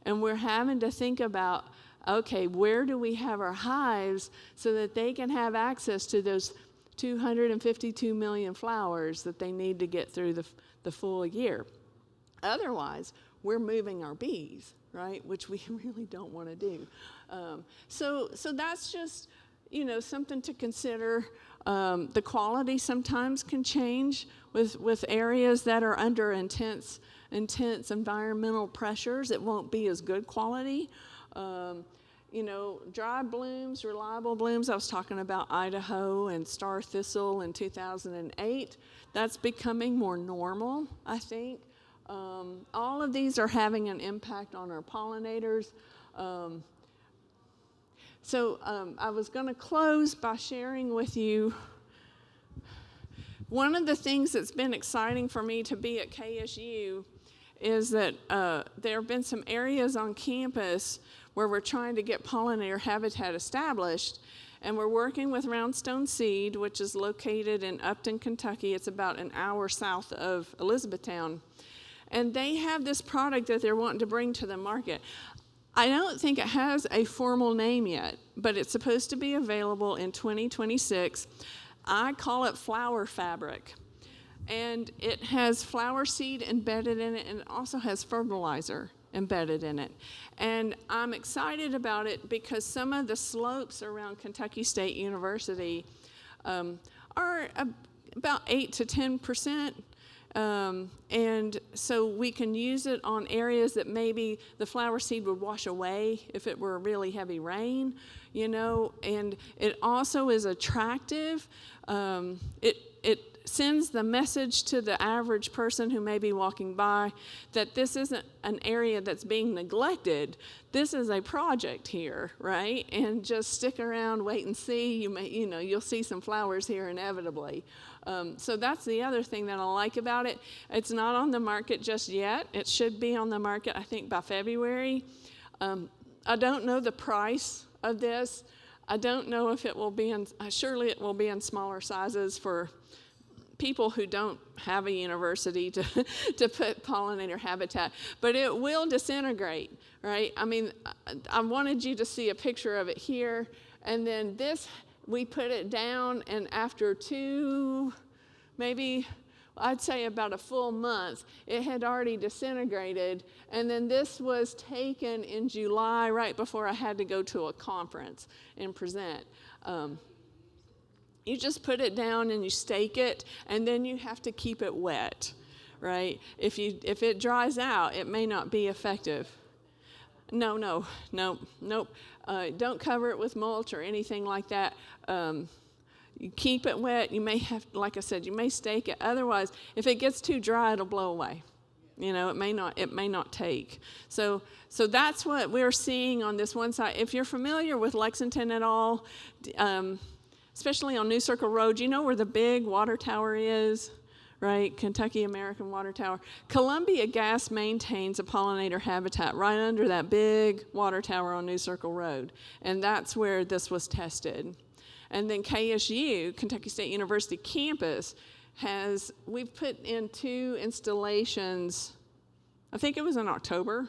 And we're having to think about, okay, where do we have our hives so that they can have access to those 252 million flowers that they need to get through the full year? Otherwise, we're moving our bees, right? Which we really don't want to do. So that's just, something to consider. The quality sometimes can change with areas that are under intense environmental pressures. It won't be as good quality. Dry blooms, reliable blooms. I was talking about Idaho and star thistle in 2008. That's becoming more normal, I think. All of these are having an impact on our pollinators. So I was going to close by sharing with you one of the things that's been exciting for me to be at KSU is that there have been some areas on campus where we're trying to get pollinator habitat established, and we're working with Roundstone Seed, which is located in Upton, Kentucky. It's about an hour south of Elizabethtown. And they have this product that they're wanting to bring to the market. I don't think it has a formal name yet, but it's supposed to be available in 2026. I call it flower fabric. And it has flower seed embedded in it, and it also has fertilizer embedded in it. And I'm excited about it because some of the slopes around Kentucky State University are about 8 to 10%. And so we can use it on areas that maybe the flower seed would wash away if it were really heavy rain, you know, and it also is attractive. It sends the message to the average person who may be walking by that this isn't an area that's being neglected. This is a project here, right? And just stick around, wait and see. You'll see some flowers here inevitably. So that's the other thing that I like about it. It's not on the market just yet. It should be on the market, I think, by February. I don't know the price of this. I don't know if it will be in, surely it will be in smaller sizes for people who don't have a university to put pollinator habitat, but it will disintegrate, right? I mean, I wanted you to see a picture of it here, and then this, we put it down, and after maybe I'd say about a full month, it had already disintegrated, and then this was taken in July, right before I had to go to a conference and present. You just put it down and you stake it, and then you have to keep it wet, right? If it dries out, it may not be effective. Nope. Don't cover it with mulch or anything like that. You keep it wet. You may have, like I said, you may stake it. Otherwise, if it gets too dry, it'll blow away. You know, it may not take. So that's what we're seeing on this one side. If you're familiar with Lexington at all, especially on New Circle Road, you know where the big water tower is, right? Kentucky American Water Tower. Columbia Gas maintains a pollinator habitat right under that big water tower on New Circle Road, and that's where this was tested. And then KSU, Kentucky State University campus, we've put in 2 installations, I think it was in October,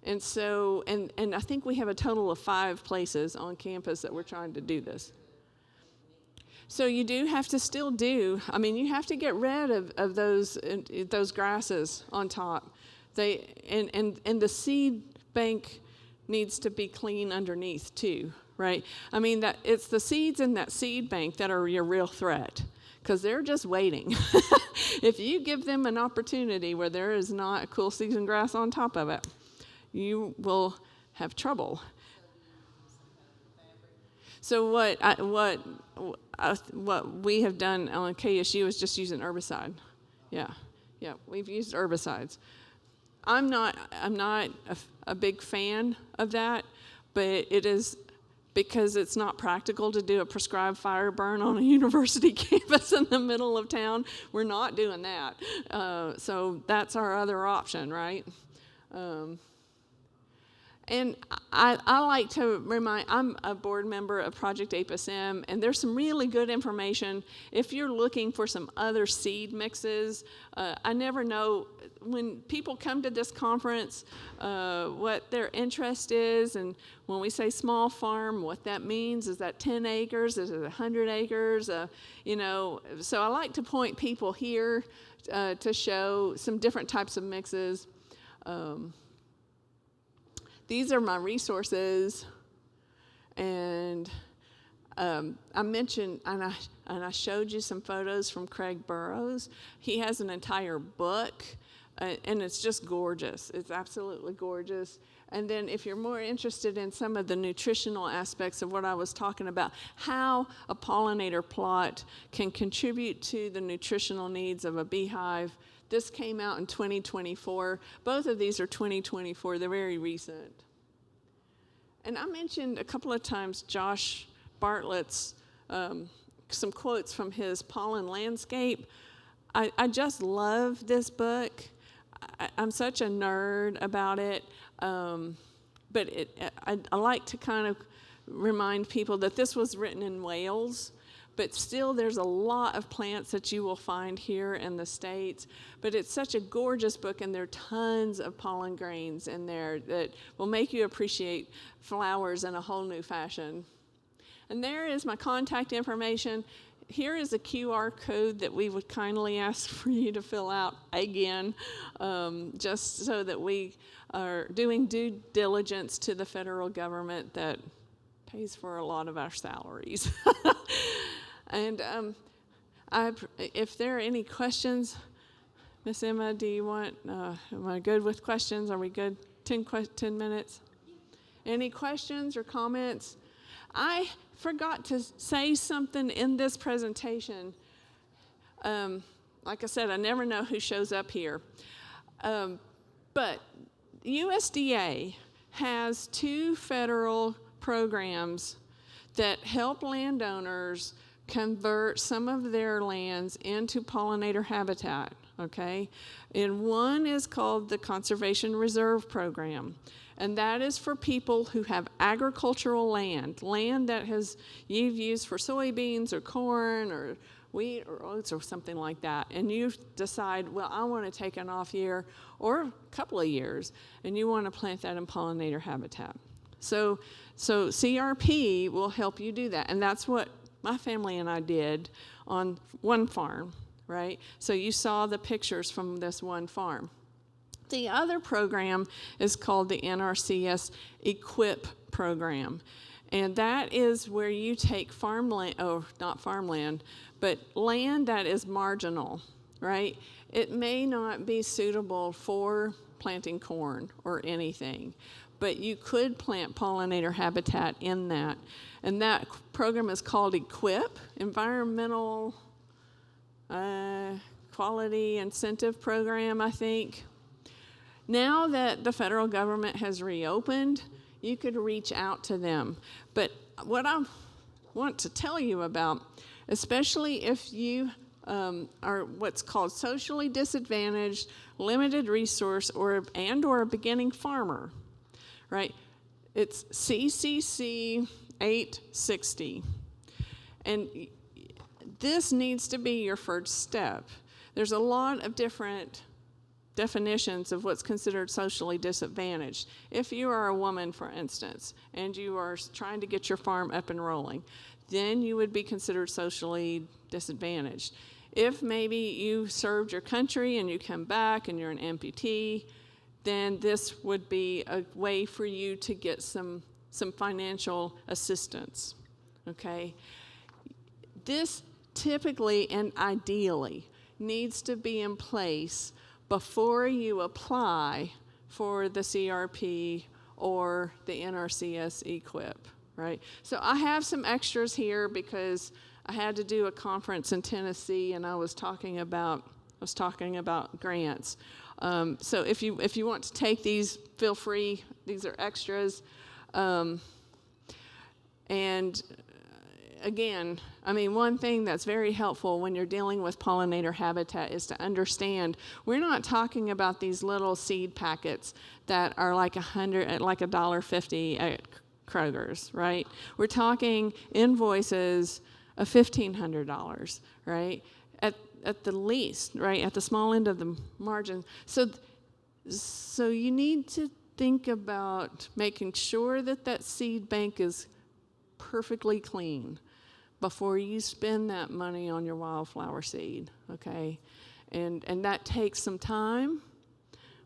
and so, and I think we have a total of 5 places on campus that we're trying to do this. So you do have to still you have to get rid of those grasses on top. And the seed bank needs to be clean underneath too, right? I mean, that it's the seeds in that seed bank that are your real threat, because they're just waiting. If you give them an opportunity where there is not a cool season grass on top of it, you will have trouble. So what we have done on KSU is just using herbicide. Yeah, we've used herbicides. I'm not a big fan of that, but it is because it's not practical to do a prescribed fire burn on a university campus in the middle of town. We're not doing that. So that's our other option, right? And I like to remind, I'm a board member of Project APIS-M, and there's some really good information. If you're looking for some other seed mixes, I never know, when people come to this conference, what their interest is, and when we say small farm, what that means. Is that 10 acres? Is it 100 acres? So I like to point people here to show some different types of mixes. These are my resources, and I mentioned, and I showed you some photos from Craig Burrows. He has an entire book, and it's just gorgeous. It's absolutely gorgeous. And then if you're more interested in some of the nutritional aspects of what I was talking about, how a pollinator plot can contribute to the nutritional needs of a beehive, this came out in 2024. Both of these are 2024. They're very recent. And I mentioned a couple of times Josh Bartlett's, some quotes from his Pollen Landscape. I just love this book. I'm such a nerd about it. But I like to kind of remind people that this was written in Wales. But still, there's a lot of plants that you will find here in the States. But it's such a gorgeous book, and there are tons of pollen grains in there that will make you appreciate flowers in a whole new fashion. And there is my contact information. here is a QR code that we would kindly ask for you to fill out again, just so that we are doing due diligence to the federal government that pays for a lot of our salaries. And if there are any questions, Miss Emma, do you want, am I good with questions? Are we good? 10 minutes? Any questions or comments? I forgot to say something in this presentation. Like I said, I never know who shows up here. But USDA has 2 federal programs that help landowners convert some of their lands into pollinator habitat, okay? And one is called the Conservation Reserve Program. And that is for people who have agricultural land that you've used for soybeans or corn or wheat or oats or something like that. And you decide, well, I want to take an off year or a couple of years, and you want to plant that in pollinator habitat. So CRP will help you do that. And that's what my family and I did on one farm, right? So you saw the pictures from this one farm. The other program is called the NRCS EQIP program. And that is where you take farmland, not farmland, but land that is marginal, right? It may not be suitable for planting corn or anything, but you could plant pollinator habitat in that. And that program is called EQIP, Environmental Quality Incentive Program, I think. Now that the federal government has reopened, you could reach out to them. But what I want to tell you about, especially if you are what's called socially disadvantaged, limited resource, or a beginning farmer, right? It's CCC 860. And this needs to be your first step. There's a lot of different definitions of what's considered socially disadvantaged. If you are a woman, for instance, and you are trying to get your farm up and rolling, then you would be considered socially disadvantaged. If maybe you served your country and you come back and you're an amputee, then this would be a way for you to get some financial assistance, okay? This typically and ideally needs to be in place before you apply for the CRP or the NRCS EQIP, right? So I have some extras here because I had to do a conference in Tennessee and I was talking about grants. So if you want to take these, feel free. These are extras. And again, I mean, one thing that's very helpful when you're dealing with pollinator habitat is to understand we're not talking about these little seed packets that are like $1.50 at Kroger's, right? We're talking invoices of $1,500, right? At the least, right? At the small end of the margin. So you need to think about making sure that seed bank is perfectly clean before you spend that money on your wildflower seed, okay? And that takes some time,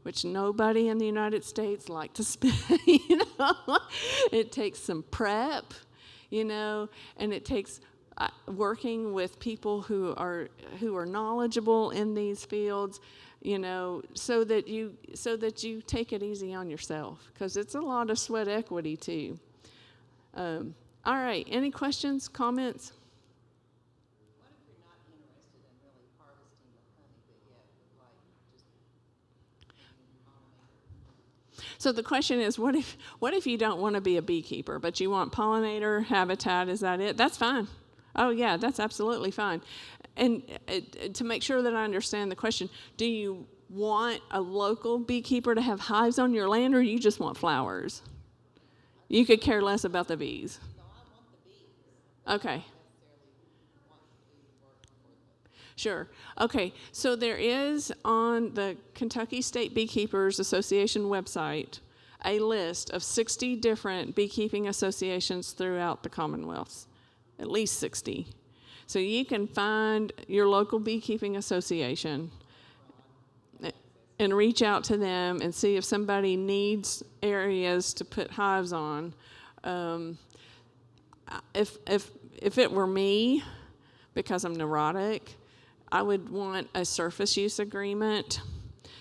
which nobody in the United States like to spend, you know? It takes some prep, you know, and it takes working with people who are knowledgeable in these fields, you know, so that you take it easy on yourself, because it's a lot of sweat equity too. All right, any questions, comments? What if you're not interested in really harvesting the honey, but yet would like just pollinator? So the question is, what if you don't want to be a beekeeper, but you want pollinator habitat? Is that it? That's fine. Oh yeah, that's absolutely fine. And to make sure that I understand the question, do you want a local beekeeper to have hives on your land, or you just want flowers? You could care less about the bees. Okay. Sure. Okay. So there is on the Kentucky State Beekeepers Association website a list of 60 different beekeeping associations throughout the Commonwealth, at least 60. So you can find your local beekeeping association and reach out to them and see if somebody needs areas to put hives on. If it were me, because I'm neurotic, I would want a surface use agreement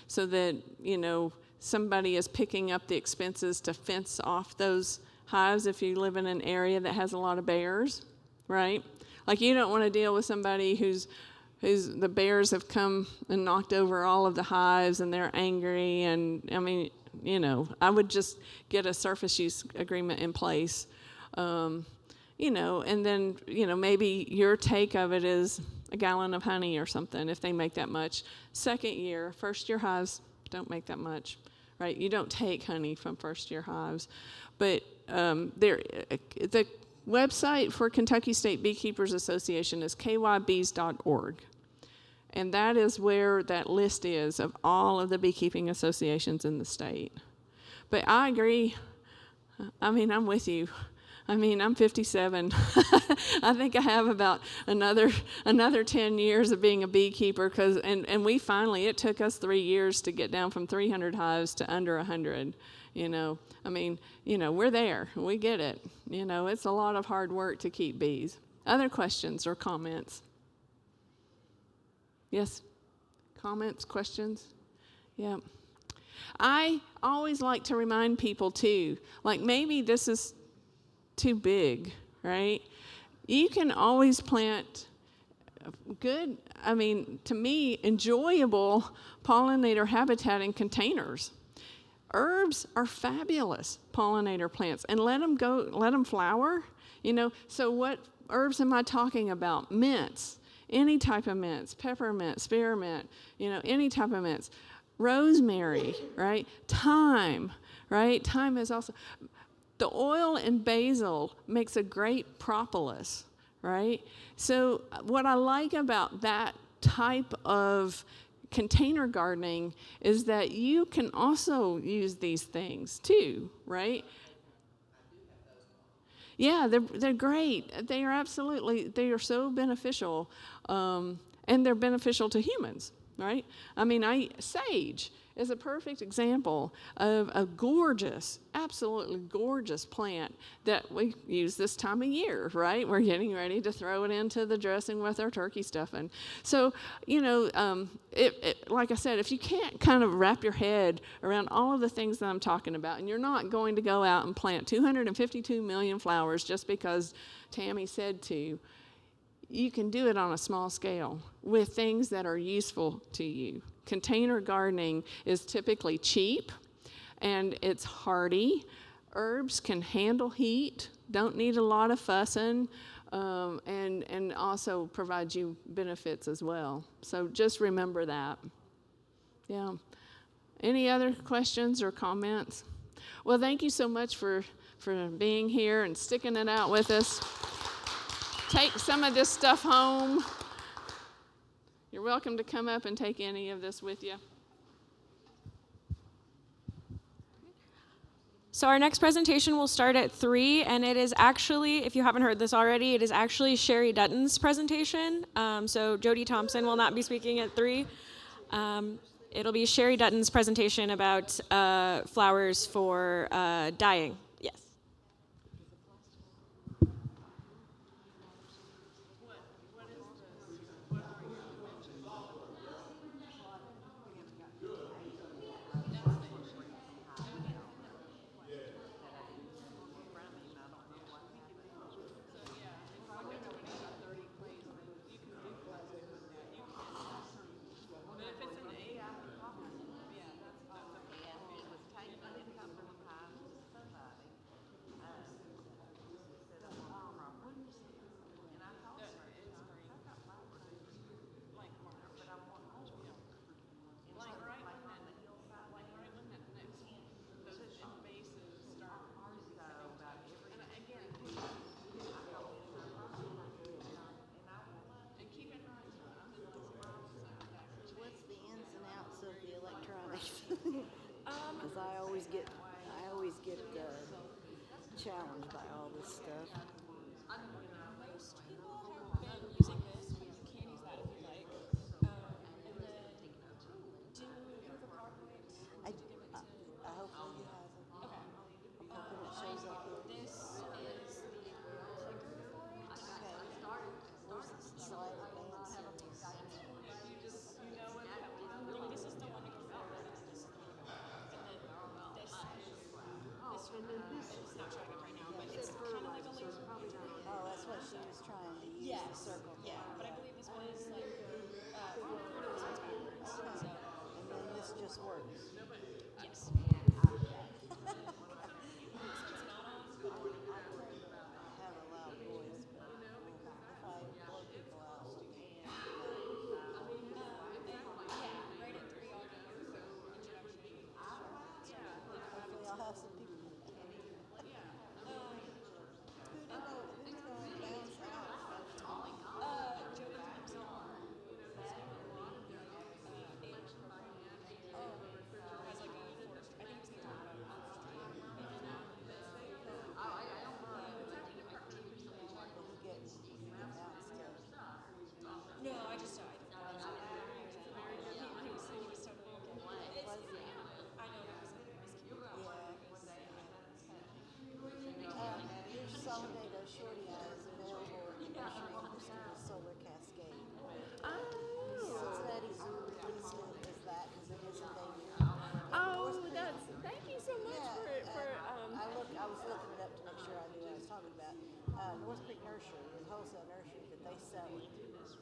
so that, you know, somebody is picking up the expenses to fence off those hives if you live in an area that has a lot of bears, right? Like, you don't want to deal with somebody who's the bears have come and knocked over all of the hives and they're angry. And I mean, you know, I would just get a surface use agreement in place. You know, and then, you know, maybe your take of it is a gallon of honey or something if they make that much. Second year, first year hives don't make that much, right? You don't take honey from first year hives. But the website for Kentucky State Beekeepers Association is kybees.org. And that is where that list is of all of the beekeeping associations in the state. But I agree. I mean, I'm with you. I mean, I'm 57. I think I have about another 10 years of being a beekeeper, and we finally, it took us 3 years to get down from 300 hives to under 100. You know, I mean, you know, we're there. We get it. You know, it's a lot of hard work to keep bees. Other questions or comments? Yes? Comments, questions? Yeah. I always like to remind people too, like maybe this is too big, right? You can always plant good, I mean, to me, enjoyable pollinator habitat in containers. Herbs are fabulous pollinator plants, and let them flower, you know. So what herbs am I talking about? Mints, any type of mints, peppermint, spearmint, you know, any type of mints. Rosemary, right? Thyme, right? Thyme is also, the oil in basil makes a great propolis, right? So what I like about that type of container gardening is that you can also use these things too, right? Yeah, they're great. They are absolutely, they are so beneficial, and they're beneficial to humans, right? I mean, sage is a perfect example of a gorgeous, absolutely gorgeous plant that we use this time of year, right? We're getting ready to throw it into the dressing with our turkey stuffing. So, you know, like I said, if you can't kind of wrap your head around all of the things that I'm talking about, and you're not going to go out and plant 252 million flowers just because Tammy said to, you can do it on a small scale with things that are useful to you. Container gardening is typically cheap and it's hardy. Herbs can handle heat, don't need a lot of fussing, and also provide you benefits as well. So just remember that. Yeah. Any other questions or comments? Well, thank you so much for being here and sticking it out with us. Take some of this stuff home. You're welcome to come up and take any of this with you. So our next presentation will start at 3, and it is actually, if you haven't heard this already, it is actually Sherry Dutton's presentation. So Jody Thompson will not be speaking at 3. It'll be Sherry Dutton's presentation about flowers for dyeing. Yes. Because I always get challenged by all this stuff. Most people have been using this, but you can use that if you like. And then, do you have a PowerPoint? Did you give it to? Hopefully he has it. Okay. I'm hoping it shows up here. This is the clicker for it. Where's the slide advance? Really, this is the one to go forward, and this is the one to go back. And then this is not showing up right now, but it's kind of like a laser pointer. Oh, that's what she was trying to use, the circle. Yeah, but I believe this one is like forward and this one's backwards. So, And then this just works. yes. I have a loud voice, but if I blow people out, Yeah, right in 3 I'll go introduction. hopefully I'll have some people. Who's going to bounce out? Joe Thompson. Has like a forest. I think he's going to talk about No, I just he was totally okay. I know it was cute. Here's Solidato Shorty Eyes available at the Nursery and Christina's Solar Cascade. Cincinnati Zoo replacement is that because it is endangered. Thank you so much I was looking it up to make sure I knew what I was talking about. North Creek Nursery, the wholesale nursery, but they sell it.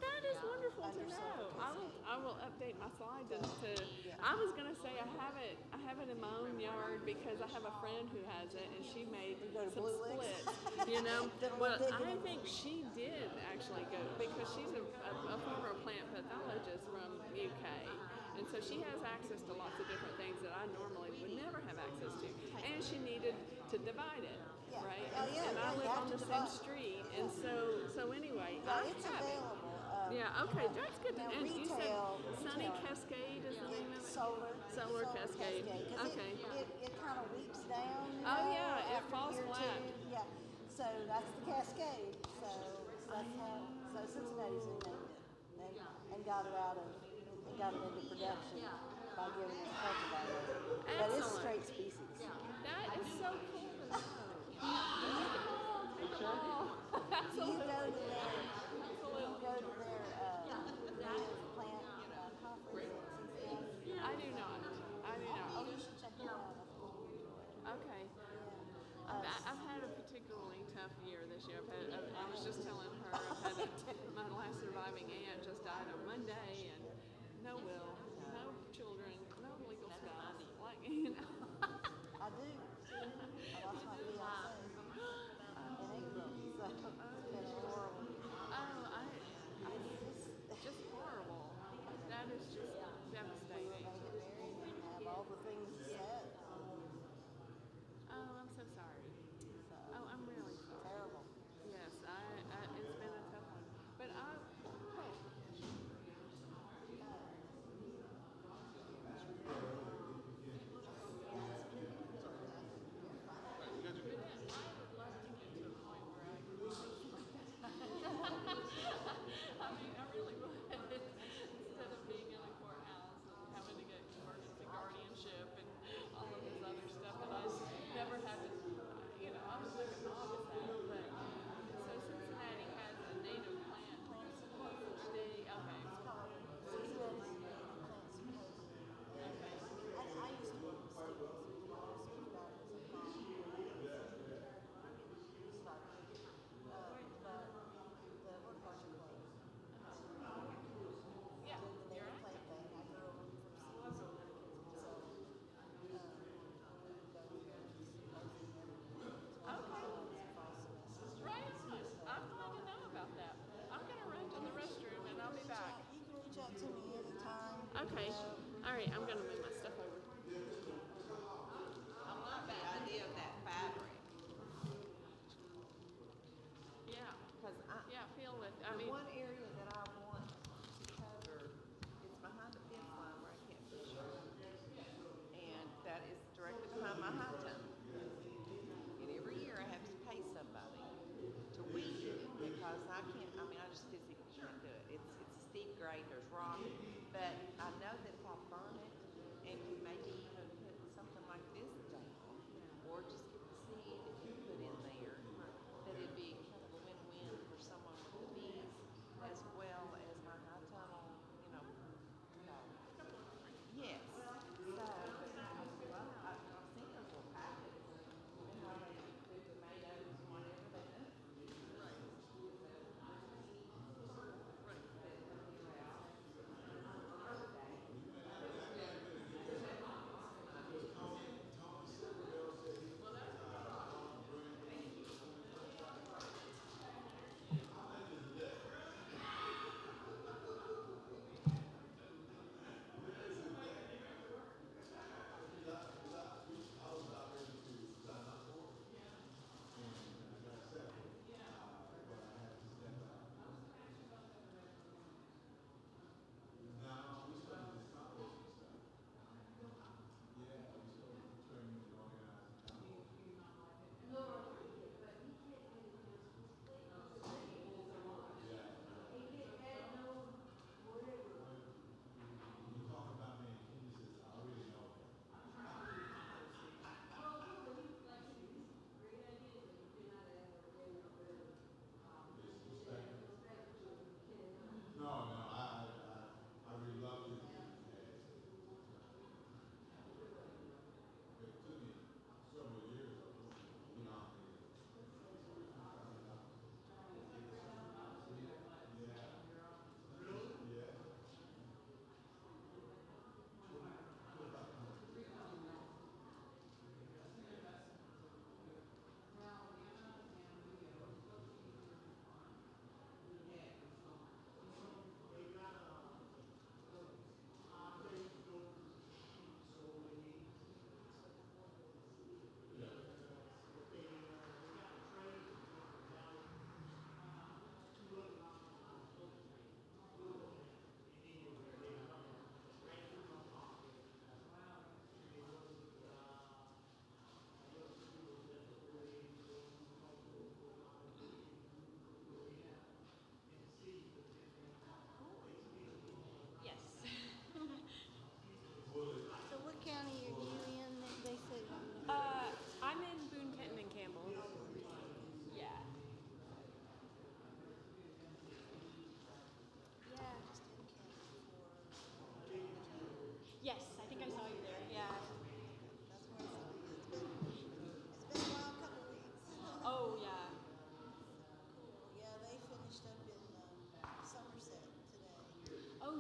That is wonderful to Under Solar know. Cascade. I will update my slide to I was gonna say I have it in my own yard because I have a friend who has it and she made go to some Blue Licks? splits. You know, well digging I in. think she did actually go because she's a former plant pathologist from UK. And so she has access to lots of different things that I normally would never have access to. And she needed to divide it, right? Oh, yeah, and I you live have on to the same divide. street. And so anyway, I It's have it. available. Yeah, okay, that's good. Now, And you said Sunny retail- Cascade is the name of it? Solar Cascade. 'cause Okay. It kind of weeps down. you Oh, know, yeah, it after a falls year or flat. two. Yeah, so that's the Cascade. So that's how. So Cincinnati's named it and got it out of and got it into production by giving it a cultivator. But it's Excellent. straight species. That is so cool to know. Take them all. You Absolutely. go to their native plant conference in Cincinnati. I do not. Oh, you should check it out. Okay. I've had a particularly tough year this year. I was just telling her I've had my last surviving aunt just died on Monday, and no will, no children, no legal spouse. Like you know. I do.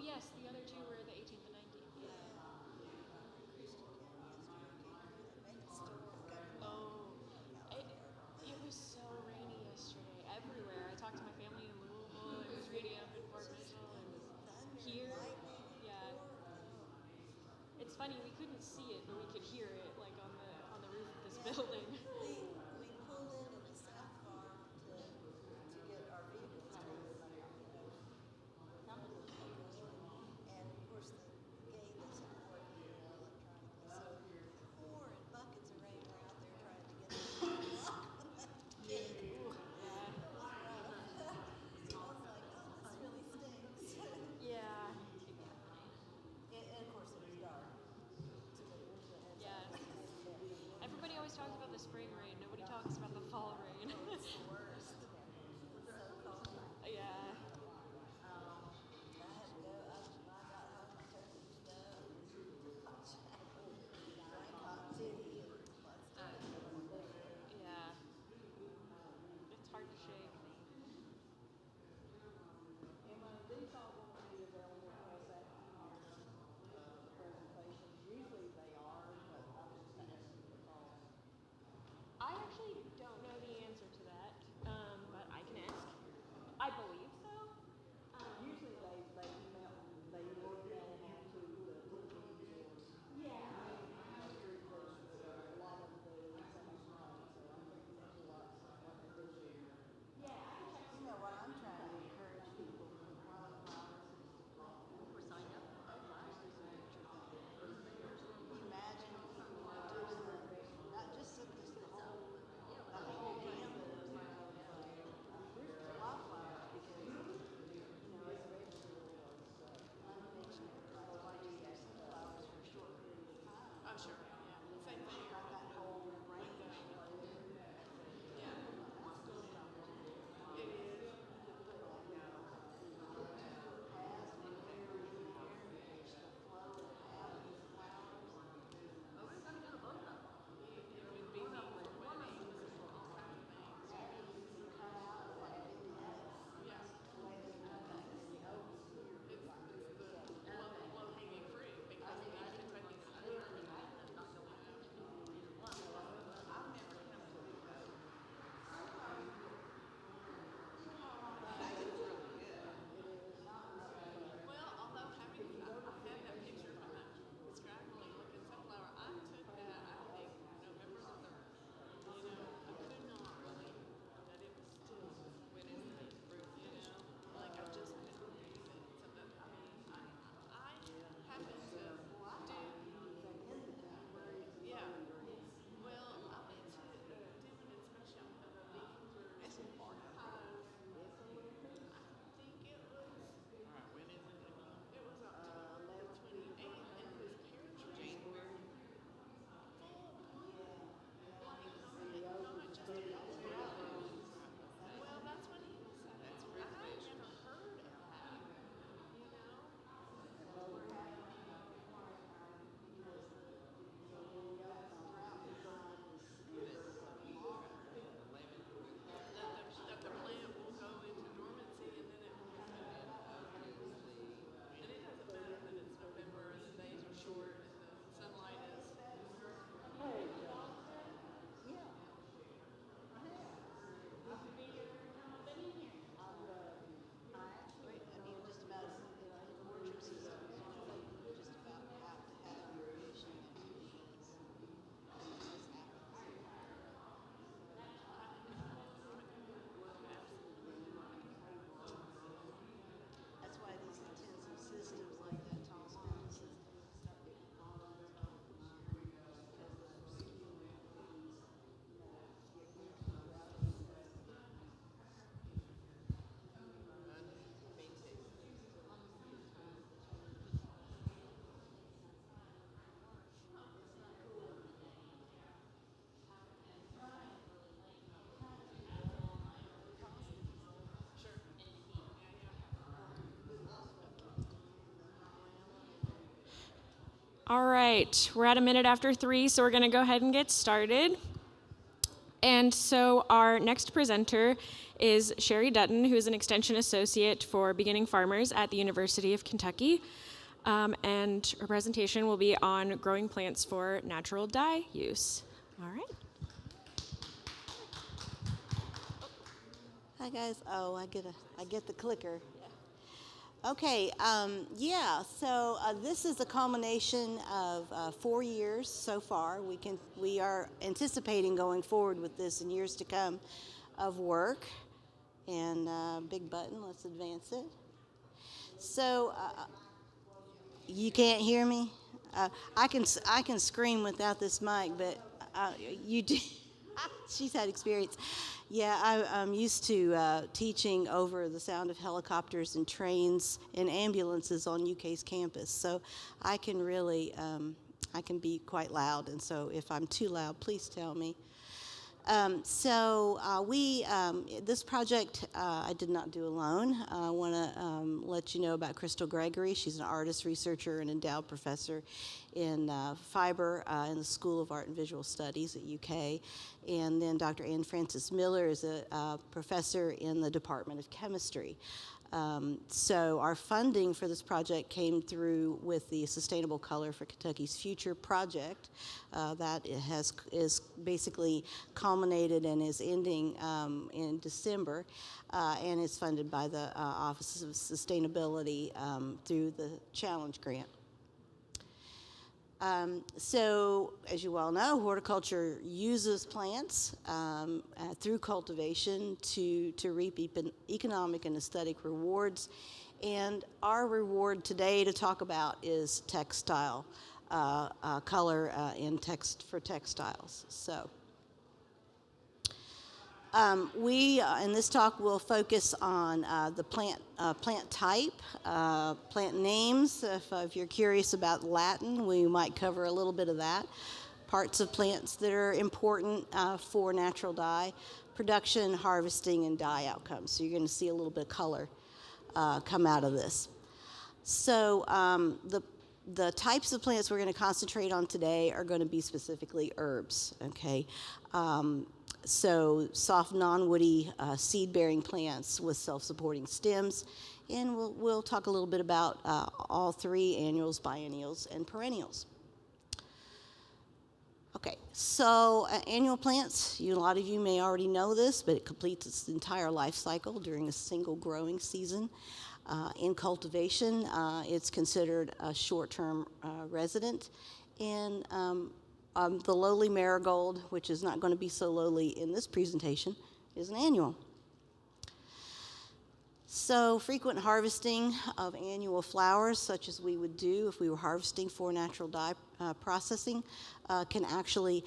yes, the other two were the 18th and 19th. Yeah. Oh, it was so rainy yesterday everywhere. I talked to my family in Louisville. It was rainy up in Fort Mitchell and here. Yeah. It's funny, we couldn't see it, but we could hear it like on the roof of this building. We pulled into the South Farm to get our vehicles taken, and of course the gate isn't working electronically, so pouring buckets of rain were out there trying to get the lock on that gate. So I was like, oh, this really stinks. Yeah. And of course it was dark. Yeah. Everybody always talks about the spring rain. Nobody talks about the fall rain. It's the worst. So cold. Yeah. I had to go, I got home, I turned the stove, drank hot tea, and Yeah. It's hard to shake. Emma, these all going to be available to us after presentations. Usually they are, but I'm just asking because. I actually don't know the answer to that, but I can ask. I believe so. Usually they email them out to the teachers. Yeah. A lot of the seminars, so I'm thinking there's a lot like this year. Yeah, I can check. You know what, I'm trying to encourage people to sign up for classes. Can you imagine people doing not just the whole campus of wildflowers, because as a vegetable why do you use sunflowers for a short period of time? Oh, sure, yeah, same thing. Got that whole range. Yeah. It is. Well, although I have that picture from that scraggly looking sunflower, I took that, I think, November the 3rd. You know, I could not believe that it was still with its leaf fruit, you know? Like, I just couldn't believe it. So that, I mean, I happen to do, yeah. Well, I'm into doing inspection of a beekeeper's hive. I think it was, when is it? It was October the 28th, and his parents were January. Full bloom. Like, not just a couple of blooms. Well, that's what he said. That's I never heard of that. You know? That the plant will go into dormancy and then it will come back. And it doesn't matter that it's November and the days are short and the sunlight is. Just about orchard systems, they just about have to have irrigation and bees. It just happens. That's why these intensive systems like that tall spindle system start getting clogged up because of skew. All right, we're at 3 minutes, so we're going to go ahead and get started. And so our next presenter is Sherry Dutton, who is an Extension Associate for Beginning Farmers at the University of Kentucky. And her presentation will be on growing plants for natural dye use. All right. Hi guys. Oh, I get the clicker. Okay. Yeah. So this is a culmination of 4 years so far. We are anticipating going forward with this in years to come of work. And big button. Let's advance it. So you can't hear me. I can scream without this mic, but you do. She's had experience. Yeah, I'm used to teaching over the sound of helicopters and trains and ambulances on UK's campus. So I can really, I can be quite loud. And so if I'm too loud, please tell me. This project I did not do alone. I want to let you know about Crystal Gregory. She's an artist, researcher, and endowed professor in fiber in the School of Art and Visual Studies at UK. And then Dr. Ann Frances Miller is a professor in the Department of Chemistry. So our funding for this project came through with the Sustainable Color for Kentucky's Future project that is basically culminated and is ending in December, and is funded by the Office of Sustainability through the Challenge Grant. So, as you well know, horticulture uses plants through cultivation to reap economic and aesthetic rewards. And our reward today to talk about is textile color for textiles. So, in this talk, we'll focus on the plant type, plant names. If you're curious about Latin, we might cover a little bit of that. Parts of plants that are important for natural dye, production, harvesting, and dye outcomes. So you're going to see a little bit of color come out of this. So the types of plants we're going to concentrate on today are going to be specifically herbs, okay? So soft, non-woody, seed-bearing plants with self-supporting stems. And we'll talk a little bit about all three, annuals, biennials, and perennials. Okay, so annual plants, a lot of you may already know this, but it completes its entire life cycle during a single growing season. In cultivation, it's considered a short-term resident. And the lowly marigold, which is not going to be so lowly in this presentation, is an annual. So frequent harvesting of annual flowers, such as we would do if we were harvesting for natural dye processing, can actually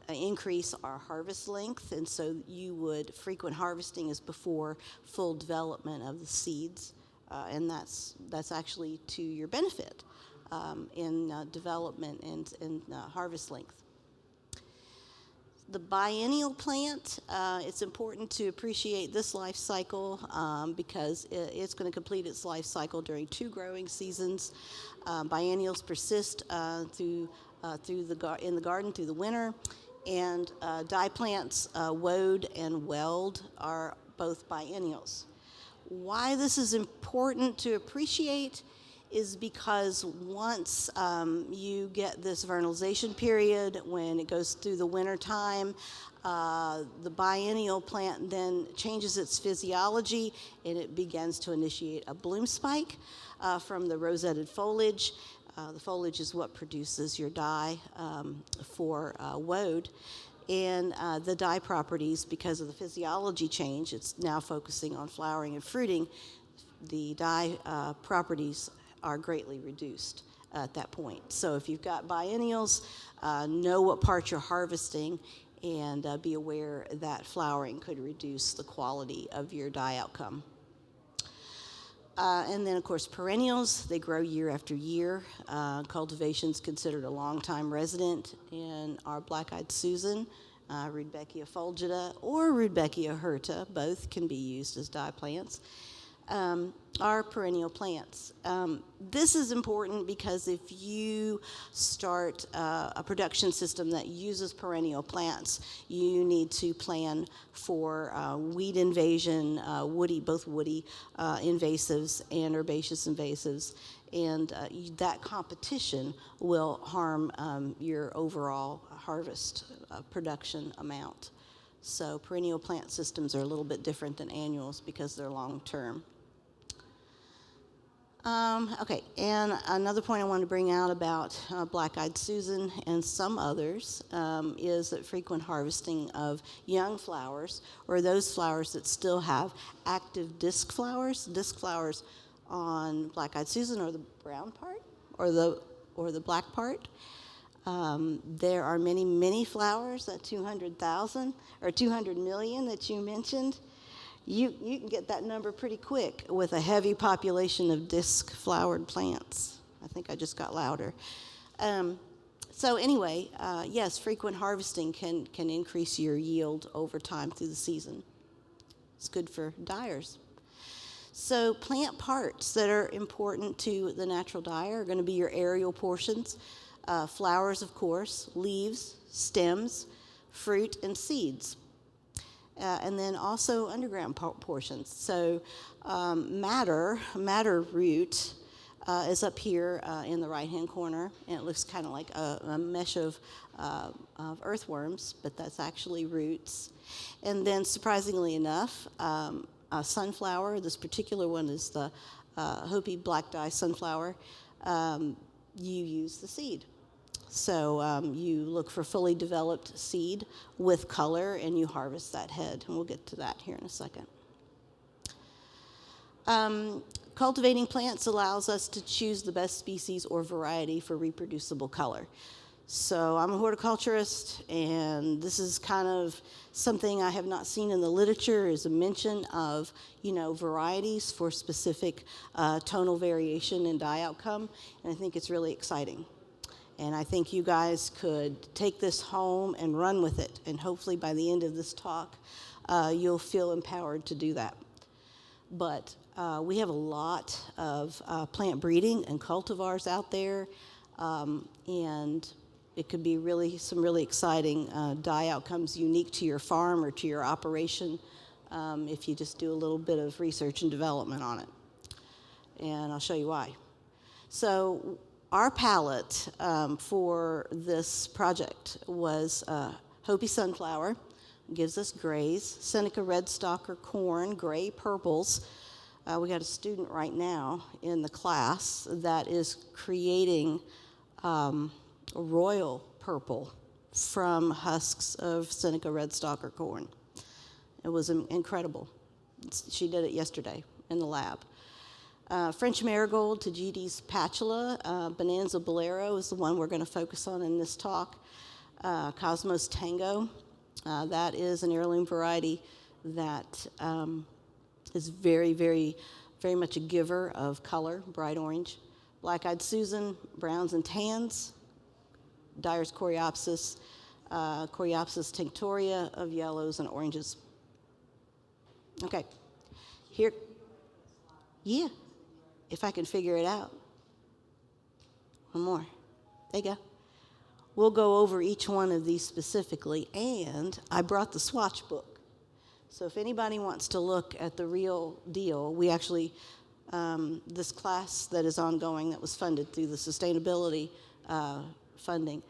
increase our harvest length. And so frequent harvesting is before full development of the seeds, and that's actually to your benefit. In development and harvest length. The biennial plant, it's important to appreciate this life cycle because it's going to complete its life cycle during 2 growing seasons. Biennials persist in the garden through the winter, and dye plants, woad and weld, are both biennials. Why this is important to appreciate is because once you get this vernalization period, when it goes through the winter time, the biennial plant then changes its physiology and it begins to initiate a bloom spike from the rosetted foliage. The foliage is what produces your dye for woad. And the dye properties, because of the physiology change, it's now focusing on flowering and fruiting, the dye properties are greatly reduced at that point. So if you've got biennials, know what part you're harvesting and be aware that flowering could reduce the quality of your dye outcome. And then, of course, perennials, they grow year after year. Cultivation's considered a long-time resident in our black-eyed Susan, Rudbeckia fulgida, or Rudbeckia hirta. Both can be used as dye plants. are perennial plants. This is important because if you start a production system that uses perennial plants, you need to plan for weed invasion, both woody invasives and herbaceous invasives, and that competition will harm your overall harvest production amount. So perennial plant systems are a little bit different than annuals because they're long-term. Okay, and another point I want to bring out about Black-Eyed Susan and some others is that frequent harvesting of young flowers, or those flowers that still have active disc flowers on Black-Eyed Susan, or the brown part, or the black part. There are many, many flowers, that 200,000 or 200 million that you mentioned. You can get that number pretty quick with a heavy population of disc-flowered plants. I think I just got louder. So anyway, yes, frequent harvesting can increase your yield over time through the season. It's good for dyers. So plant parts that are important to the natural dyer are going to be your aerial portions, flowers, of course, leaves, stems, fruit, and seeds. And then also underground portions. So madder root is up here in the right-hand corner, and it looks kind of like a mesh of earthworms, but that's actually roots. And then, surprisingly enough, a sunflower, this particular one is the Hopi black dye sunflower, you use the seed. So you look for fully developed seed with color, and you harvest that head. And we'll get to that here in a second. Cultivating plants allows us to choose the best species or variety for reproducible color. So I'm a horticulturist, and this is kind of something I have not seen in the literature, is a mention of, varieties for specific tonal variation and dye outcome, and I think it's really exciting. And I think you guys could take this home and run with it, and hopefully by the end of this talk, you'll feel empowered to do that. But we have a lot of plant breeding and cultivars out there, and it could be some really exciting dye outcomes unique to your farm or to your operation if you just do a little bit of research and development on it. And I'll show you why. So our palette for this project was Hopi sunflower, gives us grays, Seneca red stalker corn, gray purples. We got a student right now in the class that is creating royal purple from husks of Seneca red stalker corn. It was incredible. She did it yesterday in the lab. French marigold, Tagetes patula, Bonanza bolero is the one we're going to focus on in this talk. Cosmos tango, that is an heirloom variety that is very, very, very much a giver of color, bright orange. Black-eyed Susan, browns and tans. Dyer's Coreopsis, Coreopsis tinctoria of yellows and oranges. Okay, here, yeah, if I can figure it out. One more, there you go. We'll go over each one of these specifically, and I brought the swatch book. So if anybody wants to look at the real deal, we actually, this class that is ongoing that was funded through the sustainability funding,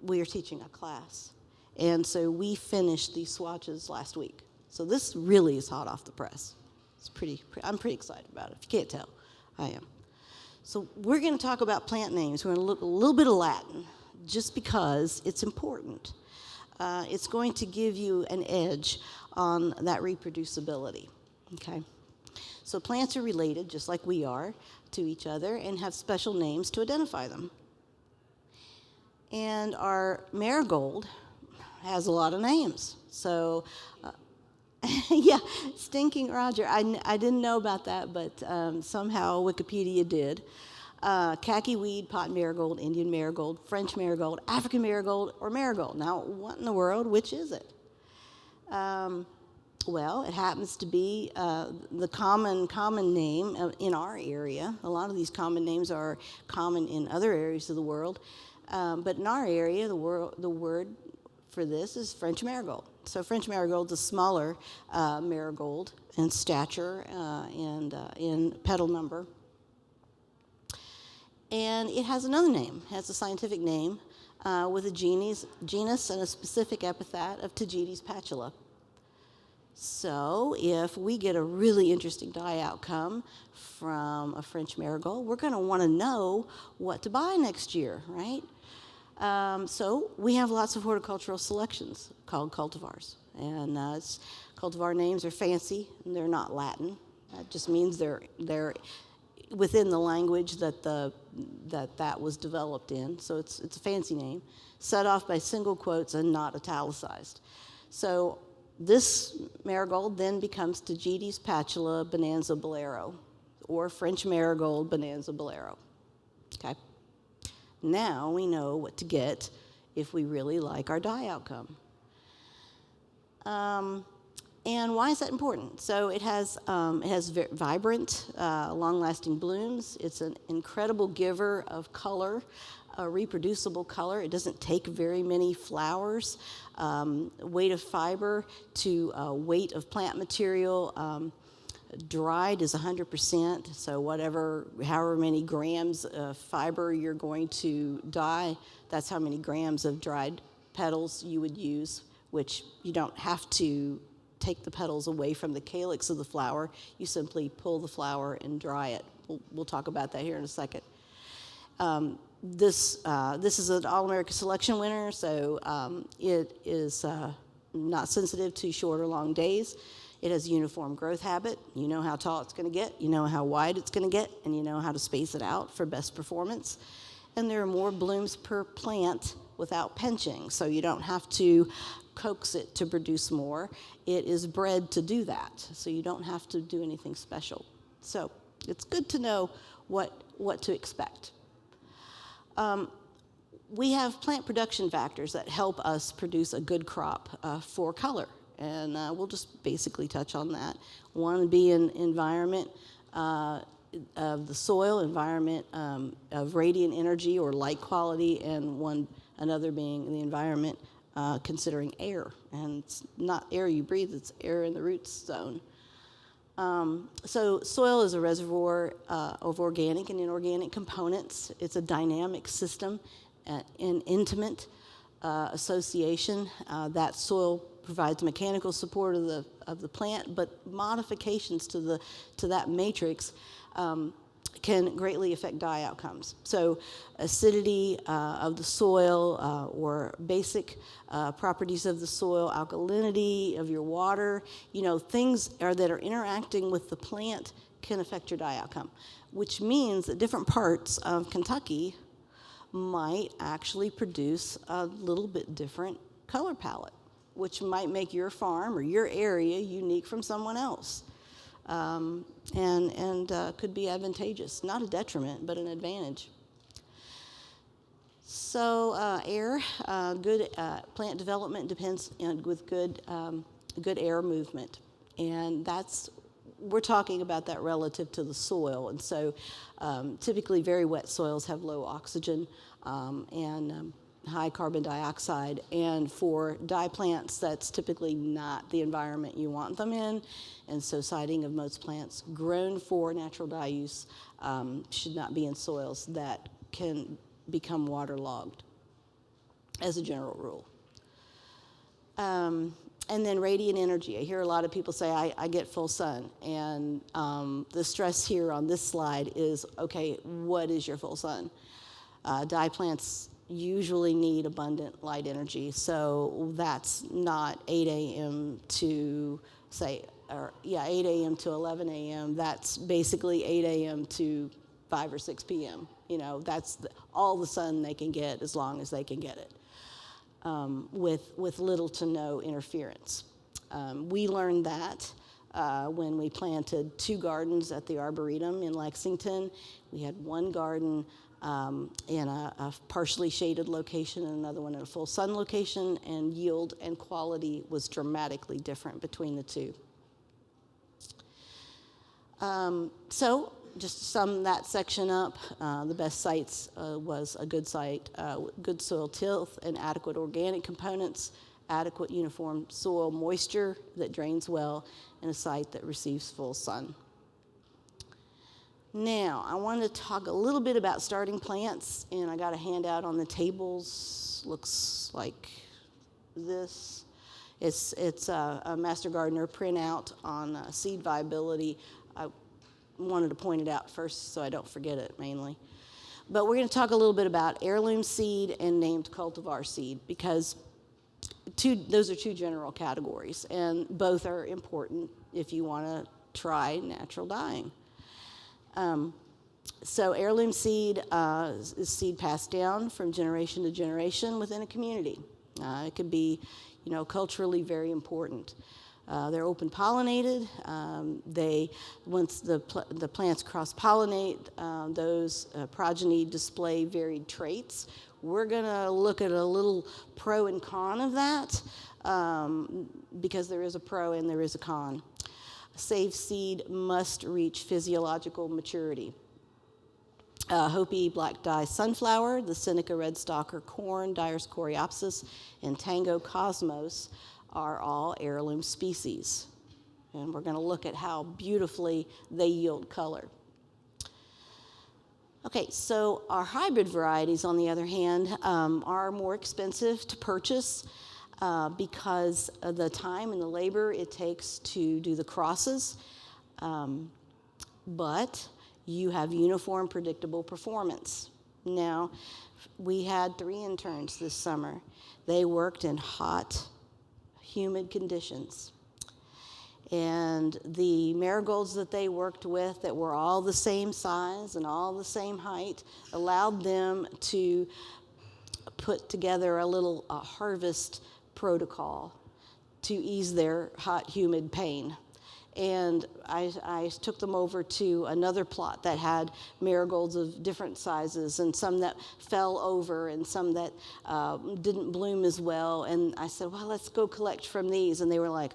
we are teaching a class. And so we finished these swatches last week. So this really is hot off the press. It's I'm pretty excited about it. If you can't tell, I am. So we're going to talk about plant names. We're going to look a little bit of Latin, just because it's important. It's going to give you an edge on that reproducibility, okay? So plants are related, just like we are, to each other, and have special names to identify them. And our marigold has a lot of names. So, yeah, Stinking Roger. I didn't know about that, but somehow Wikipedia did. Khaki weed, pot marigold, Indian marigold, French marigold, African marigold, or marigold. Now, what in the world? Which is it? Well, it happens to be the common name in our area. A lot of these common names are common in other areas of the world, but in our area, the word for this is French marigold. So French marigold is a smaller marigold in stature and in petal number. And it has another name, has a scientific name with a genus and a specific epithet of Tagetes patula. So if we get a really interesting dye outcome from a French marigold, we're going to want to know what to buy next year, right? So we have lots of horticultural selections called cultivars. And cultivar names are fancy, and they're not Latin. That just means they're within the language that was developed in. So it's a fancy name, set off by single quotes and not italicized. So this marigold then becomes Tagetes patula Bonanza Bolero, or French marigold Bonanza Bolero. Okay. Now we know what to get if we really like our dye outcome. And why is that important? So it has vibrant, long-lasting blooms. It's an incredible giver of color, a reproducible color. It doesn't take very many flowers. Weight of fiber to weight of plant material. Dried is 100%, so however many grams of fiber you're going to dye, that's how many grams of dried petals you would use, which you don't have to take the petals away from the calyx of the flower. You simply pull the flower and dry it. We'll talk about that here in a second. This is an All-America Selection winner, so it is not sensitive to short or long days. It has a uniform growth habit. You know how tall it's going to get, you know how wide it's going to get, and you know how to space it out for best performance. And there are more blooms per plant without pinching, so you don't have to coax it to produce more. It is bred to do that, so you don't have to do anything special. So it's good to know what to expect. We have plant production factors that help us produce a good crop for color, and we'll just basically touch on that. One being environment of the soil, environment of radiant energy or light quality, and another being the environment considering air. And it's not air you breathe, it's air in the roots zone. So soil is a reservoir of organic and inorganic components. It's a dynamic system, an intimate association. That soil provides mechanical support of the plant, but modifications to that matrix can greatly affect dye outcomes. So acidity of the soil or basic properties of the soil, alkalinity of your water, things that are interacting with the plant can affect your dye outcome, which means that different parts of Kentucky might actually produce a little bit different color palette, which might make your farm or your area unique from someone else. And could be advantageous, not a detriment, but an advantage. So air, good plant development depends with good air movement, and we're talking about that relative to the soil. And so typically very wet soils have low oxygen and high carbon dioxide, and for dye plants that's typically not the environment you want them in, and so siding of most plants grown for natural dye use should not be in soils that can become waterlogged as a general rule. And then radiant energy. I hear a lot of people say, I get full sun, and the stress here on this slide is, okay, what is your full sun? Dye plants usually need abundant light energy, so that's not 8 a.m. to 8 a.m. to 11 a.m. That's basically 8 a.m. to 5 or 6 p.m. That's all the sun they can get as long as they can get it, with little to no interference. We learned that when we planted 2 gardens at the Arboretum in Lexington. We had one garden in a partially shaded location and another one in a full sun location, and yield and quality was dramatically different between the two. So just to sum that section up, the best sites was a good site, good soil tilth and adequate organic components, adequate uniform soil moisture that drains well, and a site that receives full sun. Now, I want to talk a little bit about starting plants, and I got a handout on the tables. Looks like this. It's a Master Gardener printout on seed viability. I wanted to point it out first so I don't forget it mainly. But we're going to talk a little bit about heirloom seed and named cultivar seed, because those are two general categories, and both are important if you want to try natural dyeing. So heirloom seed is seed passed down from generation to generation within a community. It could be, culturally very important. They're open pollinated. Once the plants cross pollinate, those progeny display varied traits. We're going to look at a little pro and con of that, because there is a pro and there is a con. Saved seed must reach physiological maturity. Hopi black dye sunflower, the Seneca red stalker corn, Dyer's coreopsis, and Tango cosmos are all heirloom species. And we're going to look at how beautifully they yield color. Okay, so our hybrid varieties, on the other hand, are more expensive to purchase because of the time and the labor it takes to do the crosses. But you have uniform, predictable performance. Now, we had 3 interns this summer. They worked in hot, humid conditions. And the marigolds that they worked with that were all the same size and all the same height allowed them to put together a little harvest protocol to ease their hot, humid pain. And I took them over to another plot that had marigolds of different sizes, and some that fell over and some that didn't bloom as well. And I said, well, let's go collect from these. And they were like,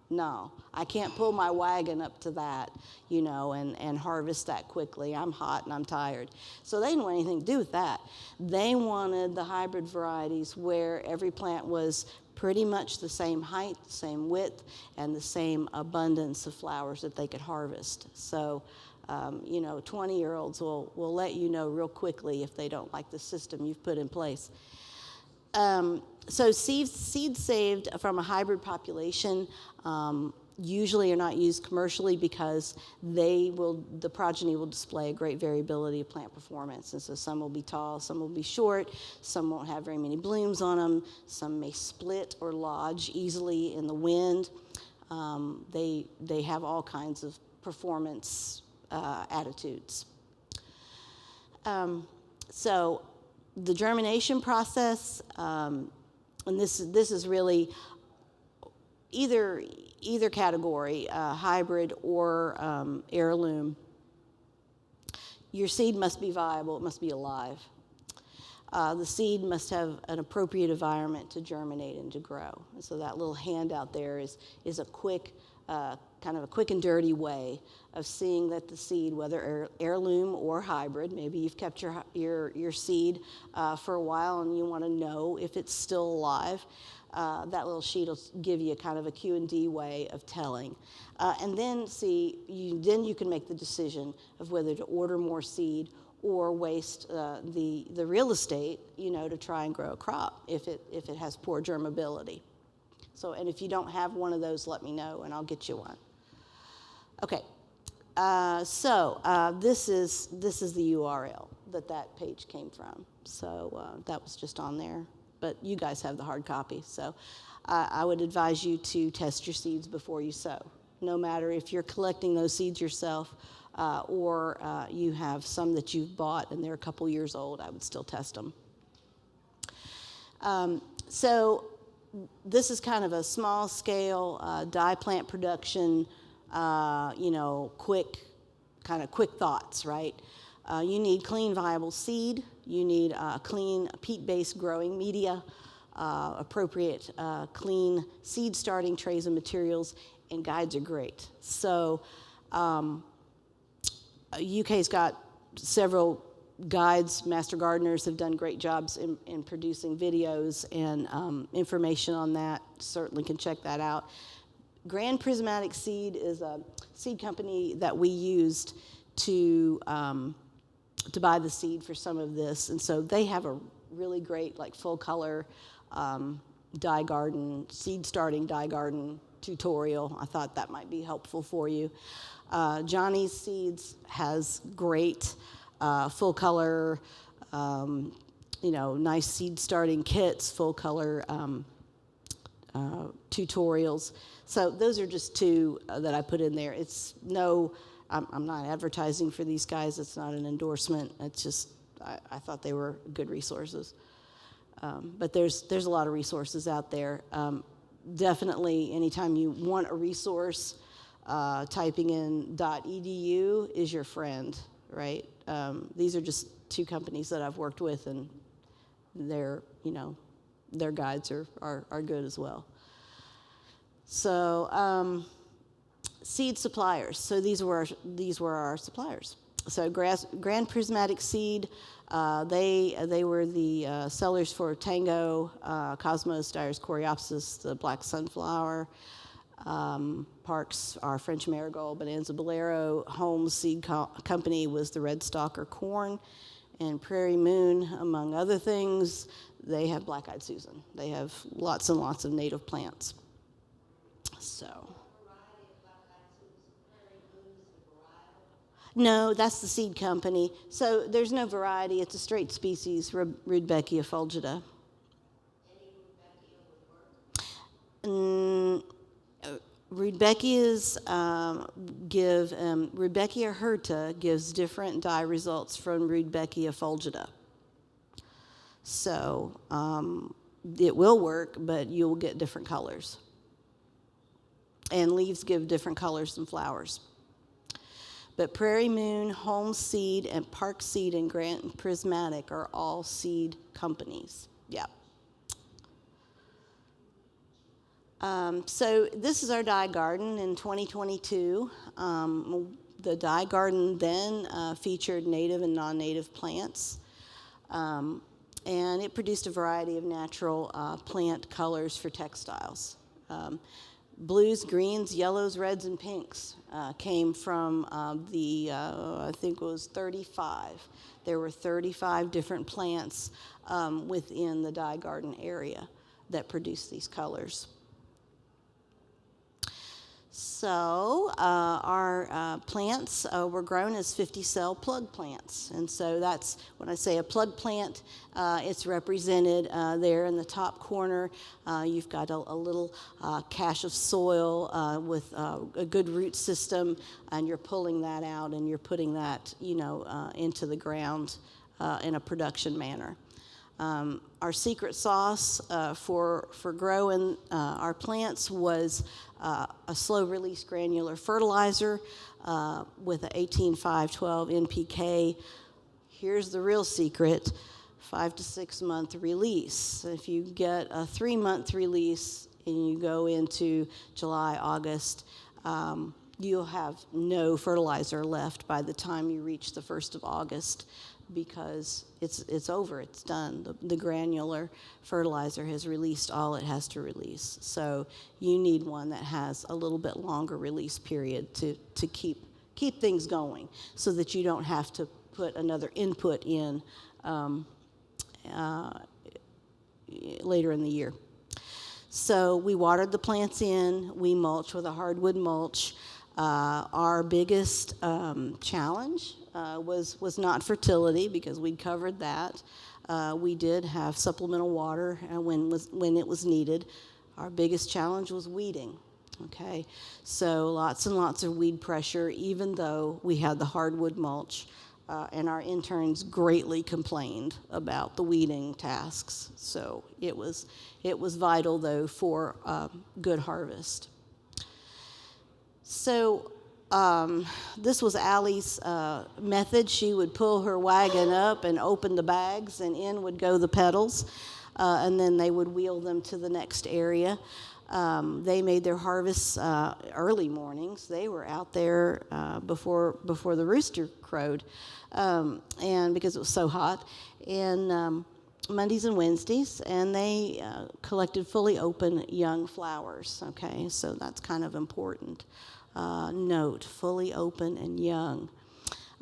no, I can't pull my wagon up to that, and harvest that quickly. I'm hot and I'm tired. So they didn't want anything to do with that. They wanted the hybrid varieties where every plant was pretty much the same height, same width, and the same abundance of flowers that they could harvest. So, 20-year-olds will let you know real quickly if they don't like the system you've put in place. So seeds saved from a hybrid population usually are not used commercially because the progeny will display a great variability of plant performance. And so some will be tall, some will be short, some won't have very many blooms on them, some may split or lodge easily in the wind. They have all kinds of performance attitudes. So the germination process, and this is really either category, hybrid or heirloom. Your seed must be viable, it must be alive. The seed must have an appropriate environment to germinate and to grow. And so that little handout there is a quick, kind of a quick and dirty way of seeing that the seed, whether heirloom or hybrid, maybe you've kept your seed for a while and you want to know if it's still alive. That little sheet will give you kind of a Q&D way of telling. And then you can make the decision of whether to order more seed or waste the real estate, to try and grow a crop if it has poor germability. So, and if you don't have one of those, let me know and I'll get you one. Okay, this is the URL that page came from. So that was just on there. But you guys have the hard copy, so I would advise you to test your seeds before you sow. No matter if you're collecting those seeds yourself or you have some that you've bought and they're a couple years old, I would still test them. So this is kind of a small scale dye plant production, quick thoughts, right? You need clean, viable seed. You need clean, peat-based growing media, appropriate, clean seed starting trays and materials, and guides are great. So UK's got several guides. Master gardeners have done great jobs in producing videos and information on that. Certainly can check that out. Grand Prismatic Seed is a seed company that we used to buy the seed for some of this, and so they have a really great, like, full color dye garden, seed starting dye garden tutorial. I thought that might be helpful for you. Johnny's Seeds has great full color, nice seed starting kits, full color tutorials. So those are just two that I put in there. It's no, I'm not advertising for these guys. It's not an endorsement. It's just, I thought they were good resources. But there's a lot of resources out there. Definitely, anytime you want a resource, typing in .edu is your friend, right? These are just two companies that I've worked with, and their guides are good as well. So seed suppliers. So these were our suppliers. So Grand Prismatic Seed, they were the sellers for Tango, Cosmos, Dyer's Coreopsis, the black sunflower. Parks, our French marigold, Bonanza Bolero. Holmes Seed Company was the red stalker corn. And Prairie Moon, among other things, they have black-eyed Susan. They have lots and lots of native plants. So. No, that's the seed company. So there's no variety. It's a straight species, Rudbeckia fulgida. Rudbeckias Rudbeckia hirta gives different dye results from Rudbeckia fulgida. So it will work, but you'll get different colors. And leaves give different colors than flowers. But Prairie Moon, Holmes Seed, and Park Seed and Grand Prismatic are all seed companies. Yeah. So this is our dye garden in 2022. The dye garden then featured native and non-native plants. And it produced a variety of natural plant colors for textiles. Blues, greens, yellows, reds, and pinks came from I think it was 35. There were 35 different plants within the dye garden area that produced these colors. So our plants were grown as 50-cell plug plants. And so that's, when I say a plug plant, it's represented there in the top corner. You've got a little cache of soil with a good root system, and you're pulling that out and you're putting that, into the ground in a production manner. Our secret sauce for growing our plants was a slow-release granular fertilizer with an 18-5-12 NPK. Here's the real secret: 5 to 6 month release. If you get a 3-month release and you go into July, August, you'll have no fertilizer left by the time you reach the 1st of August, because it's over, it's done. The granular fertilizer has released all it has to release. So you need one that has a little bit longer release period to keep things going, so that you don't have to put another input in later in the year. So we watered the plants in, we mulch with a hardwood mulch. Our biggest challenge was not fertility, because we'd covered that. We did have supplemental water when it was needed. Our biggest challenge was weeding. Okay, so lots and lots of weed pressure, even though we had the hardwood mulch, and our interns greatly complained about the weeding tasks. So it was vital, though, for good harvest. So this was Allie's method. She would pull her wagon up and open the bags, and in would go the petals, and then they would wheel them to the next area. They made their harvests early mornings. They were out there before the rooster crowed, and because it was so hot, and Mondays and Wednesdays, and they collected fully open young flowers. Okay, so that's kind of important. Note, fully open and young.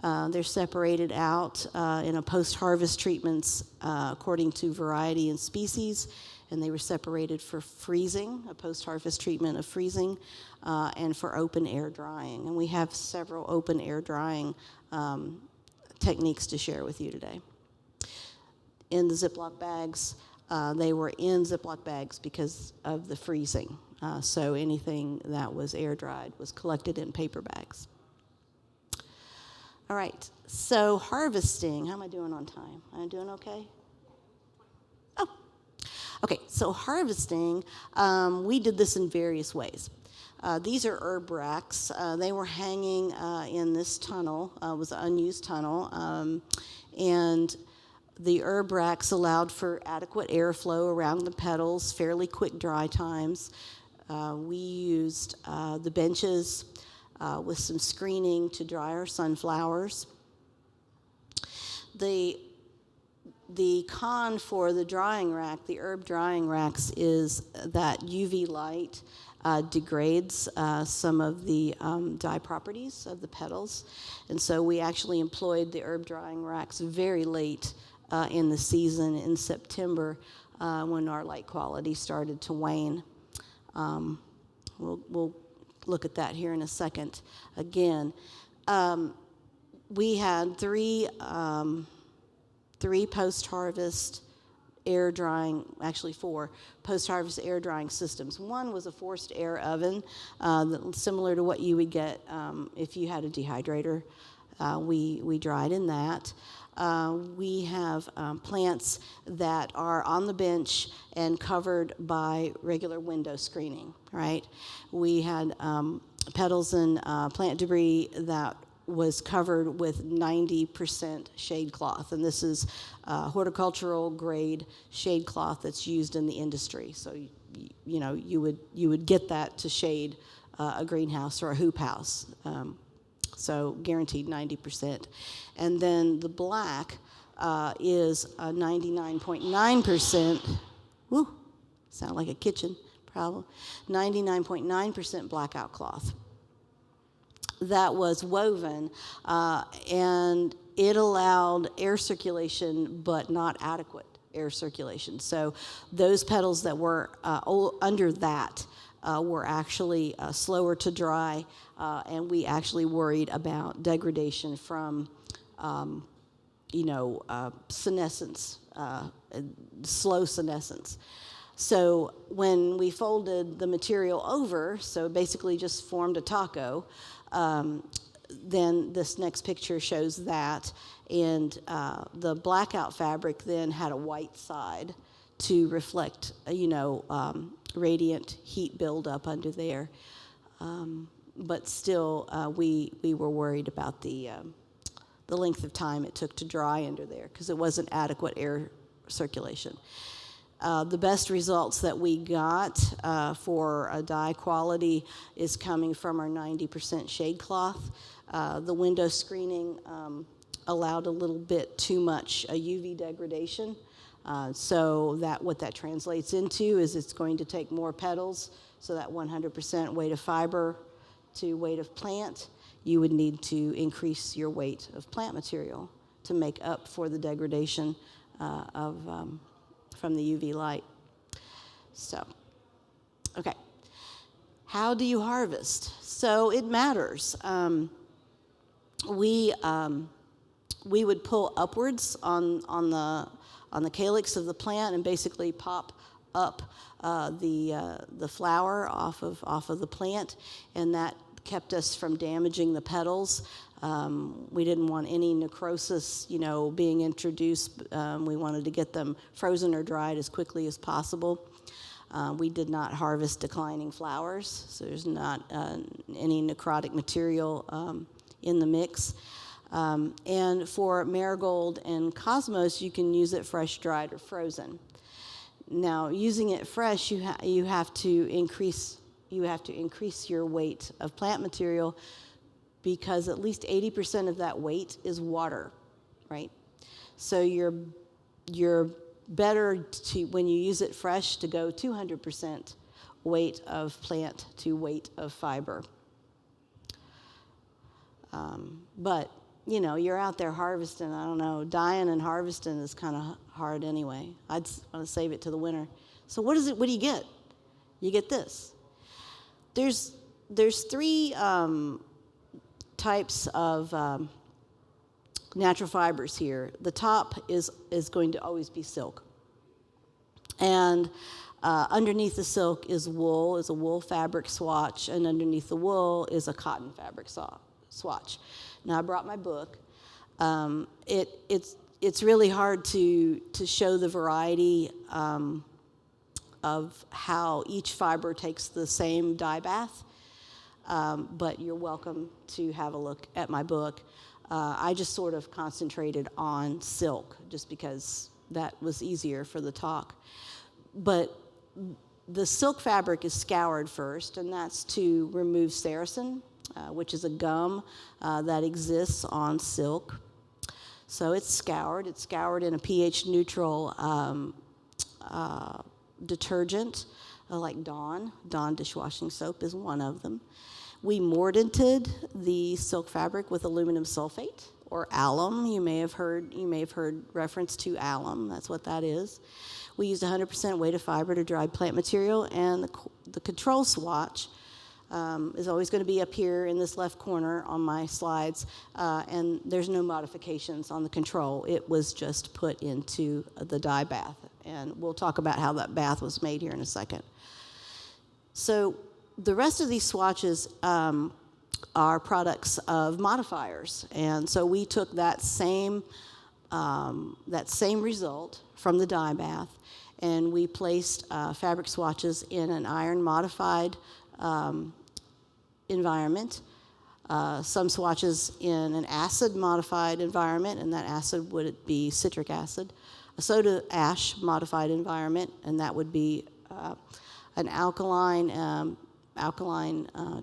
They're separated out in a post-harvest treatments according to variety and species, and they were separated for freezing, a post-harvest treatment of freezing, and for open air drying. And we have several open air drying techniques to share with you today. In the Ziploc bags, they were in Ziploc bags because of the freezing. So anything that was air dried was collected in paper bags. All right, so harvesting. How am I doing on time? Am I doing okay? Oh, okay, so harvesting, we did this in various ways. These are herb racks. They were hanging in this tunnel. It was an unused tunnel. And the herb racks allowed for adequate airflow around the petals, fairly quick dry times. We used the benches with some screening to dry our sunflowers. The con for the drying rack, the herb drying racks, is that UV light degrades some of the dye properties of the petals. And so we actually employed the herb drying racks very late in the season in September when our light quality started to wane. We'll look at that here in a second. Again, we had three post-harvest air drying, actually 4 post-harvest air drying systems. One was a forced air oven, similar to what you would get if you had a dehydrator. We dried in that. We have plants that are on the bench and covered by regular window screening, right? We had petals and plant debris that was covered with 90% shade cloth, and this is horticultural grade shade cloth that's used in the industry. So you would get that to shade a greenhouse or a hoop house. So guaranteed 90%. And then the black is 99.9%, woo, sound like a kitchen problem, 99.9% blackout cloth. That was woven, and it allowed air circulation, but not adequate air circulation. So those petals that were under that were actually slower to dry, and we actually worried about degradation from, senescence, slow senescence. So when we folded the material over, so basically just formed a taco, then this next picture shows that, and the blackout fabric then had a white side to reflect, radiant heat buildup under there. But still, we were worried about the length of time it took to dry under there because it wasn't adequate air circulation. The best results that we got for a dye quality is coming from our 90% shade cloth. The window screening allowed a little bit too much UV degradation. So what that translates into is it's going to take more petals, so that 100% weight of fiber to weight of plant, you would need to increase your weight of plant material to make up for the degradation from the UV light. So, okay. How do you harvest? So it matters. We would pull upwards on the calyx of the plant and basically pop up the flower off of the plant, and that kept us from damaging the petals. We didn't want any necrosis, being introduced. We wanted to get them frozen or dried as quickly as possible. We did not harvest declining flowers, so there's not any necrotic material in the mix. And for marigold and cosmos, you can use it fresh, dried, or frozen. Now, using it fresh, you have to increase your weight of plant material, because at least 80% of that weight is water, right? So you're better to, when you use it fresh, to go 200% weight of plant to weight of fiber. But you know, you're out there harvesting, I don't know, dyeing and harvesting is kind of hard anyway. I'd want to save it to the winter. So what do you get? You get this. There's three types of natural fibers here. The top is going to always be silk. And underneath the silk is a wool fabric swatch, and underneath the wool is a cotton fabric swatch. Now, I brought my book. It's really hard to show the variety of how each fiber takes the same dye bath, but you're welcome to have a look at my book. I just sort of concentrated on silk just because that was easier for the talk. But the silk fabric is scoured first, and that's to remove sericin, which is a gum that exists on silk. So it's scoured. It's scoured in a pH-neutral detergent like Dawn. Dawn dishwashing soap is one of them. We mordanted the silk fabric with aluminum sulfate or alum. You may have heard reference to alum. That's what that is. We used 100% weight of fiber to dry plant material, and the control swatch is always going to be up here in this left corner on my slides, and there's no modifications on the control. It was just put into the dye bath, and we'll talk about how that bath was made here in a second. So the rest of these swatches are products of modifiers, and so we took that same result from the dye bath, and we placed fabric swatches in an iron modified environment, some swatches in an acid modified environment, and that acid would be citric acid, a soda ash modified environment, and that would be an alkaline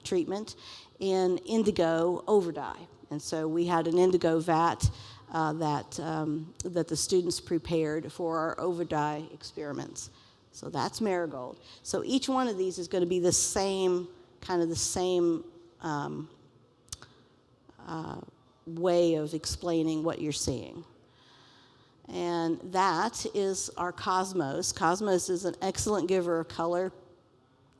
treatment, in indigo overdye. And so we had an indigo vat that the students prepared for our overdye experiments. So that's marigold. So each one of these is going to be the same way of explaining what you're seeing. And that is our Cosmos. Cosmos is an excellent giver of color.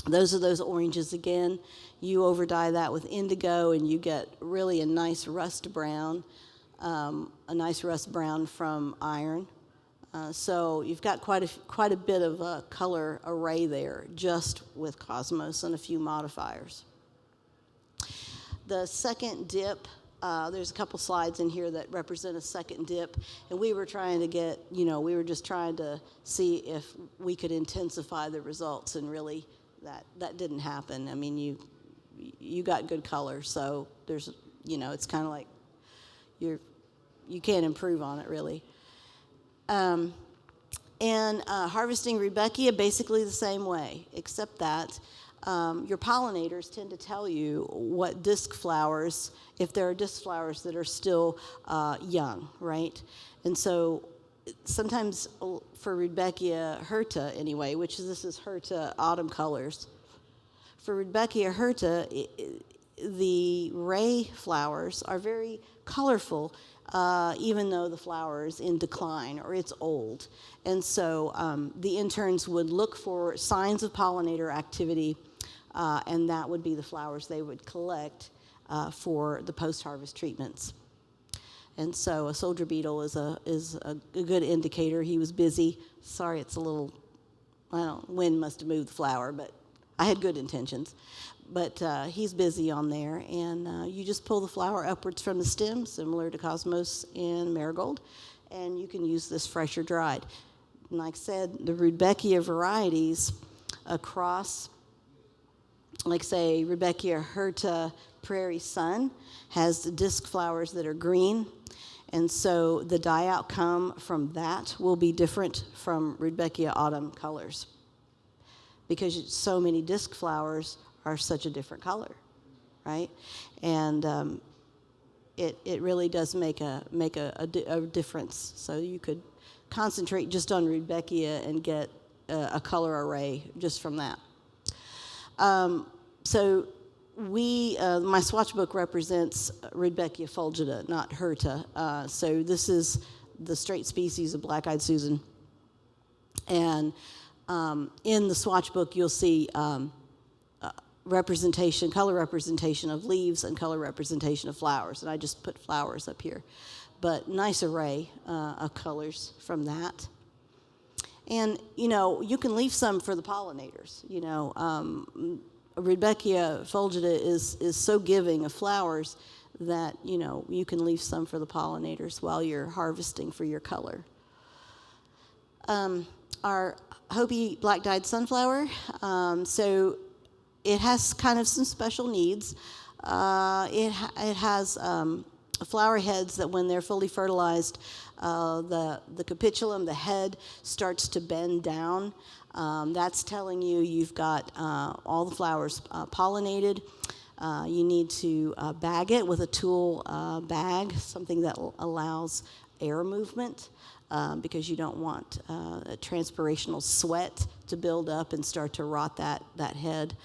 Those are those oranges again. You overdye that with indigo, and you get really a nice rust brown from iron. So you've got quite a bit of a color array there just with Cosmos and a few modifiers. The second dip, there's a couple slides in here that represent a second dip, and we were just trying to see if we could intensify the results, and really that didn't happen. I mean, you got good color, so there's, it's kind of like you can't improve on it really. And harvesting Rudbeckia, basically the same way, except that your pollinators tend to tell you what disc flowers, if there are disc flowers that are still young, right? And so sometimes for Rudbeckia hirta anyway, this is hirta autumn colors. For Rudbeckia hirta, the ray flowers are very colorful, even though the flower is in decline or it's old. And so the interns would look for signs of pollinator activity, and that would be the flowers they would collect for the post-harvest treatments. And so a soldier beetle is a good indicator. He was busy. Sorry, it's a little, wind must have moved the flower, but I had good intentions. But he's busy on there, and you just pull the flower upwards from the stem, similar to Cosmos and Marigold, and you can use this fresh or dried. And like I said, the Rudbeckia varieties, cross, like say Rudbeckia hirta Prairie Sun has disc flowers that are green. And so the dye outcome from that will be different from Rudbeckia autumn colors, because so many disc flowers are such a different color, right? And it really does make a difference. So you could concentrate just on Rudbeckia and get a color array just from that. So my swatch book represents Rudbeckia fulgida, not hirta. So this is the straight species of black-eyed Susan. And in the swatch book, you'll see color representation of leaves and color representation of flowers. And I just put flowers up here. But nice array of colors from that. And, you can leave some for the pollinators. Rudbeckia fulgida is so giving of flowers that, you can leave some for the pollinators while you're harvesting for your color. Our Hopi black-dyed sunflower, so it has kind of some special needs. It has flower heads that when they're fully fertilized, the capitulum, the head, starts to bend down. That's telling you you've got all the flowers pollinated. You need to bag it with a tool bag, something that allows air movement, because you don't want a transpirational sweat to build up and start to rot that head.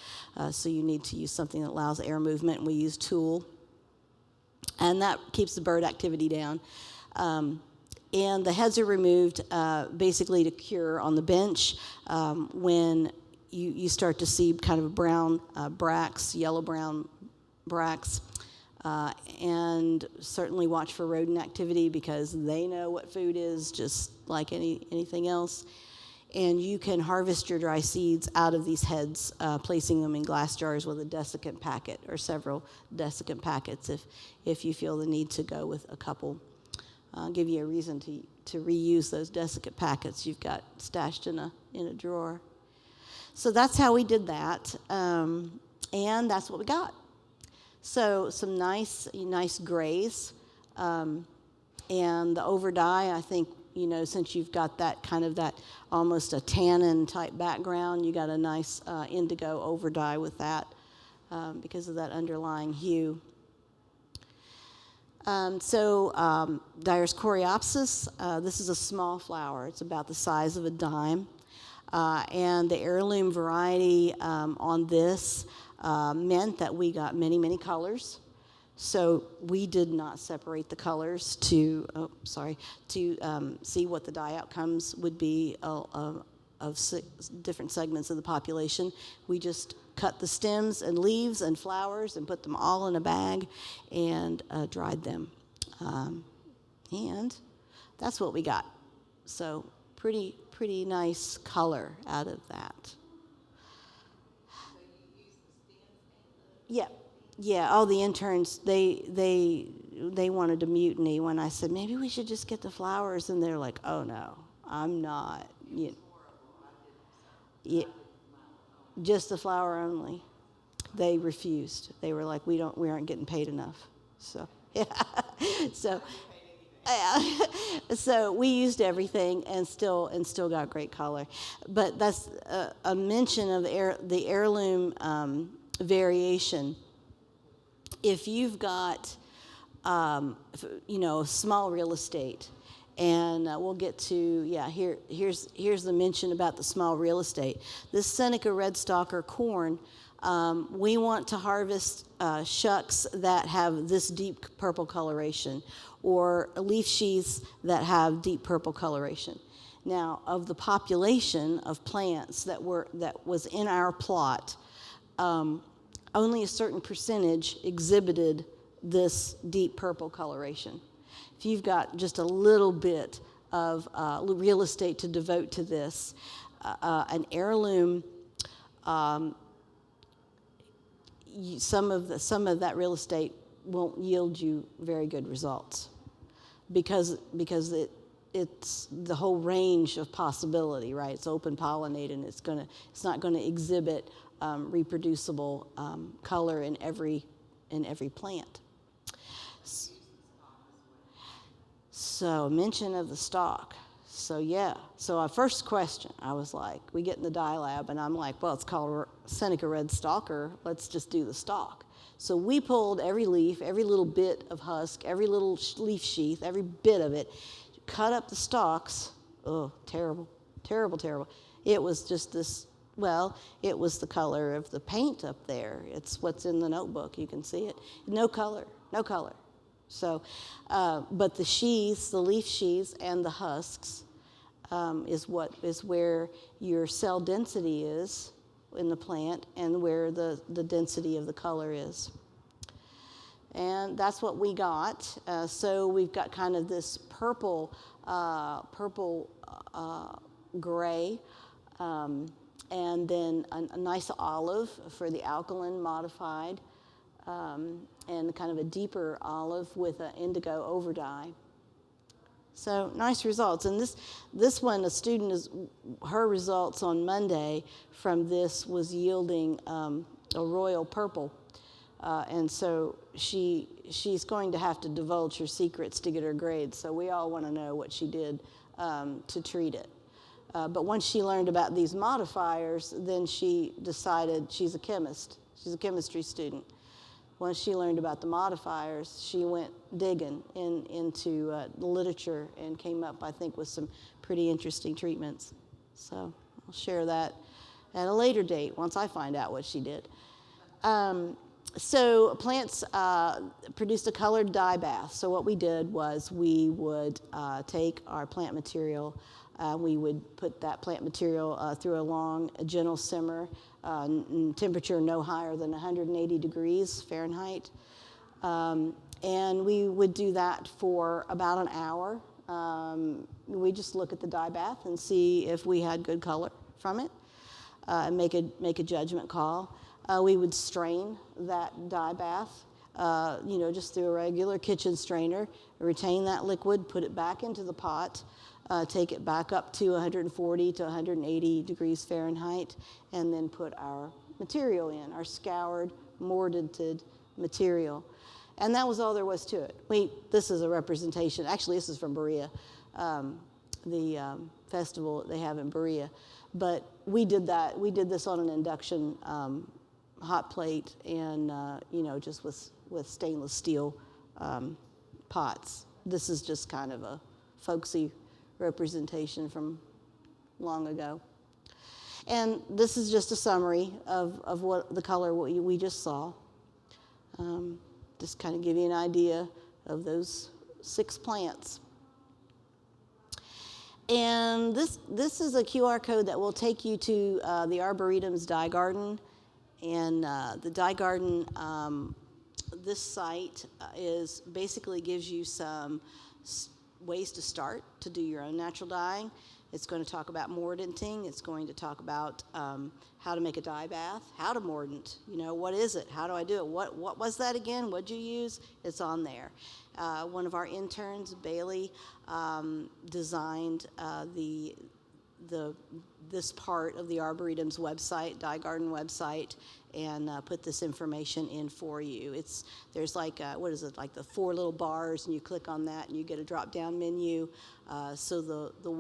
So you need to use something that allows air movement, and we use tulle. And that keeps the bird activity down. And the heads are removed basically to cure on the bench when you start to see kind of brown bracts, yellow-brown bracts. And certainly watch for rodent activity, because they know what food is just like anything else. And you can harvest your dry seeds out of these heads, placing them in glass jars with a desiccant packet or several desiccant packets if you feel the need to go with a couple. Give you a reason to reuse those desiccant packets you've got stashed in a drawer. So that's how we did that, and that's what we got. So some nice grays, and the over dye, I think, since you've got that kind of that almost a tannin type background, you got a nice indigo over dye with that because of that underlying hue. Dyer's Coreopsis, this is a small flower. It's about the size of a dime. And the heirloom variety on this meant that we got many, many colors. So we did not separate the colors to see what the dye outcomes would be of different segments of the population. We just cut the stems and leaves and flowers and put them all in a bag and dried them. And that's what we got. So pretty nice color out of that. Yeah, all the interns, they wanted to mutiny when I said, maybe we should just get the flowers, and they're like, oh no, I'm not. Just the flower only. They refused. They were like, we aren't getting paid enough. So so we used everything and still got great color. But that's a mention of the heirloom variation. If you've got small real estate, and we'll get to here's the mention about the small real estate. This Seneca red stalker corn, we want to harvest shucks that have this deep purple coloration, or leaf sheaths that have deep purple coloration. Now, of the population of plants that was in our plot, only a certain percentage exhibited this deep purple coloration. If you've got just a little bit of real estate to devote to this, an heirloom, some of that real estate won't yield you very good results, because it's the whole range of possibility, right? It's open pollinated, and it's not gonna exhibit reproducible color in every plant. So mention of the stalk. So yeah, so our first question, I was like, we get in the dye lab, and I'm like, well, it's called Seneca Red Stalker. Let's just do the stalk. So we pulled every leaf, every little bit of husk, every little leaf sheath, every bit of it, cut up the stalks. Oh, terrible, terrible, terrible. It was just this, well, it was the color of the paint up there. It's what's in the notebook. You can see it. No color, no color. So, but the sheaths, the leaf sheaths and the husks is where your cell density is in the plant and where the density of the color is. And that's what we got. So we've got kind of this purple gray, and then a nice olive for the alkaline modified, and kind of a deeper olive with an indigo over dye. So nice results. And this one, a student her results on Monday from this was yielding a royal purple. And so she's going to have to divulge her secrets to get her grades. So we all want to know what she did to treat it. But once she learned about these modifiers, then she decided she's a chemist. She's a chemistry student. Once she learned about the modifiers, she went digging into the literature and came up, I think, with some pretty interesting treatments. So I'll share that at a later date once I find out what she did. So plants produced a colored dye bath. So what we did was we would take our plant material, we would put that plant material through a gentle simmer, temperature no higher than 180 degrees Fahrenheit. And we would do that for about an hour. We just look at the dye bath and see if we had good color from it, and make a judgment call. We would strain that dye bath, just through a regular kitchen strainer, retain that liquid, put it back into the pot, take it back up to 140 to 180 degrees Fahrenheit, and then put our material in, our scoured, mordanted material. And that was all there was to it. This is a representation. Actually, this is from Berea, the festival that they have in Berea. But we did that. We did this on an induction hot plate and, just with stainless steel pots. This is just kind of a folksy representation from long ago. And this is just a summary of what the color we just saw. Just kind of give you an idea of those 6 plants. And this is a QR code that will take you to the Arboretum's Dye Garden. And the Dye Garden, this site basically gives you some ways to start to do your own natural dyeing. It's going to talk about mordanting. It's going to talk about how to make a dye bath, how to mordant. What is it? How do I do it? What was that again? What'd you use? It's on there. One of our interns, Bailey, designed this part of the Arboretum's website, Dye Garden website, and put this information in for you. There's like the 4 little bars, and you click on that, and you get a drop-down menu. So the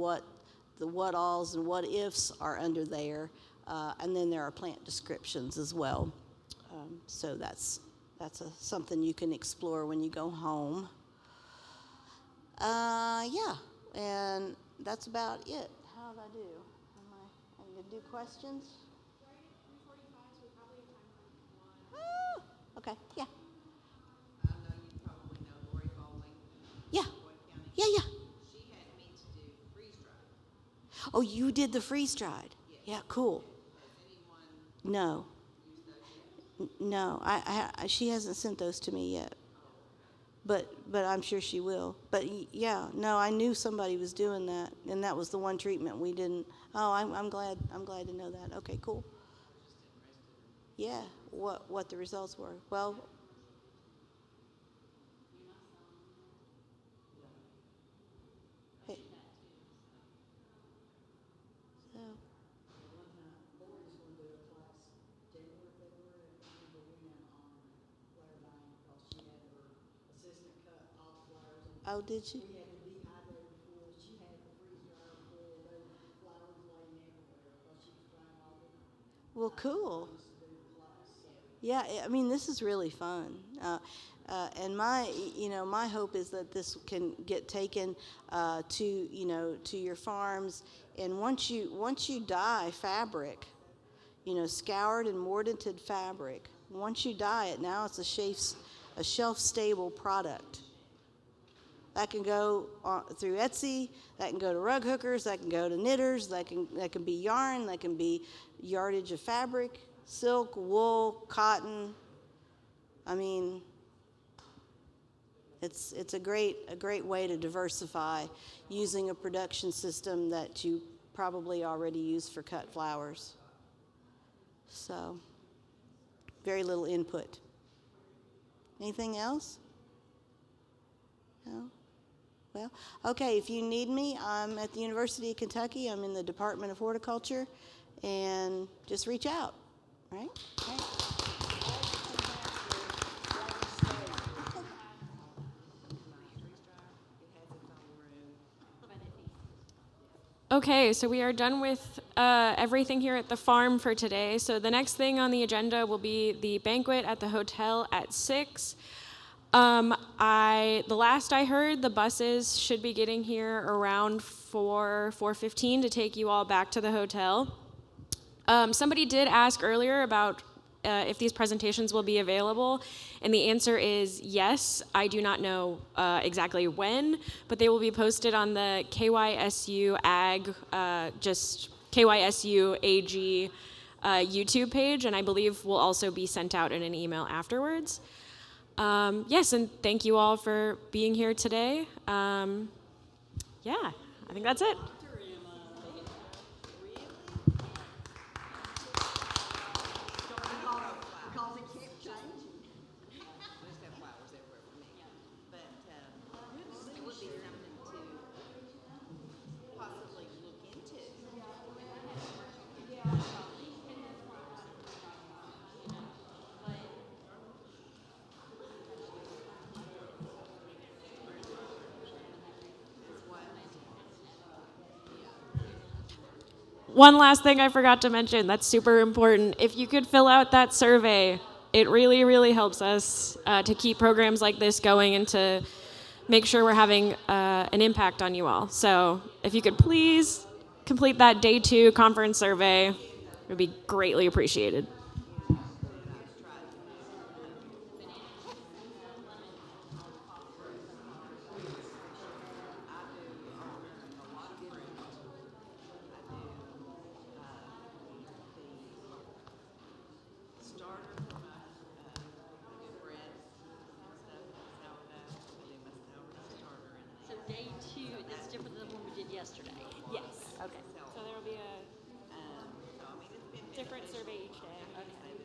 what alls and what ifs are under there, and then there are plant descriptions as well. So that's something you can explore when you go home. Yeah, and that's about it. How did I do? Am I going to do questions? Oh, okay, yeah. I know you probably know Lori Bowling. Yeah. Yeah. She had me to do freeze dry. Oh, you did the freeze-dried? Yeah, cool. No. No, she hasn't sent those to me yet. But I'm sure she will. But yeah, no, I knew somebody was doing that, and that was the one treatment we didn't. Oh, I'm glad to know that. Okay, cool. Yeah, what the results were. Well, hey. Oh, did you? Well, cool. Yeah, I mean, this is really fun. And my hope is that this can get taken to your farms. And once you dye fabric, scoured and mordanted fabric, once you dye it, now it's a shelf-stable product. That can go through Etsy. That can go to rug hookers. That can go to knitters. That can be yarn. That can be yardage of fabric, silk, wool, cotton. I mean, it's a great way to diversify using a production system that you probably already use for cut flowers. So, very little input. Anything else? No? Well, okay, if you need me, I'm at the University of Kentucky. I'm in the Department of Horticulture, and just reach out, right? Okay, so we are done with everything here at the farm for today. So the next thing on the agenda will be the banquet at the hotel at 6. The last I heard, the buses should be getting here around 4:15 to take you all back to the hotel. Somebody did ask earlier about if these presentations will be available, and the answer is yes. I do not know exactly when, but they will be posted on the KYSU Ag, just KYSU AG YouTube page, and I believe will also be sent out in an email afterwards. Yes, and thank you all for being here today. Yeah, I think that's it. One last thing I forgot to mention that's super important. If you could fill out that survey, it really, really helps us to keep programs like this going and to make sure we're having an impact on you all. So if you could please complete that Day 2 conference survey, it would be greatly appreciated. So Day 2, that's different than the one we did yesterday? Yes. Okay. So there will be a different survey each day. Okay.